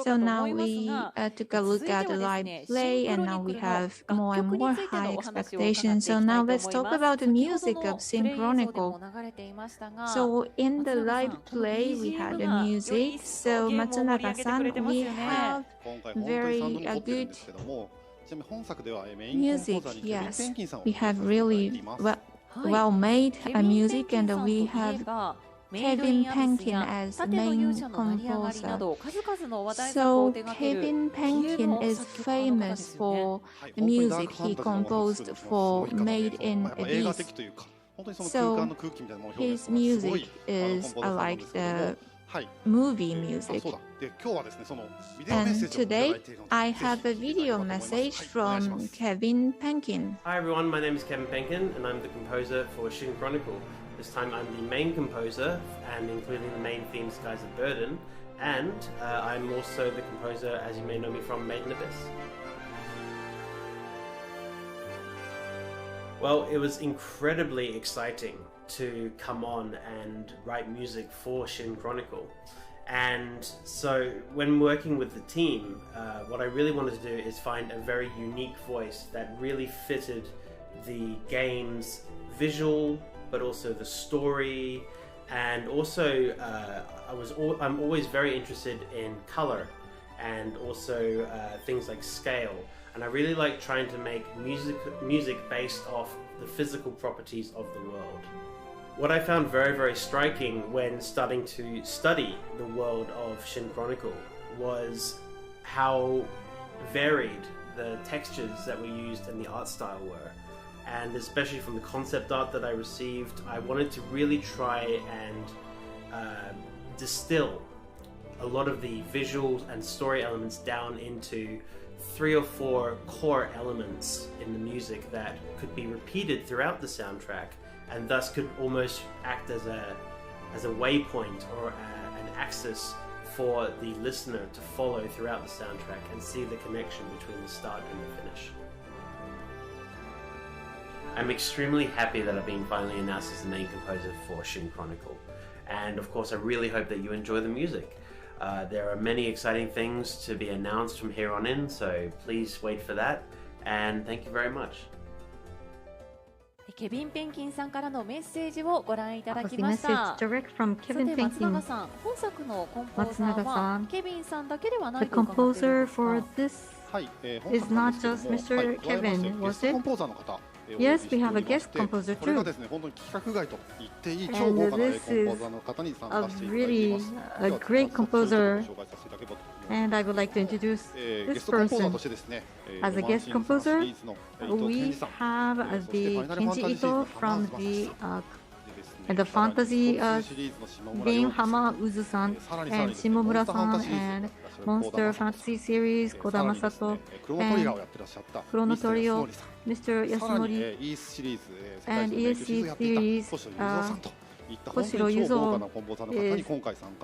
So now we took a look at the live play, and now we have more and more high expectations. So now let's talk about the music of Synchronicle. So in the live play, we had the music. So Matsunaga-san, we have very good music. Yes, we have really well-made music, and we have Kevin Penkin as main composer. So Kevin Penkin is famous for the music he composed for Made in Abyss. So his music is like the movie music. And today, I have a video message from Kevin Penkin. Hi everyone, my name is Kevin Penkin and I'm the composer for Shin Chronicle. This time I'm the main composer and including the main theme Skies of Burden, and I'm also the composer, as you may know me from, Maiden Abyss. Well, it was incredibly exciting to come on and write music for Shin Chronicle. And so when working with the team, what I really wanted to do is find a very unique voice that really fitted the game's visual, but also the story, and also I'm always very interested in color and also things like scale. And I really like trying to make music based off the physical properties of the world. What I found very, very striking when starting to study the world of Shin Chronicle was how varied the textures that were used and the art style were. And especially from the concept art that I received, I wanted to really try and distill a lot of the visuals and story elements down into 3 or 4 core elements in the music that could be repeated throughout the soundtrack, and thus could almost act as a waypoint or an axis for the listener to follow throughout the soundtrack and see the connection between the start and the finish. I'm extremely happy that I've been finally announced as the main composer for Shin Chronicle, and of course I really hope that you enjoy the music. There are many exciting things to be announced from here on in, so please wait for that, and thank you very much. ケビン・ペンキンさんからのメッセージをご覧いただきました。さて、松永さん、本作のコンポーザーはケビンさんだけではないと伺っているんですか？ The composer for this is not just Mr. Kevin, was it? Yes, we have a guest composer too. And this is a really great composer. And I would like to introduce this person. As a guest composer, we have the Kenji Ito from the fantasy game Hama Uzu-san, and Shimomura-san, and Monster Fantasy series Kodama Sato, and Chrono Trio, Mr. Yasunori, and ESC series Koshiro Yuzo is,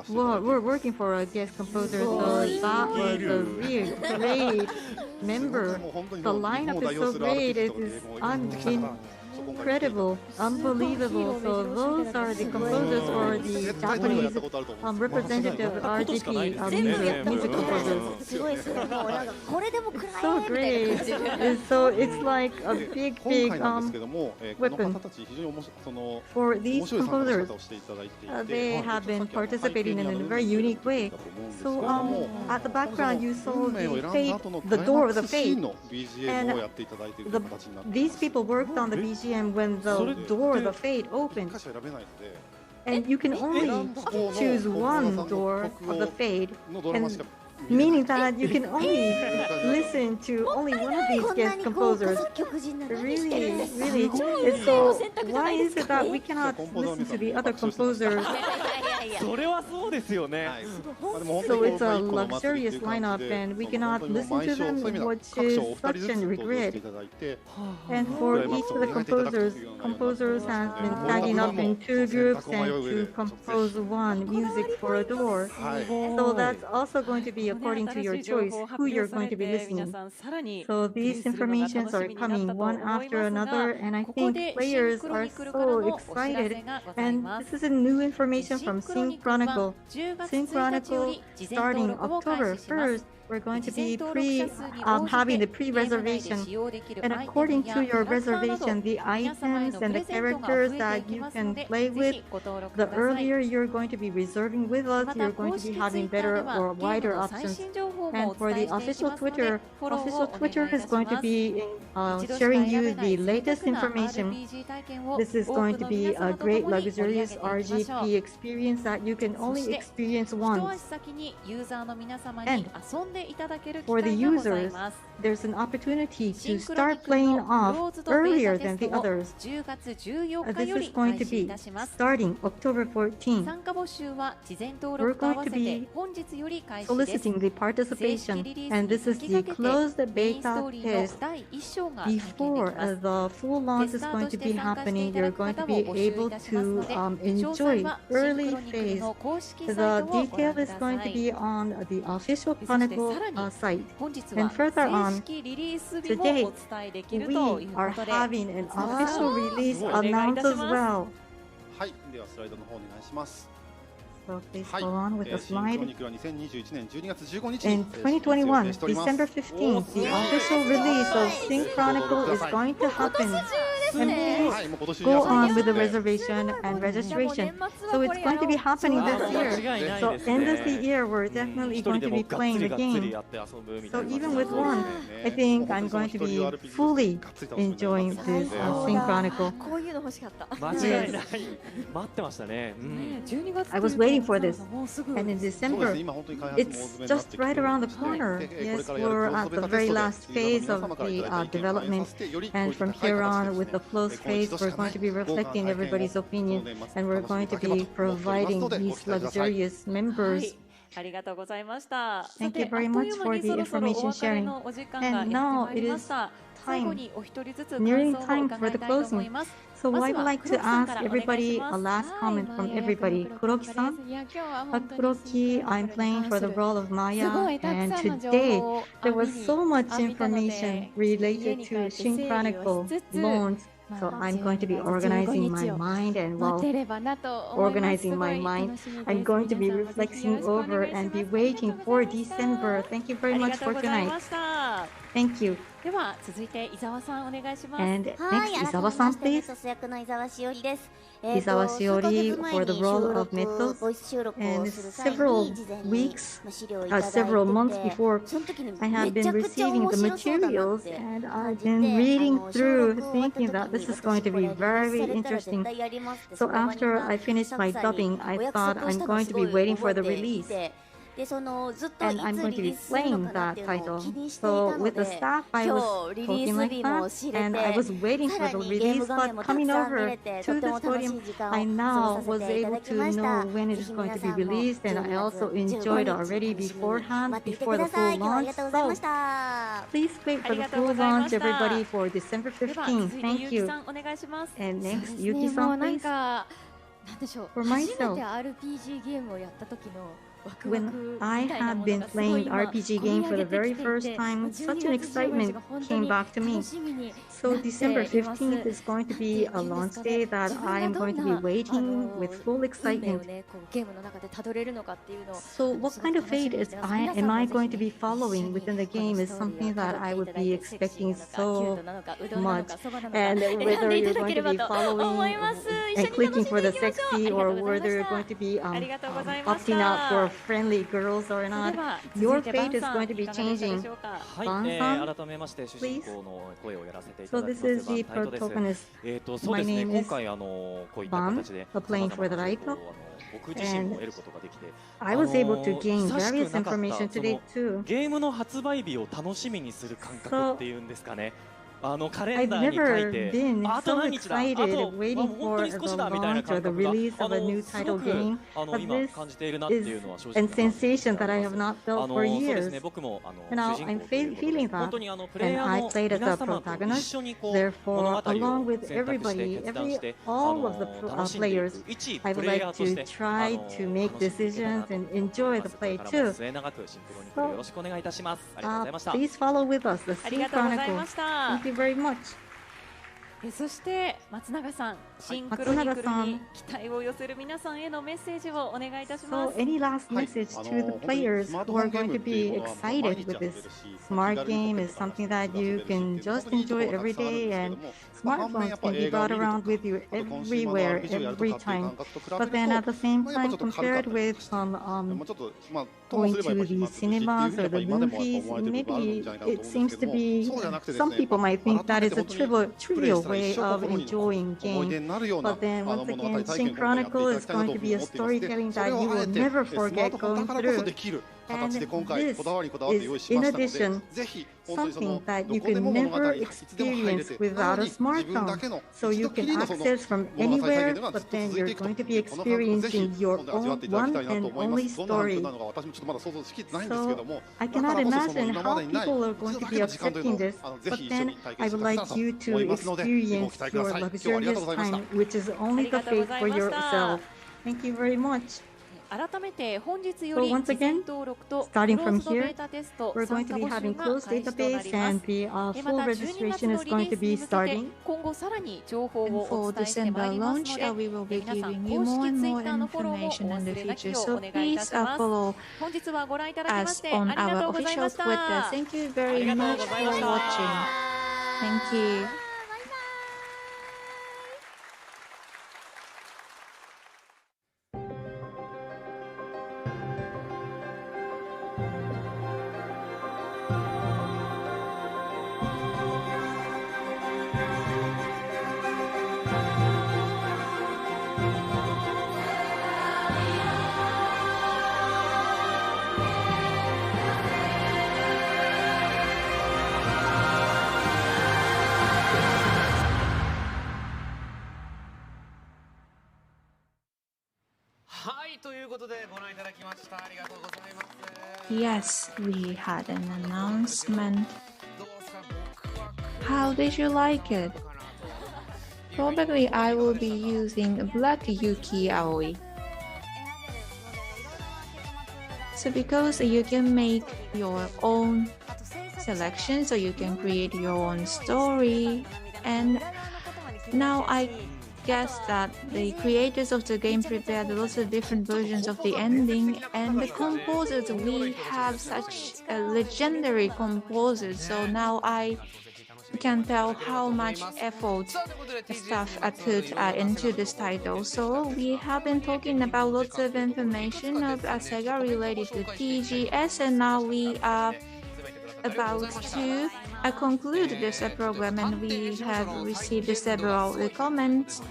we're working for a guest composer, so that was a really great member. The lineup is so great, it is incredible, unbelievable. So those are the composers or the Japanese representative of RGP music composers. It's so great. So it's like a big weapon for these composers. They have been participating in a very unique way. So at the background you saw the door of the fate, and these people worked on the BGM when the door of the fate opened. And you can only choose one door of the fate, and meaning that you can only listen to only one of these guest composers. Really, so why is it that we cannot listen to the other composers? So it's a luxurious lineup and we cannot listen to them, which is such a regret. And for each of the composers have been tagging up in 2 groups and to compose one music for a door. So that's also going to be according to your choice who you're going to be listening. So these informations are coming one after another, and I think players are so excited. And this is a new information from Shin Chronicle. Shin Chronicle starting October 1st. We're going to be having the pre-reservation, and according to your reservation, the items and the characters that you can play with, the earlier you're going to be reserving with us, you're going to be having better or wider options. And for the official Twitter is going to be sharing you the latest information. This is going to be a great luxurious RGP experience games that you can only experience once. And for the users, there's an opportunity to start playing off earlier than the others. This is going to be starting October 14th. We're going to be soliciting the participation, and this is the closed beta test. Before the full launch is going to be happening, you're going to be able to enjoy early phase. The detail is going to be on the official Chronicle site. And further on, today we are having an official release announced as well. So please go on with the slide. In 2021, December 15th, the official release of Shin Chronicle is going to happen. And please go on with the reservation and registration. So it's going to be happening this year. So end of the year, we're definitely going to be playing the game. So even with one, I think I'm going to be fully enjoying this Shin Chronicle. I was waiting for this, and in December, it's just right around the corner. Yes, we're at the very last phase of the development, and from here on, with the close phase, we're going to be reflecting everybody's opinion, and we're going to be providing these luxurious members. Thank you very much for the information sharing. And now it is time, nearing time for the closing. So I would like to ask everybody a last comment from everybody. Kuroki-san? Kuroki, I'm playing for the role of Maya, and today there was so much information related to Shin Chronicle launch. So I'm going to be organizing my mind, and while organizing my mind, I'm going to be reflecting over and be waiting for December. Thank you very much for tonight. Thank you. And next, Izawa-san, please. Izawa Shiori for the role of Metos. And several months before, I have been receiving the materials, and I've been reading through, thinking that this is going to be very interesting. So after I finished my dubbing, I thought I'm going to be waiting for the release. And I'm going to be playing that title. So with the staff, I was talking like that, and I was waiting for the release, but coming over to this podium, I now was able to know when it is going to be released, and I also enjoyed already beforehand, before the full launch. So please wait for the full launch, everybody, for December 15th. Thank you. And next, Yuki-san, please. For myself, when I have been playing RPG game for the very first time, such an excitement came back to me. So December 15th is going to be a launch day that I am going to be waiting with full excitement. So what kind of fate am I going to be following within the game is something that I would be expecting so much. And whether you're going to be following and clicking for the sexy, or whether you're going to be opting out for friendly girls or not, your fate is going to be changing. Ban-san, please. So this is the protagonist. My name is Ban, playing for the Raiko. And I was able to gain various information today too. I've never been so excited waiting for the launch or the release of a new title game, but this is a sensation that I have not felt for years. And now I'm feeling that, and I played as a protagonist. Therefore, along with everybody, all of the players, I would like to try to make decisions and enjoy the play too. So, please follow with us, the Shin Chronicle. Thank you very much. そして松永さん、シンクロニクルに期待を寄せる皆さんへのメッセージをお願いいたします。So, any last message to the players who are going to be excited with this smart game is something that you can just enjoy every day, and smartphones can be brought around with you everywhere, every time. But then at the same time, compared with going to the cinemas or the movies, maybe it seems to be, some people might think that is a trivial way of enjoying game. But then once again, Shin Chronicle is going to be a storytelling that you will never forget going through. And this is, in addition, something that you can never experience without a smartphone. So you can access from anywhere, but then you're going to be experiencing your own one and only story. So I cannot imagine how people are going to be accepting this, but then I would like you to experience your luxurious time, which is only the fate for yourself. Thank you very much. So once again, starting from here, we're going to be having closed database and the full registration is going to be starting. And for December launch, we will be giving you more and more information in the future. So please follow us on our official Twitter. Thank you very much for watching. Thank you. Yes, we had an announcement. How did you like it? Probably I will be using Black Yuki Aoi. So because you can make your own selection, so you can create your own story, and now I guess that the creators of the game prepared lots of different versions of the ending, and the composers, we have such a legendary composers, so now I can tell how much effort staff put into this title. So we have been talking about lots of information of Sega related to TGS, and now we are about to conclude this program, and we have received several comments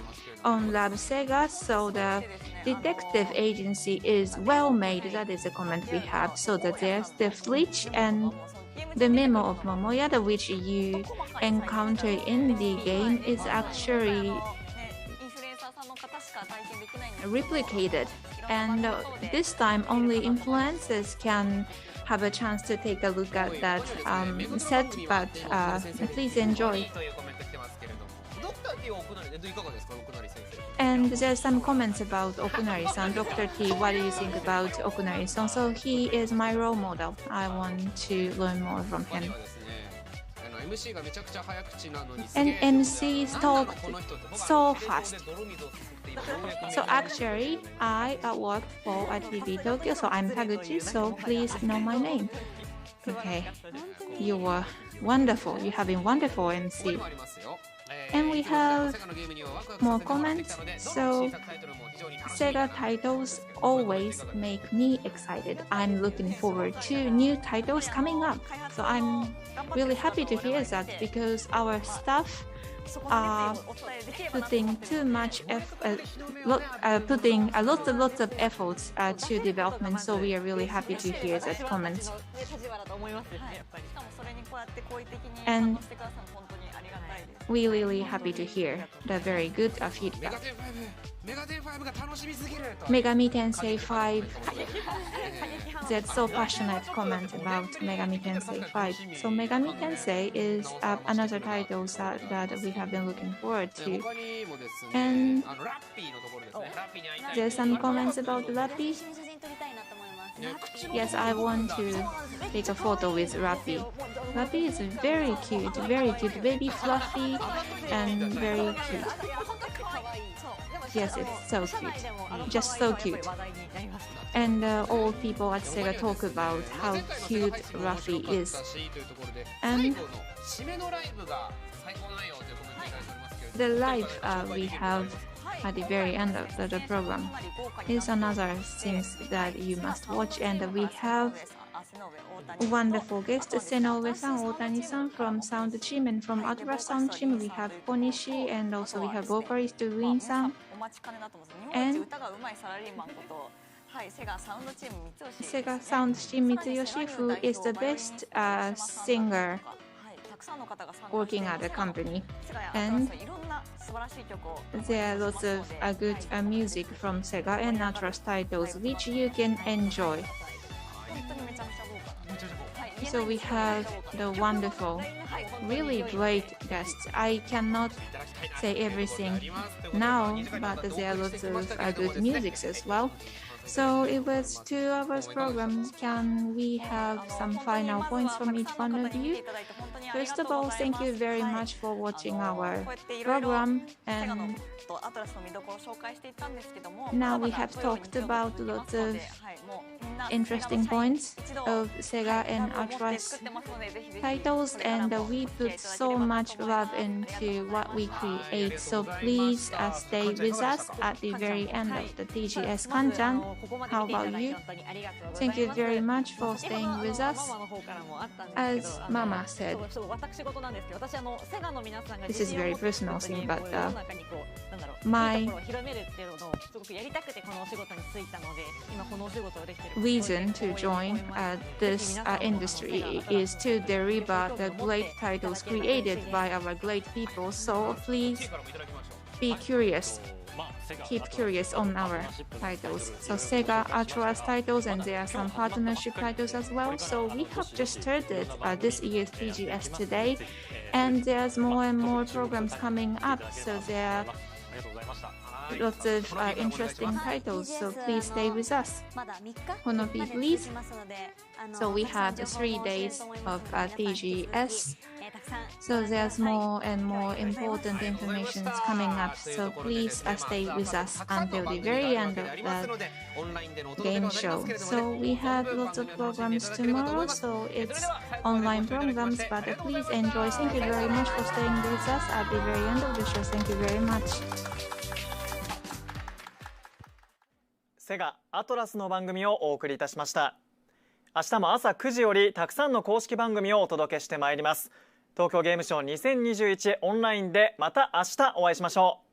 on Lab Sega. So the detective agency is well made. That is a comment we have. So that there's the Fletch and the memo of Momoyada, which you encountered in the game, is actually replicated, and this time only influencers can have a chance to take a look at that set, but please enjoy. And there's some comments about Okunari-san. Dr. T, what do you think about Okunari-san? So he is my role model. I want to learn more from him. And MCs talked so fast. So actually, I work for TV Tokyo, so I'm Taguchi, so please know my name. Okay, you were wonderful. You have been wonderful, MC. And we have more comments. So Sega titles always make me excited. I'm looking forward to new titles coming up. So I'm really happy to hear that, because our staff are putting putting lots of efforts to development. So we are really happy to hear that comment. And we really happy to hear the very good feedback. Megami Tensei 5. That's so passionate comment about Megami Tensei 5. So Megami Tensei is another title that we have been looking forward to. And there's some comments about Rappy. Yes, I want to take a photo with Rappy. Rappy is very cute, very fluffy and very cute. Yes, it's so cute, just so cute. And all people at Sega talk about how cute Rappy is. And the live we have at the very end of the program is another thing that you must watch, and we have wonderful guests, Senoue-san, Otani-san from Sound Team, and from Atlus Sound Team we have Konishi, and also we have vocalist Win-san. And Sega Sound Team Mitsuyoshi, who is the best singer working at the company. And there are lots of good music from Sega and Atlus titles which you can enjoy. So we have the wonderful, really great guests. I cannot say everything now, but there are lots of good music as well. So it was 2 hours program. Can we have some final points from each one of you? First of all, thank you very much for watching our program. And now we have talked about lots of interesting points of Sega and Atlus titles, and we put so much love into what we create. So please stay with us at the very end of the TGS Kanjan. How about you? Thank you very much for staying with us. As Mama said, this is very personal thing, but my reason to join this industry is to deliver the great titles created by our great people. So please be curious. Keep curious on our titles. So Sega Atlus titles, and there are some partnership titles as well. So we have just started this year's TGS today, and there's more and more programs coming up. So there are lots of interesting titles, so please stay with us. Honopi, please. So we have 3 days of TGS. So there's more and more important information coming up. So please stay with us until the very end of the game show. So we have lots of programs tomorrow. So it's online programs, but please enjoy. Thank you very much for staying with us at the very end of the show. Thank you very much. セガアトラスの番組をお送りいたしました。明日も朝9時よりたくさんの公式番組をお届けしてまいります。東京ゲームショウ2021オンラインでまた明日お会いしましょう。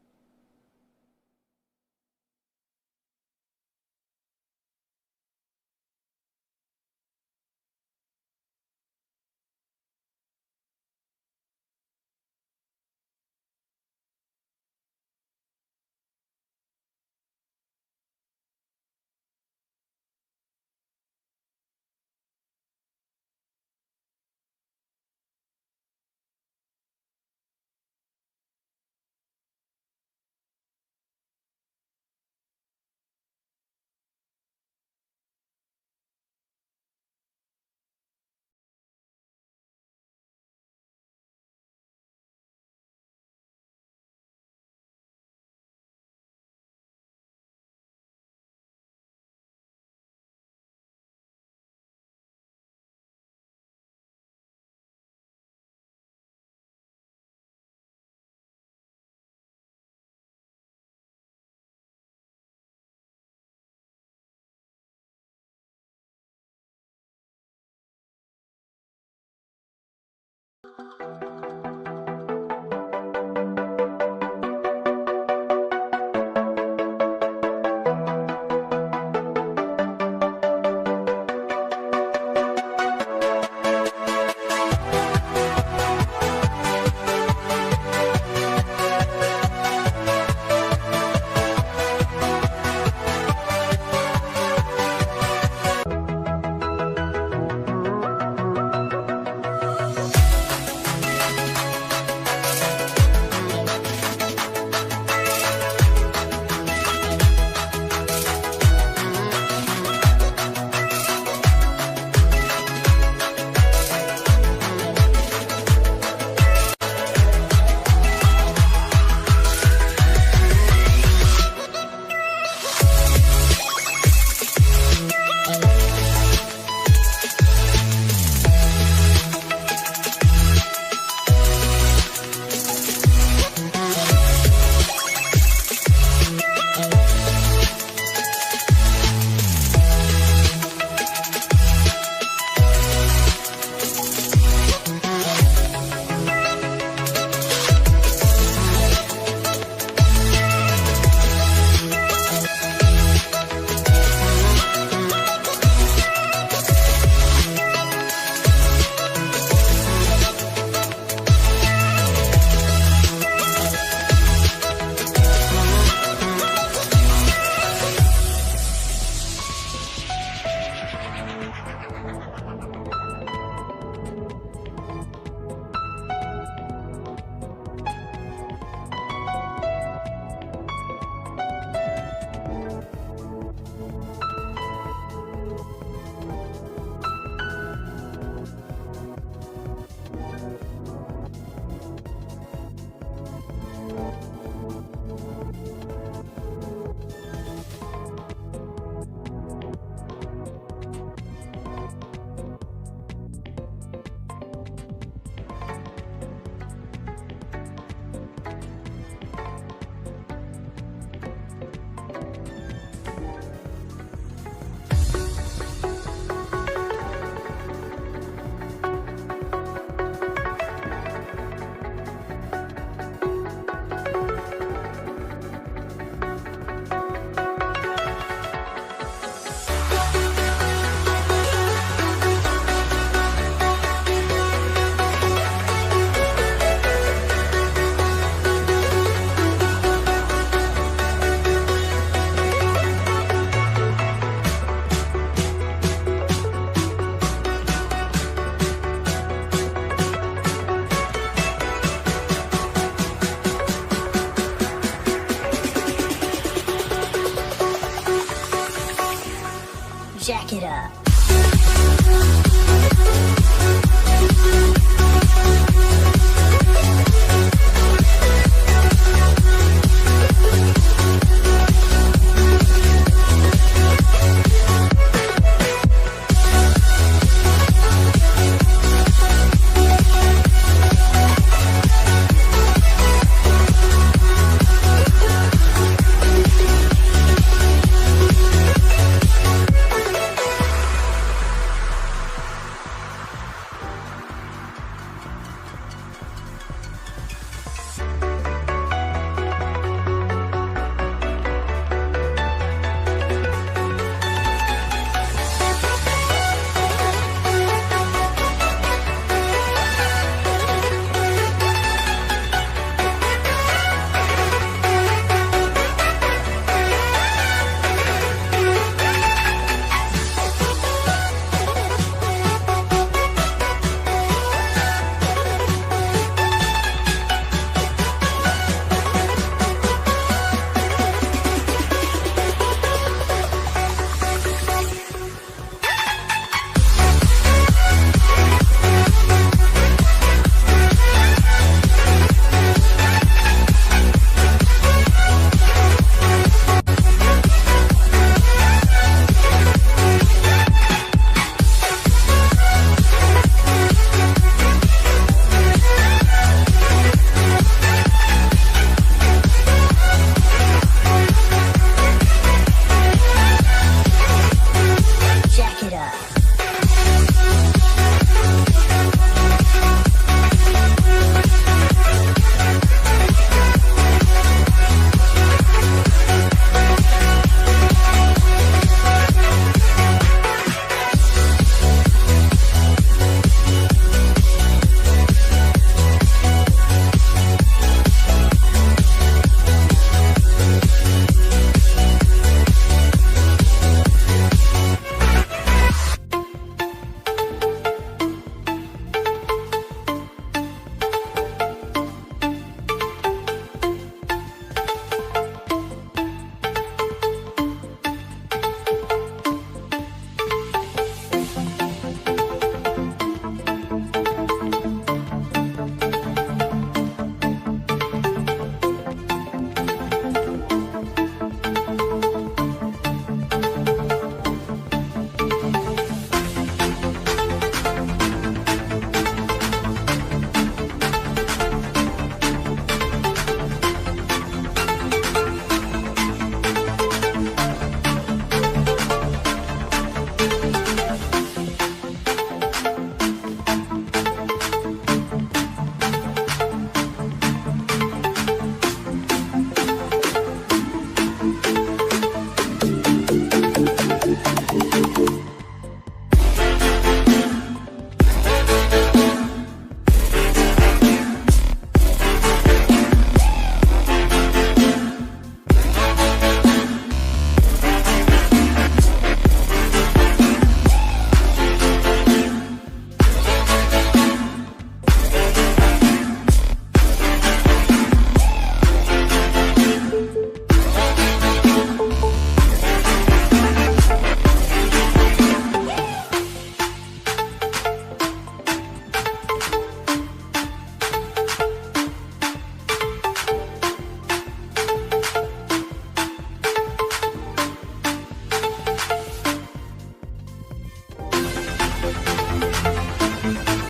Jack it up.